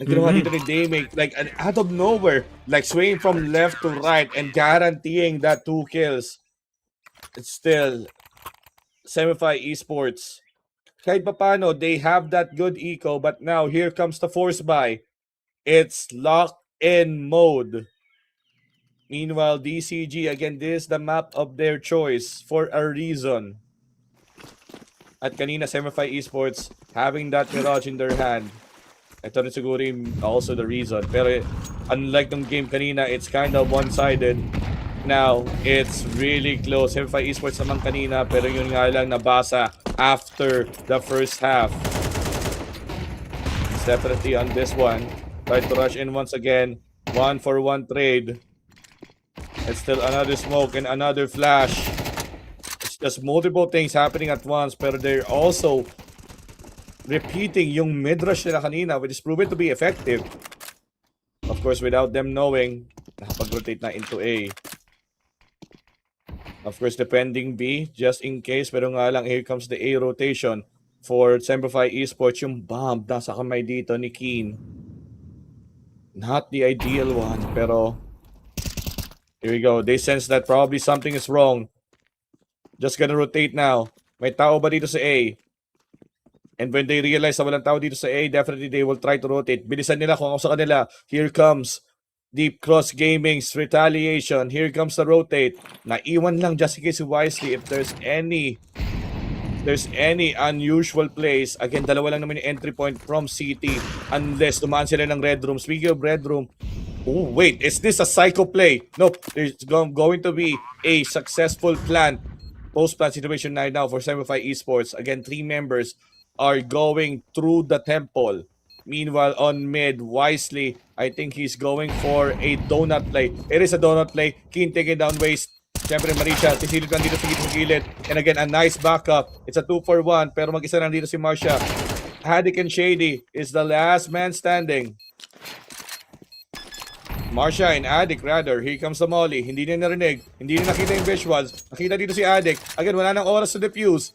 Nagkinawa dito ni Daymake, like out of nowhere, like swinging from left to right and guaranteeing that 2 kills. It's still Semify Esports. Kahit pa paano, they have that good eco, but now here comes the force buy. It's lock-in mode. Meanwhile, DCG, again, this is the map of their choice for a reason. At kanina, Semify Esports having that Mirage in their hand. Ito rin siguro also the reason. Pero unlike ng game kanina, it's kind of one-sided. Now, it's really close. Semi-5 Esports naman kanina, pero yun nga lang nabasa after the first half. It's definitely on this one. Try to rush in once again. 1-for-1 trade. It's still another smoke and another flash. It's just multiple things happening at once, pero they're also repeating yung mid-rush nila kanina, which is proven to be effective. Of course, without them knowing, nakapag-rotate na into A. Of course, defending B, just in case, pero nga lang, here comes the A rotation for Semper5 Esports. Yung bomb nasa kamay dito ni Keen. Not the ideal one, pero here we go. They sense that probably something is wrong. Just gonna rotate now. May tao ba dito sa A? And when they realize na walang tao dito sa A, definitely they will try to rotate. Bilisan nila kung ako sa kanila. Here comes Deep Cross Gaming's retaliation. Here comes the rotate. Naiwan lang just in case wisely if there's any unusual plays. Again, dalawa lang naman yung entry point from City unless dumaan sila ng Red Room. Speaking of Red Room, oh wait, is this a psycho play? Nope, there's going to be a successful plan. Post-plan situation now for Semper5 Esports. Again, 3 members are going through the temple. Meanwhile, on mid, wisely, I think he's going for a donut play. It is a donut play. Keen taking down waist. Siyempre, Marisha, sisilip lang dito sa gilid. And again, a nice backup. It's a 2-for-1, pero mag-isa lang dito si Marsha. Haddock and Shady is the last man standing. Marsha and Addict rather. Here comes the Molly. Hindi niya narinig. Hindi niya nakita yung visuals. Nakita dito si Addict. Again, wala nang oras to defuse.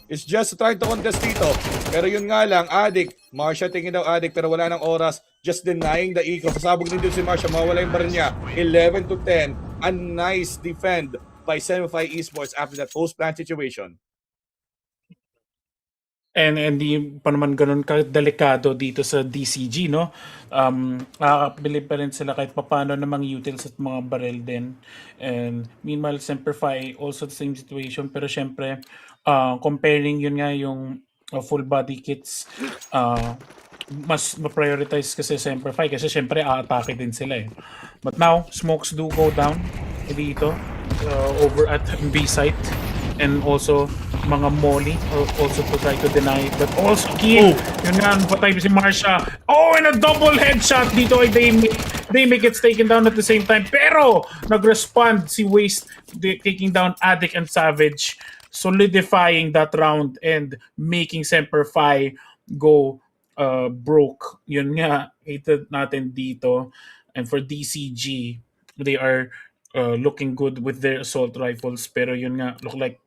It's just trying to contest dito. Pero yun nga lang, Addict. Marsha tingin daw Addict pero wala nang oras. Just denying the eco. Sasabog din dito si Marsha. Mawala yung bar niya. 11-10. A nice defend by Semper5 Esports after that post-plan situation. And hindi pa naman ganun ka-delikado dito sa DCG, no? Nakakabili pa rin sila kahit papano ng mga utils at mga barrel din. And meanwhile, Semper5 also the same situation. Pero syempre, comparing yun nga yung full body kits, mas ma-prioritize kasi Semper5 kasi syempre aatake din sila eh. But now, smokes do go down dito over at B site. And also mga Molly also to try to deny but also Keen yun nga patay si Marsha and a double headshot dito ay Daymic gets taken down at the same time pero nag-respond si Waste taking down Addict and Savage solidifying that round and making Semper5 go broke. Yun nga hated natin dito. And for DCG they are looking good with their assault rifles pero yun nga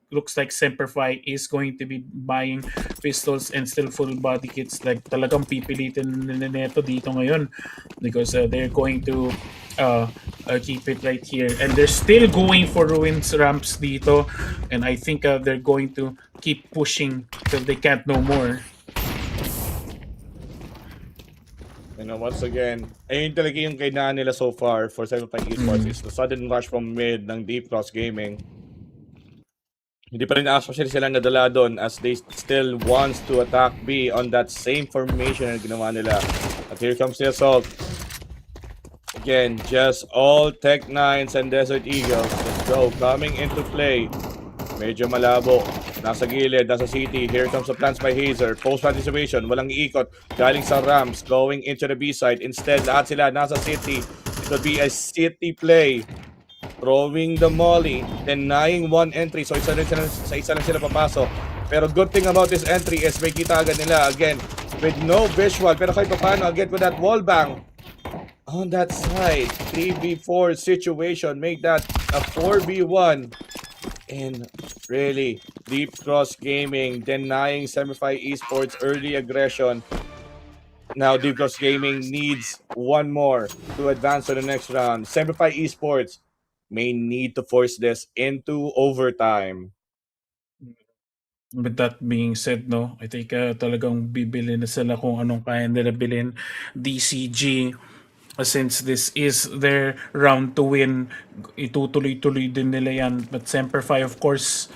looks like Semper5 is going to be buying pistols and still full body kits. Like talagang pipilitin neto dito ngayon because they're going to keep it right here and they're still going for ruins ramps dito and I think they're going to keep pushing till they can't no more. You know, once again, ayun talaga yung kailangan nila so far for Semper5 Esports is the sudden rush from mid ng Deep Cross Gaming. Hindi pa rin actually sila nadala doon as they still wants to attack B on that same formation na ginawa nila. At here comes the assault. Again, just all Tech 9s and Desert Eagles. Let's go. Coming into play. Medyo malabo. Nasa gilid, nasa city. Here comes the plans by Hazer. Post-plan situation. Walang iikot. Galing sa Rams. Going into the B side. Instead, lahat sila nasa city. It will be a city play. Throwing the Molly, denying one entry. So isa lang sila papasok. Pero good thing about this entry is may kita agad nila. Again, with no visual. Pero kahit paano, again with that wall bang. On that side, 3v4 situation. Make that a 4v1. And really, Deep Cross Gaming denying Semper5 Esports early aggression. Now, Deep Cross Gaming needs one more to advance to the next round. Semper5 Esports may need to force this into overtime. With that being said, no, I think talagang bibili na sila kung anong kaya nila bilhin. DCG, since this is their round to win, itutuloy-tuloy din nila yan. But Semper5, of course,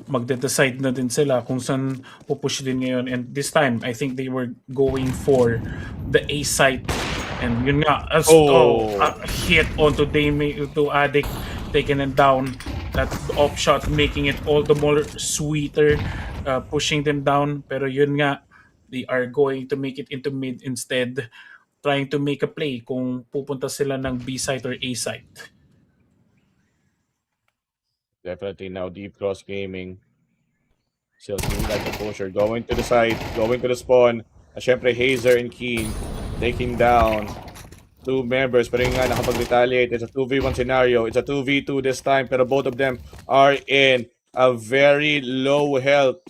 magde-decide na din sila kung saan pupush din ngayon. And this time, I think they were going for the A site. And yun nga, hit onto to Addict, taking it down. That off shot making it all the more sweeter, pushing them down. Pero yun nga, they are going to make it into mid instead, trying to make a play kung pupunta sila ng B site or A site. Definitely now Deep Cross Gaming. Still seeing that composure. Going to the side, going to the spawn. Syempre, Hazer and Keen taking down 2 members. Pero yun nga, nakapag-retaliate. It's a 2v1 scenario. It's a 2v2 this time. Pero both of them are in a very low health.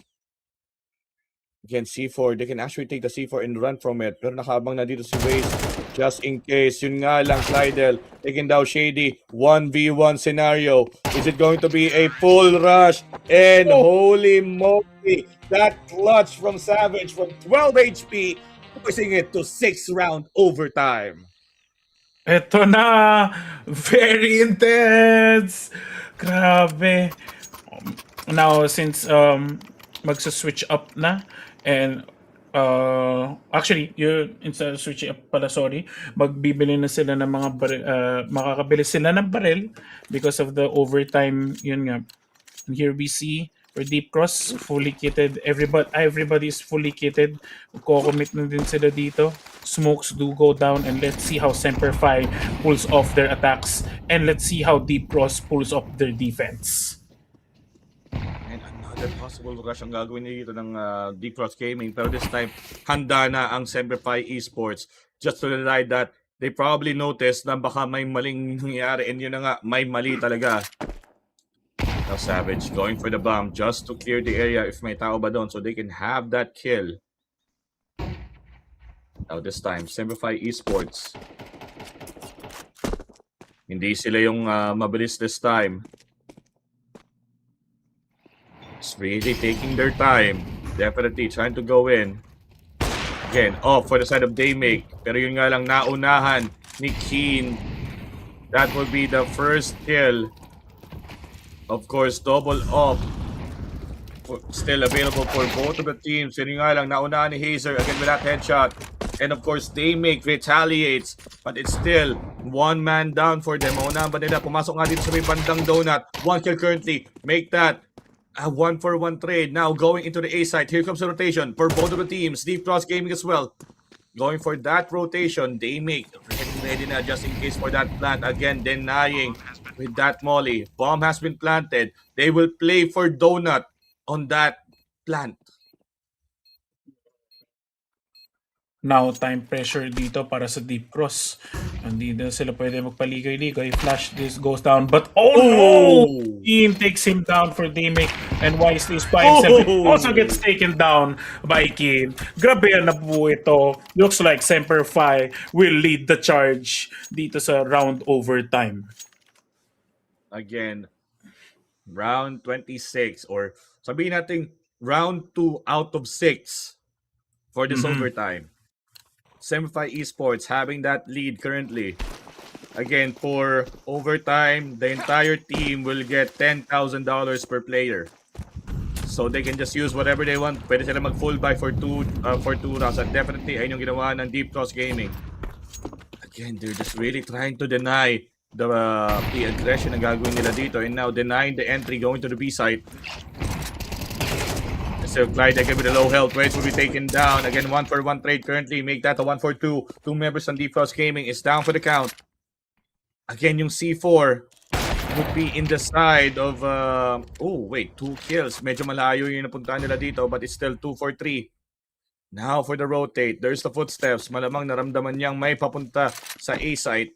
Again, C4. They can actually take the C4 and run from it. Pero nakabang na dito si Waze. Just in case. Yun nga lang, Clydel. Taking down Shady. 1v1 scenario. Is it going to be a full rush? And holy moly, that clutch from Savage from 12 HP, pushing it to 6-round overtime. Eto na! Very intense! Grabe! Now, since magsa-switch up na, and actually, yun, instead of switching up pala, sorry, magbibili na sila ng mga makakabili sila ng barrel because of the overtime, yun nga. And here we see for Deep Cross, fully kitted. Everybody is fully kitted. Magko-commit na din sila dito. Smokes do go down, and let's see how Semper Fi pulls off their attacks, and let's see how Deep Cross pulls off their defense. And another possible rush ang gagawin dito ng Deep Cross Gaming. Pero this time, handa na ang Semper Fi Esports. Just to deny that, they probably noticed na baka may maling nangyari. And yun na nga, may mali talaga. Now Savage going for the bomb just to clear the area if may tao ba doon so they can have that kill. Now this time, Semper Fi Esports. Hindi sila yung mabilis this time. It's really taking their time. Definitely trying to go in. Again, off for the side of Daymake. Pero yun nga lang, naunahan ni Keen. That will be the first kill. Of course, double off. Still available for both of the teams. Yun nga lang, naunahan ni Hazer again with that headshot. And of course, Daymake retaliates. But it's still 1 man down for them. Maunahan ba nila? Pumasok nga dito sa may bandang donut. 1 kill currently. Make that a 1-for-1 trade. Now going into the A side. Here comes the rotation for both of the teams. Deep Cross Gaming as well. Going for that rotation. Daymake ready na just in case for that plant. Again, denying with that molly. Bomb has been planted. They will play for donut on that plant. Now, time pressure dito para sa Deep Cross. Hindi na sila pwede magpaligay-ligay. Flash, this goes down. But, no! Ian takes him down for Daymake. And wisely by himself. Also gets taken down by Keen. Grabe na po ito. Looks like Semper Fi will lead the charge dito sa round overtime. Again, round 26 or sabihin natin round 2 out of 6 for this overtime. Semper Fi Esports having that lead currently. Again, for overtime, the entire team will get $10,000 per player. So they can just use whatever they want. Pwede sila mag-full buy for two rounds. And definitely, ayun yung ginawa ng Deep Cross Gaming. Again, they're just really trying to deny the aggression na gagawin nila dito. And now denying the entry going to the B site. So Clyde again with a low health. Waves will be taken down. Again, 1-for-1 trade currently. Make that a 1-for-2. 2 members on Deep Cross Gaming is down for the count. Again, yung C4 would be in the side of... oh, wait. 2 kills. Medyo malayo yung napuntahan nila dito. But it's still 2-for-3. Now for the rotate. There's the footsteps. Malamang naramdaman niyang may papunta sa A site.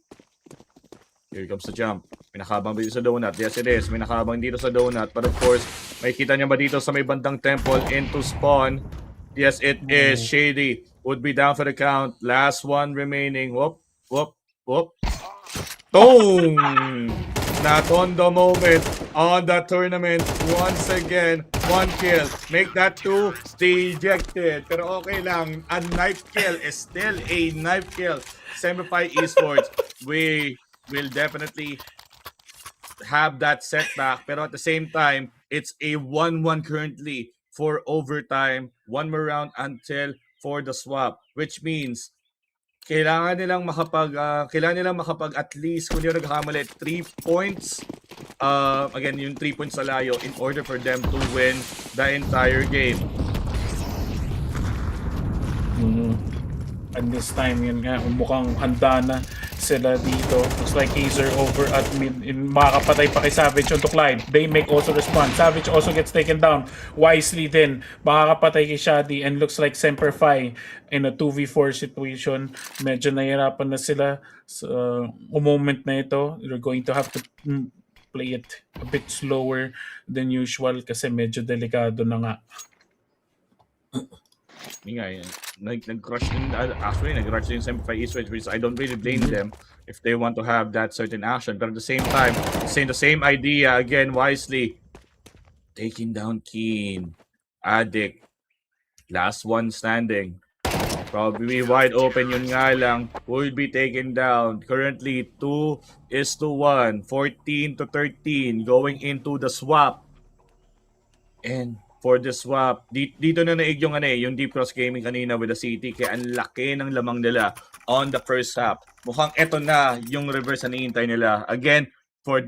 Here comes the jump. May nakabang dito sa donut. Yes, it is. May nakabang dito sa donut. But of course, may kita niya ba dito sa may bandang temple into spawn? Yes, it is. Shady would be down for the count. Last one remaining. Whoop, whoop, whoop. Boom! Not on the moment. On the tournament. Once again, 1 kill. Make that 2. Dejected. Pero okay lang. A knife kill is still a knife kill. Semper Fi Esports. We will definitely have that setback. Pero at the same time, it's a 1-1 currently for overtime. One more round until for the swap. Which means, kailangan nilang makapag at least, kung di ako nagkakamali, 3 points. Again, yung 3 points sa layo in order for them to win the entire game. And this time, yun nga, mukhang handa na sila dito. Looks like Hazer over at mid. Makakapatay pa kay Savage on to Clyde. They make also respond. Savage also gets taken down. Wisely din, makakapatay kay Shadi. And looks like Semper Fi in a 2v4 situation. Medyo nahirapan na sila sa moment na ito. They're going to have to play it a bit slower than usual kasi medyo delikado na nga. Nag-crush din, actually, nag-rush din Semper Fi Eastway, which I don't really blame them if they want to have that certain action. But at the same time, saying the same idea, again, wisely, taking down Keen, Addict, last one standing. Probably wide open, yun nga lang, will be taken down. Currently, 2-1, 14-13, going into the swap. And for the swap, dito na naig yung yung Deep Cross Gaming kanina with the City, kaya ang laki ng lamang nila on the first half. Mukhang eto na yung reverse na hinihintay nila. Again, for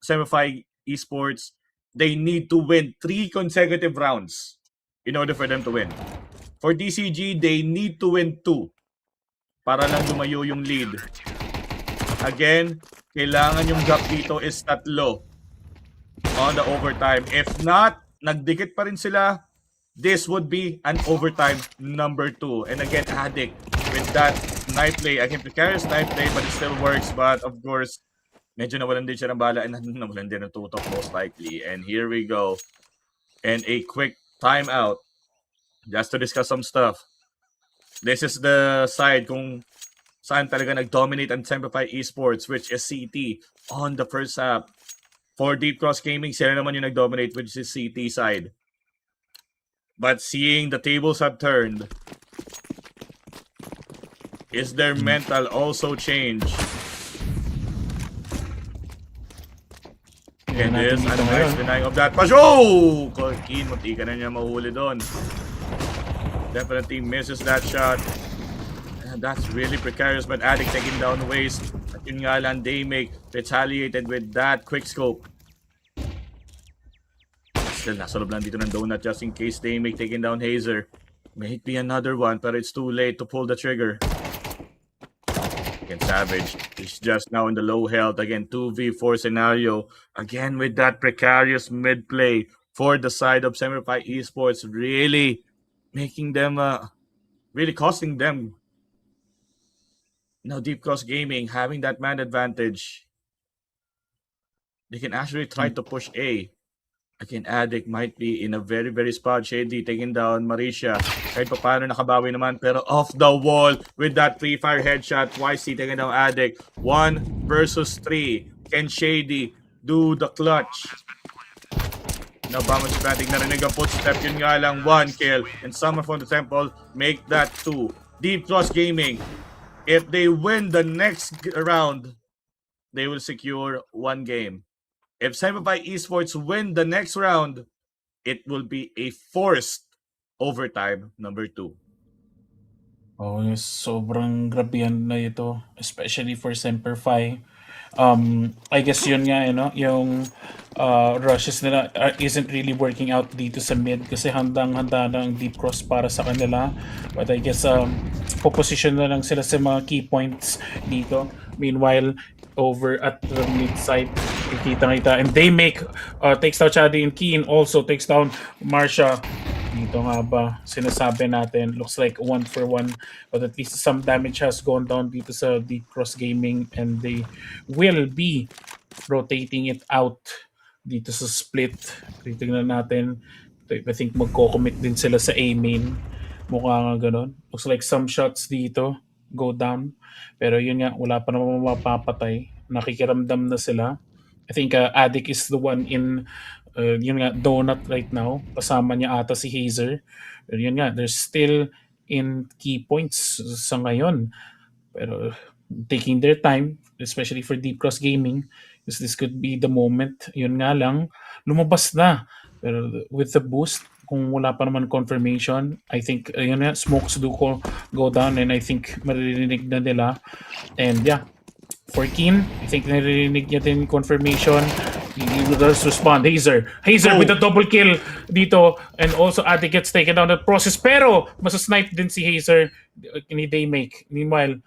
Semify Esports, they need to win 3 consecutive rounds in order for them to win. For DCG, they need to win 2 para lang lumayo yung lead. Again, kailangan yung gap dito is 3 on the overtime. If not, nagdikit pa rin sila, this would be an overtime number 2. And again, Addict with that knife play. Again, precarious knife play, but it still works. But of course, medyo nawalan din siya ng bala and nawalan din ng tutok most likely. And here we go. And a quick timeout just to discuss some stuff. This is the side kung saan talaga nag-dominate ang Semper Esports, which is CT on the first half. For Deep Cross Gaming, sila naman yung nag-dominate, which is CT side. But seeing the tables have turned, is their mental also change? And this, a nice denying of that. Pasho! Keen, munti ka na niya mahuli doon. Definitely misses that shot. And that's really precarious, but Addict taking down Waste. At yun nga lang, they make retaliated with that quick scope. Still, nasa loob lang dito ng donut just in case they make taking down Hazer. May it be another one, but it's too late to pull the trigger. Again, Savage is just now in the low health. Again, 2v4 scenario. Again, with that precarious mid play for the side of Semper Esports, really making them, really costing them. Now, Deep Cross Gaming having that man advantage. They can actually try to push A. Again, Addict might be in a very, very spot. Shady taking down Marisha. Kahit pa paano nakabawi naman. Pero off the wall with that free fire headshot. YC taking down Addict. 1 versus 3. Can Shady do the clutch? Now, Bama Static narinig ang footstep. Yun nga lang, 1 kill. And Summer from the Temple make that 2. Deep Cross Gaming, if they win the next round, they will secure 1 game. If Semper Esports win the next round, it will be a forced overtime number 2. Oh, yes, sobrang grabe yan na ito, especially for Semper Fi. I guess yun nga, yung rushes nila isn't really working out dito sa mid kasi handang-handa na ang Deep Cross para sa kanila. But I guess poposition na lang sila sa mga key points dito. Meanwhile, over at the mid side, kita and they make takes down Chadi and Keen, also takes down Marsha. Dito nga ba sinasabi natin, looks like 1 for 1, but at least some damage has gone down dito sa Deep Cross Gaming and they will be rotating it out dito sa split. Titingnan natin, I think magko-commit din sila sa A main, mukha nga ganun. Looks like some shots dito go down, pero yun nga, wala pa naman mapapatay, nakikiramdam na sila. I think Addict is the one in yun nga, donut right now. Kasama niya ata si Hazer. Pero yun nga, they're still in key points sa ngayon. Pero taking their time, especially for Deep Cross Gaming, This could be the moment. Yun nga lang, lumabas na. Pero with the boost, kung wala pa naman confirmation, I think yun nga, smokes do go down, and I think maririnig na nila. And yeah, for Keen, I think naririnig niya din confirmation. He does respond. Hazer with a double kill dito, and also Ate gets taken down that process, pero masasnipe din si Hazer ni Daymake. Meanwhile,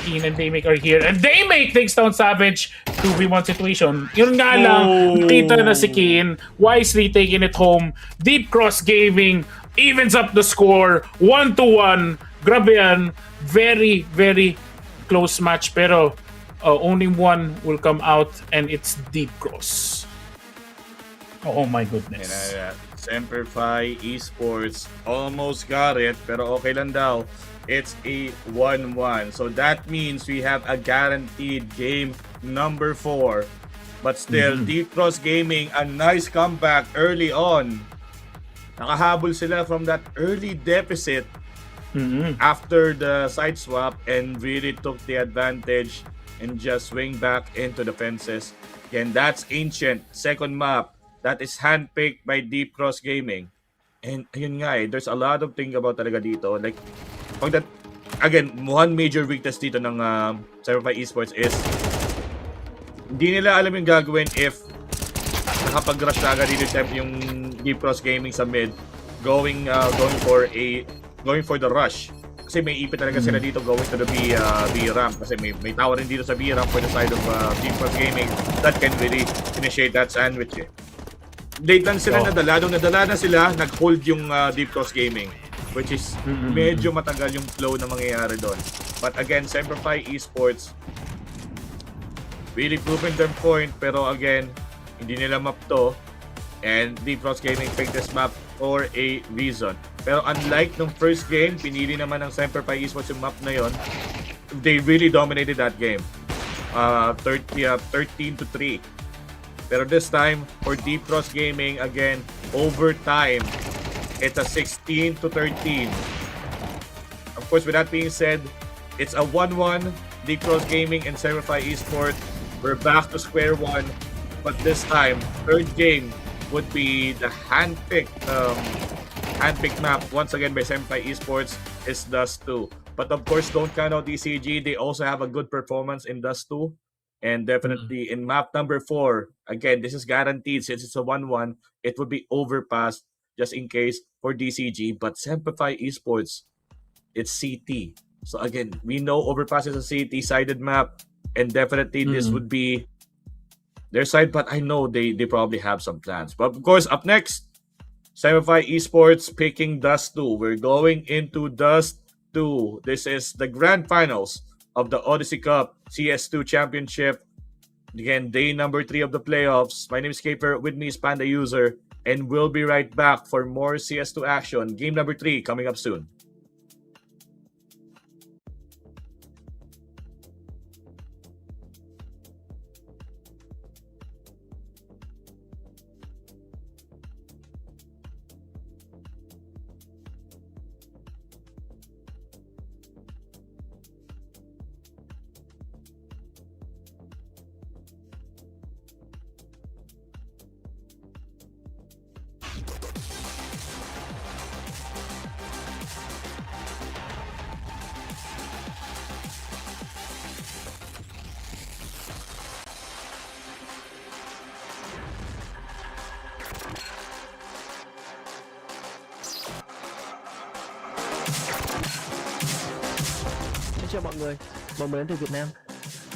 Keen and Daymake are here, and Daymake takes down Savage. 2v1 situation. Yun nga lang, nakita na si Keen, wisely taking it home. Deep Cross Gaming evens up the score, 1-1. Grabe yan. Very, very close match, pero only one will come out, and it's Deep Cross. Oh my goodness. Semper Fi Esports almost got it, pero okay lang daw. It's a 1-1. So that means we have a guaranteed game number 4. But still, Deep Cross Gaming, a nice comeback early on. Nakahabol sila from that early deficit after the side swap and really took the advantage and just swing back into the fences. Again, that's Ancient. Second map. That is handpicked by Deep Cross Gaming. And ayun nga there's a lot of things about talaga dito. Like, pag that, again, one major weakness dito ng Semper Fi Esports is hindi nila alam yung gagawin if nakapag-rush na agad dito yung Deep Cross Gaming sa mid, going for the rush. Kasi may ipit talaga sila dito going to the B ramp. Kasi may tower rin dito sa B ramp for the side of Deep Cross Gaming that can really initiate that sandwich. Late lang sila nadala na sila, nag-hold yung Deep Cross Gaming, which is medyo matagal yung flow na mangyayari doon. But again, Semper Fi Esports really proving their point, pero again, hindi nila map to, and Deep Cross Gaming picked this map for a reason. Pero unlike nung first game, pinili naman ng Semper Fi Esports yung map na yon. They really dominated that game. 13-3. Pero this time, for Deep Cross Gaming, again, overtime, it's a 16-13. Of course, with that being said, it's a 1-1. Deep Cross Gaming and Semper Fi Esports, we're back to square one. But this time, third game would be the handpicked map once again by Semper Fi Esports is Dust 2. But of course, don't count out DCG. They also have a good performance in Dust 2. And definitely in map number 4, again, this is guaranteed since it's a 1-1, it would be overpassed just in case for DCG. But Semper Fi Esports, it's CT. So again, we know overpass is a CT-sided map, and definitely this would be their side, but I know they probably have some plans. But of course, up next, Semper Fi Esports picking Dust 2. We're going into Dust 2. This is the grand finals of the Odyssey Cup CS2 Championship. Again, day number 3 of the playoffs. My name is Caper, with me is Panda User, and we'll be right back for more CS2 action. Game number 3 coming up soon. Chào mọi người, bọn mình đến từ Việt Nam.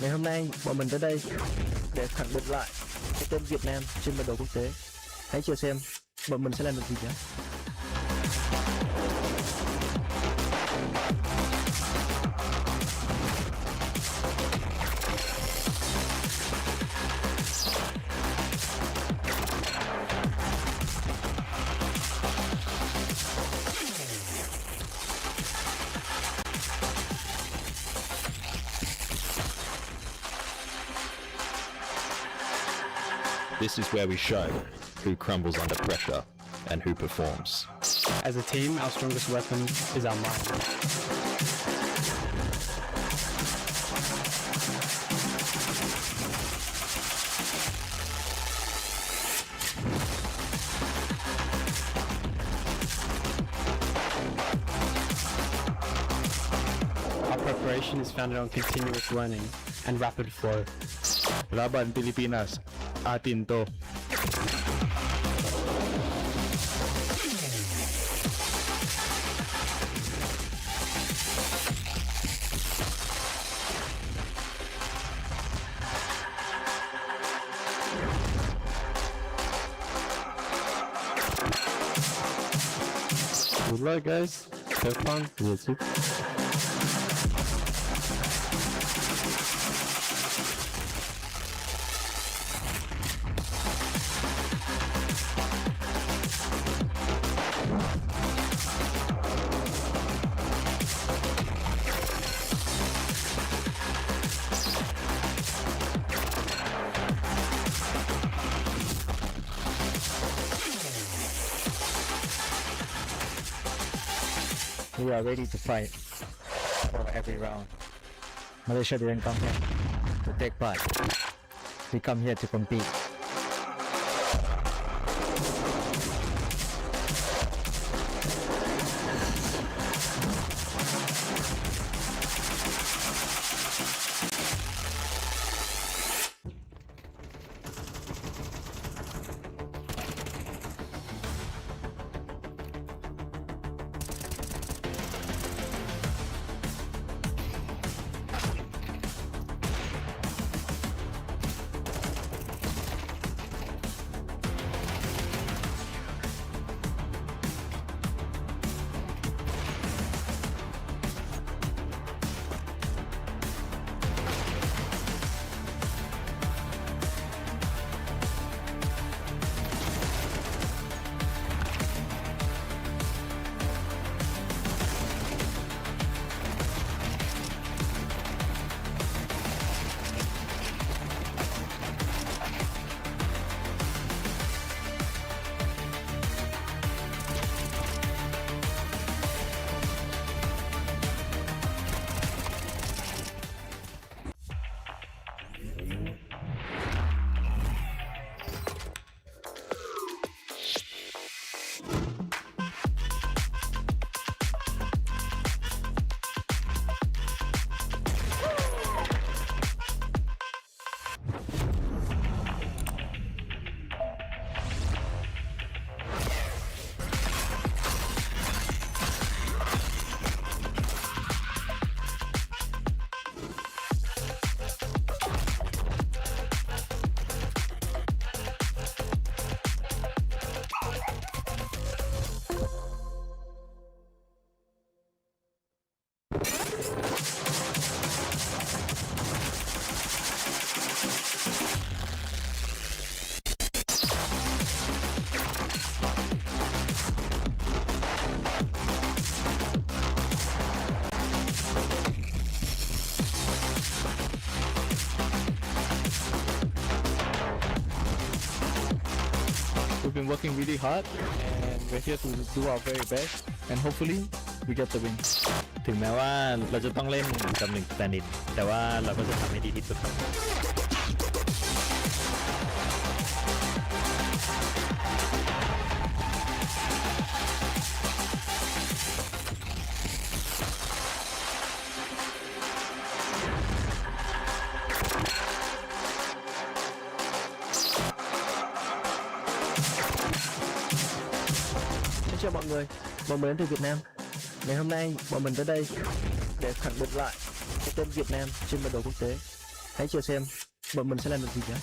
Ngày hôm nay bọn mình tới đây để khẳng định lại cái tên Việt Nam trên bản đồ quốc tế. Hãy chờ xem bọn mình sẽ làm được gì nhé. This is where we show who crumbles under pressure and who performs. As a team, our strongest weapon is our mind. preparation is founded on continuous learning and rapid flow. Laban Pilipinas, atin to. Good luck, guys. Have fun. Yes, sir. We are ready to fight for every round. Malaysia didn't come here to take part. We come here to compete. We've been working really hard and we're here to do our very best and hopefully we get the win. ถึงแม้ว่าเราจะต้องเล่นกับ1 stand-in แต่ว่าเราก็จะทำให้ดีที่สุดครับ Xin chào mọi người, bọn mình đến từ Việt Nam. Ngày hôm nay bọn mình tới đây để khẳng định lại cái tên Việt Nam trên bản đồ quốc tế. Hãy chờ xem bọn mình sẽ làm được gì nhé.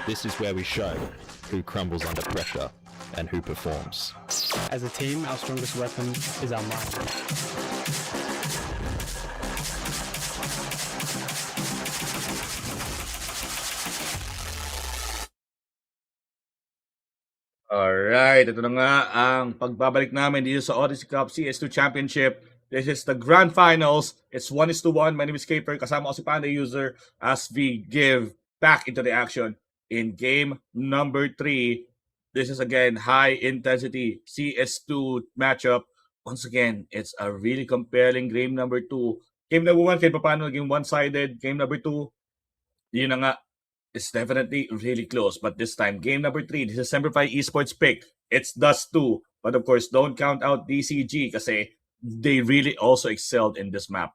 This is where we show who crumbles under pressure and who performs. As a team, our strongest weapon is our mind. Alright, ito na nga ang pagbabalik namin dito sa Odyssey Cup CS2 Championship. This is the Grand Finals. It's 1:1. My name is Caper. Kasama ko si Panda User as we give back into the action in game number 3. This is again high intensity CS2 matchup. Once again, it's a really compelling game number 2. Game number 1, kahit paano naging one-sided. Game number 2, yun na nga, it's definitely really close. But this time, game number 3, this is Semper Fi Esports pick. It's Dust 2. But of course, don't count out DCG kasi they really also excelled in this map.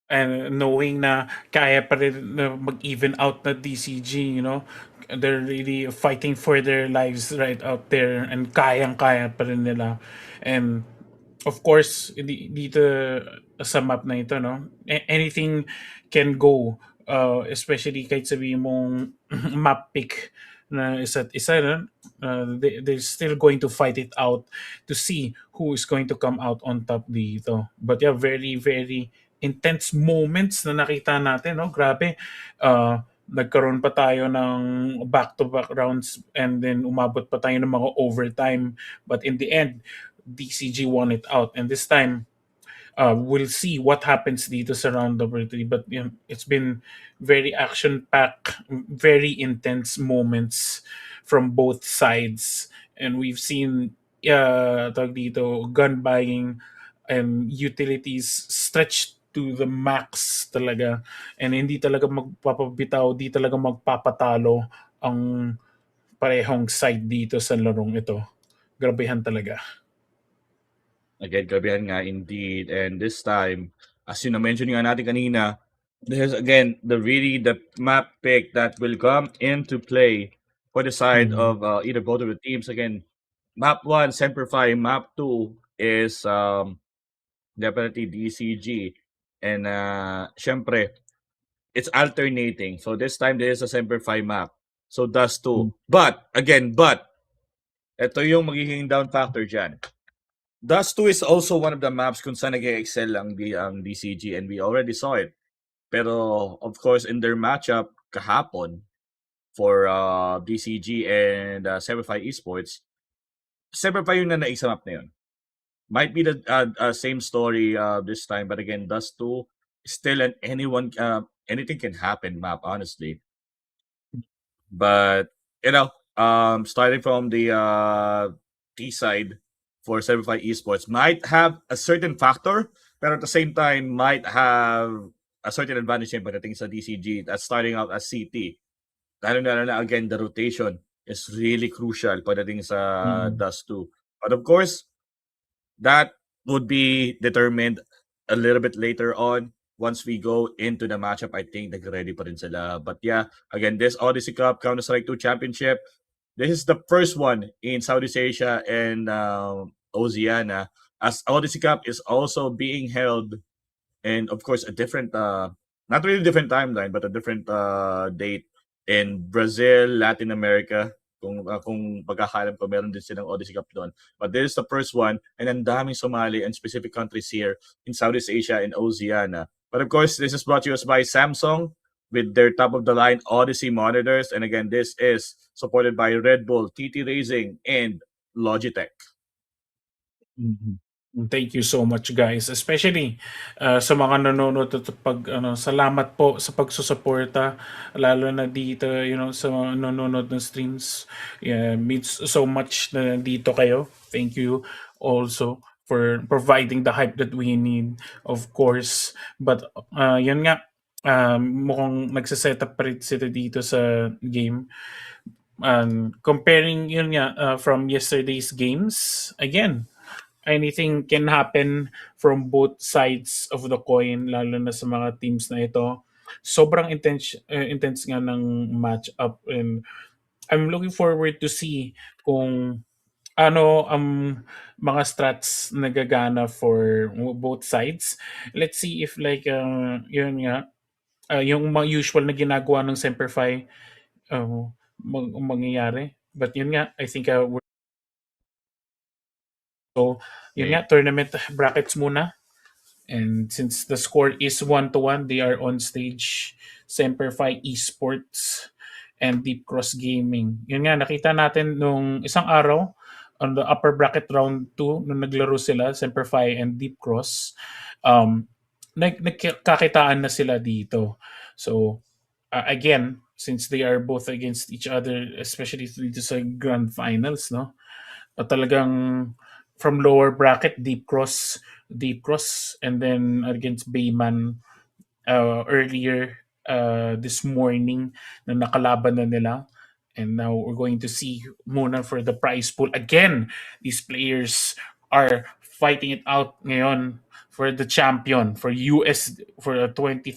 And knowing na kaya pa rin na mag-even out na DCG, you know, they're really fighting for their lives right out there and kayang-kaya pa rin nila. And of course, dito sa map na ito, no, anything can go. Especially kahit sabihin mong map pick na isa't isa, no? They're still going to fight it out to see who is going to come out on top dito. But yeah, very, very intense moments na nakita natin, no? Grabe. Nagkaroon pa tayo ng back-to-back rounds and then umabot pa tayo ng mga overtime. But in the end, DCG won it out. And this time, we'll see what happens dito sa round number 3. But you know, it's been very action-packed, very intense moments from both sides. And we've seen tawag dito, gun buying and utilities stretched to the max talaga. And hindi talaga magpapabitaw, di talaga magpapatalo ang parehong side dito sa larong ito. Grabehan talaga. Again, grabehan nga indeed. And this time, as you na-mention nga natin kanina, this is again the map pick that will come into play for the side of either both of the teams. Again, map 1, Semper Fi. Map 2 is definitely DCG. And syempre, it's alternating. So this time, there is a Semper Fi map. So Dust 2. But, ito yung magiging down factor dyan. Dust 2 is also one of the maps kung saan nag-excel ang DCG and we already saw it. Pero, of course, in their matchup kahapon for DCG and Semper Fi Esports, Semper Fi yung nanaig sa map na yun. Might be the same story this time, but again, Dust 2 is still anything can happen map, honestly. But, you know, starting from the T side for Semper Fi Esports might have a certain factor, but at the same time might have a certain advantage pagdating sa DCG that's starting out as CT. Lalo na again, the rotation is really crucial pagdating sa Dust 2. But of course, that would be determined a little bit later on once we go into the matchup. I think nag-ready pa rin sila. But yeah, again, this Odyssey Cup Counter-Strike 2 Championship, this is the first one in Southeast Asia and Oceania, as Odyssey Cup is also being held in, of course, a different, not really different timeline, but a different date in Brazil, Latin America. Kung pagkakalam ko, meron din silang Odyssey Cup doon. But this is the first one, and ang daming sumali and specific countries here in Southeast Asia and Oceania. But of course, this is brought to us by Samsung with their top-of-the-line Odyssey monitors. And again, this is supported by Red Bull, TT Racing, and Logitech. Thank you so much, guys, especially sa mga nanonood at salamat po sa pagsusuporta, lalo na dito, you know, sa mga nanonood ng streams. Yeah, means so much na dito kayo. Thank you also for providing the hype that we need, of course. But yun nga, mukhang nagsaset up pa rin sila dito sa game. Comparing yun nga from yesterday's games, again, anything can happen from both sides of the coin, lalo na sa mga teams na ito. Sobrang intense nga ng match-up, and I'm looking forward to see kung ano ang mga strats na gagana for both sides. Let's see if like yun nga, yung mga usual na ginagawa ng Semper Fi mangyayari. But yun nga, I think so, yun nga, tournament brackets muna. And since the score is 1-1, they are on stage. Semper Fi Esports and Deep Cross Gaming. Yun nga, nakita natin nung isang araw on the upper bracket round 2 nung naglaro sila, Semper Fi and Deep Cross. Nagkakitaan na sila dito. So again, since they are both against each other, especially dito sa grand finals, no? Talagang from lower bracket, deep cross, and then against Bayman earlier this morning na nakalaban na nila. And now we're going to see muna for the prize pool. Again, these players are fighting it out ngayon for the champion, for a 20,000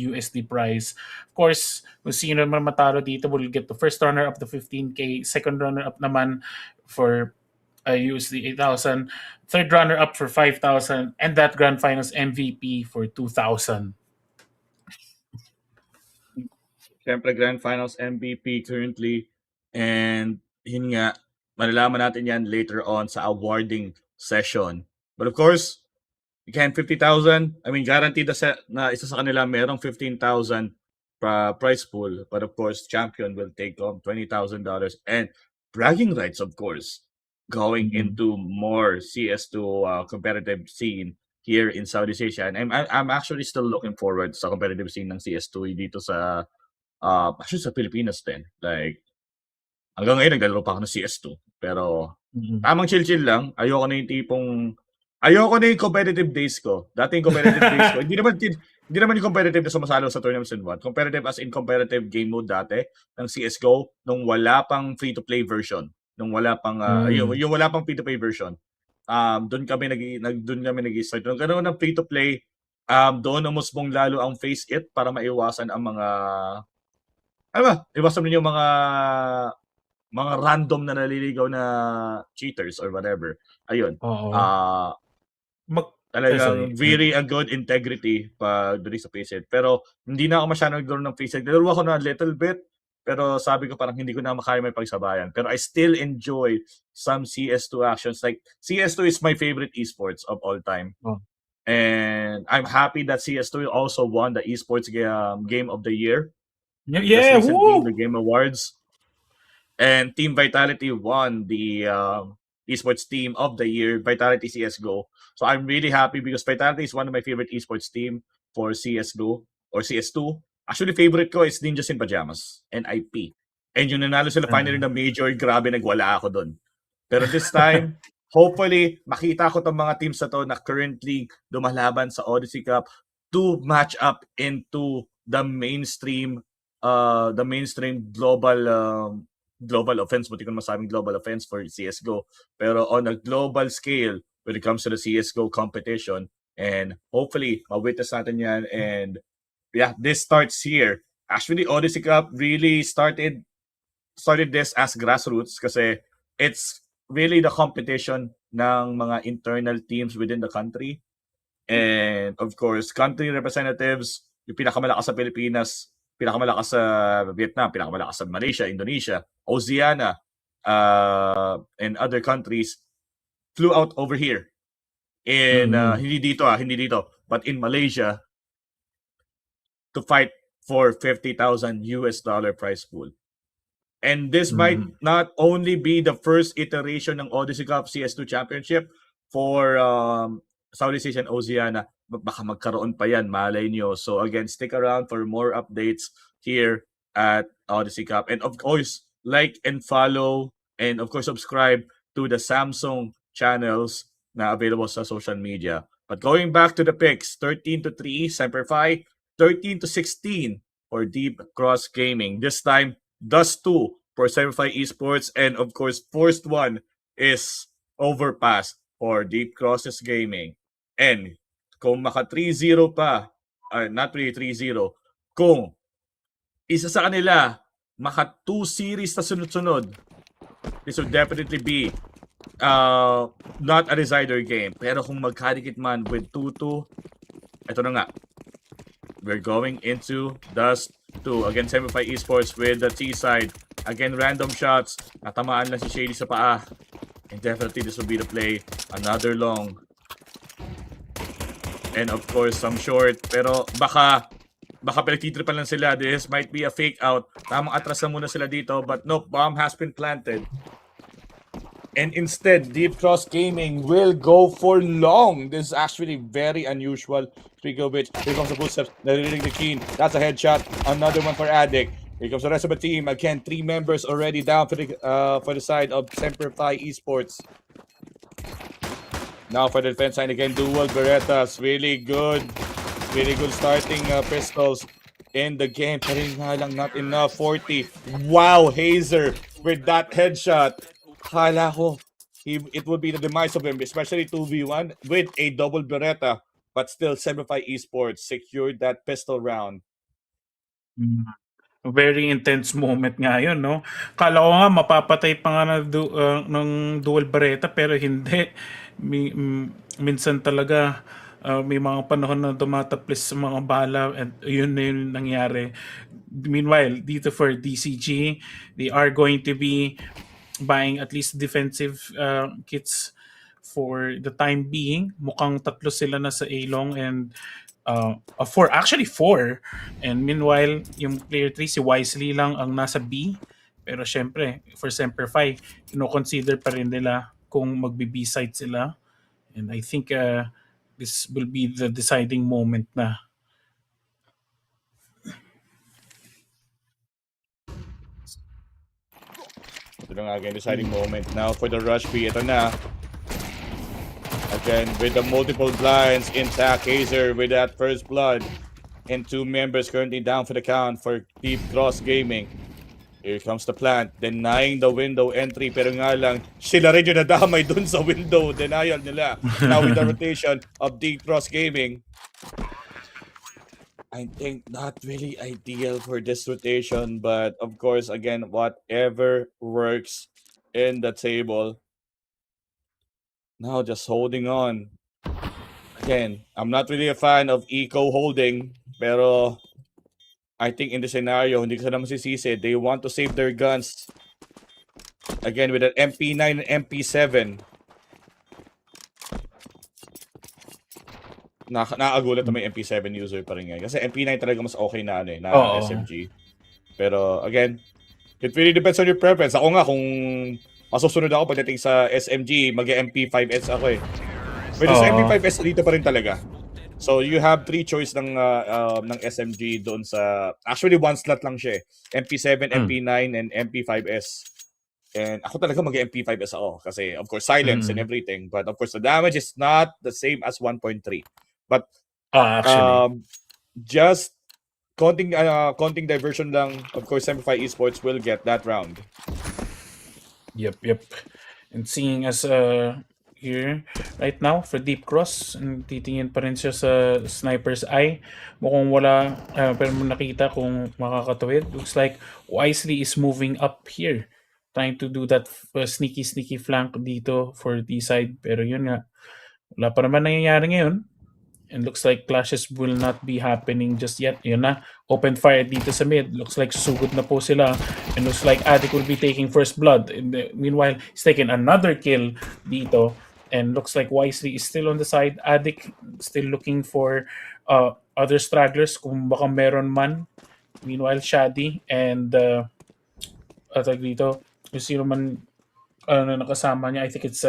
USD prize. Of course, kung sino naman matalo dito will get the first runner up the 15K, second runner up naman for USD 8,000, third runner up for 5,000, and that grand finals MVP for 2,000. Siyempre, Grand Finals MVP currently. And yun nga, malalaman natin yan later on sa awarding session. But of course, again, 50,000. I mean, guaranteed na isa sa kanila merong 15,000 prize pool. But of course, champion will take home $20,000 and bragging rights, of course, going into more CS2 competitive scene here in Southeast Asia. And I'm actually still looking forward sa competitive scene ng CS2 dito sa actually sa Pilipinas din. Like, hanggang ngayon naglalaro pa ako ng CS2. Pero tamang chill-chill lang. Ayoko na yung competitive days ko. Dati yung competitive days ko. Hindi naman yung competitive na sumasalo sa tournaments and what. Competitive as in competitive game mode dati ng CSGO nung wala pang free-to-play version. Nung wala pang yung wala pang free-to-play version. Doon kami nag-start. Nung ganoon ng free-to-play, doon umusbong lalo ang face it para maiwasan ang mga iwasan niyo mga random na naliligaw na cheaters or whatever. Ayun. Talagang very a good integrity pa doon sa face it. Pero hindi na ako masyadong naglaro ng face it. Nilaro ako na a little bit. Pero sabi ko parang hindi ko na makaya may pagsabayan. Pero I still enjoy some CS2 actions. Like, CS2 is my favorite esports of all time. And I'm happy that CS2 also won the esports game of the year. Yeah, the Game Awards. And Team Vitality won the esports team of the year, Vitality CSGO. So I'm really happy because Vitality is one of my favorite esports team for CSGO or CS2. Actually, favorite ko is Ninjas in Pajamas and IP. And yung nanalo sila finally na major, grabe, nagwala ako doon. Pero this time, hopefully, makita ko tong mga teams na to na currently lumalaban sa Odyssey Cup to match up into the mainstream global offense, buti ko masabing global offense for CSGO. Pero on a global scale, when it comes to the CSGO competition, and hopefully, ma-witness natin yan. And yeah, this starts here. Actually, Odyssey Cup really started this as grassroots kasi it's really the competition ng mga internal teams within the country. And of course, country representatives, yung pinakamalakas sa Pilipinas, pinakamalakas sa Vietnam, pinakamalakas sa Malaysia, Indonesia, Oceania, and other countries flew out over here. In hindi dito, but in Malaysia to fight for $50,000 prize pool. And this might not only be the first iteration ng Odyssey Cup CS2 Championship for Southeast Asia and Oceania. Baka magkaroon pa yan, malay nyo. So again, stick around for more updates here at Odyssey Cup. And of course, like and follow, and of course, subscribe to the Samsung channels na available sa social media. But going back to the picks, 13-3, Semper Fi, 13-16 for Deep Cross Gaming. This time, Dust2 for Semper Fi Esports. And of course, first one is Overpass for Deep Crosses Gaming. And kung maka 3-0 pa, not really 3-0, kung isa sa kanila maka 2 series na sunod-sunod, this would definitely be not a decider game. Pero kung magkadikit man with 2-2, ito na nga. We're going into Dust2. Again, Semper Fi Esports with the T side. Again, random shots. Natamaan lang si Shady sa paa. And definitely this will be the play. Another long. And of course, some short. Pero baka pinagtitripan lang sila. This might be a fake out. Tamang atras na muna sila dito. But nope, bomb has been planted. And instead, Deep Cross Gaming will go for long. This is actually very unusual. Speaking of which, here comes the footsteps. Naririnig the Keen. That's a headshot. Another one for Addict. Here comes the rest of the team. Again, 3 members already down for the side of Semper Fi Esports. Now for the defense side again, dual Berettas. Really good starting pistols in the game. Pero nga lang, not enough. 40. Wow, Hazer with that headshot. Kala ko it would be the demise of him, especially 2v1 with a double Beretta. But still, Semper Esports secured that pistol round. Very intense moment nga yun, no? Kala ko nga mapapatay pa nga ng dual Beretta, pero hindi. Minsan talaga may mga panahon na dumataplis sa mga bala and yun na yun nangyari. Meanwhile, dito for DCG, they are going to be buying at least defensive kits for the time being. Mukhang 3 sila na sa A-Long and 4. Actually 4. And meanwhile, yung player 3, si Wisely lang ang nasa B. Pero syempre, for Semper Fi, consider pa rin nila kung magbe-B side sila. And I think this will be the deciding moment na. Ito na nga again, deciding moment. Now for the rush B, ito na. Again, with the multiple blinds intact, Hazer with that first blood. And 2 members currently down for the count for Deep Cross Gaming. Here comes the plant, denying the window entry. Pero nga lang, sila rin yung nadamay dun sa window denial nila. Now with the rotation of Deep Cross Gaming. I think not really ideal for this rotation, but of course, again, whatever works in the table. Now just holding on. Again, I'm not really a fan of eco holding, pero I think in the scenario, hindi ko sila masisisi. They want to save their guns. Again, with an MP9 and MP7. Nakakagulat na may MP7 user pa rin ngayon. Kasi MP9 talaga mas okay na SMG. Pero again, it really depends on your preference. Ako nga, kung masusunod ako pagdating sa SMG, mag-MP5S ako eh. Pero sa MP5S dito pa rin talaga. So you have 3 choice ng SMG doon sa... Actually, 1 slot lang siya eh. MP7, MP9, and MP5S. And ako talaga mag-MP5S ako. Kasi of course, silence and everything. But of course, the damage is not the same as 1.3. But just konting diversion lang. Of course, Semper Fi Esports will get that round. Yep. And seeing as here right now for Deep Cross, titingin pa rin siya sa sniper's eye. Mukhang wala, pero nakita kung makakatuwid. Looks like Wisely is moving up here, trying to do that sneaky flank dito for D side. Pero yun nga, wala pa naman nangyayari ngayon. And looks like clashes will not be happening just yet. Yun na, open fire dito sa mid. Looks like susugod na po sila. And looks like Addict will be taking first blood. And meanwhile, he's taking another kill dito. And looks like Wisely is still on the side. Addict still looking for other stragglers kung baka meron man. Meanwhile, Shadi and dito, kung sino man nakasama niya, I think it's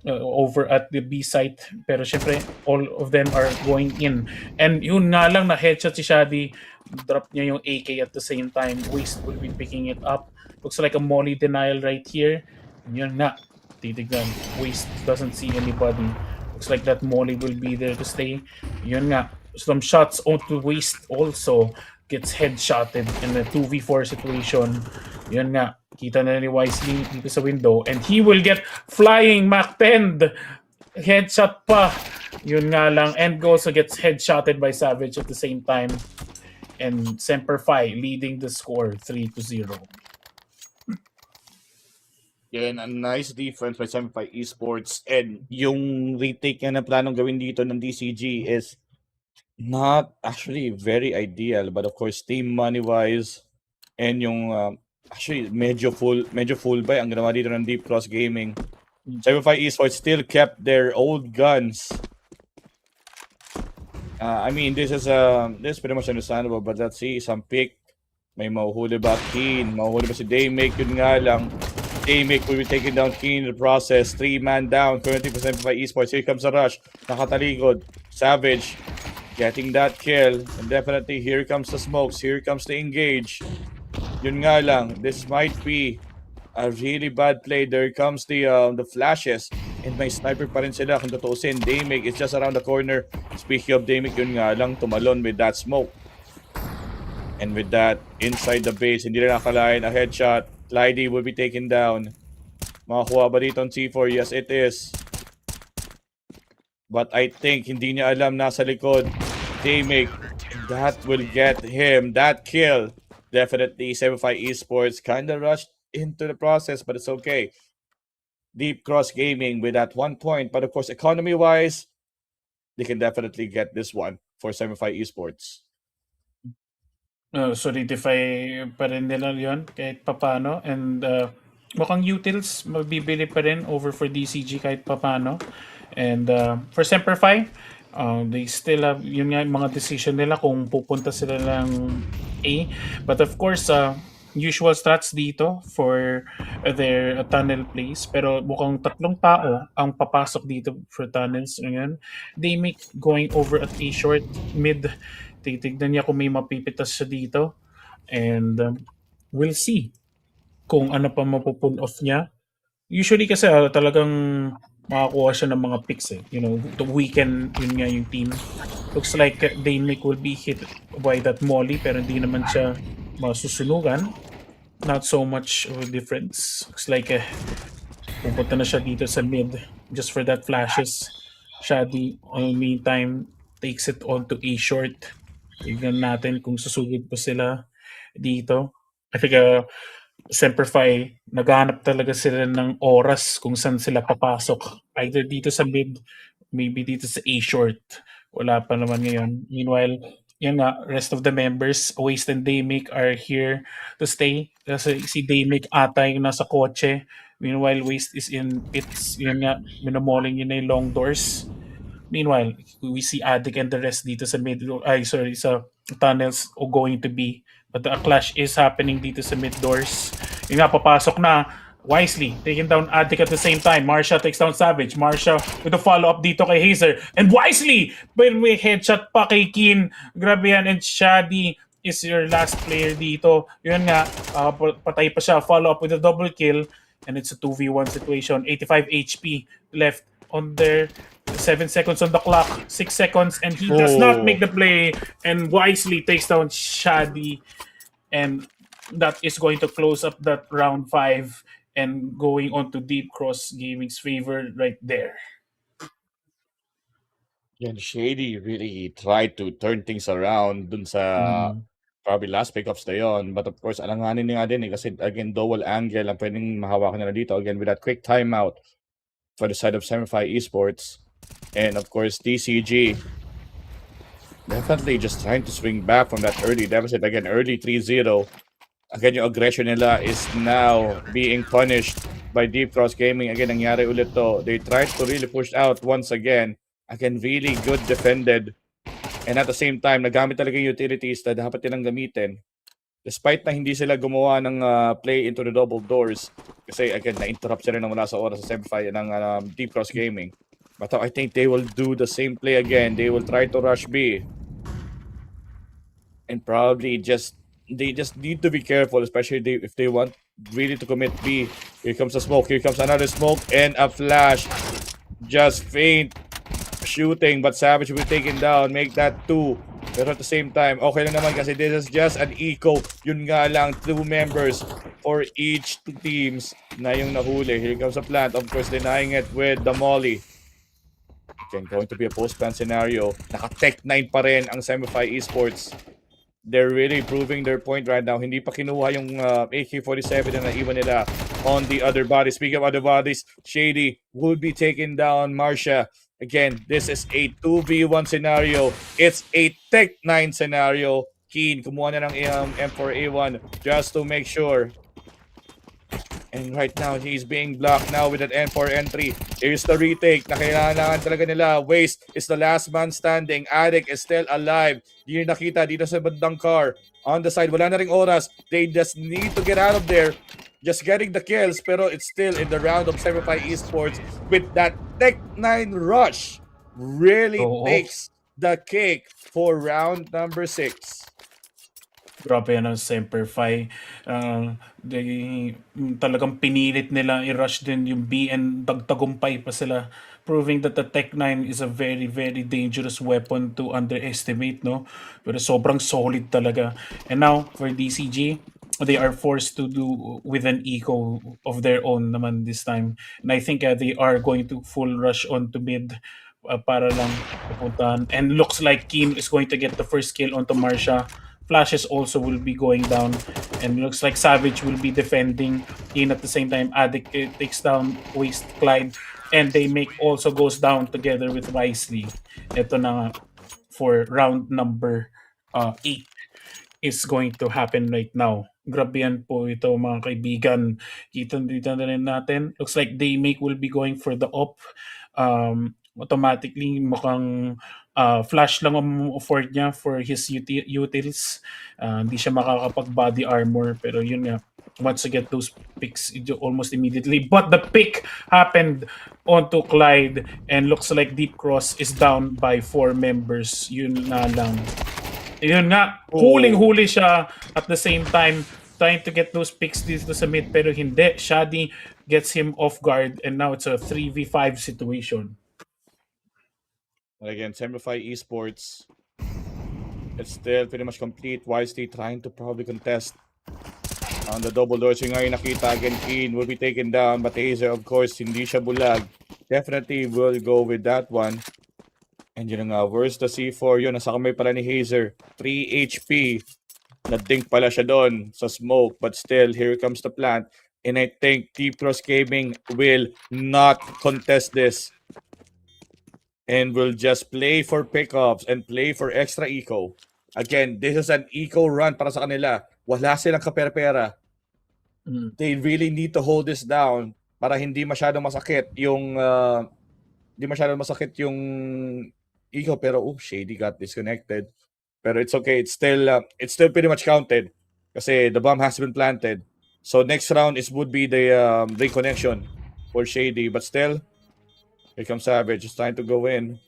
over at the B site. Pero syempre, all of them are going in. And yun nga lang, na headshot si Shadi. Drop niya yung AK at the same time. Waste will be picking it up. Looks like a molly denial right here. And yun na, titignan. Waste doesn't see anybody. Looks like that molly will be there to stay. Yun nga, some shots onto Waste also. Gets headshotted in a 2v4 situation. Yun nga, kita na ni Wisely dito sa window. And he will get flying Mach 10. Headshot pa. Yun nga lang. And also gets headshotted by Savage at the same time. And Semper Fi leading the score 3-0. Yan, a nice defense by Semper Fi Esports. And yung retake na planong gawin dito ng DCG is not actually very ideal, but of course team money wise and yung actually medyo full buy ang ginawa dito ng Deep Cross Gaming. Semper Fi Esports still kept their old guns. I mean, this is pretty much understandable, but let's see, some pick, may mahuhuli ba Keen, mahuhuli ba si Daymake, yun nga lang. Damic will be taking down Keen in the process. 3-man down, currently for 75 Esports. Here comes the rush. Nakatalikod. Savage getting that kill. And definitely, here comes the smokes. Here comes the engage. Yun nga lang, this might be a really bad play. There comes the flashes. And may sniper pa rin sila. Kung tutusin, Damic is just around the corner. Speaking of Damic, yun nga lang, tumalon with that smoke. And with that, inside the base, hindi na nakalain, a headshot. Clyde will be taken down. Makakuha ba dito ang C4? Yes, it is. But I think hindi niya alam nasa likod. Damic, that will get him that kill. Definitely 75 Esports kinda rushed into the process, but it's okay. Deep Cross Gaming with that 1 point, but of course economy-wise, they can definitely get this one for 75 Esports. Solidify pa rin nila yun kahit papano, and mukhang utils mabibili pa rin over for DCG kahit papano. And for Semperfi, they still have yun nga mga decision nila kung pupunta sila ng A, but of course usual strats dito for their tunnel plays, pero mukhang 3 tao ang papasok dito for tunnels ngayon. They make going over at A short mid. Titignan niya kung may mapipitas siya dito, and we'll see kung ano pa mapupull off niya. Usually kasi talagang makakuha siya ng mga picks you know, to weaken yun nga yung team. Looks like Damic will be hit by that molly, pero hindi naman siya masusunugan. Not so much of a difference. Looks like pupunta na siya dito sa mid just for that flashes. Shadi, in the meantime, takes it on to A short. Tignan natin kung susugid pa sila dito. I think Semperfi, naghahanap talaga sila ng oras kung saan sila papasok. Either dito sa mid, maybe dito sa A short. Wala pa naman ngayon. Meanwhile, yun nga, rest of the members, Waste and Damic are here to stay. Kasi si Damic ata yung nasa kotse. Meanwhile, Waste is in pits. Yun nga, minamoling yun na yung long doors. Meanwhile, we see Addict and the rest dito sa mid, sa tunnels o going to be. But the clash is happening dito sa mid doors. Yung nga, papasok na. Wisely, taking down Addict at the same time. Marsha takes down Savage. Marsha with a follow-up dito kay Hazer. And Wisely, but may headshot pa kay Keen. Grabe yan. And Shadi is your last player dito. Yun nga, patay pa siya. Follow-up with a double kill. And it's a 2v1 situation. 85 HP left on there. 7 seconds on the clock, 6 seconds, and he does not make the play, and Wisely takes down Shadi, and that is going to close up that round 5 and going on to Deep Cross Gaming's favor right there. And Shady really tried to turn things around dun sa probably last pickups na yon. But of course, alanganin niya din kasi again, dual angle ang pwedeng mahawakan nila dito. Again, with that quick timeout for the side of 75 Esports. And of course, DCG definitely just trying to swing back from that early deficit. Again, early 3-0. Again, yung aggression nila is now being punished by Deep Cross Gaming. Again, nangyari ulit to. They tried to really push out once again. Again, really good defended. And at the same time, nagamit talaga yung utilities na dapat nilang gamitin. Despite na hindi sila gumawa ng play into the double doors. Kasi again, na-interrupt sila nang wala sa oras sa semi-final ng Deep Cross Gaming. But I think they will do the same play again. They will try to rush B. And probably they just need to be careful, especially if they want really to commit B. Here comes a smoke. Here comes another smoke and a flash. Just faint shooting, but Savage will be taken down. Make that 2. Pero at the same time, okay lang naman kasi this is just an eco. Yun nga lang, 2 members for each 2 teams na yung nahuli. Here comes a plant. Of course, denying it with the molly. Again, going to be a post-plan scenario. Naka-tech 9 pa rin ang Semify Esports. They're really proving their point right now. Hindi pa kinuha yung AK-47 na naiwan nila on the other bodies. Speaking of other bodies, Shady will be taking down Marsha. Again, this is a 2v1 scenario. It's a tech 9 scenario. Keen, kumuha na ng M4A1 just to make sure. And right now, he's being blocked now with an N4 entry. Here's the retake na kailangan talaga nila. Waste is the last man standing. Addict is still alive. Di nyo nakita dito sa bandang car. On the side, wala na ring oras. They just need to get out of there. just getting the kills, pero it's still in the round of 75 Esports with that Tech9 rush really Oo. takes the cake for round number 6. Grabe yan ang Semper Fi. Talagang pinilit nila i-rush din yung B and dagtagumpay pa sila. Proving that the Tech-9 is a very, very dangerous weapon to underestimate, no? Pero sobrang solid talaga. And now, for DCG, they are forced to do with an eco of their own naman this time. And I think they are going to full rush on to mid para lang pupuntahan. And looks like Kim is going to get the first kill onto Marsha. Flashes also will be going down, and looks like Savage will be defending in at the same time. Addict takes down Waste Clyde, and they make also goes down together with Wisely. Ito na nga for round number 8 is going to happen right now. Grabe yan po ito mga kaibigan. Kita na rin natin. Looks like Daymake will be going for the op. Automatically mukhang flash lang ang afford niya for his utils. Hindi siya makakapag body armor, pero yun nga, once you get those picks almost immediately. But the pick happened onto Clyde, and looks like Deep Cross is down by 4 members. Yun na lang. Yun nga, huling-huli siya at the same time trying to get those picks dito sa mid, pero hindi. Shadi gets him off guard, and now it's a 3v5 situation. And again, 75 Esports, it's still pretty much complete. Wisely trying to probably contest on the double doors. Yung ngayon nakita, again, Keen will be taken down, but Hazer, of course, hindi siya bulag. Definitely will go with that one. And yun nga, where's the C4? Yun, nasa kamay pala ni Hazer. 3 HP. Na-dink pala siya doon sa smoke, but still, here comes the plant. And I think Deep Cross Gaming will not contest this. And will just play for pickups and play for extra eco. Again, this is an eco run para sa kanila. Wala silang kapera-pera. They really need to hold this down para hindi masyadong masakit yung eco, pero Shady got disconnected. Pero it's okay. It's still pretty much counted kasi the bomb has been planted. So next round would be the reconnection for Shady, but still here comes Savage, just trying to go in.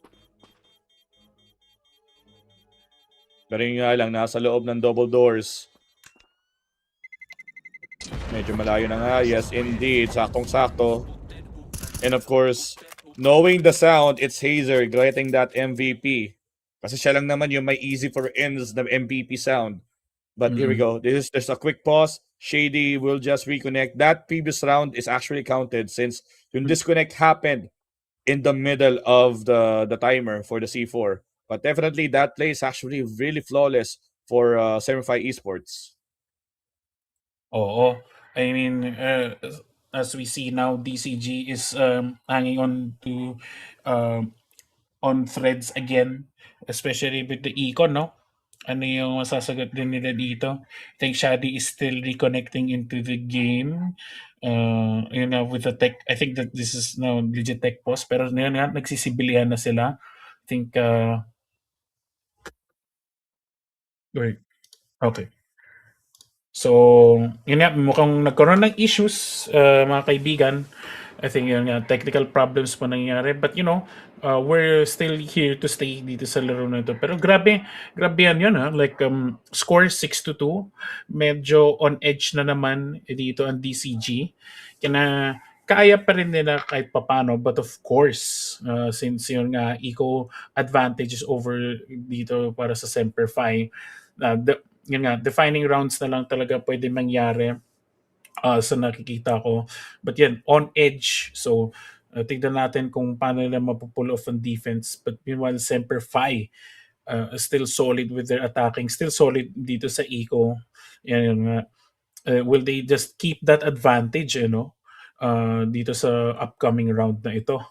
Pero yun nga lang, nasa loob ng double doors. Medyo malayo na nga. Yes, indeed. Saktong-sakto. And of course, knowing the sound, it's Hazer getting that MVP. Kasi siya lang naman yung may easy for ends the MVP sound. But here we go. There's a quick pause. Shady will just reconnect. That previous round is actually counted since yung disconnect happened in the middle of the timer for the C4. But definitely that play is actually really flawless for 75 Esports. Oo. I mean, as we see now, DCG is hanging on to on threads again, especially with the econ, no? Ano yung masasagot din nila dito? I think Shadi is still reconnecting into the game. With the tech, I think that this is now legit tech pause, pero yun nga, nagsisibilihan na sila. I think, wait, okay. So, yun nga, mukhang nagkaroon ng issues, mga kaibigan. I think yun nga, technical problems pa nangyari. But we're still here to stay dito sa laro na ito. Pero grabe yan yun ha. Like, score 6-2. Medyo on edge na naman dito ang DCG. Kaya pa rin nila kahit papano. But of course, since yun nga, eco advantage is over dito para sa Semper Fi. Yun nga, defining rounds na lang talaga pwede mangyari sa nakikita ko. But yan, on edge. So, tignan natin kung paano nila mapupull off on defense. But meanwhile, Semper Fi still solid with their attacking. Still solid dito sa eco. Yan, will they just keep that advantage, dito sa upcoming round na ito?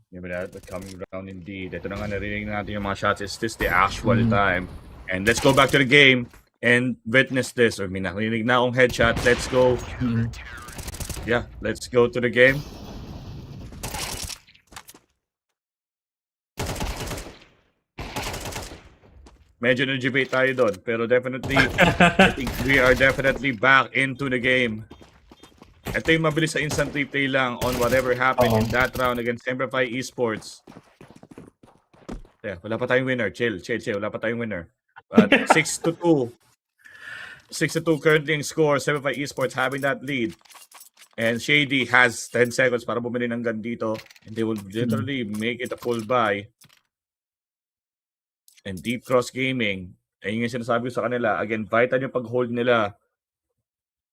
Yeah, but the coming round indeed. Ito na nga, narinig natin yung mga shots. Is this the actual time? And let's go back to the game and witness this. I mean, narinig na akong headshot. Let's go. Yeah, let's go to the game. medyo na-debate tayo doon. Pero definitely, I think we are definitely back into the game. Ito yung mabilis sa instant replay lang on whatever happened in that round against Simplify Esports. Wala pa tayong winner. Chill. Wala pa tayong winner. But 6-2. 6-2 currently ang score. Simplify Esports having that lead. And Shady has 10 seconds para bumili ng gun dito. And they will literally make it a full buy. And Deep Cross Gaming, ayun yung sinasabi ko sa kanila. Again, vital yung pag-hold nila.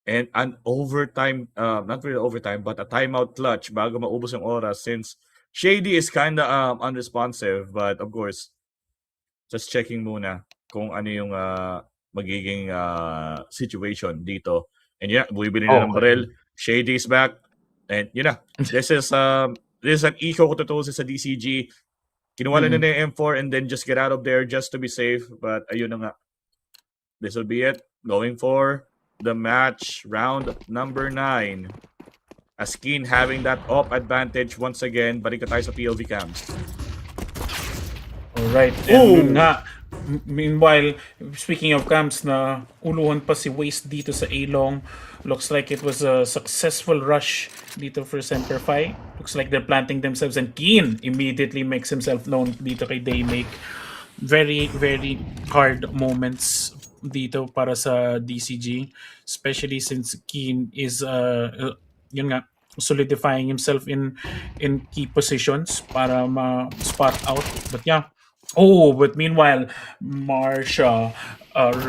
And an overtime, not really overtime, but a timeout clutch bago maubos yung oras since Shady is kinda unresponsive. But of course, just checking muna kung ano yung magiging situation dito. And yeah, bumibili na ng barrel. Shady is back. And yun na. This is an eco ko totoo sa DCG. Kinuha na yung M4 and then just get out of there just to be safe. But ayun na nga. This will be it. Going for the match round number 9. Askin having that up advantage once again. Balik na tayo sa POV cams. Alright. And nga, meanwhile, speaking of camps na uluhan pa si Waste dito sa A-Long. Looks like it was a successful rush dito for Semperfi. Looks like they're planting themselves and Keen immediately makes himself known dito kay Daymake. Very, very hard moments dito para sa DCG. Especially since Keen is yun nga, solidifying himself in key positions para ma-spot out. But yeah. But meanwhile, Marsha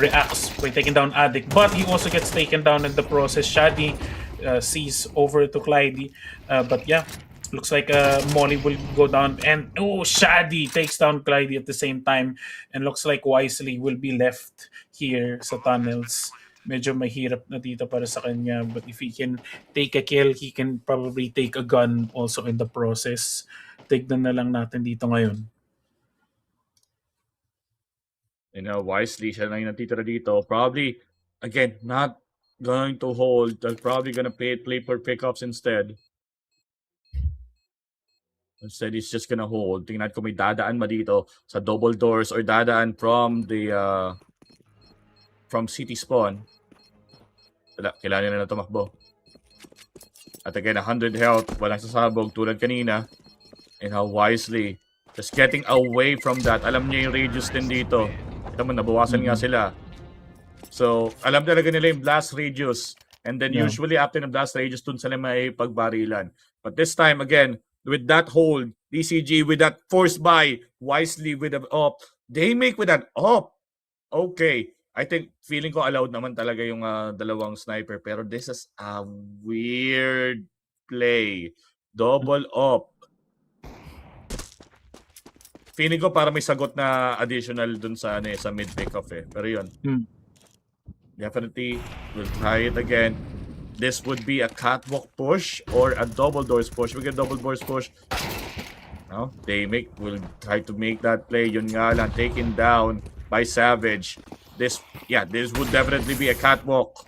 reacts by taking down Addict, but he also gets taken down in the process. Shadi sees over to Clyde, but yeah, looks like Molly will go down, and Shadi takes down Clyde at the same time, and looks like Wisely will be left here sa tunnels. Medyo mahirap na dito para sa kanya, but if he can take a kill, he can probably take a gun also in the process. Tignan na lang natin dito ngayon. Wisely, siya lang yung natitira dito. Probably, again, not going to hold. They're probably gonna play for pickups instead. Instead, he's just gonna hold. Tingnan ko may dadaan ba dito sa double doors or dadaan from the from city spawn. Wala, kailangan na tumakbo. At again, 100 health. Walang sasabog tulad kanina. And how Wisely just getting away from that. Alam niya yung radius din dito. Ito mo, nabawasan nga sila. So, alam talaga nila yung blast radius. And then usually after the blast radius, dun sila may pagbarilan. But this time, again, with that hold, DCG with that force buy, Wisely with the up, Daymake with that up. Okay. I think, feeling ko allowed naman talaga yung dalawang sniper. Pero this is a weird play. Double up. Feeling ko para may sagot na additional dun sa sa mid pick-off eh. Pero yun. Definitely, we'll try it again. This would be a catwalk push or a double doors push. We get double doors push. No? Will try to make that play. Yun nga lang, taken down by Savage. This would definitely be a catwalk.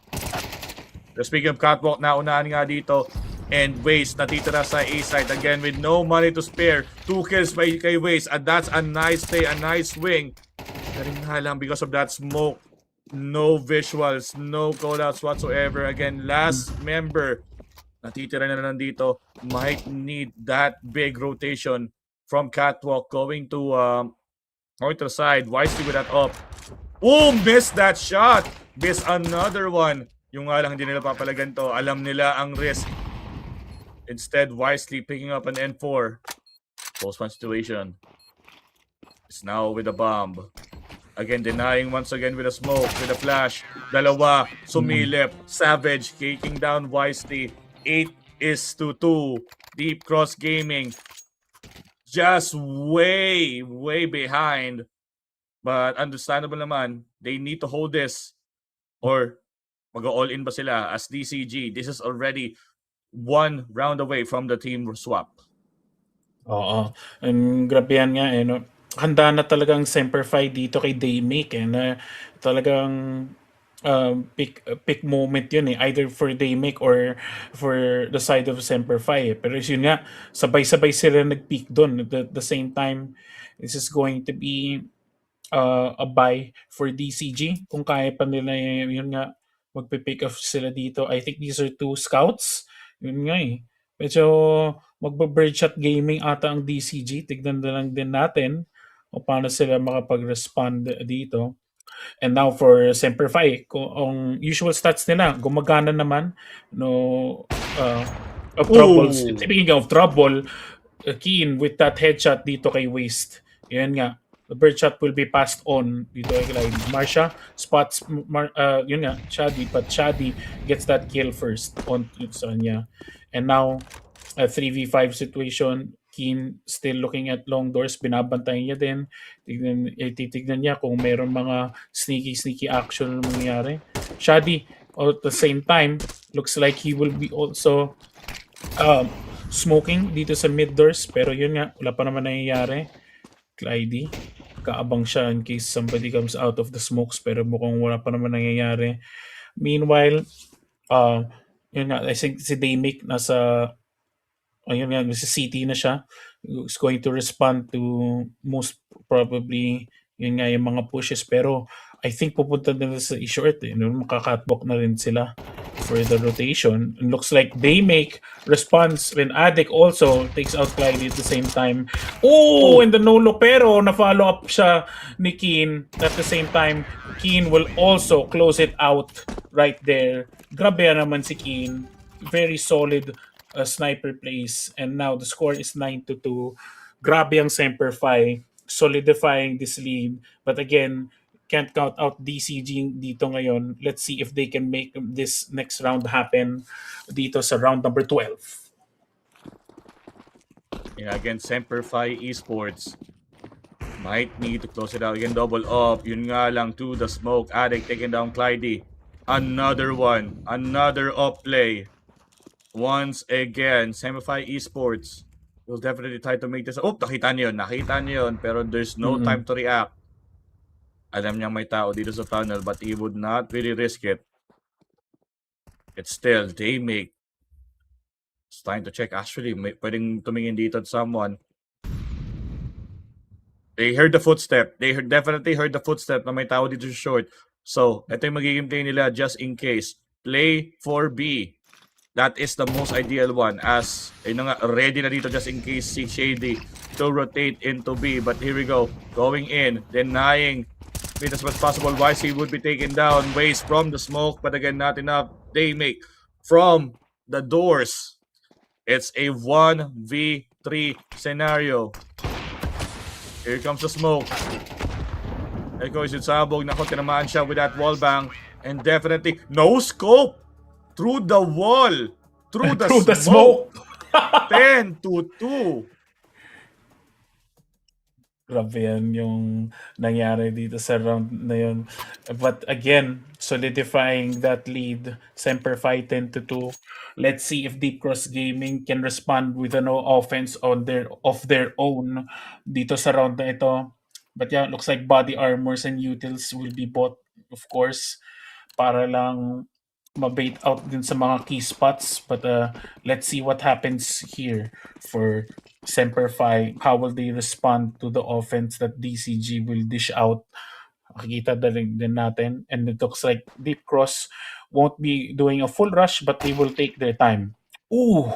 So speaking of catwalk, naunahan nga dito. And Waste natitira sa A-side again with no money to spare. 2 kills by kay Waste. And that's a nice play, a nice swing. Pero nga lang because of that smoke. No visuals, no callouts whatsoever. Again, last member natitira na lang dito. Might need that big rotation from catwalk going to the side. Wisely with that up. Missed that shot. Missed another one. Yung nga lang hindi nila papalagan to. Alam nila ang risk. Instead, Wisely picking up an N4. Post-one situation. It's now with a bomb. Again, denying once again with a smoke, with a flash. Dalawa, sumilip. Savage kicking down Wisely. 8-2. Deep Cross Gaming. Just way behind. But understandable naman, they need to hold this. Or mag-all in ba sila as DCG? This is already 1 round away from the team swap. Oo. And grabe yan nga eh, no? Handa na talagang Semperfi dito kay Daymake eh, na talagang pick moment yun eh, either for Daymake or for the side of Semperfi eh. Pero yun nga, sabay-sabay sila nag-peak doon at the same time. This is going to be a buy for DCG kung kaya pa nila yun nga magpe-pick off sila dito. I think these are 2 scouts. Yun nga eh. Medyo magba-birdshot gaming ata ang DCG. Tignan na lang din natin o paano sila makapag-respond dito. And now for Semperfi, kung ang usual stats nila, gumagana naman. No, of troubles. Ooh. Speaking of trouble, Keen with that headshot dito kay Waste. Yan nga. The birdshot will be passed on dito kay Marsha. Spots, yun nga, Shadi. But Shadi gets that kill first on sa kanya. And now, a 3v5 situation. Keen still looking at long doors. Binabantayan niya din. Titignan niya kung meron mga sneaky action na mangyayari. Shadi, at the same time, looks like he will be also smoking dito sa mid doors. Pero yun nga, wala pa naman nangyayari. Clyde, kaabang siya in case somebody comes out of the smokes. Pero mukhang wala pa naman nangyayari. Meanwhile, yun nga, I think si Damic nasa ayun nga, sa city na siya. Is going to respond to most probably yun nga yung mga pushes. Pero I think pupunta na sa short eh. Makakatbook na rin sila for the rotation. It looks like they make response when Addict also takes out Clyde at the same time. Oh, and the Nolo pero na-follow up siya ni Keen. At the same time, Keen will also close it out right there. Grabe naman si Keen. Very solid sniper plays. And now the score is 9-2. Grabe ang Semperfi solidifying this lead. But again, can't count out DCG dito ngayon. Let's see if they can make this next round happen dito sa round number 12. Yeah, against Semperfi Esports. Might need to close it out again. Double up. Yun nga lang to the smoke. Addict taking down Clyde. Another one. Another up play. Once again, Semperfi Esports will definitely try to make this. Oh, nakita niyo yun. Pero there's no time to react. Alam niyang may tao dito sa tunnel, but he would not really risk it. It's still, they make. It's time to check. Actually, pwedeng tumingin dito at someone. They heard the footstep. They definitely heard the footstep na may tao dito sa short. So, ito yung magiging play nila just in case. Play for B. That is the most ideal one as ready na dito just in case si Shady to rotate into B. But here we go. Going in, denying it as much as possible. YC would be taken down. Waste from the smoke, but again, not enough. They make from the doors. It's a 1v3 scenario. Here comes the smoke. There goes Yutsabog. Nako, tinamaan siya with that wall bang. And definitely, no scope! Through the wall! Through the smoke! 10-2. Grabe yan yung nangyari dito sa round na yun. But again, solidifying that lead. Semperfi 10-2. Let's see if Deep Cross Gaming can respond with an offense of their own dito sa round na ito. But yeah, looks like body armors and utils will be bought, of course, para lang mabait out din sa mga key spots. But let's see what happens here for Semperfi. How will they respond to the offense that DCG will dish out? Makikita din natin. And it looks like Deep Cross won't be doing a full rush, but they will take their time. Ooh!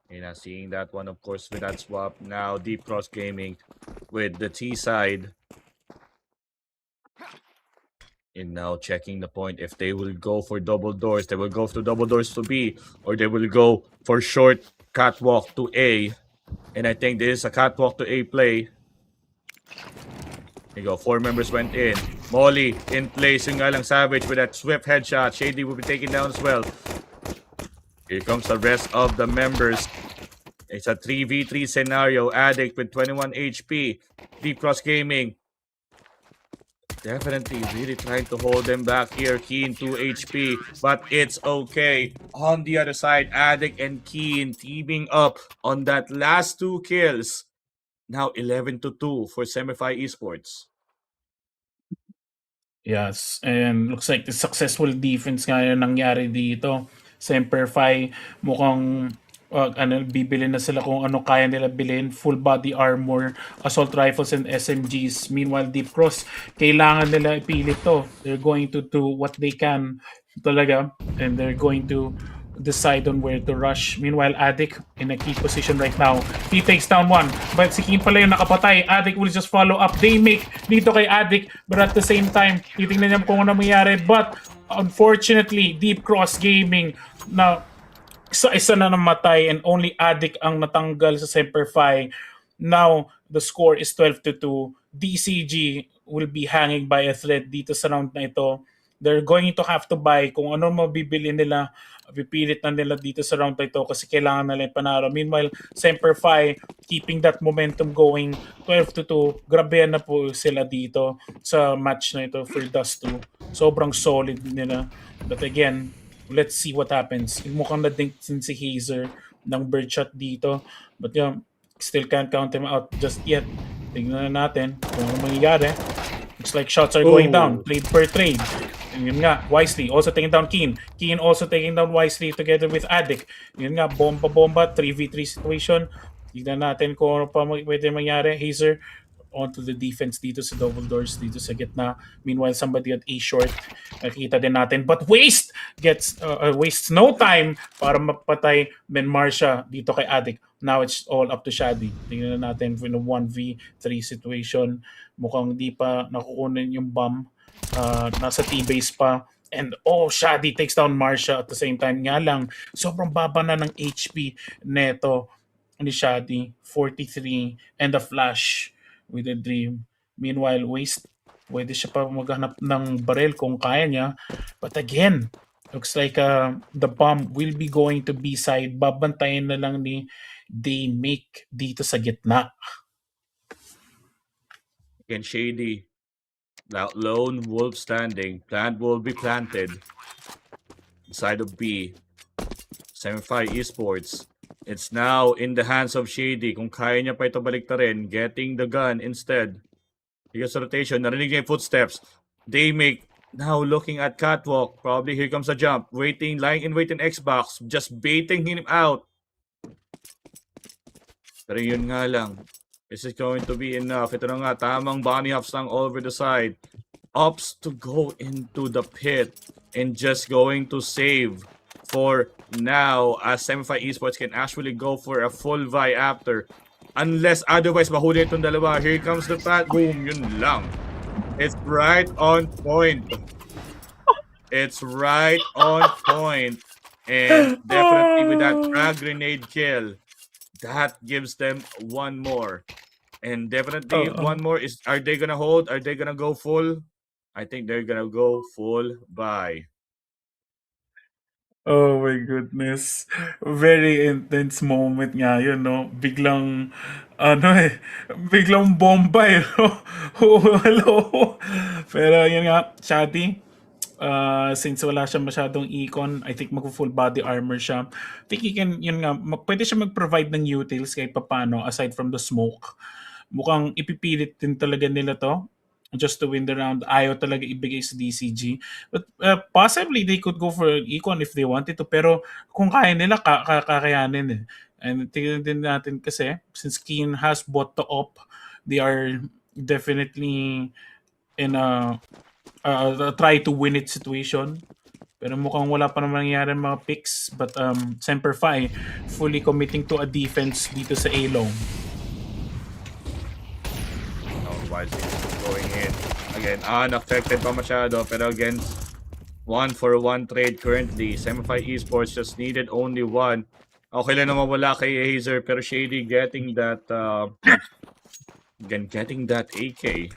You're not seeing that one, of course, with that swap. Now, Deep Cross Gaming with the T side. And now checking the point. If they will go for double doors, they will go for double doors to B, or they will go for short catwalk to A. And I think this is a catwalk to A play. There you go. 4 members went in. Molly in place. Yung nga lang Savage with that swift headshot. Shady will be taken down as well. Here comes the rest of the members. It's a 3v3 scenario. Addict with 21 HP. Deep Cross Gaming definitely really trying to hold them back here. Keen 2 HP, but it's okay. On the other side, Addict and Keen teaming up on that last 2 kills. Now 11-2 for Semperfi Esports. Yes, and looks like the successful defense nga yung nangyari dito. Semperfi mukhang bibili na sila kung ano kaya nila bilhin, full body armor, assault rifles and SMGs. Meanwhile, Deep Cross, kailangan nila ipilit to. They're going to do what they can talaga, and they're going to decide on where to rush. Meanwhile, Addict in a key position right now. He takes down one, but si Kim pala yung nakapatay. Addict will just follow up. They make dito kay Addict, but at the same time, titingnan niya kung ano mangyari. But unfortunately, Deep Cross Gaming na isa na namatay and only Addict ang natanggal sa Semper-Fi. Now, the score is 12-2. DCG will be hanging by a thread dito sa round na ito. They're going to have to buy kung ano mabibili nila. Pipilit na nila dito sa round na ito kasi kailangan nila yung panalo. Meanwhile, Semper-Fi keeping that momentum going. 12-2. Grabe na po sila dito sa match na ito for Dust 2. Sobrang solid nila. But again, let's see what happens. Mukhang na-dink si Hazer ng birdshot dito. But yeah, still can't count him out just yet. Tingnan na natin kung ano mangyayari. Looks like shots are going down. Trade per trade. And yun nga, Wisely also taking down Keen. Keen also taking down Wisely together with Addict. Yun nga, bomba-bomba, 3v3 situation. Tingnan natin kung ano pa pwede mangyari. Hazer onto the defense dito sa double doors dito sa gitna. Meanwhile, somebody at A short. Nakikita din natin. But wastes no time para mapatay Ben Marsha dito kay Addict. Now it's all up to Shadi. Tingnan na natin in a 1v3 situation. Mukhang di pa nakukunin yung bomb. Nasa T-base pa. And Shadi takes down Marsha at the same time. Nga lang, sobrang baba na ng HP neto ni Shadi. 43 and a flash with a dream. Meanwhile, Waste, pwede siya pa maghanap ng barrel kung kaya niya. But again, looks like the bomb will be going to B-side. Babantayin na lang ni Daymake dito sa gitna. Again, Shady. Lone wolf standing. Plant will be planted. Side of B. 75 Esports. It's now in the hands of Shady. Kung kaya niya pa ito baliktarin, getting the gun instead. Here's the rotation. Narinig niya yung footsteps. Daymake now looking at Catwalk. Probably here comes a jump. Lying in wait in Xbox. Just baiting him out. Pero yun nga lang. This is going to be enough. Ito na nga, tamang bunny hops lang over the side. Opts to go into the pit and just going to save for now as 75 Esports can actually go for a full buy after. Unless otherwise mahuli itong dalawa. Here comes the plant. Boom, yun lang. It's right on point. It's right on point. And definitely with that frag grenade kill, that gives them one more. And definitely one more is, are they gonna hold? Are they gonna go full? I think they're gonna go full buy. Oh my goodness. Very intense moment nga yun, no? Biglang, biglang bomba eh, no? Hello. Pero yun nga, Shadi, since wala siya masyadong econ, I think mag-full body armor siya. I think yun nga, pwede siya mag-provide ng utils kahit papano aside from the smoke. Mukhang ipipilit din talaga nila to just to win the round. Ayaw talaga ibigay sa DCG. But possibly they could go for econ if they wanted to. Pero kung kaya nila, kakayanin eh. And tingnan din natin kasi, since Keen has bought the op, they are definitely in a try to win it situation. Pero mukhang wala pa naman nangyari mga picks. But Semper-Fi fully committing to a defense dito sa A-Long. Going in. Again, unaffected pa masyado. Pero again, 1-for-1 trade currently. 75 Esports just needed only one. Okay lang na mawala kay Hazer. Pero Shady getting that getting that AK.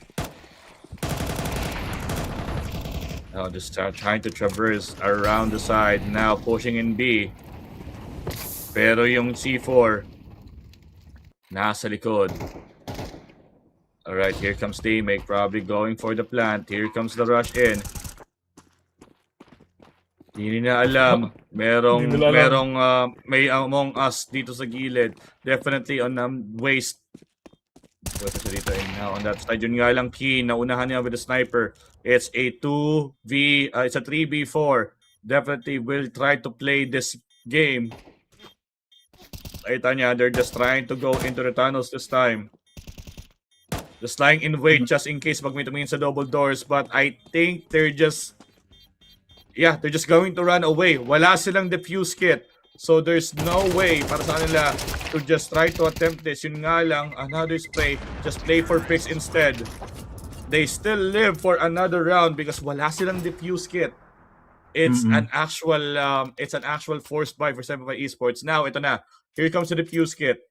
Now just trying to traverse around the side. Now pushing in B. Pero yung C4 nasa likod. Alright, here comes Daymake, probably going for the plant. Here comes the rush in. Hindi na alam. May Among Us dito sa gilid. Definitely on waste. Pwede siya dito. And now on that side, yun nga lang key. Naunahan niya with the sniper. It's a 3v4. Definitely will try to play this game. Nakita niya, they're just trying to go into the tunnels this time. Just lying in wait just in case pag may tumingin sa double doors. But I think they're just going to run away. Wala silang defuse kit. So there's no way para sa kanila to just try to attempt this. Yun nga lang, another spray. Just play for picks instead. They still live for another round because wala silang defuse kit. It's an actual forced buy for 75 Esports. Now, ito na. Here comes the defuse kit.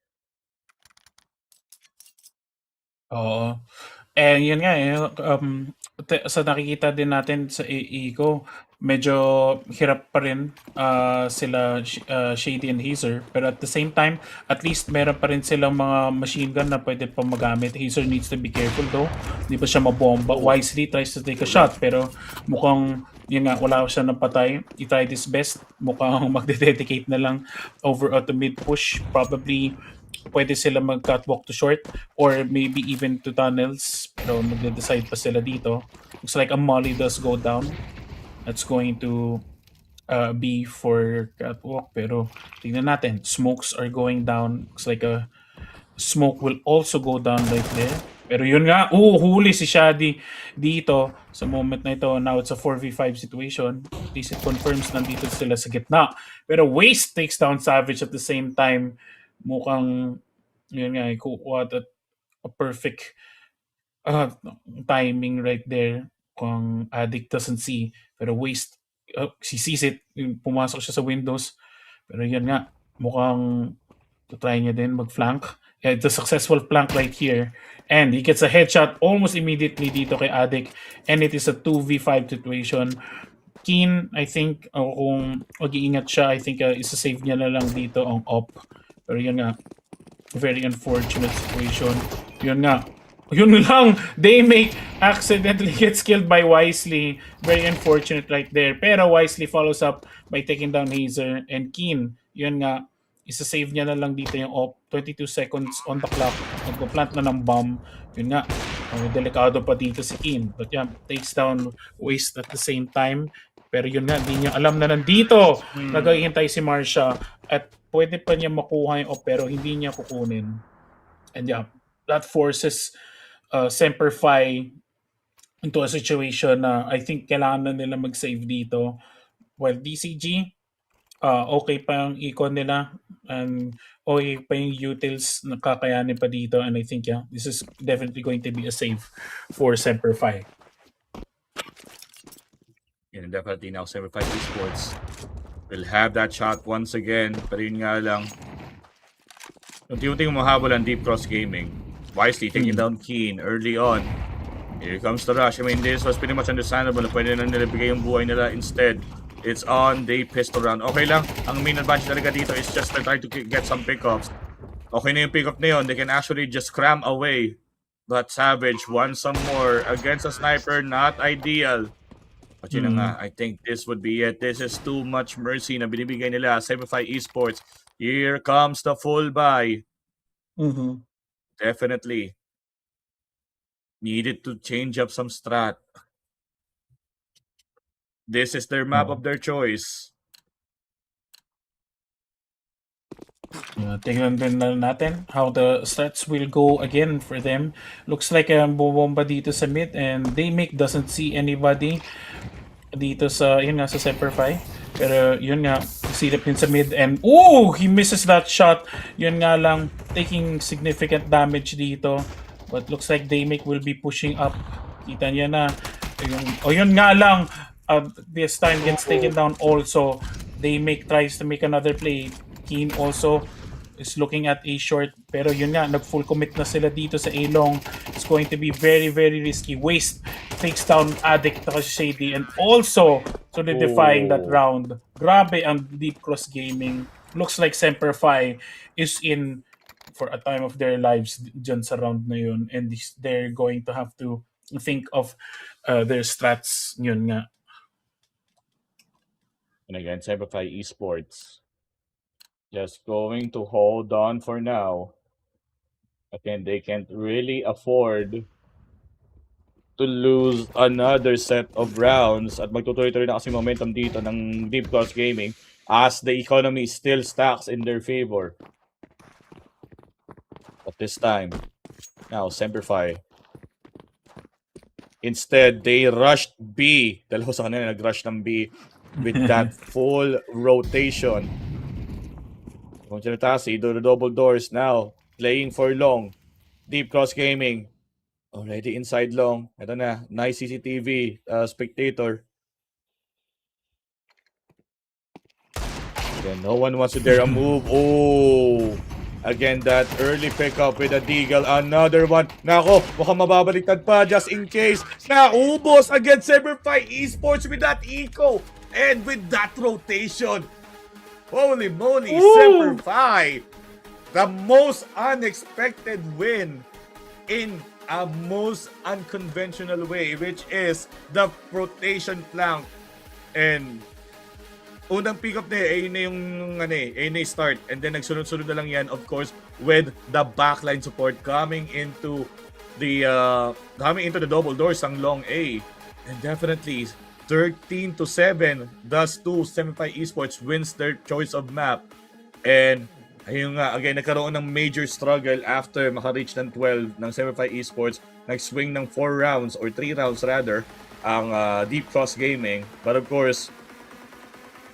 Oo. Yun nga sa nakikita din natin sa Eco, medyo hirap pa rin sila Shady and Hazer. Pero at the same time, at least meron pa rin silang mga machine gun na pwede pa magamit. Hazer needs to be careful though. Hindi pa siya mabomba. Wisely tries to take a shot pero mukhang yun nga, wala siya ng patay. He tried his best. Mukhang magde-dedicate na lang over to mid push. Probably pwede sila mag-catwalk to short or maybe even to tunnels. Pero magde-decide pa sila dito. Looks like a molly does go down. That's going to be for catwalk. Pero tingnan natin. Smokes are going down. Looks like a smoke will also go down right there. Pero yun nga, huli si Shady dito sa moment na ito. Now it's a 4v5 situation. At least it confirms nandito sila sa gitna. Pero Waste takes down Savage at the same time. Mukhang, yun nga, a perfect timing right there. Kung Addict doesn't see. Pero Waste, she sees it. Pumasok siya sa windows. Pero yun nga, mukhang try niya din mag-flank. Yeah, it's a successful flank right here. And he gets a headshot almost immediately dito kay Addict. And it is a 2v5 situation. Keen, I think, kung mag-iingat siya, I think isa-save niya na lang dito ang op. Pero yun nga, very unfortunate situation. Yun nga, yun lang, they make accidentally gets killed by Wisely. Very unfortunate right there. Pero Wisely follows up by taking down Hazer. And Keen, yun nga, isa-save niya na lang dito yung op. 22 seconds on the clock. Magpa-plant na ng bomb. Yun nga, delikado pa dito si Keen. But yeah, takes down Waste at the same time. Pero yun nga, di niya alam na nandito. Nag-iintay si Marsha. At pwede pa niya makuha yung op pero hindi niya kukunin. And yeah, that forces Semper Fi into a situation na I think kailangan na nila mag-save dito. While DCG, okay pa yung econ nila and okay pa yung utils na kakayanin pa dito, and I think yeah, this is definitely going to be a save for Semper Fi. And definitely now Semper Fi Esports will have that shot once again. Pero yun nga lang, unti-unting mahabol ang Deep Cross Gaming. Wisely taking down Keen early on. Here comes the rush. I mean, this was pretty much understandable na pwede na nila bigay yung buhay nila. Instead, it's on the pistol round. Okay lang. Ang main advantage talaga dito is just to try to get some pickups. Okay na yung pickup na yun. They can actually just cram away. But Savage wants some more against a sniper. Not ideal. But yun na nga. I think this would be it. This is too much mercy na binibigay nila. 75 Esports. Here comes the full buy. Definitely. Needed to change up some strat. This is their map of their choice. Tingnan din natin how the stats will go again for them. Looks like bumomba dito sa mid and Daymake doesn't see anybody dito sa, yun nga, sa Semper Fi. Pero yun nga, silip din sa mid and he misses that shot. Yun nga lang, taking significant damage dito. But looks like Daymake will be pushing up. Kita niya na. Yun nga lang, this time gets taken down also. Daymake tries to make another play. Keen also is looking at A short. Pero yun nga, nag-full commit na sila dito sa A long. It's going to be very, very risky. Waste takes down Addict at Shady and also solidifying that round. Grabe ang Deep Cross Gaming. Looks like Semper Fi is in for a time of their lives dyan sa round na yun. And they're going to have to think of their strats. Yun nga. And again, Semper Fi Esports just going to hold on for now. Again, they can't really afford to lose another set of rounds. At magtutuloy-tuloy na kasi momentum dito ng Deep Cross Gaming as the economy still stacks in their favor. But this time, now Semperfi. Instead, they rushed B. Dalawa sa kanila nag-rush ng B with that full rotation. Kung sinatasi, do the double doors now. Playing for long. Deep Cross Gaming. Already inside long. Ito na. Nice CCTV. Spectator. Again, no one wants to dare a move. Oh! Again, that early pickup with a Deagle. Another one. Nako, mukhang mababaliktad pa just in case. Naubos against Cyberfi Esports with that eco. And with that rotation. Holy moly, Cyberfi. The most unexpected win in a most unconventional way, which is the rotation flank. And unang pick up niya, ayun na yung ayun na yung start. And then nagsunod-sunod na lang yan, of course, with the backline support coming into the double doors ng long A. And definitely 13-7, thus 2 Semify Esports wins their choice of map. And ayun nga, again, nagkaroon ng major struggle after maka-reach ng 12 ng Semify Esports. Nag-swing ng 4 rounds or 3 rounds rather ang Deep Cross Gaming. But of course,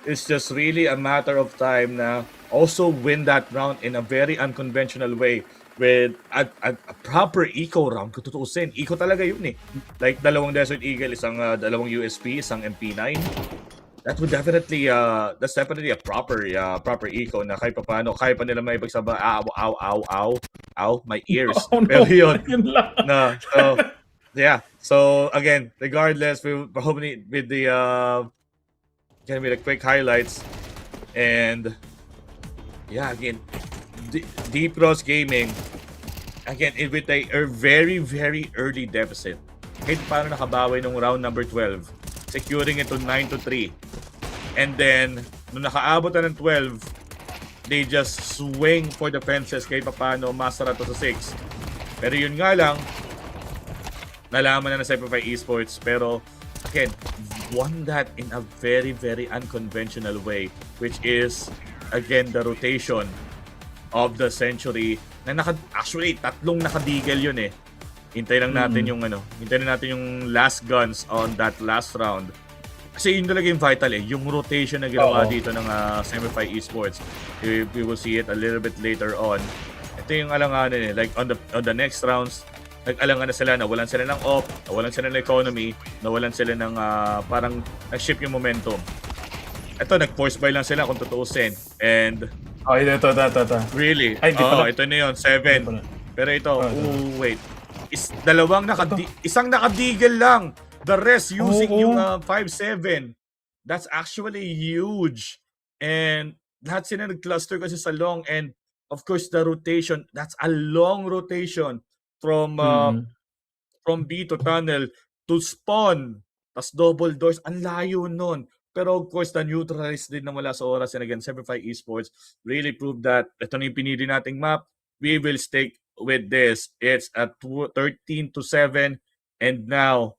it's just really a matter of time na also win that round in a very unconventional way with a proper eco round. Kung tutuusin, eco talaga yun eh. Like dalawang Desert Eagle, dalawang USP, isang MP9. That would definitely that's definitely a proper eco na kahit paano kaya pa nila may pagsaba my ears. Oh, no. Pero yun na yeah. So again, regardless, we probably with the can be the quick highlights. And yeah, again, Deep Cross Gaming, again, with a very, very early deficit. Kahit paano nakabawi nung round number 12, securing it to 9-3. And then, nung nakaabot na ng 12, they just swing for the fences kahit paano masara to sa 6. Pero yun nga lang, nalaman na Cyberfi Esports. Pero, again, won that in a very, very unconventional way, which is, again, the rotation of the century na actually tatlong nakadigel yun eh. Hintay lang natin hintay na natin yung last guns on that last round. Kasi yun talaga yung vital eh, yung rotation na ginawa dito ng Semify Esports. We will see it a little bit later on. Ito yung alanganin eh, like on the next rounds, nag-alangan na sila, nawalan sila ng op, nawalan sila ng economy, nawalan sila ng parang nag-ship yung momentum. Ito, nag-force buy lang sila kung tutuusin. And ito. really? Ay, ito na yun, 7. Pero ito, wait. Isang nakadigil lang. The rest using yung 5-7. That's actually huge. And lahat sila nag-cluster kasi sa long. And of course, the rotation, that's a long rotation from B to tunnel to spawn. Tas double doors. Ang layo nun. Pero of course, the neutralize din na wala sa oras. And again, Semify Esports really proved that ito na yung pinili nating map. We will stick with this. It's at 13-7. And now,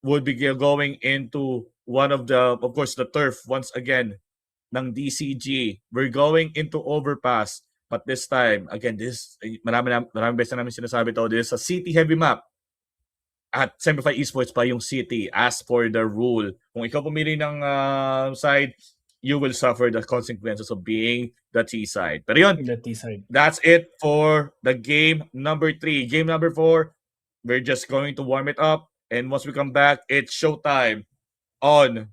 we'll be going into one of the, of course, the turf once again ng DCG. We're going into overpass. But this time, again, marami beses na namin sinasabi to, this is a city heavy map. At Semify Esports pa yung city as for the rule. Kung ikaw pumili ng side, you will suffer the consequences of being the T side. Pero yun, The T side. that's it for the game number 3. Game number 4, we're just going to warm it up. And once we come back, it's showtime on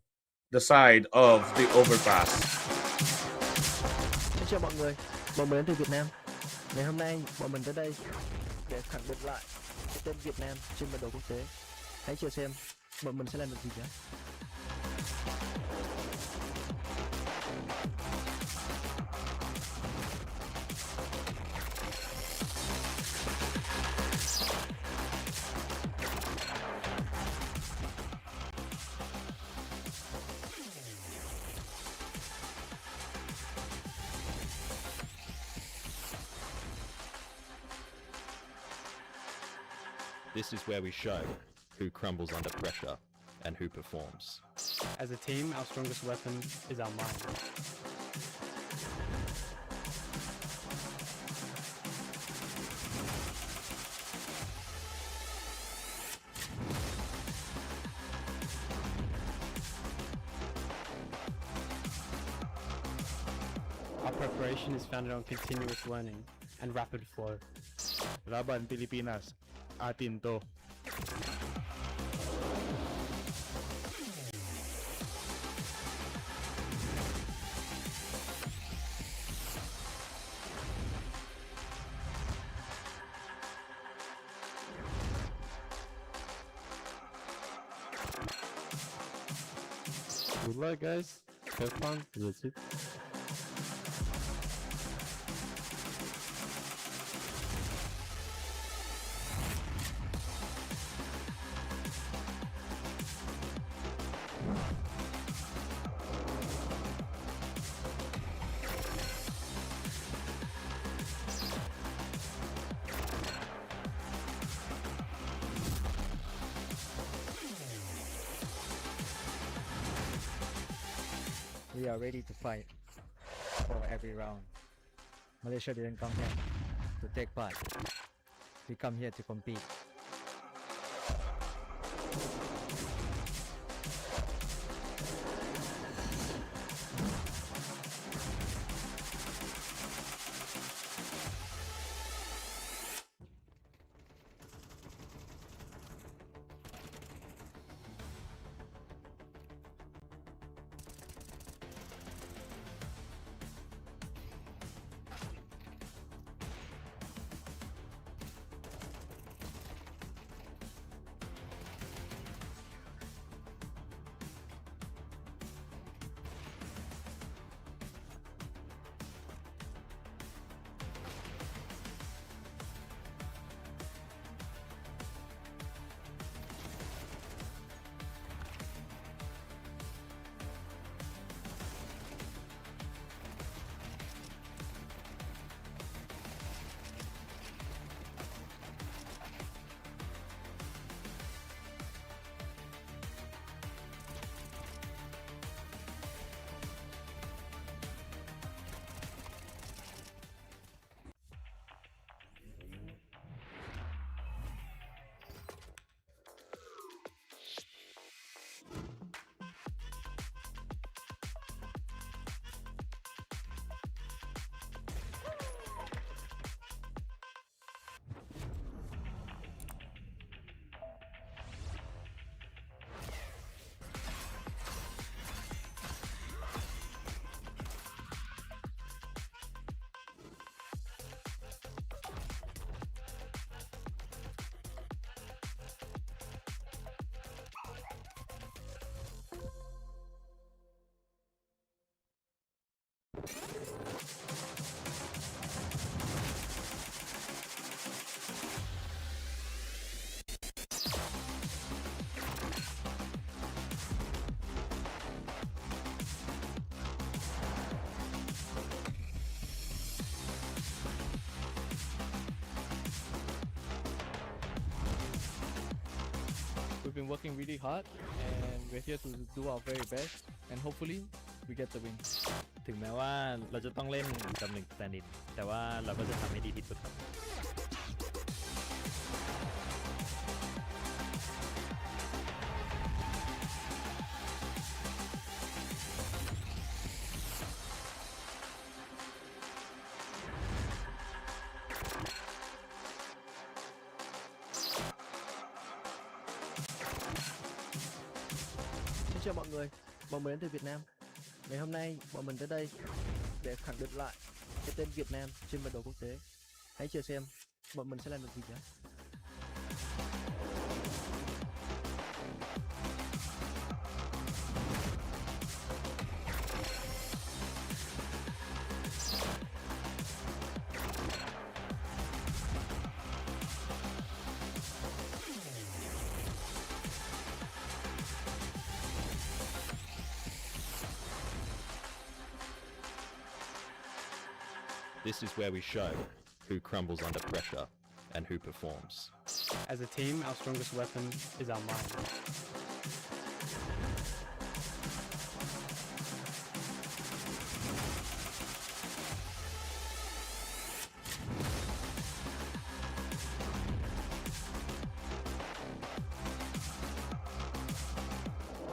the side of the overpass. Xin chào mọi người, bọn mình đến từ Việt Nam. Ngày hôm nay bọn mình tới đây để khẳng định lại cái tên Việt Nam trên bản đồ quốc tế. Hãy chờ xem bọn mình sẽ làm được gì nhé. This is where we show who crumbles under pressure and who performs. As a team, our strongest weapon is our mind. preparation is founded on continuous learning and rapid flow. Laban Pilipinas, atin to. Good luck, guys. Have fun. That's it. We are ready to fight for every round. Malaysia didn't come here to take part. We come here to compete. We've been working really hard and we're here to do our very best and hopefully we get the win. ถึงแม้ว่าเราจะต้องเล่นกับ1 stand-in แต่ว่าเราก็จะทำให้ดีที่สุดครับ Xin chào mọi người, bọn mình đến từ Việt Nam. Ngày hôm nay bọn mình tới đây để khẳng định lại cái tên Việt Nam trên bản đồ quốc tế. Hãy chờ xem bọn mình sẽ làm được gì nhé. This is where we show who crumbles under pressure and who performs. As a team, our strongest weapon is our mind.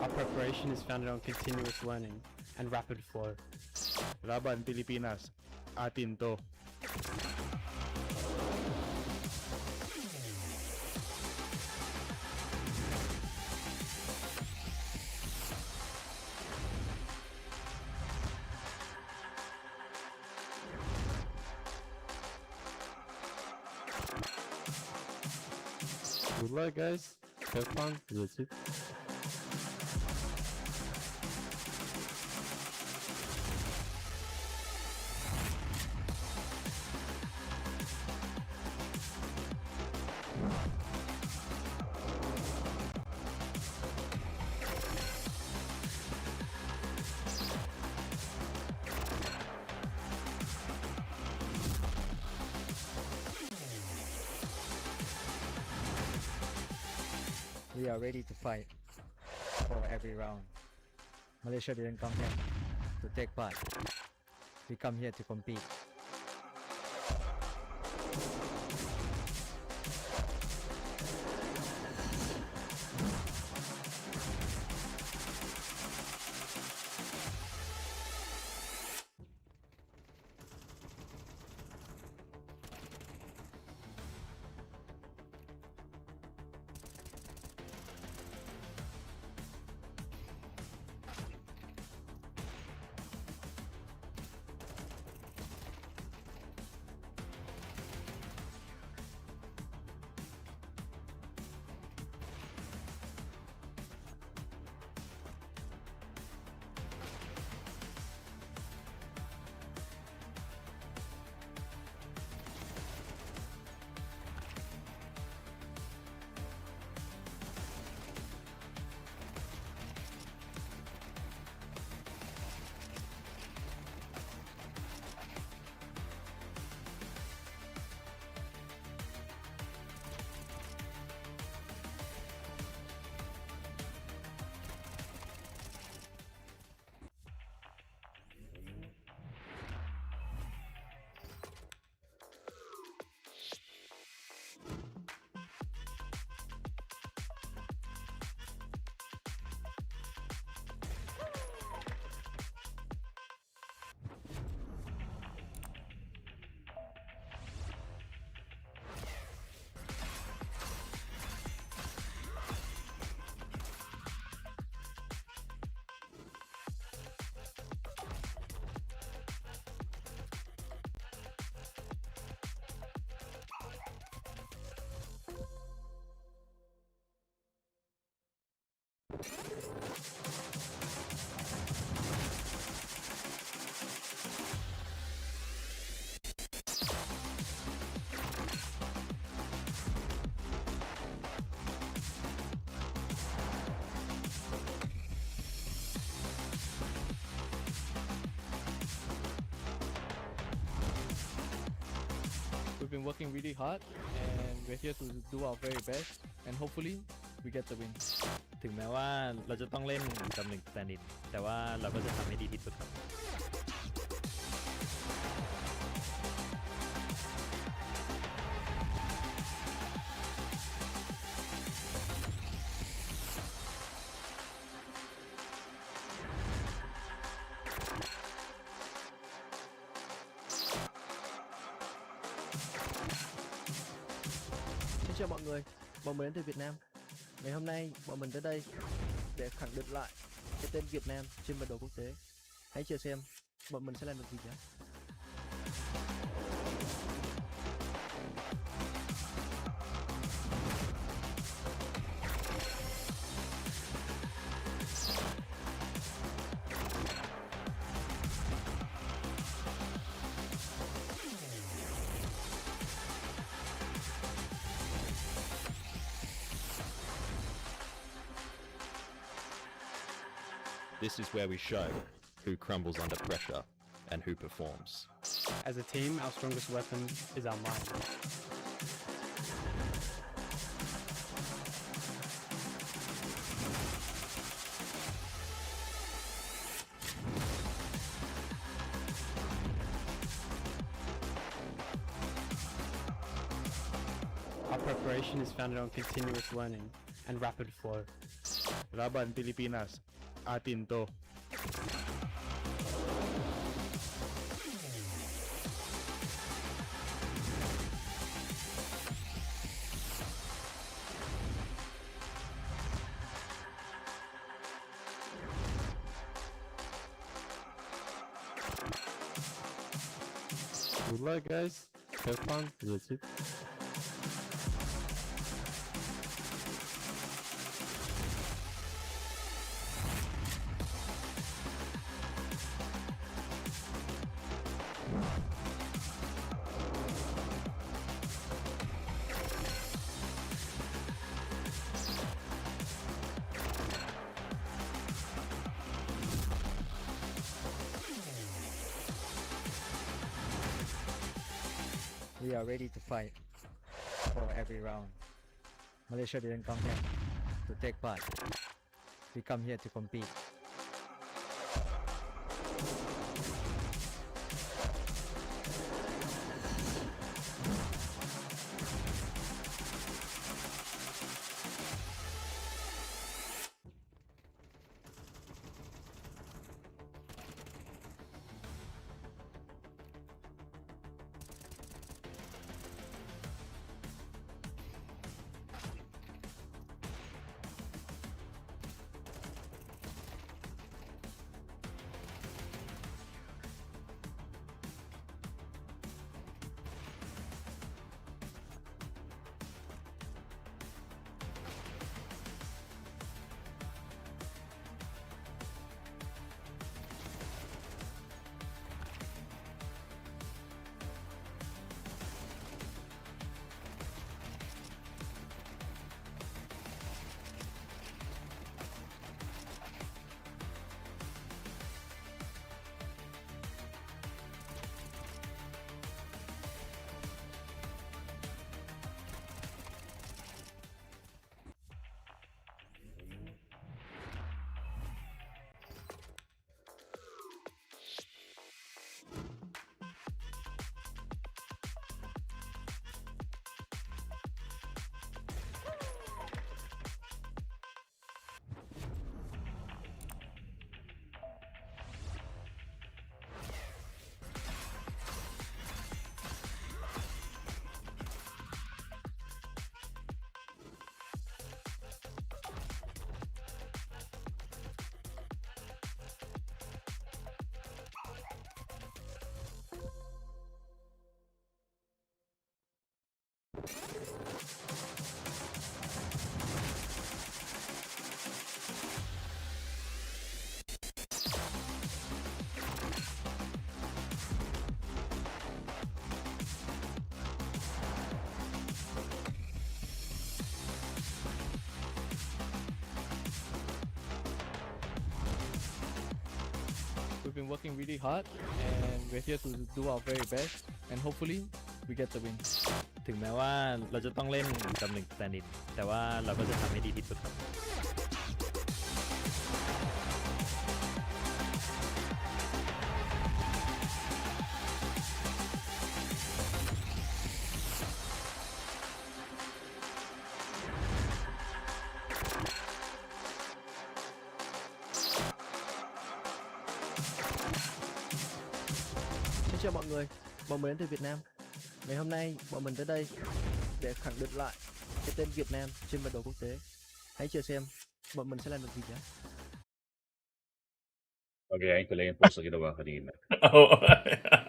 Our preparation is founded on continuous learning and rapid flow. Laban Pilipinas, atin to. Good luck, guys. Have fun. That's it. We are ready to fight for every round. Malaysia didn't come here to take part. We come here to compete. We've been working really hard and we're here to do our very best and hopefully we get the win. ถึงแม้ว่าเราจะต้องเล่นกับ1 stand-in แต่ว่าเราก็จะทำให้ดีที่สุดครับ Xin chào mọi người, bọn mình đến từ Việt Nam. Ngày hôm nay bọn mình tới đây để khẳng định lại cái tên Việt Nam trên bản đồ quốc tế. Hãy chờ xem bọn mình sẽ làm được gì nhé. This is where we show who crumbles under pressure and who performs. As a team, our strongest weapon is our mind. Our preparation is founded on continuous learning and rapid flow. Laban Pilipinas, atin to. Good luck, guys. Have fun. That's it. We are ready to fight for every round. Malaysia didn't come here to take part. We come here to compete. We've been working really hard, and we're here to do our very best, and hopefully we get the win. ถึงแม้ว่าเราจะต้องเล่นกับ1 standing แต่ว่าเราก็จะทำให้ดีที่สุดครับ Xin chào mọi người, bọn mình đến từ Việt Nam. Ngày hôm nay bọn mình tới đây để khẳng định lại cái tên Việt Nam trên bản đồ quốc tế. Hãy chờ xem bọn mình sẽ làm được gì nhé. Okay, ayun pala yung post na ginawa kanina. Oh.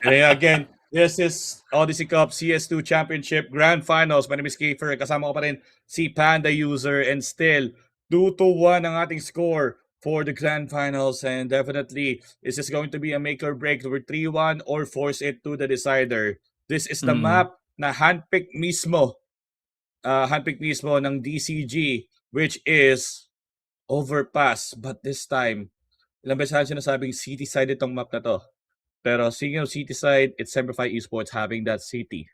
And then again, this is Odyssey Cup CS2 Championship Grand Finals. My name is Kiefer. Kasama ko pa rin si Panda User. And still, 2-1 ang ating score for the Grand Finals. And definitely, this is going to be a make or break. We're 3-1 or force it to the decider. This is the map na handpick mismo. Handpick mismo ng DCG, which is Overpass. But this time, ilang beses na sinasabing city side itong map na to. Pero speaking of city side, it's Semper Esports having that city.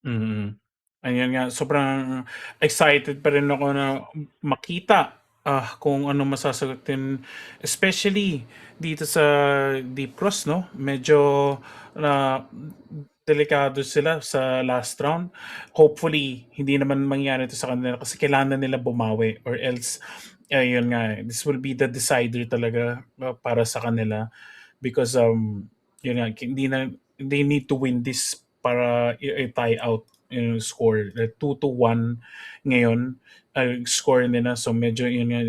Ayan nga, sobrang excited pa rin ako na makita kung ano masasagutin, especially dito sa Deep Cross, no? Medyo delikado sila sa last round. Hopefully, hindi naman mangyari ito sa kanila kasi kailangan nila bumawi, or else ayun nga, this will be the decider talaga para sa kanila, because yun nga, they need to win this para i-tie out yung score. 2-1 ngayon score nila, so medyo yun nga,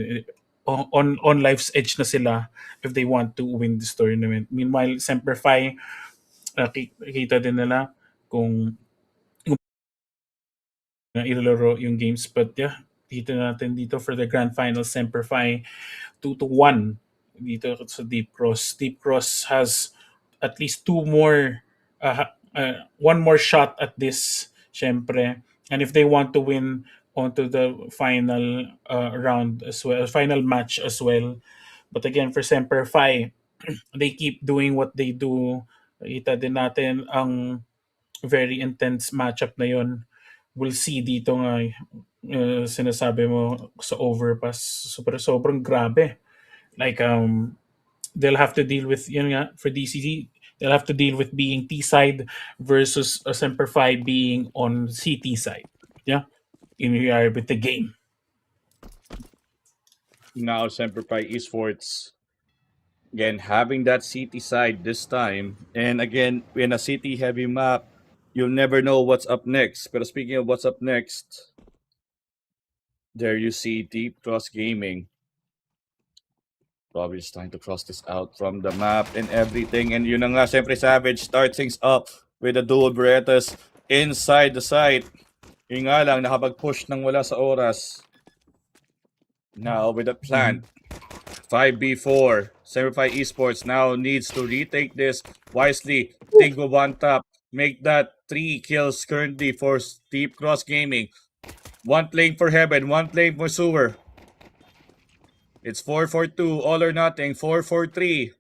on life's edge na sila if they want to win this tournament. Meanwhile, Semper Fi, Kita din nila kung ilalaro yung games. But yeah, dito natin dito for the grand final, Semper Fi 2-1 dito sa Deep Cross. Deep Cross has at least one more shot at this, syempre. And if they want to win onto the final round as well, final match as well. But again, for Semper Fi, they keep doing what they do. Kita din natin ang very intense matchup na yon. We'll see dito nga sinasabi mo sa overpass, sobrang grabe. Like they'll have to deal with yun nga for DCG, they'll have to deal with being T side versus Semper Fi being on CT side. Yeah, in here with the game. Now Semper Fi Esports again having that city side this time, and again in a city heavy map, you'll never know what's up next. But speaking of what's up next, there you see Deep Cross Gaming. Probably just trying to cross this out from the map and everything. And yun na nga, siyempre Savage starts things up with the dual Berettas inside the site. Yun nga lang, nakapag-push ng wala sa oras. Now with the plant, 5v4, Semper Fi Esports now needs to retake this wisely. Take go one tap, make that 3 kills currently for Deep Cross Gaming. One playing for Heaven, one playing for Sewer. It's 4-4-2, all or nothing, 4-4-3.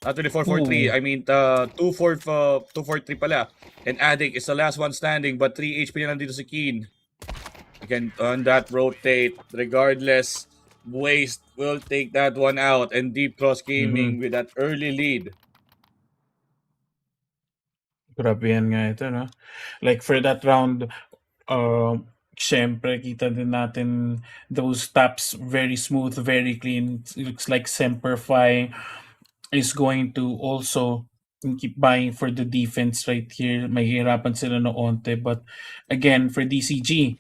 Actually 4-4-3, I mean 2-4-3 pala. And Addict is the last one standing, but 3 HP na nandito si Keen. Again, on that rotate, regardless, Waste will take that one out, and Deep Cross Gaming with that early lead. Grabe yan nga ito, no? Like for that round, syempre kita din natin those taps very smooth, very clean. It looks like Semper Fi is going to also keep buying for the defense right here. Mahihirapan sila no onte, but again for DCG,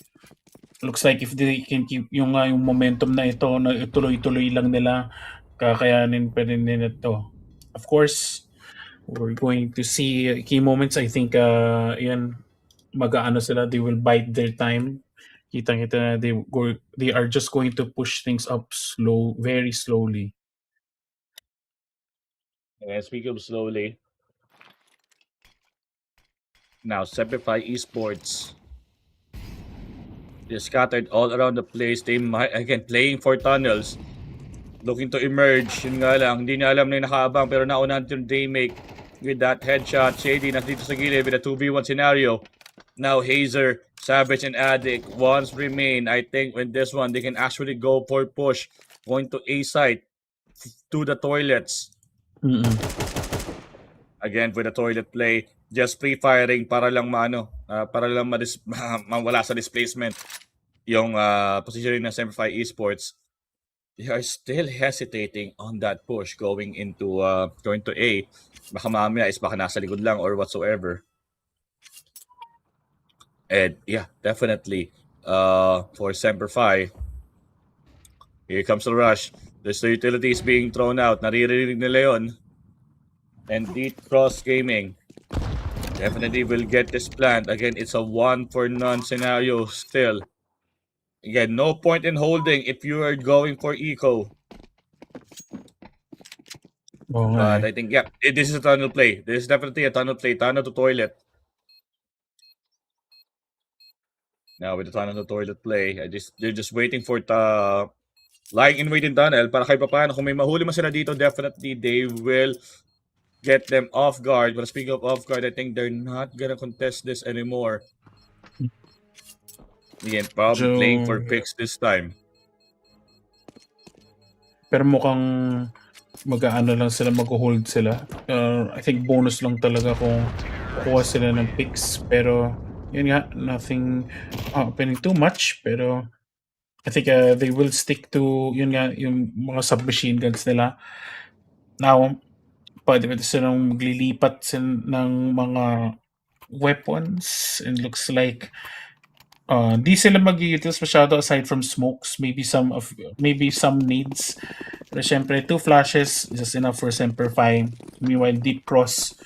looks like if they can keep yung momentum na ito, na tuloy-tuloy lang nila, kakayanin pa rin nila ito. Of course, we're going to see key moments. I think yan, mag-aano sila, they will bide their time. Kitang-kita na they are just going to push things up very slowly. And speaking of slowly, now Semper Fi Esports is scattered all around the place. They might, again, playing for tunnels, looking to emerge. Yun nga lang, hindi niya alam na yung nakaabang, pero naunahan yung Daymake with that headshot. Shady nandito sa gilid with a 2v1 scenario. Now Hazer, Savage, and Addict, ones remain. I think with this one, they can actually go for push, going to A site, to the toilets. Again, with the toilet play, just pre-firing para lang mawala sa displacement yung positioning ng Semper Fi Esports. They are still hesitating on that push going to A. Baka mamaya is baka nasa likod lang or whatsoever. And yeah, definitely for Semper Fi, here comes the rush. There's the utilities being thrown out. Naririnig nila yun. And Deep Cross Gaming definitely will get this plant. Again, it's a 1-for-none scenario still. Again, no point in holding if you are going for eco. But I think, yeah, this is a tunnel play. This is definitely a tunnel play. Tunnel to toilet. Now with the tunnel to toilet play, they're just waiting for lying in waiting tunnel para kahit paano kung may mahuli man sila dito, definitely they will get them off guard. But speaking of off guard, I think they're not gonna contest this anymore. Again, probably playing for picks this time. Pero mukhang mag-aano lang sila, mag-hold sila. I think bonus lang talaga kung kukuha sila ng picks. Pero yun nga, nothing happening too much. Pero I think they will stick to yun nga, yung mga submachine guns nila. Now, pwede silang maglilipat ng mga weapons, and looks like di sila mag-utilize masyado aside from smokes, maybe some needs Pero syempre, 2 flashes, just enough for Semper Fi. Meanwhile, Deep Cross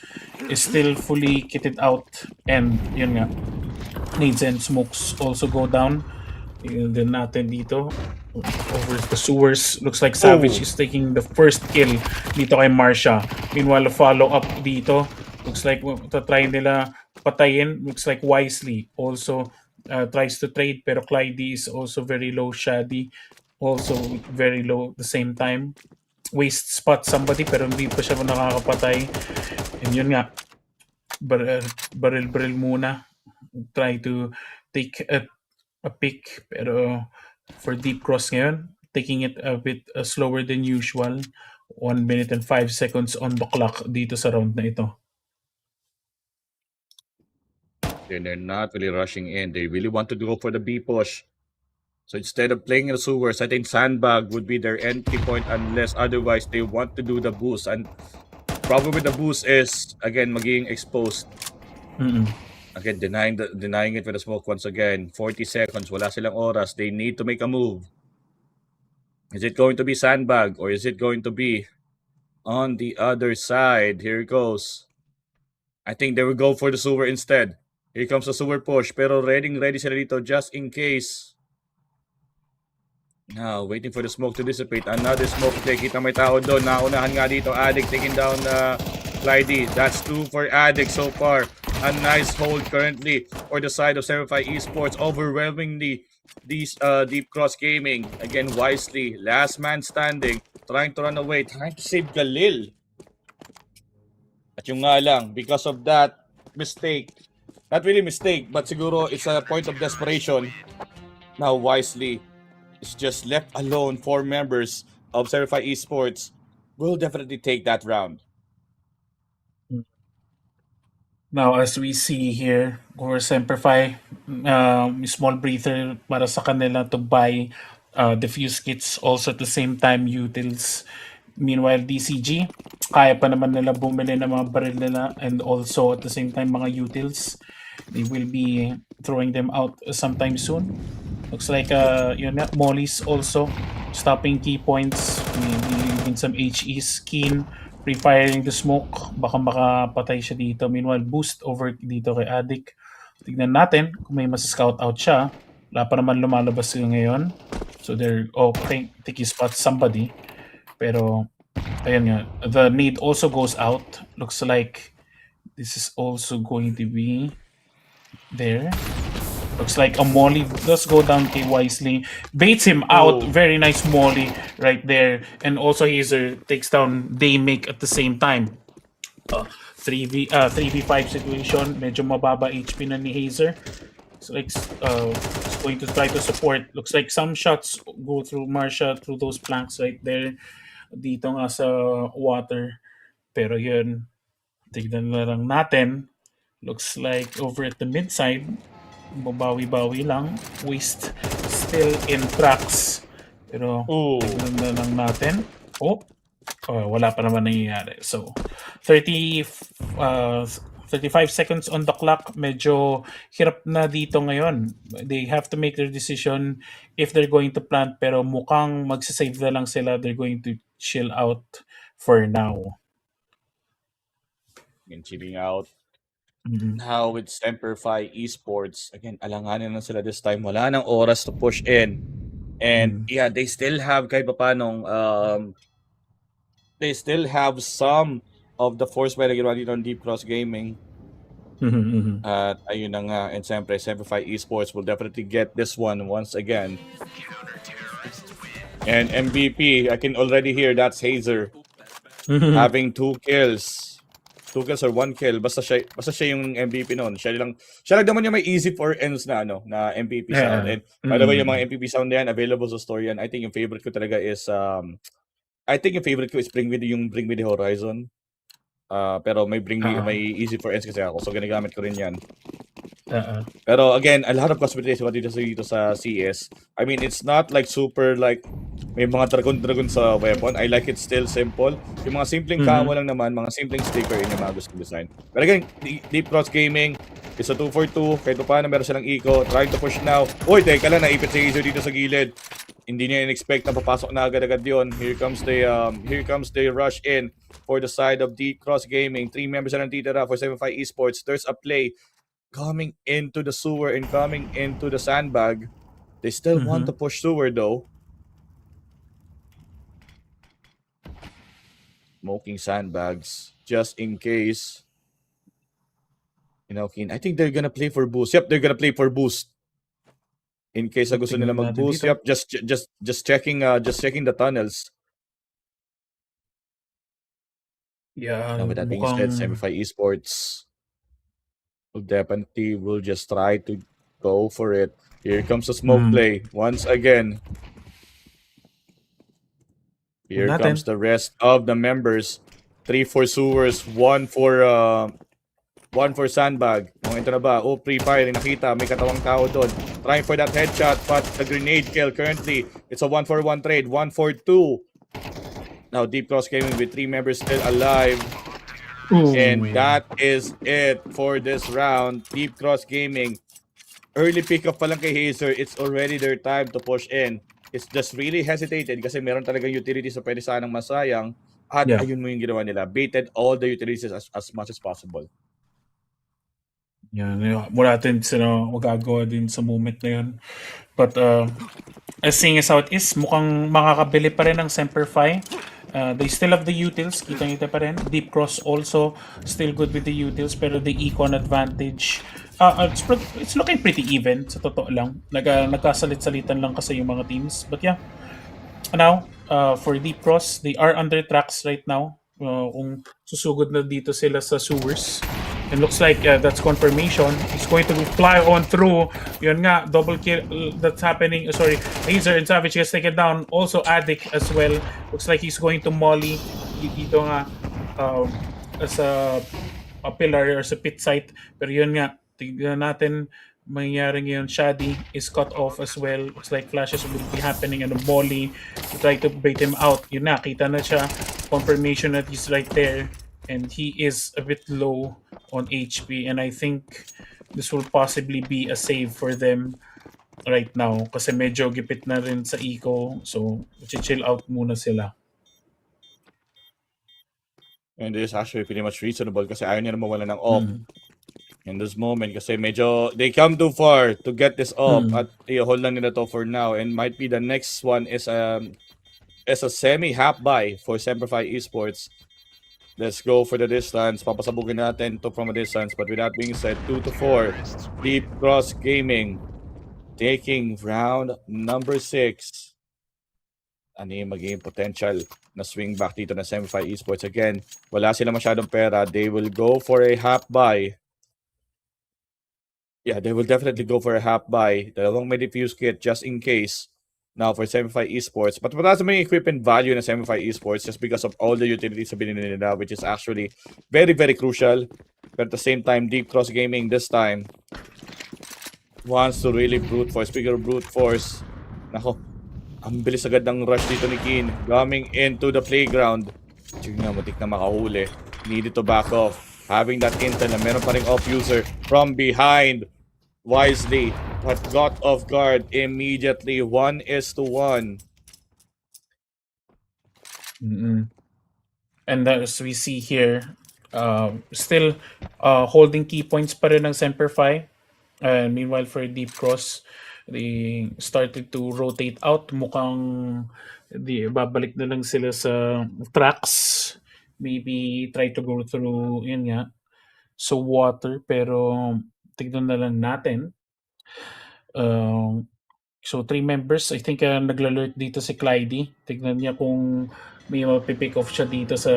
is still fully kitted out. And yun nga, nades and smokes also go down. Yun din natin dito. Over the sewers. Looks like Savage is taking the first kill dito kay Marsha. Meanwhile, follow up dito. Looks like try nila patayin. Looks like Wisely also tries to trade, pero Clyde is also very low. Shady also very low at the same time. Waste spot somebody pero hindi pa siya nakakapatay. And yun nga, baril muna. Try to take a pick, pero for Deep Cross ngayon, taking it a bit slower than usual. 1 minute and 5 seconds on the clock dito sa round na ito. They're not really rushing in. They really want to go for the B push. So instead of playing in the sewers, I think Sandbag would be their entry point unless otherwise they want to do the boost. And probably the boost is, again, magiging exposed. Again, denying it with the smoke once again. 40 seconds, wala silang oras. They need to make a move. Is it going to be Sandbag or is it going to be on the other side? Here it goes. I think they will go for the sewer instead. Here comes the sewer push. Pero ready sila dito just in case. Now, waiting for the smoke to dissipate. Another smoke play. Kita may tao doon. Naunahan nga dito. Addict taking down Clyde. That's 2 for Addict so far. A nice hold currently for the side of 75 Esports. Overwhelmingly, these Deep Cross Gaming. Again, Wisely. Last man standing. Trying to run away. Trying to save Galil. At yung nga lang, because of that mistake, not really mistake, but siguro it's a point of desperation. Now Wisely is just left alone. 4 members of 75 Esports will definitely take that round. Now, as we see here, for Semper Fi, small breather para sa kanila to buy defuse kits, also at the same time utils. Meanwhile, DCG, kaya pa naman nila bumili ng mga baril nila, and also at the same time mga utils. They will be throwing them out sometime soon. Looks like yun na, Molly's also stopping key points, maybe even some HEs. Keen pre-firing the smoke, baka makapatay siya dito. Meanwhile, boost over dito kay Addict. Tignan natin kung may mas-scout out siya. Wala pa naman lumalabas ngayon. So they're taking spot somebody. Pero ayun nga, the nade also goes out. Looks like this is also going to be there. Looks like a molly does go down to Wisely. Baits him out. Very nice molly right there. And also Hazer takes down Daymake at the same time. 3v5 situation. Medyo mababa HP na ni Hazer. So like it's going to try to support. Looks like some shots go through Marsha through those planks right there. Dito nga sa water. Pero yun, tignan na lang natin. Looks like over at the mid side, babawi-bawi lang. Waste still in tracks. Pero tignan na lang natin. Wala pa naman nangyayari. So 35 seconds on the clock. Medyo hirap na dito ngayon. They have to make their decision if they're going to plant, pero mukhang magsisave na lang sila. They're going to chill out for now. And chilling out. Now with Semper Fi Esports, again, alanganin na sila this time. Wala nang oras to push in. And yeah, they still have kahit papanong they still have some of the force by the ginawa dito on Deep Cross Gaming. At ayun na nga, and Semper Fi Esports will definitely get this one once again. And MVP, I can already hear that's Hazer having 2 kills. 2 kills or 1 kill, basta siya yung MVP noon. Siya lang naman yung may easy for ends na na MVP sound. And by the way, yung mga MVP sound na yan available sa store yan. I think yung favorite ko talaga is Bring Me the Horizon. Pero may may easy for ends kasi ako, so ginagamit ko rin yan. Pero again, a lot of customization dito sa CS. I mean, it's not like super like may mga dragon sa weapon. I like it still simple. Yung mga simpleng camo lang naman, mga simpleng sticker, yun yung mga gusto design. But again, Deep Cross Gaming is a 2-for-2. Kahit paano meron silang eco. Trying to push now. Uy, teka lang, naipit si Hazer dito sa gilid. Hindi niya in-expect na papasok na agad-agad yun. Here comes the rush in for the side of Deep Cross Gaming. 3 members na nanditira for 75 Esports. There's a play coming into the sewer and coming into the sandbag. They still want to push sewer though. Smoking sandbags just in case. I think they're gonna play for boost. Yep, they're gonna play for boost. In case na gusto nila mag-boost. Yep, just checking the tunnels. Yeah, Now with that being said, 75 Esports will just try to go for it. Here comes the smoke play once again. Here comes the rest of the members. 3 for sewers, 1 for sandbag. Ito na ba? Oh, pre-fire. Nakita. May katawang tao doon. Trying for that headshot, but the grenade kill currently. It's a 1-for-1 trade. 1-for-2. Now, Deep Cross Gaming with 3 members still alive. And that is it for this round. Deep Cross Gaming. Early pick-up pa lang kay Hazer. It's already their time to push in. It's just really hesitated kasi meron talagang utilities na pwede sanang masayang. At ayun mo yung ginawa nila. Baited all the utilities as much as possible. Yan, wala natin sila magagawa din sa moment na yun. But as seeing as how it is, mukhang makakabili pa rin ng Semperfi. They still have the utils, kita-kita pa rin. Deep Cross also still good with the utils, pero the econ advantage, it's looking pretty even, sa totoo lang. Nagkasalit-salitan lang kasi yung mga teams. But yeah, now, for Deep Cross, they are under tracks right now. Kung susugod na dito sila sa sewers. It looks like that's confirmation. He's going to fly on through. Yun nga, double kill that's happening. Sorry, Hazer and Savage gets taken down. Also Addict as well. Looks like he's going to molly dito nga as a pillar or sa pit site. Pero yun nga, tignan natin mangyayari ngayon. Shadi is cut off as well. Looks like flashes will be happening and a molly to try to bait him out. Yun na, kita na siya. Confirmation that he's right there. And he is a bit low on HP, and I think this will possibly be a save for them right now kasi medyo gipit na rin sa eco, so chill out muna sila. And this is actually pretty much reasonable kasi ayaw niya na mawala ng op in this moment kasi medyo they come too far to get this op at i-hold lang nila to for now, and might be the next one is a semi-half buy for Semperfi Esports. Let's go for the distance. Papasabugin natin to from a distance. But with that being said, 2-4. Deep Cross Gaming taking round number 6. Ano yung magiging potential na swing back dito na Semperfi Esports? Again, wala sila masyadong pera. They will go for a half buy. Yeah, they will definitely go for a half buy. Dalawang may defuse kit just in case. Now for Semperfi Esports, but wala sa mga equipment value na Semperfi Esports just because of all the utilities na binili nila, which is actually very, very crucial. But at the same time, Deep Cross Gaming this time wants to really brute force. Speaking of brute force, nako, ang bilis agad ng rush dito ni Keen coming into the playground. Sige nga, matik na makahuli. Needed to back off. Having that intel na meron pa ring off user from behind. Wisely, but got off guard immediately. 1-1. And as we see here, still holding key points pa rin ng Semperfi. Meanwhile, for Deep Cross, they started to rotate out. Mukhang babalik na lang sila sa tracks. Maybe try to go through, yun nga, so water, pero tignan na lang natin. So 3 members, I think naglalurk dito si Clyde. Tignan niya kung may mapipick off siya dito sa,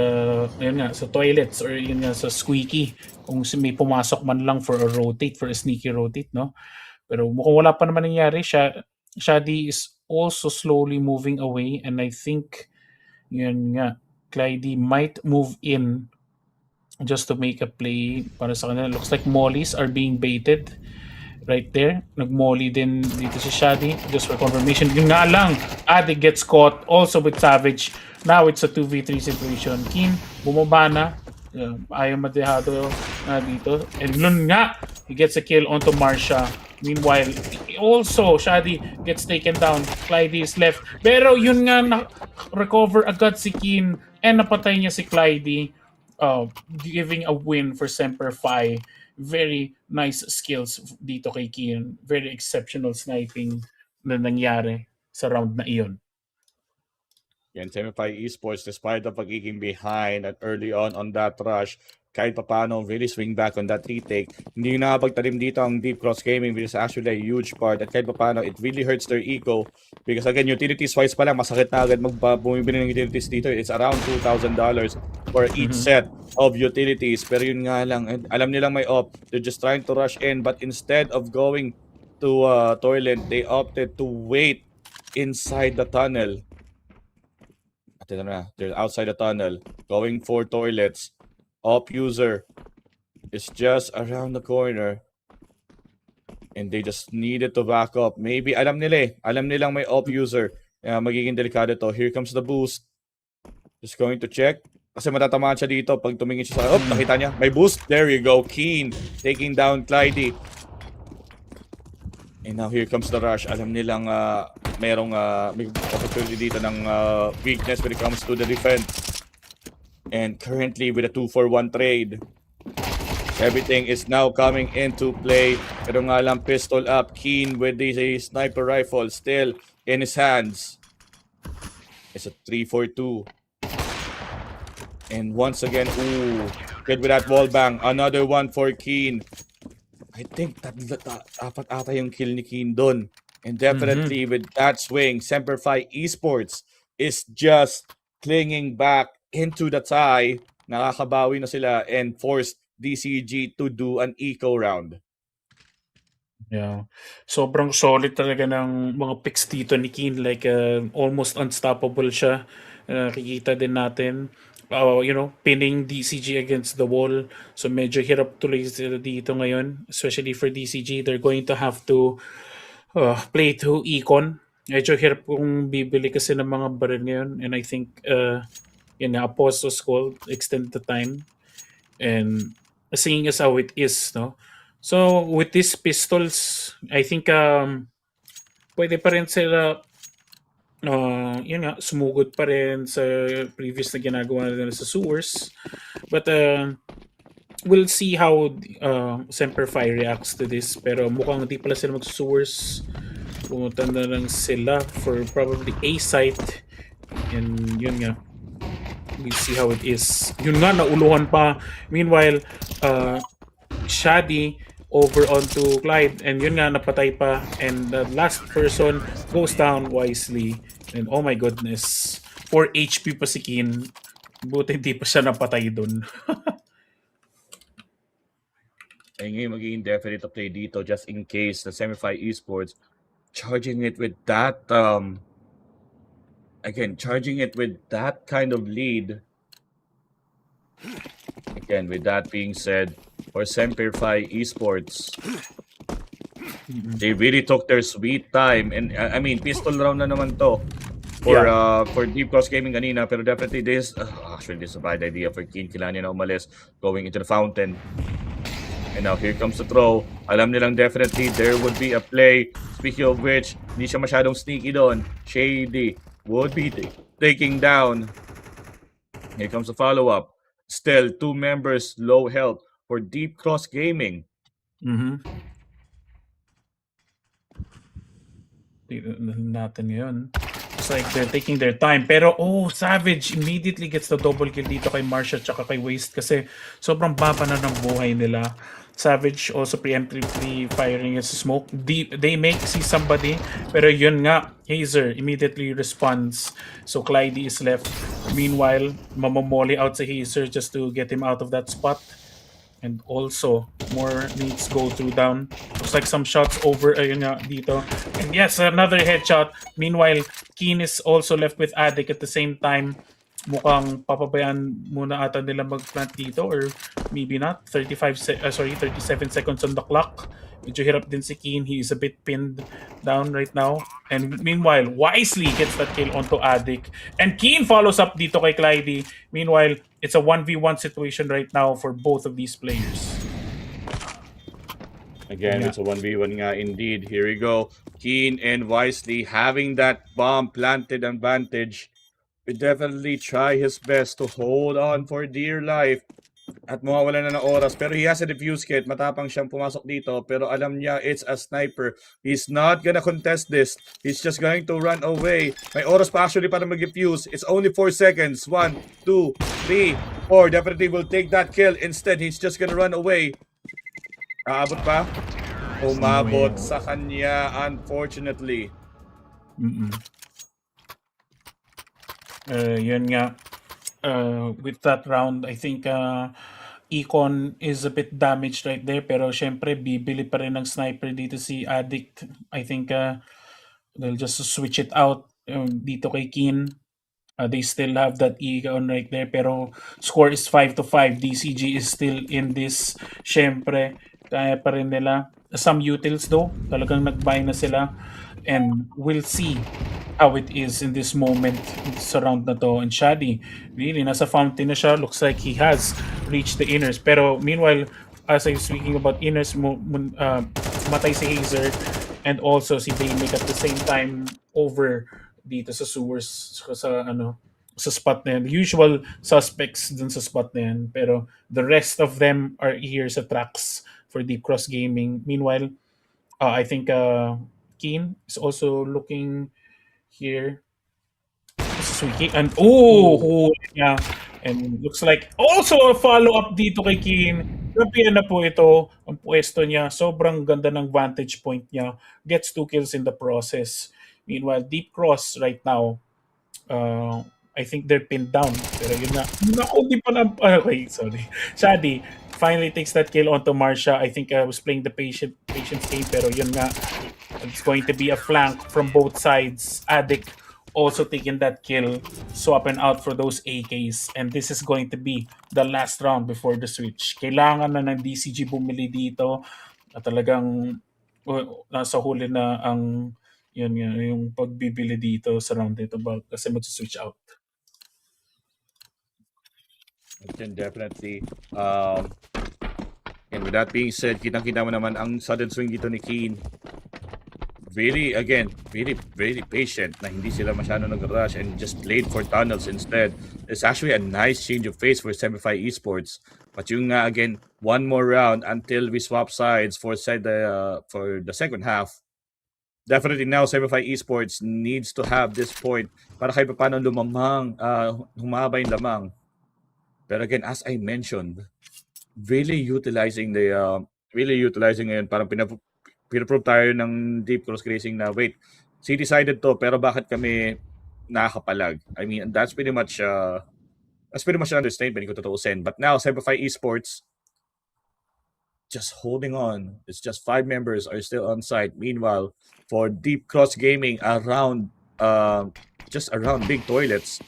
ayun nga, sa toilets or yun nga sa squeaky. Kung may pumasok man lang for a rotate, for a sneaky rotate, no? Pero mukhang wala pa naman nangyari. Shadi is also slowly moving away, and I think yun nga, Clyde might move in just to make a play para sa kanila. Looks like mollies are being baited right there. Nag-molly din dito si Shadi just for confirmation. Yung nga lang, Addict gets caught also with Savage. Now it's a 2v3 situation. Keen, bumaba na. Ayaw madehado na dito. And yun nga, he gets a kill onto Marsha. Meanwhile, also, Shadi gets taken down. Clyde is left. Pero yun nga, na-recover agad si Keen and napatay niya si Clyde. Giving a win for Semper Fi. Very nice skills dito kay Keen. Very exceptional sniping na nangyari sa round na iyon. Yan, Semify Esports, despite the pagiging behind at early on that rush, kahit papano really swing back on that retake. Hindi nakapagtalim dito ang Deep Cross Gaming, which is actually a huge part. At kahit papano, it really hurts their eco. Because again, utilities wise pa lang, masakit na agad bumibili ng utilities dito. It's around $2,000 for each set of utilities. Pero yun nga lang, alam nilang may op. They're just trying to rush in. But instead of going to toilet, they opted to wait inside the tunnel. At ito na, they're outside the tunnel, going for toilets. Op user is just around the corner. And they just needed to back up. Maybe, alam nilang may op user. Magiging delikado to. Here comes the boost. Just going to check. Kasi matatamaan siya dito pag tumingin siya sa... Oh, nakita niya. May boost. There you go. Keen taking down Clyde. And now here comes the rush. Alam nilang may opportunity dito ng weakness when it comes to the defense. And currently with a 2-for-1 trade, everything is now coming into play. Pero nga lang, pistol up. Keen with the sniper rifle still in his hands. It's a 3-for-2. And once again, ooh, good with that wall bang. Another one for Keen. I think apat ata yung kill ni Keen doon. And definitely with that swing, Semper Fi Esports is just clinging back into the tie. Nakakabawi na sila and forced DCG to do an eco round. Yeah. Sobrang solid talaga ng mga picks dito ni Keen. Like, almost unstoppable siya. Nakikita din natin. Pinning DCG against the wall. So medyo hirap tuloy sila dito ngayon. Especially for DCG, they're going to have to play to Econ. Medyo hirap kung bibili kasi ng mga baril ngayon. And I think Apostle's Call extend the time. And seeing as how it is, no? So with these pistols, I think pwede pa rin sila sumugod pa rin sa previous na ginagawa nila sa sewers. But we'll see how Semper Fi reacts to this. Pero mukhang hindi pala sila mag-sewers. Pumunta na lang sila for probably A site. And yun nga. We'll see how it is. Yun nga, nauluhan pa. Meanwhile, Shadi over onto Clyde. And yun nga, napatay pa. And the last person goes down wisely. And oh my goodness. 4 HP pa si Keen. Buti hindi pa siya napatay dun. Ay ngayon magiging definite to play dito just in case the Semify Esports charging it with that kind of lead. Again, with that being said, for Semify Esports, they really took their sweet time. And I mean, pistol round na naman to for Deep Cross Gaming kanina. Pero definitely this is a bad idea for Keen. Kailangan niya na umalis going into the fountain. And now here comes the throw. Alam nilang definitely there would be a play. Speaking of which, hindi siya masyadong sneaky doon. Shady would be taking down. Here comes the follow-up. Still, 2 members low health for Deep Cross Gaming. Natin ngayon. It's like they're taking their time. Pero, Savage immediately gets the double kill dito kay Marsha tsaka kay Waste kasi sobrang baba na ng buhay nila. Savage also preemptively firing his smoke. They may see somebody, pero yun nga, Hazer immediately responds. So Clyde is left. Meanwhile, mamamoli out sa Hazer just to get him out of that spot. And also, more needs go through down. Looks like some shots over dito. And yes, another headshot. Meanwhile, Keen is also left with Addict at the same time. Mukhang papabayaan muna ata nila mag-plant dito or maybe not. 37 seconds on the clock. Medyo hirap din si Keen. He is a bit pinned down right now. And meanwhile, wisely gets that kill onto Addict. And Keen follows up dito kay Clyde. Meanwhile, it's a 1v1 situation right now for both of these players. Again, Yeah. it's a 1v1 nga indeed. Here we go. Keen and Wisely having that bomb planted advantage. Will definitely try his best to hold on for dear life. At mawawala na ng oras. Pero he has a defuse kit. Matapang siyang pumasok dito. Pero alam niya it's a sniper. He's not gonna contest this. He's just going to run away. May oras pa actually para mag-defuse. It's only 4 seconds. 1, 2, 3, 4. Definitely will take that kill. Instead, he's just gonna run away. Aabot pa? Umabot sa kanya, unfortunately. Yun nga. With that round, I think Econ is a bit damaged right there. Pero syempre, bibili pa rin ng sniper dito si Addict. I think they'll just switch it out dito kay Keen. They still have that Econ right there. Pero score is 5-5. DCG is still in this. Syempre, kaya pa rin nila. Some utils though, talagang nag-buy na sila. And we'll see how it is in this moment sa round na to. And Shadi, really, nasa fountain na siya. Looks like he has reached the inners. Pero meanwhile, as I was speaking about inners, matay si Hazer and also si Daymic at the same time over dito sa sewers sa spot na yan. The usual suspects dun sa spot na yan. Pero the rest of them are here sa tracks for Deep Cross Gaming. Meanwhile, I think Keen is also looking here. Suiki and yeah. And looks like also a follow-up dito kay Keen. Grabe na po ito. Ang pwesto niya. Sobrang ganda ng vantage point niya. Gets 2 kills in the process. Meanwhile, Deep Cross right now, I think they're pinned down. Pero yun na. Naku, di pa na... Okay, sorry. Shadi finally takes that kill onto Marsha. I think I was playing the patience game. Pero yun nga. It's going to be a flank from both sides. Addict also taking that kill, swapping out for those AKs. And this is going to be the last round before the switch. Kailangan na ng DCG bumili dito. At talagang nasa huli na ang yung pagbibili dito sa round dito kasi mag-switch out. Definitely. And with that being said, kitang-kita mo naman ang sudden swing dito ni Keen. Really, again, very patient na hindi sila masyado nag-rush and just played for tunnels instead. It's actually a nice change of pace for Semify Esports. But yung nga, again, one more round until we swap sides for the second half. Definitely now, Semify Esports needs to have this point para kahit paano humaba yung lamang. But again, as I mentioned, really utilizing ngayon, parang pinaprove tayo ng Deep Cross Racing na wait, C-decided to pero bakit kami nakakapalag? I mean, that's pretty much an understatement kung tutuusin. But now, Semify Esports just holding on. It's just 5 members are still on site. Meanwhile, for Deep Cross Gaming just around big toilets,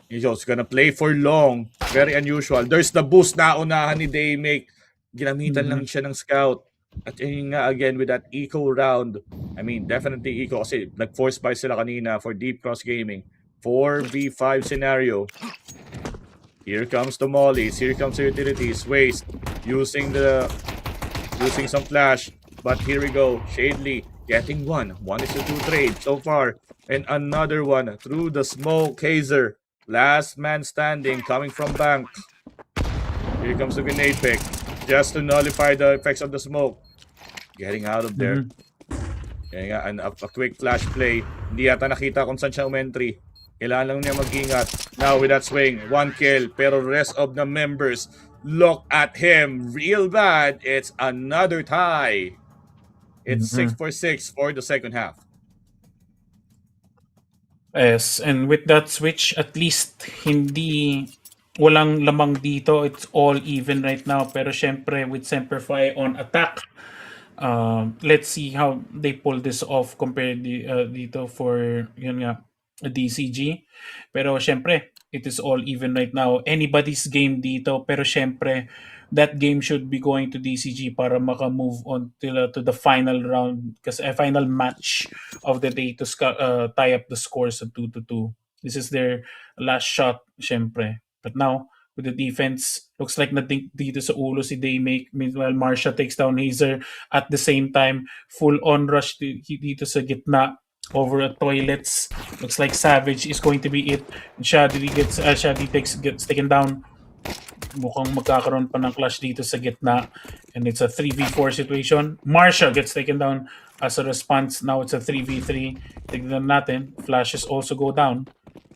he's gonna play for long. Very unusual. There's the boost na unahan ni Daymic. Ginamitan lang siya ng scout. At yun nga, again, with that eco round, I mean, definitely eco kasi nag-force buy sila kanina for Deep Cross Gaming. 4v5 scenario. Here comes the mollies. Here comes the utilities. Waste. Using some flash. But here we go. Shadely getting one. 1-2 trade so far. And another one through the smoke. Hazer. Last man standing coming from bank. Here comes the grenade pick. Just to nullify the effects of the smoke. Getting out of there. And a quick flash play. Hindi yata nakita kung saan siya umentry. Kailangan lang niya mag-ingat. Now with that swing, 1 kill. Pero rest of the members look at him real bad. It's another tie. It's 6-6 for the second half. Yes, and with that switch, at least walang lamang dito. It's all even right now. Pero syempre, with Semperfi on attack, let's see how they pull this off compared dito for DCG. Pero syempre, it is all even right now. Anybody's game dito. Pero syempre, that game should be going to DCG para maka-move on to the final round. Kasi final match of the day to tie up the scores of 2-2. This is their last shot, syempre. But now, with the defense. Looks like nating dito sa ulo si Daymake. Meanwhile, Marsha takes down Hazer. At the same time, full-on rush dito sa gitna over at toilets. Looks like Savage is going to be it. And Shadi gets taken down. Mukhang magkakaroon pa ng clash dito sa gitna. And it's a 3v4 situation. Marsha gets taken down as a response. Now it's a 3v3. Tignan natin. Flashes also go down.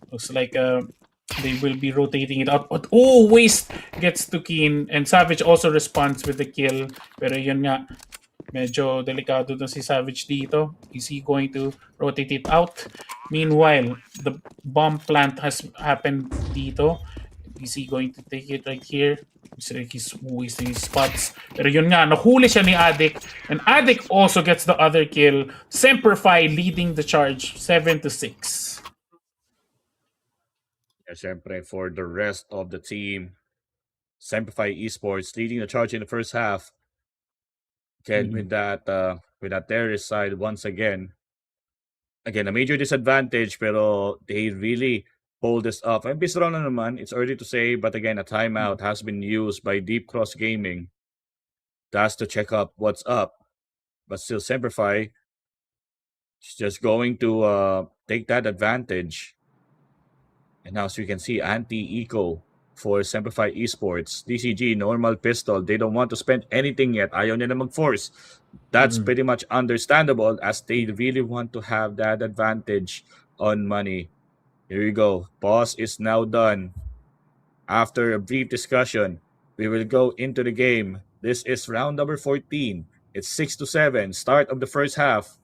Looks like they will be rotating it out. But Waste gets to Keen. And Savage also responds with the kill. Pero yun nga, medyo delikado na si Savage dito. Is he going to rotate it out? Meanwhile, the bomb plant has happened dito. Is he going to take it right here? Looks like he's wasting his spots. Pero yun nga, nahuli siya ni Addict. And Addict also gets the other kill. Semperfi leading the charge 7-6. Yeah, syempre, for the rest of the team, Semperfi Esports leading the charge in the first half. Again, with that terrorist side once again. Again, a major disadvantage, pero they really pulled this off. And bistro na naman, it's early to say, but again, a timeout has been used by Deep Cross Gaming. That's to check up what's up. But still, Semperfi is just going to take that advantage. And now, as you can see, anti-eco for Semperfi Esports. DCG, normal pistol. They don't want to spend anything yet. Ayaw nila mag-force. That's pretty much understandable as they really want to have that advantage on money. Here we go. Pause is now done. After a brief discussion, we will go into the game. This is round number 14. It's 6-7. Start of the first half.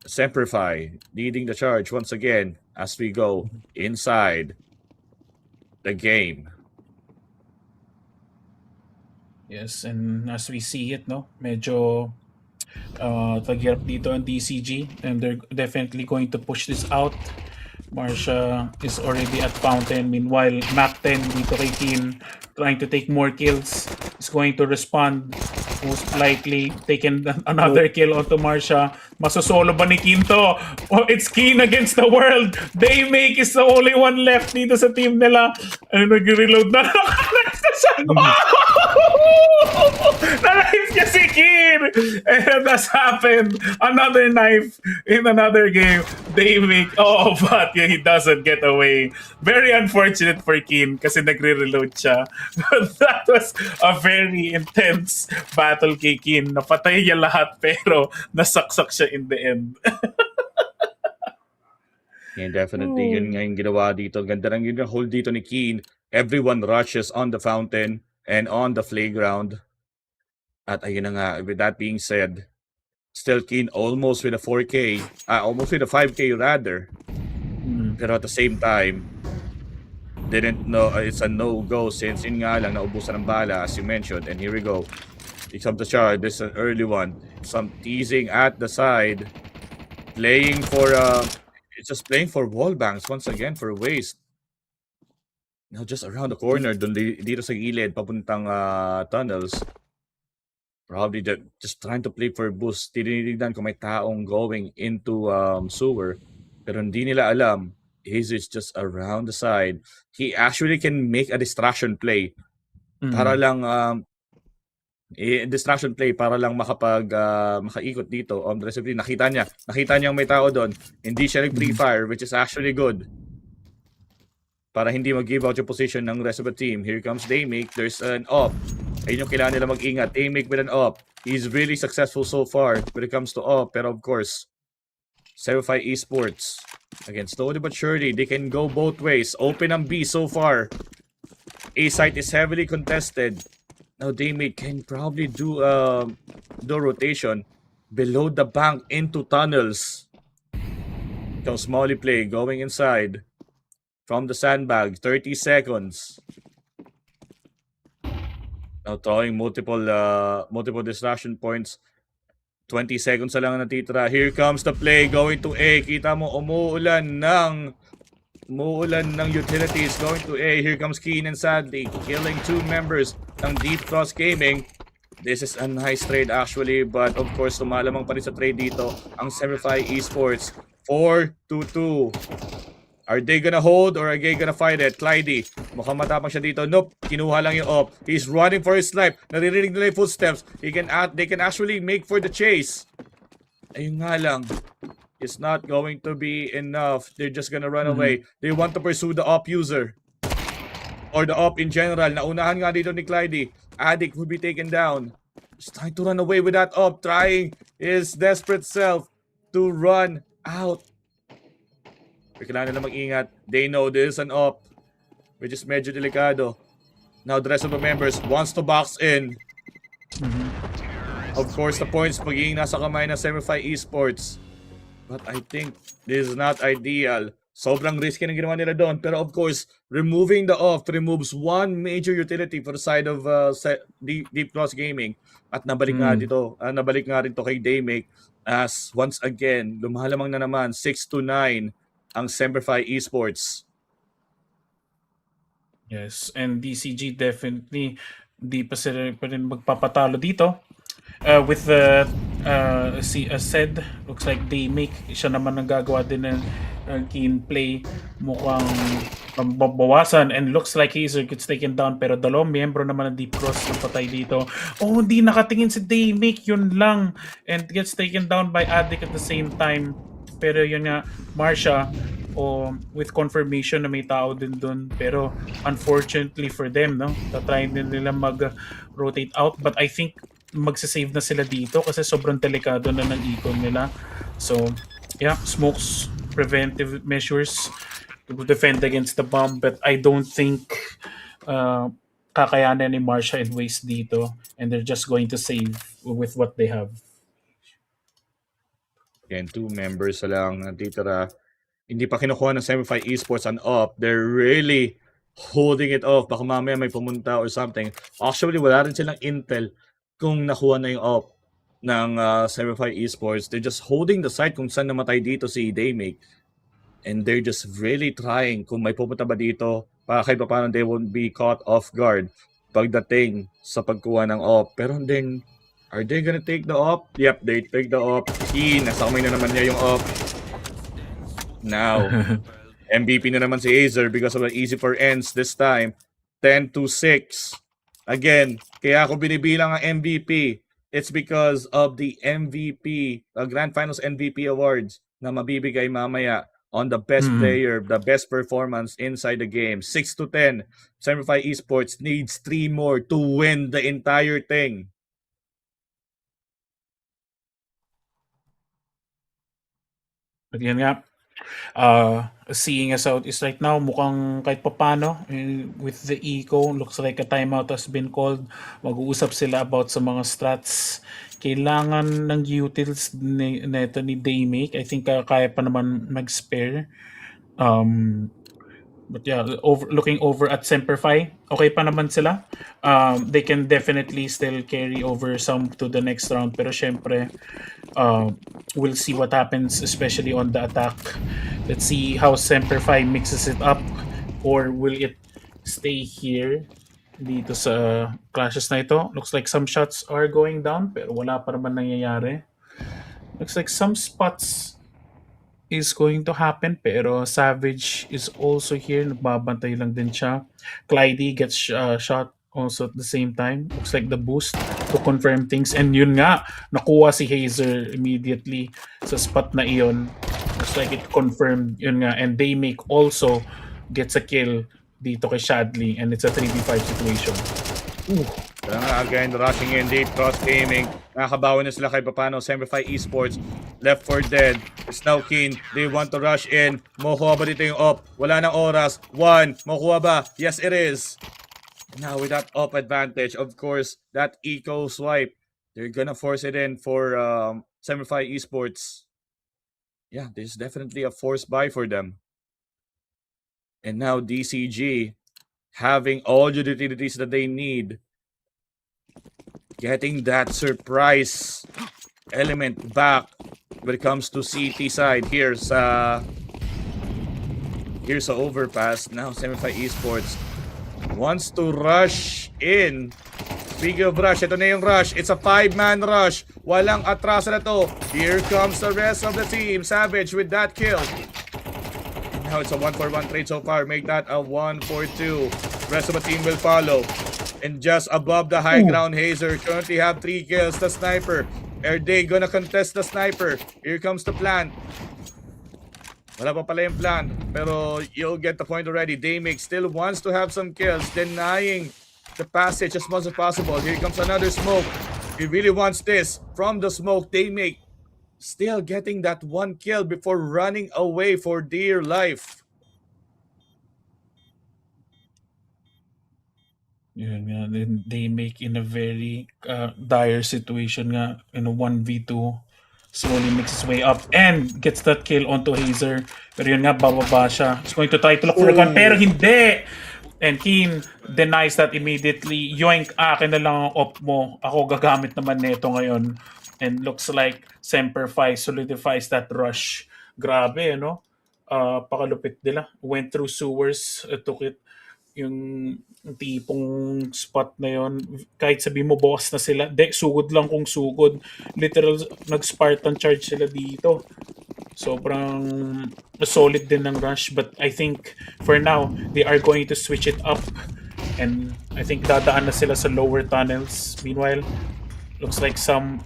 Semperfi leading the charge once again as we go inside the game. Yes, and as we see it, no, medyo tagirap dito ang DCG, and they're definitely going to push this out. Marsha is already at Fountain. Meanwhile, Mac 10 dito kay Keen, trying to take more kills. Is going to respond. Most likely taking another kill onto Marsha. Masosolo ba ni Keen to? Oh, it's Keen against the world. Daymake is the only one left dito sa team nila. Ano, nag-reload na. Na-knife niya si Keen! And that's happened. Another knife in another game. Daymake, but he doesn't get away. Very unfortunate for Keen kasi nagre-reload siya. But that was a very intense battle kay Keen. Napatay niya lahat pero nasaksak siya in the end. And definitely, yun nga yung ginawa dito. Ganda lang yung hold dito ni Keen. Everyone rushes on the fountain and on the playground. At ayun na nga, with that being said, still Keen almost with a 4K, almost with a 5K rather. Pero at the same time, didn't know it's a no-go since yun nga lang naubusan ng bala as you mentioned. And here we go. It's up the charge. This is an early one. Some teasing at the side. Playing for it's just playing for wall banks once again for Waste. Now just around the corner, dito sa gilid, papuntang tunnels. Probably just trying to play for boost. Tinitignan kung may taong going into sewer. Pero hindi nila alam. He's just around the side. He actually can make a distraction play. Para lang distraction play para lang makaikot dito on the recipe. Nakita niya may tao doon. Hindi siya nag-pre-fire, which is actually good. Para hindi mag-give out yung position ng rest of the team. Here comes Daymake. There's an op. Ayun yung kailangan nila mag-ingat. Daymake with an op. He's really successful so far when it comes to op. Pero of course, Semperfi Esports. Again, slowly but surely, they can go both ways. Open ang B so far. A site is heavily contested. Now Daymake can probably do rotation below the bank into tunnels. So Smalley play going inside from the sandbag. 30 seconds. Now throwing multiple distraction points. 20 seconds na lang natitira. Here comes the play going to A. Kita mo umuulan ng utilities going to A. Here comes Keenan sadly killing two members ng Deep Cross Gaming. This is a nice trade actually, but of course lumalamang pa rin sa trade dito ang Semperfi Esports. 4-2-2. Are they gonna hold or are they gonna fight it? Clyde, mukhang matapang siya dito. Nope, kinuha lang yung op. He's running for his life. Naririnig nila yung footsteps. They can actually make for the chase. Ayun nga lang. It's not going to be enough. They're just gonna run away. They want to pursue the op user. Or the op in general. Naunahan nga dito ni Clyde. Addict will be taken down. He's trying to run away with that op. Trying his desperate self to run out. Kailangan nila mag-ingat. They know this is an op, which is medyo delikado. Now the rest of the members wants to box in. Of course, the points magiging nasa kamay ng Semify Esports. But I think this is not ideal. Sobrang risky ng ginawa nila doon. Pero of course, removing the off removes one major utility for the side of Deep Cross Gaming. At nabalik nga dito, nabalik nga rin to kay Daymake as once again, lumalamang na naman 6-9 ang Semify Esports. Yes, and DCG definitely di pa sila pa rin magpapatalo dito. With the as said, looks like Daymake siya naman ang gagawa din ng keen play, mukhang babawasan, and looks like Hazer gets taken down, pero dalawang miyembro naman ng Deep Cross na patay dito. Oh, hindi nakatingin si Daymake, yun lang, and gets taken down by Addict at the same time. Pero yun nga, Marsha, with confirmation na may tao din dun. Pero unfortunately for them, no, tatry din nila mag-rotate out. But I think magsasave na sila dito kasi sobrang delikado na ng econ nila. So, yeah, smokes, preventive measures to defend against the bomb. But I don't think kakayanan ni Marsha and Waste dito. And they're just going to save with what they have. Again, 2 members lang natitira. Hindi pa kinukuha ng Semify Esports an op. They're really holding it off. Baka mamaya may pumunta or something. Actually, wala rin silang intel kung nakuha na yung op ng Semify Esports. They're just holding the site kung saan namatay dito si Daymake. And they're just really trying kung may pupunta ba dito para kahit pa paano they won't be caught off guard pagdating sa pagkuha ng op. Pero then, are they gonna take the op? Yep, they take the op. Nasa kamay na naman niya yung op. Now, MVP na naman si Hazer because of the easy for ends this time. 10-6. Again, kaya ako binibilang ang MVP. It's because of the MVP, Grand Finals MVP Awards na mabibigay mamaya on the best player, the best performance inside the game. 6-10. Semify Esports needs 3 more to win the entire thing. But yan nga, seeing us out is right now, mukhang kahit papano, with the eco, looks like a timeout has been called. Mag-uusap sila about sa mga strats. Kailangan ng utils neto ni Daymake. I think kaya pa naman mag-spare. But yeah, looking over at Semperfi, okay pa naman sila. They can definitely still carry over some to the next round. Pero syempre, we'll see what happens, especially on the attack. Let's see how Semperfi mixes it up. Or will it stay here dito sa clashes na ito? Looks like some shots are going down, pero wala pa naman nangyayari. Looks like some spots is going to happen, pero Savage is also here. Nagbabantay lang din siya. Clyde gets shot also at the same time. Looks like the boost to confirm things. And yun nga, nakuha si Hazer immediately sa spot na iyon. Looks like it confirmed. Yun nga. And Daymake also gets a kill dito kay Shadley. And it's a 3v5 situation. Kaya nga, again, rushing in Deep Cross Gaming. Nakakabawi na sila kay papano. Semify Esports, left for dead. It's now keen. They want to rush in. Makuha ba dito yung op? Wala nang oras. 1. Makuha ba? Yes, it is. Now, with that op advantage, of course, that eco swipe, they're gonna force it in for Semify Esports. Yeah, this is definitely a forced buy for them. And now, DCG, having all the utilities that they need, getting that surprise element back when it comes to CT side. Here's a overpass. Now Semify Esports wants to rush in. Speaking of rush, ito na yung rush. It's a 5-man rush. Walang atrasa na to. Here comes the rest of the team. Savage with that kill. And now it's a 1-for-1 trade so far. Make that a 1-for-2. Rest of the team will follow. And just above the high ground, Hazer currently have 3 kills. The sniper. Are they gonna contest the sniper? Here comes the plant. Wala pa pala yung plant. Pero you'll get the point already. Daymake still wants to have some kills. Denying the passage as much as possible. Here comes another smoke. He really wants this. From the smoke, Daymake still getting that 1 kill before running away for dear life. Yun nga, they make in a very dire situation nga in a 1v2. Slowly makes his way up and gets that kill onto Hazer. Pero yun nga, bababa siya. He's going to try to look for a gun, pero hindi! And Keen denies that immediately. Yoink, akin na lang ang op mo. Ako gagamit naman nito ngayon. And looks like Semper Fi solidifies that rush. Grabe, no? Pakalupit nila. Went through sewers, took it. Yung tipong spot na yon, kahit sabi mo boss na sila, sugod lang kung sugod. Literal, nag-Spartan charge sila dito. Sobrang solid din ng rush, but I think for now, they are going to switch it up. And I think dadaan na sila sa lower tunnels. Meanwhile, looks like some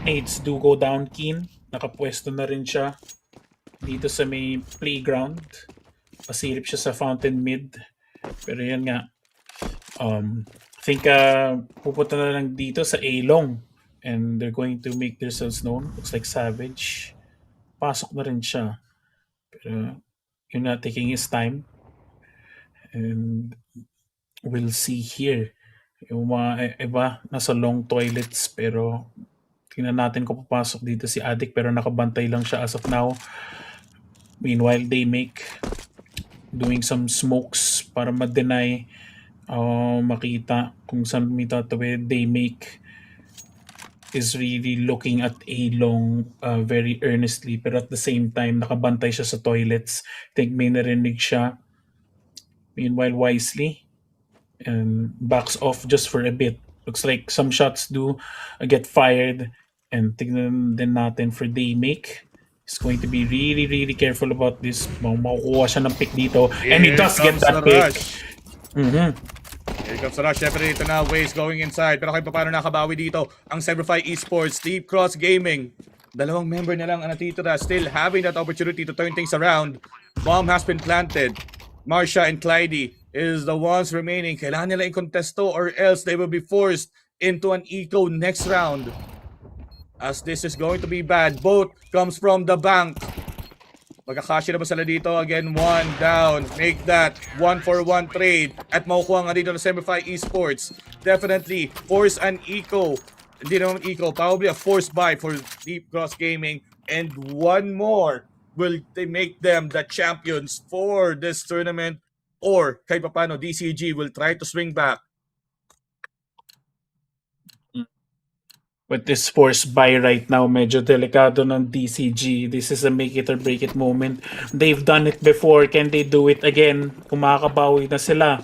nades do go down. Keen, nakapwesto na rin siya dito sa may playground. Pasilip siya sa fountain mid. Pero yan nga, I think pupunta na lang dito sa A-Long and they're going to make themselves known. Looks like Savage. Pasok na rin siya. Pero yun nga, taking his time. And we'll see here. Yung mga iba, nasa long toilets, pero tingnan natin kung papasok dito si Addict, pero nakabantay lang siya as of now. Meanwhile, they make doing some smokes para ma-deny, makita kung saan may tatawid. They make is really looking at A-Long very earnestly, pero at the same time nakabantay siya sa toilets. Think may narinig siya. Meanwhile, Wisely and backs off just for a bit. Looks like some shots do get fired. And tignan din natin for Daymake. He's going to be really, really careful about this. Makukuha siya ng pick dito. And he does get that pick. Here comes the rush. Siyempre dito na, Waze going inside. Pero kahit pa paano nakabawi dito ang Cyberfy Esports, Deep Cross Gaming. Dalawang member na lang ang natitira. Still having that opportunity to turn things around. Bomb has been planted. Marsha and Clyde is the ones remaining. Kailangan nila i-contesto or else they will be forced into an eco next round. As this is going to be bad. Both comes from the bank. Magkakashi na ba sila dito? Again, 1 down. Make that 1-for-1 trade. At makukuha nga dito na Semify Esports. Definitely force an eco. Hindi naman eco. Probably a force buy for Deep Cross Gaming. And one more will they make them the champions for this tournament. Or kahit pa paano, DCG will try to swing back. With this force buy right now, medyo delikado ng DCG. This is a make it or break it moment. They've done it before. Can they do it again? Kung makakabawi na sila.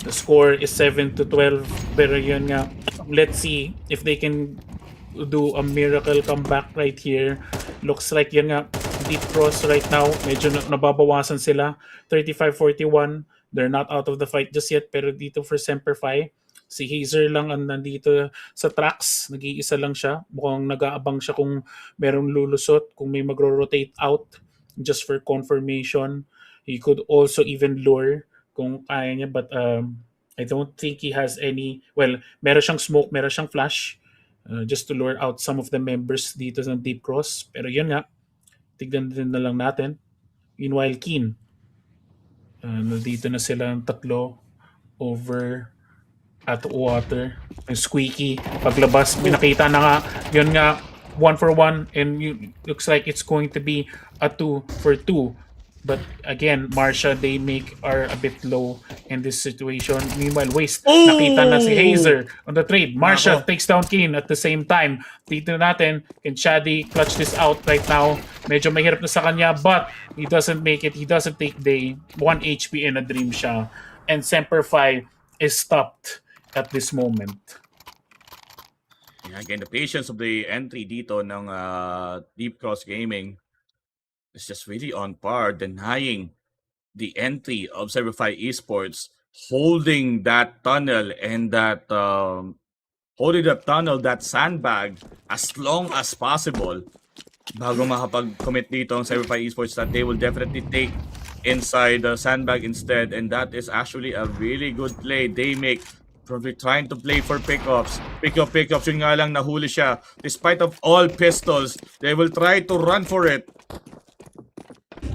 The score is 7-12. Pero yun nga, let's see if they can do a miracle comeback right here. Looks like yun nga, Deep Cross right now, medyo nababawasan sila. 35-41. They're not out of the fight just yet. Pero dito for Semper Fi, si Hazer lang ang nandito sa tracks. Nag-iisa lang siya. Mukhang nag-aabang siya kung merong lulusot, kung may magro-rotate out just for confirmation. He could also even lure kung kaya niya, but I don't think he has any. Well, meron siyang smoke, meron siyang flash just to lure out some of the members dito ng Deep Cross. Pero yun nga, tignan din na lang natin. Meanwhile, Keen, nandito na sila ng tatlo over at water. Yung Squeaky, paglabas, pinakita na nga, yun nga, 1-for-1, and looks like it's going to be a 2-for-2. But again, Marsha, Daymake are a bit low in this situation. Meanwhile, Waste, nakita na si Hazer on the trade. Marsha takes down Keen at the same time. Dito natin, can Shadi clutch this out right now? Medyo mahirap na sa kanya, but he doesn't make it. He doesn't take Day. 1 HP in a dream siya. And Semper Fi is stopped at this moment. Yeah, again, the patience of the entry dito ng Deep Cross Gaming is just really on par, denying the entry of Certify Esports, holding that tunnel and that sandbag as long as possible bago makapag-commit dito ang Certify Esports that they will definitely take inside the sandbag instead, and that is actually a really good play they make. Probably trying to play for pickups. Pickups, yun nga lang, nahuli siya. Despite of all pistols, they will try to run for it.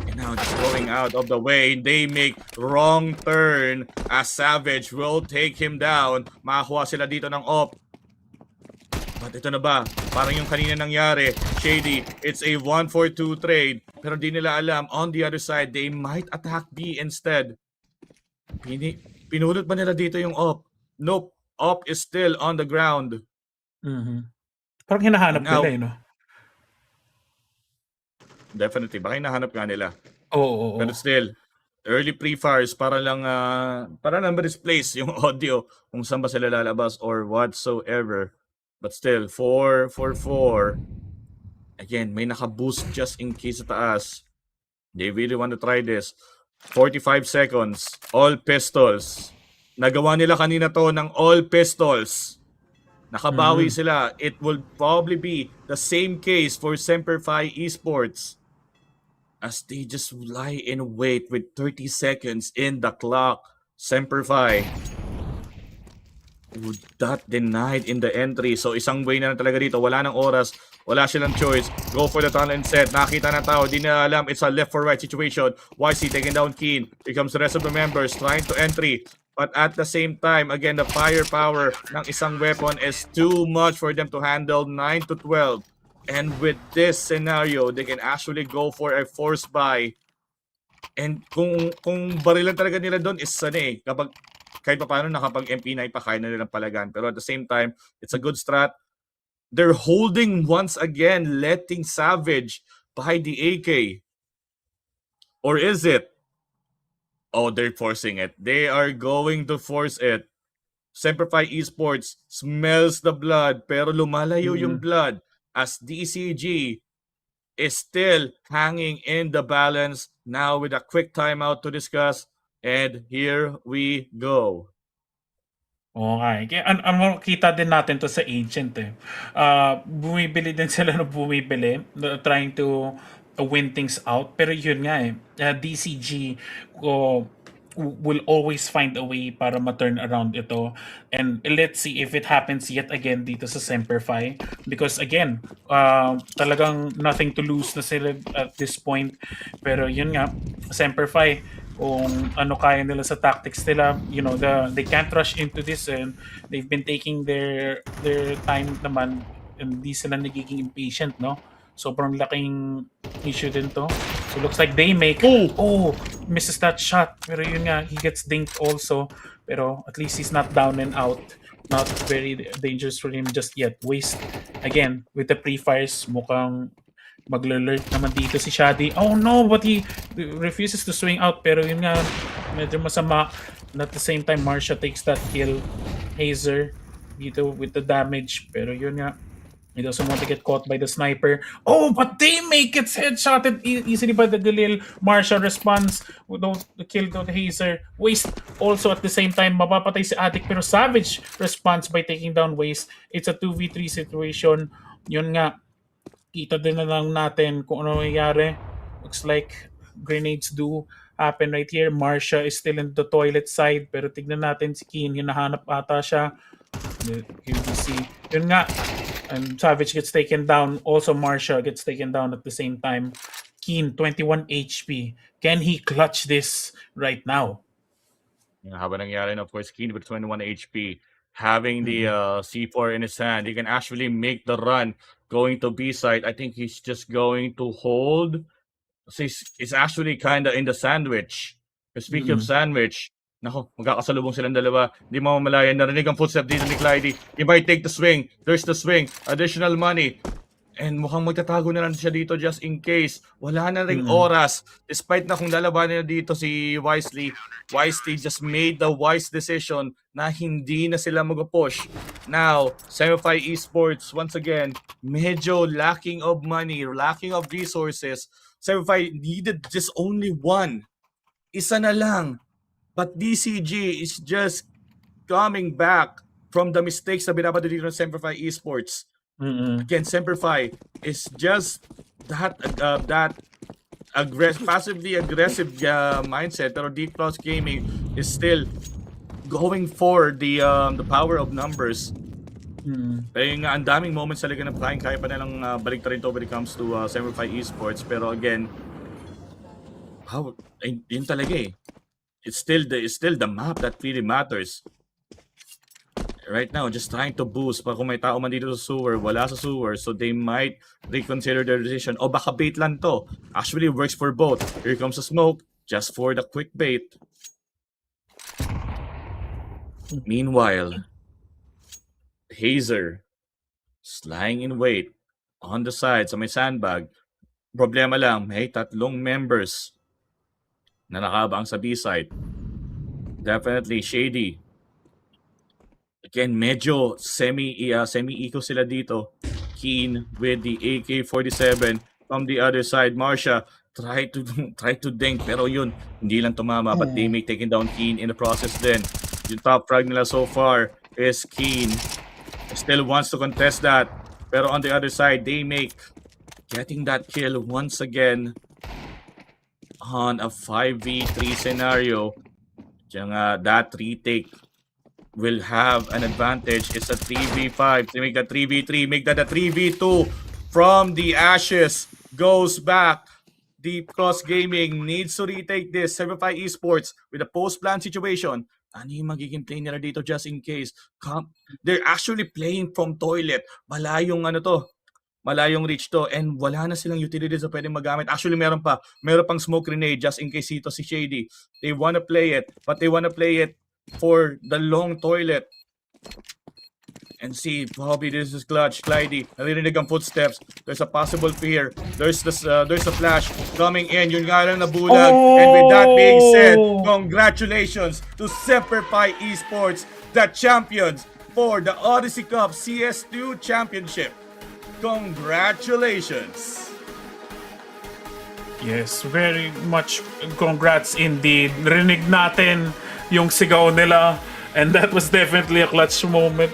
And now just going out of the way, they make wrong turn as Savage will take him down. Makakuha sila dito ng op. But ito na ba? Parang yung kanina nangyari. Shady, it's a 1-4-2 trade. Pero di nila alam, on the other side, they might attack B instead. Pinulot ba nila dito yung op? Nope. Op is still on the ground. Parang hinahanap Now, nila, no? Definitely. Baka hinahanap nga nila. Oo. Pero still, early pre-fires para lang ma-displace yung audio kung saan ba sila lalabas or whatsoever. But still, 4-4-4. Again, may naka-boost just in case sa taas. They really want to try this. 45 seconds. All pistols. Nagawa nila kanina to ng all pistols. Nakabawi sila. It will probably be the same case for Semperfi Esports as they just lie in wait with 30 seconds in the clock. Semperfi that denied in the entry. So isang way na talaga dito. Wala nang oras. Wala silang choice. Go for the tunnel and set. Nakita na tao. Di na alam. It's a left for right situation. YC taking down Keen. Here comes the rest of the members trying to entry. But at the same time, again, the firepower ng isang weapon is too much for them to handle 9 to 12. And with this scenario, they can actually go for a force buy. And kung barilan talaga nila doon is kapag kahit pa paano nakapag MP9 pa kaya na nilang palagan. Pero at the same time, it's a good strat. They're holding once again, letting Savage buy the AK. Or is it? Oh, they're forcing it. They are going to force it. Semperfi Esports smells the blood, pero lumalayo yung blood as DCG is still hanging in the balance. Now with a quick timeout to discuss. And here we go. Okay. Kita din natin to sa Ancient eh. Bumibili din sila trying to win things out. Pero yun nga eh, DCG will always find a way para ma-turn around ito. And let's see if it happens yet again dito sa Semperfi. Because again, talagang nothing to lose na sila at this point. Pero yun nga, Semperfi, kung ano kaya nila sa tactics nila, they can't rush into this and they've been taking their time naman and di sila nagiging impatient, no? Sobrang laking issue din to. So looks like they make misses that shot. Pero yun nga, he gets dinked also. Pero at least he's not down and out. Not very dangerous for him just yet. Waste again with the pre-fires, mukhang mag-alert naman dito si Shadi. Oh no, but he refuses to swing out. Pero yun nga, medyo masama. And at the same time, Marsha takes that kill. Hazer dito with the damage. Pero yun nga, he doesn't want to get caught by the sniper. Oh, but they make it headshotted easily by the Galil. Marsha responds without the kill to the Hazer. Waste also at the same time, mapapatay si Attic. Pero Savage responds by taking down Waste. It's a 2v3 situation. Yun nga, kita din na lang natin kung ano nangyayari. Looks like grenades do happen right here. Marsha is still in the toilet side. Pero tignan natin si Keen. Hinahanap ata siya. QBC. Yun nga. And Savage gets taken down. Also Marsha gets taken down at the same time. Keen, 21 HP. Can he clutch this right now? Habang nangyari na, of course, Keen with 21 HP. Having the C4 in his hand, he can actually make the run going to B side. I think he's just going to hold. So he's actually kind of in the sandwich. Speaking of sandwich, nako, magkakasalubong silang dalawa. Hindi mo mamalayan. Narinig ang footstep dito ni Clyde. He might take the swing. There's the swing. Additional money. And mukhang magtatago na lang siya dito just in case. Wala na ring oras. Despite na kung lalabanan na dito si Wisely just made the wise decision na hindi na sila mag-push. Now, Semperfi Esports, once again, medyo lacking of money, lacking of resources. Semperfi needed just only one isa na lang. But DCG is just coming back from the mistakes na binabato dito ng Semperfi Esports. Again, Semperfi is just that passively aggressive mindset, pero Deep Cross Gaming is still going for the power of numbers. Pero yung ang daming moments talaga na kaya pa nilang baliktarin to when it comes to Semperfi Esports. Pero again, yun talaga eh. It's still the map that really matters. Right now, just trying to boost. Pa kung may tao man dito sa sewer, wala sa sewer, so they might reconsider their decision. O baka bait lang to. Actually, works for both. Here comes the smoke, just for the quick bait. Meanwhile, Hazer is lying in wait on the side sa may sandbag. Problema lang, may 3 members na nakabang sa B-side. Definitely shady. Again, medyo semi-eco sila dito. Keen with the AK-47 from the other side. Marsha try to dink, pero yun, hindi lang tumama, but they may taking down Keen in the process din. Yung top frag nila so far is Keen. Still wants to contest that, pero on the other side, they make getting that kill once again on a 5v3 scenario. That retake will have an advantage. It's a 3v5 to make that 3v3, make that a 3v2 from the ashes. Goes back. Deep Cross Gaming needs to retake this. 75 Esports with a post-plan situation. Ano yung magiging play nila dito just in case? They're actually playing from toilet. Malayong malayong reach to, and wala na silang utilities na pwedeng magamit. Actually, meron pang smoke grenade just in case ito si Shady. They wanna play it, but they wanna play it for the long toilet. And see, probably this is clutch. Clyde, naririnig ang footsteps. There's a possible fear. There's a flash coming in. Yun nga lang nabulag. And with that being said, congratulations to Semperfi Esports, the champions for the Odyssey Cup CS2 Championship. Congratulations! Yes, very much congrats indeed. Rinig natin yung sigaw nila, and that was definitely a clutch moment.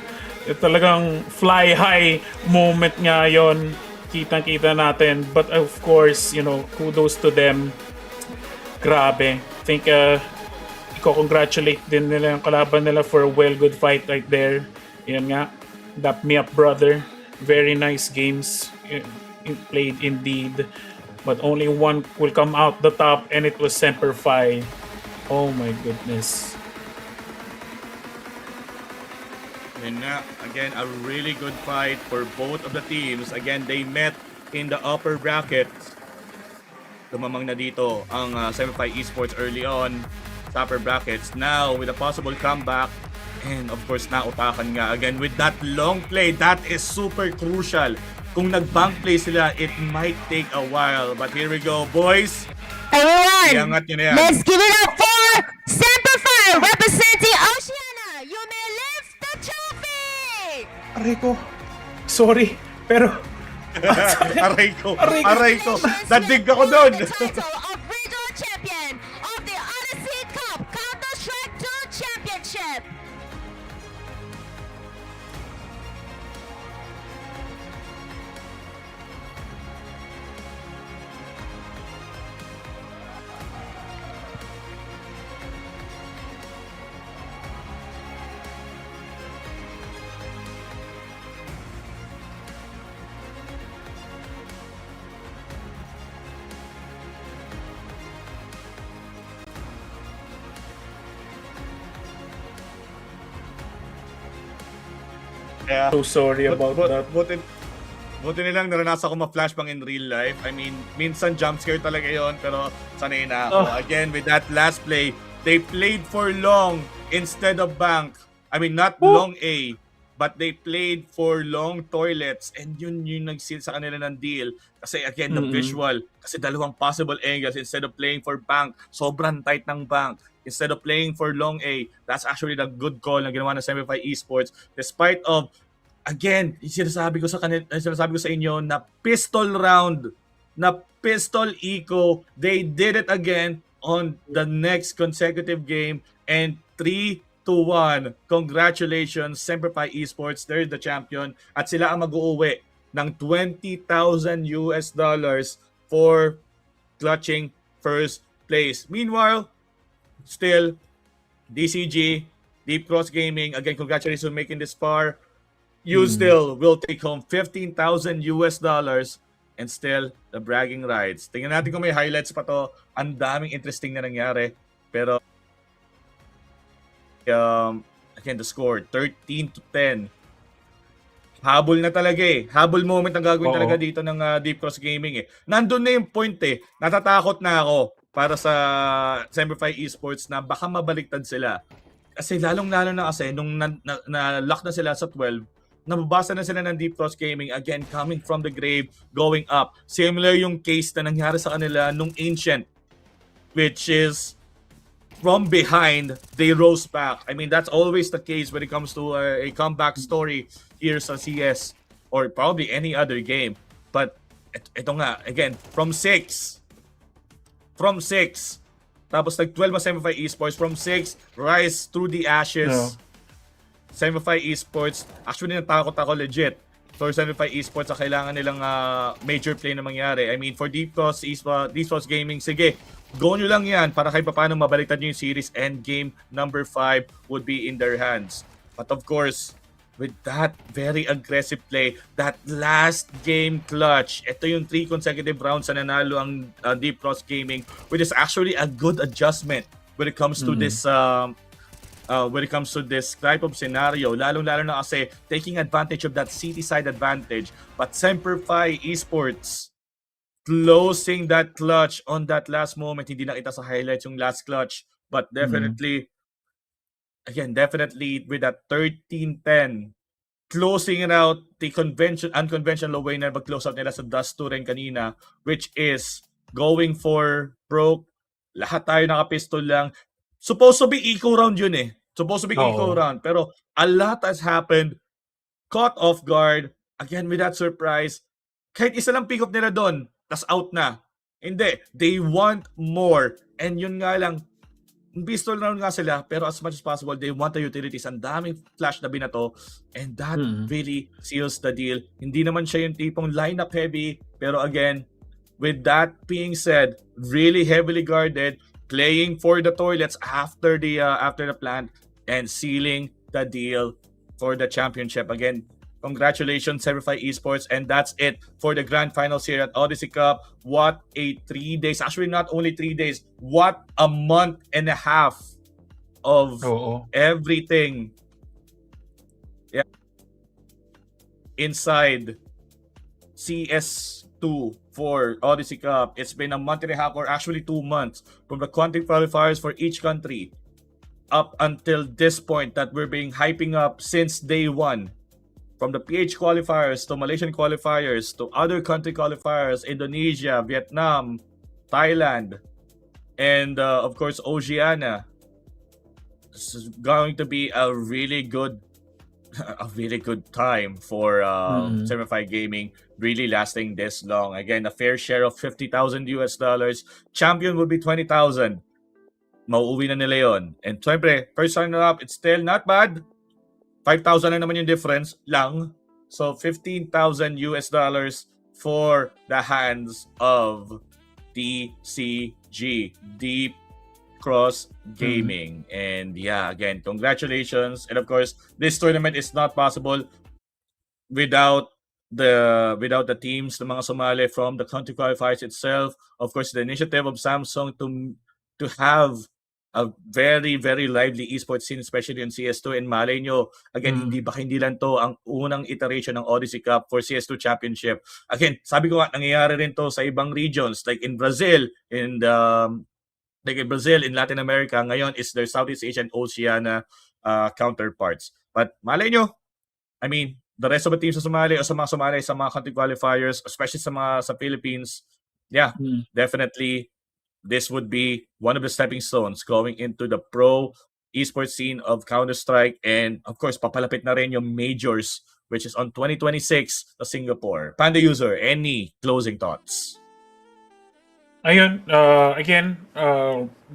Talagang fly high moment nga yon, kitang-kita natin. But of course, kudos to them. Grabe. I think i-congratulate din nila yung kalaban nila for a well good fight right there. Yan nga, dap me up brother. Very nice games played indeed. But only one will come out the top, and it was Semperfi. Oh my goodness. And again, a really good fight for both of the teams. Again, they met in the upper bracket. Tumamang na dito ang Semperfi Esports early on sa upper brackets. Now, with a possible comeback, and of course, nautakan nga. Again, with that long play, that is super crucial. Kung nag-bank play sila, it might take a while. But here we go, boys. Everyone, Iangat nyo na yan. let's give it up for Semperfi representing Oceania. You may lift the trophy! Aray ko. Sorry, pero... Aray ko. Nadig ako doon. The title of regional champion of the Odyssey Cup Counter-Strike 2 Championship. Yeah. So sorry about that. Buti nilang naranasan ko ma-flashbang in real life. I mean, minsan jump scare talaga yon, pero sanay na ako. Again, with that last play, they played for long instead of bank. I mean, not long A, but they played for long toilets, and yun yung nag-seal sa kanila ng deal. Kasi again, the visual, kasi dalawang possible angles. Instead of playing for bank, sobrang tight ng bank. Instead of playing for long A, that's actually the good call na ginawa ng Semperfi Esports. Despite of, again, sinasabi ko sa inyo na pistol round, na pistol eco, they did it again on the next consecutive game, and 3-1. Congratulations, Semperfi Esports. They're the champion at sila ang mag-uuwi ng $20,000 for clutching first place. Meanwhile, still, DCG, Deep Cross Gaming, again, congratulations on making this far. You still will take home $15,000 and still the bragging rights. Tingnan natin kung may highlights pa to. Ang daming interesting na nangyari. Pero again, the score 13-10. Habol na talaga eh. Habol moment ang gagawin talaga dito ng Deep Cross Gaming eh. Nandun na yung point eh. Natatakot na ako para sa Semperfi Esports na baka mabaliktad sila. Kasi lalong-lalo na kasi nung na-lock na sila sa 12, nababasa na sila ng Deep Cross Gaming, again, coming from the grave, going up. Similar yung case na nangyari sa kanila nung Ancient, which is from behind, they rose back. I mean, that's always the case when it comes to a comeback story here sa CS or probably any other game. But ito nga, again, from 6, tapos nag-12 na Semperfi Esports, from 6, rise through the ashes. Yeah. Semperfi Esports, actually natakot ako legit for Semperfi Esports sa kailangan nilang major play na mangyari. I mean, for Deep Cross Gaming, sige, go nyo lang yan para kahit paano mabaliktad nyo yung series and game number 5 would be in their hands. But of course, with that very aggressive play, that last game clutch, ito yung 3 consecutive rounds na nanalo ang Deep Cross Gaming, which is actually a good adjustment when it comes to this type of scenario, lalong-lalo na kasi taking advantage of that city side advantage. But Semperfi Esports closing that clutch on that last moment. Hindi nakita sa highlights yung last clutch, but definitely, definitely with that 13-10, closing it out, the unconventional way na mag-close out nila sa Dust 2 rin kanina, which is going for broke. Lahat tayo nakapistol lang. Supposed to be eco round yun eh. Eco round. Pero a lot has happened. Caught off guard. Again, with that surprise. Kahit isa lang pick up nila doon, tas out na. Hindi. They want more. And yun nga lang, pistol round nga sila, pero as much as possible, they want the utilities. Ang daming flash na binato. And that really seals the deal. Hindi naman siya yung tipong lineup heavy. Pero again, with that being said, really heavily guarded, playing for the toilets after the plant, and sealing the deal for the championship. Again, congratulations, Semperfi Esports, and that's it for the grand finals here at Odyssey Cup. What a 3 days, actually not only 3 days, what a month and a half of everything inside CS2 for Odyssey Cup. It's been a month and a half, or actually 2 months, from the country qualifiers for each country up until this point that we're being hyping up since day one. From the PH qualifiers to Malaysian qualifiers to other country qualifiers, Indonesia, Vietnam, Thailand, and of course Oceania. This is going to be a really good time for Semperfi Gaming, really lasting this long. Again, a fair share of $50,000. Champion will be 20,000. Mauuwi na nila yon. And syempre, first runner-up, it's still not bad. 5,000 na naman yung difference lang. So $15,000 for the hands of DCG, Deep Cross Gaming. And yeah, again, congratulations. And of course, this tournament is not possible without the teams, the mga sumali from the country qualifiers itself. Of course, the initiative of Samsung to have a very, very lively esports scene, especially in CS2. And malay nyo, again, hindi lang to ang unang iteration ng Odyssey Cup for CS2 Championship. Again, sabi ko nga, nangyayari rin to sa ibang regions, like in Brazil, in Latin America. Ngayon is their Southeast Asian Oceania counterparts. But malay nyo, I mean, the rest of the teams sa sumali o sa mga sumali sa mga country qualifiers, especially sa Philippines, definitely this would be one of the stepping stones going into the pro esports scene of Counter-Strike. And of course, papalapit na rin yung majors, which is on 2026 sa Singapore. Panda user, any closing thoughts? Ayun, again,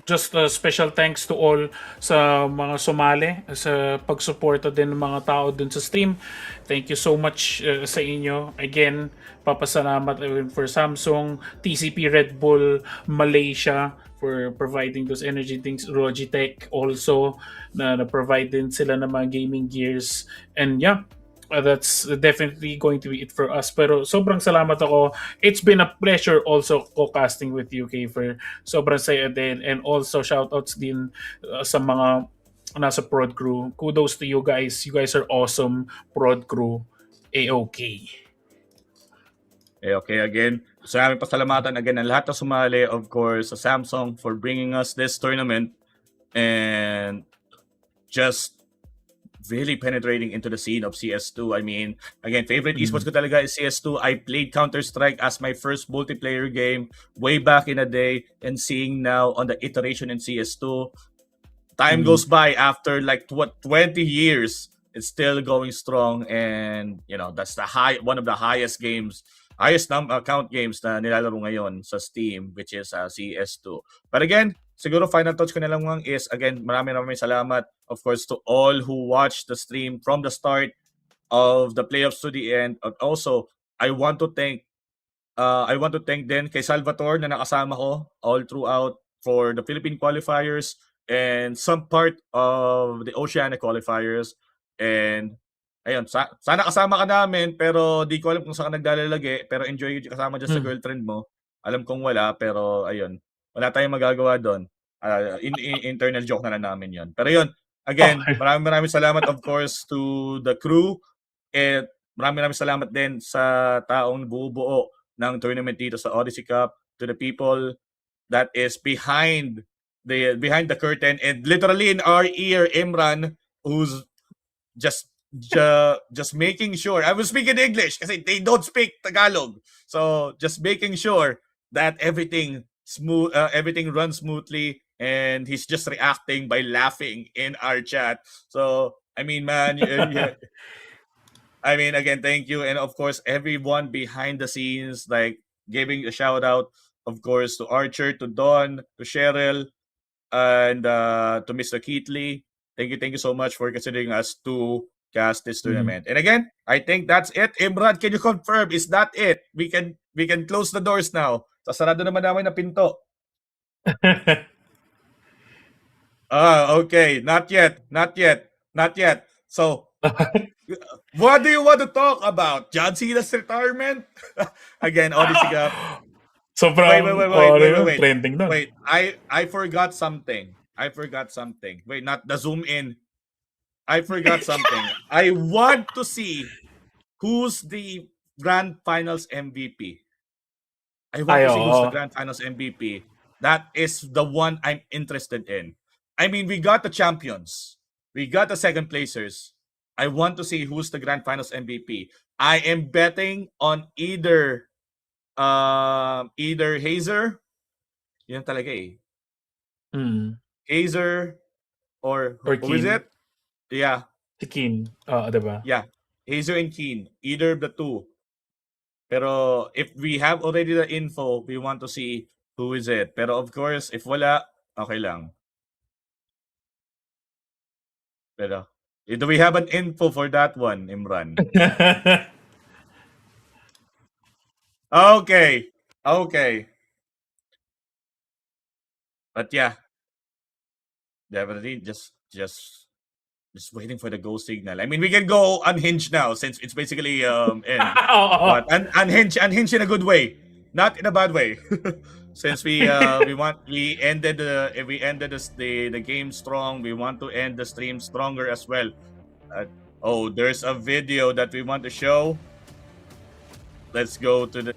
just a special thanks to all sa mga sumali, sa pagsuporta din ng mga tao dun sa stream. Thank you so much sa inyo. Again, papasalamat for Samsung, TCP Red Bull, Malaysia for providing those energy things, Logitech also, na provide din sila ng mga gaming gears. And yeah, that's definitely going to be it for us. Pero sobrang salamat ako. It's been a pleasure also co-casting with you, Kiefer. Sobrang saya din. And also shoutouts din sa mga nasa prod crew. Kudos to you guys. You guys are awesome prod crew. A-okay. Okay, again, gusto namin pasalamatan again ang lahat na sumali, of course, sa Samsung for bringing us this tournament and just really penetrating into the scene of CS2. I mean, again, favorite esports ko talaga is CS2. I played Counter-Strike as my first multiplayer game way back in the day, and seeing now on the iteration in CS2, time goes by after like 20 years, it's still going strong, and you know, that's one of the highest count games na nilalaro ngayon sa Steam, which is CS2. But again, siguro final touch ko na lang is, again, maraming salamat, of course, to all who watched the stream from the start of the playoffs to the end. And also, I want to thank din kay Salvatore na nakasama ko all throughout for the Philippine qualifiers and some part of the Oceanic qualifiers. And ayun, sana kasama ka namin, pero di ko alam kung saan ka nagdalalagi, pero enjoy kasama dyan sa girlfriend mo. Alam kong wala, pero ayun, wala tayong magagawa doon. Internal joke na lang namin yon. Pero yun, again, maraming salamat, of course, to the crew, and maraming salamat din sa taong bubuo ng tournament dito sa Odyssey Cup, to the people that is behind the curtain, and literally in our ear, Imran, who's just making sure. I was speaking English kasi they don't speak Tagalog. So just making sure that everything runs smoothly, and he's just reacting by laughing in our chat. So I mean, man, I mean, again, thank you, and of course everyone behind the scenes, like giving a shout out, of course, to Archer, to Don, to Cheryl, and to Mr. Keatley. Thank you so much for considering us to cast this tournament. And again, I think that's it. Imran, can you confirm? Is that it? We can close the doors now. Sasarado naman namin na pinto. Okay. Not yet. So, what do you want to talk about? John Cena's retirement? Again, Odyssey Cup. Sobrang Wait. trending na. Wait, I forgot something. Wait, not the zoom in. I forgot something. I want to see who's the Grand Finals MVP. I want to see who's the Grand Finals MVP. That is the one I'm interested in. I mean, we got the champions. We got the second placers. I want to see who's the Grand Finals MVP. I am betting on either Hazer. Yun talaga eh. Hazer or who is it? Yeah. Si Keen. Diba? Yeah. Hazer and Keen. Either of the two. Pero if we have already the info, we want to see who is it. Pero of course, if wala, okay lang. Pero, do we have an info for that one, Imran? Okay. But yeah. Definitely just waiting for the go signal. I mean, we can go unhinged now since it's basically end. But unhinged in a good way, not in a bad way. Since we ended the game strong, we want to end the stream stronger as well. There's a video that we want to show. Let's go to the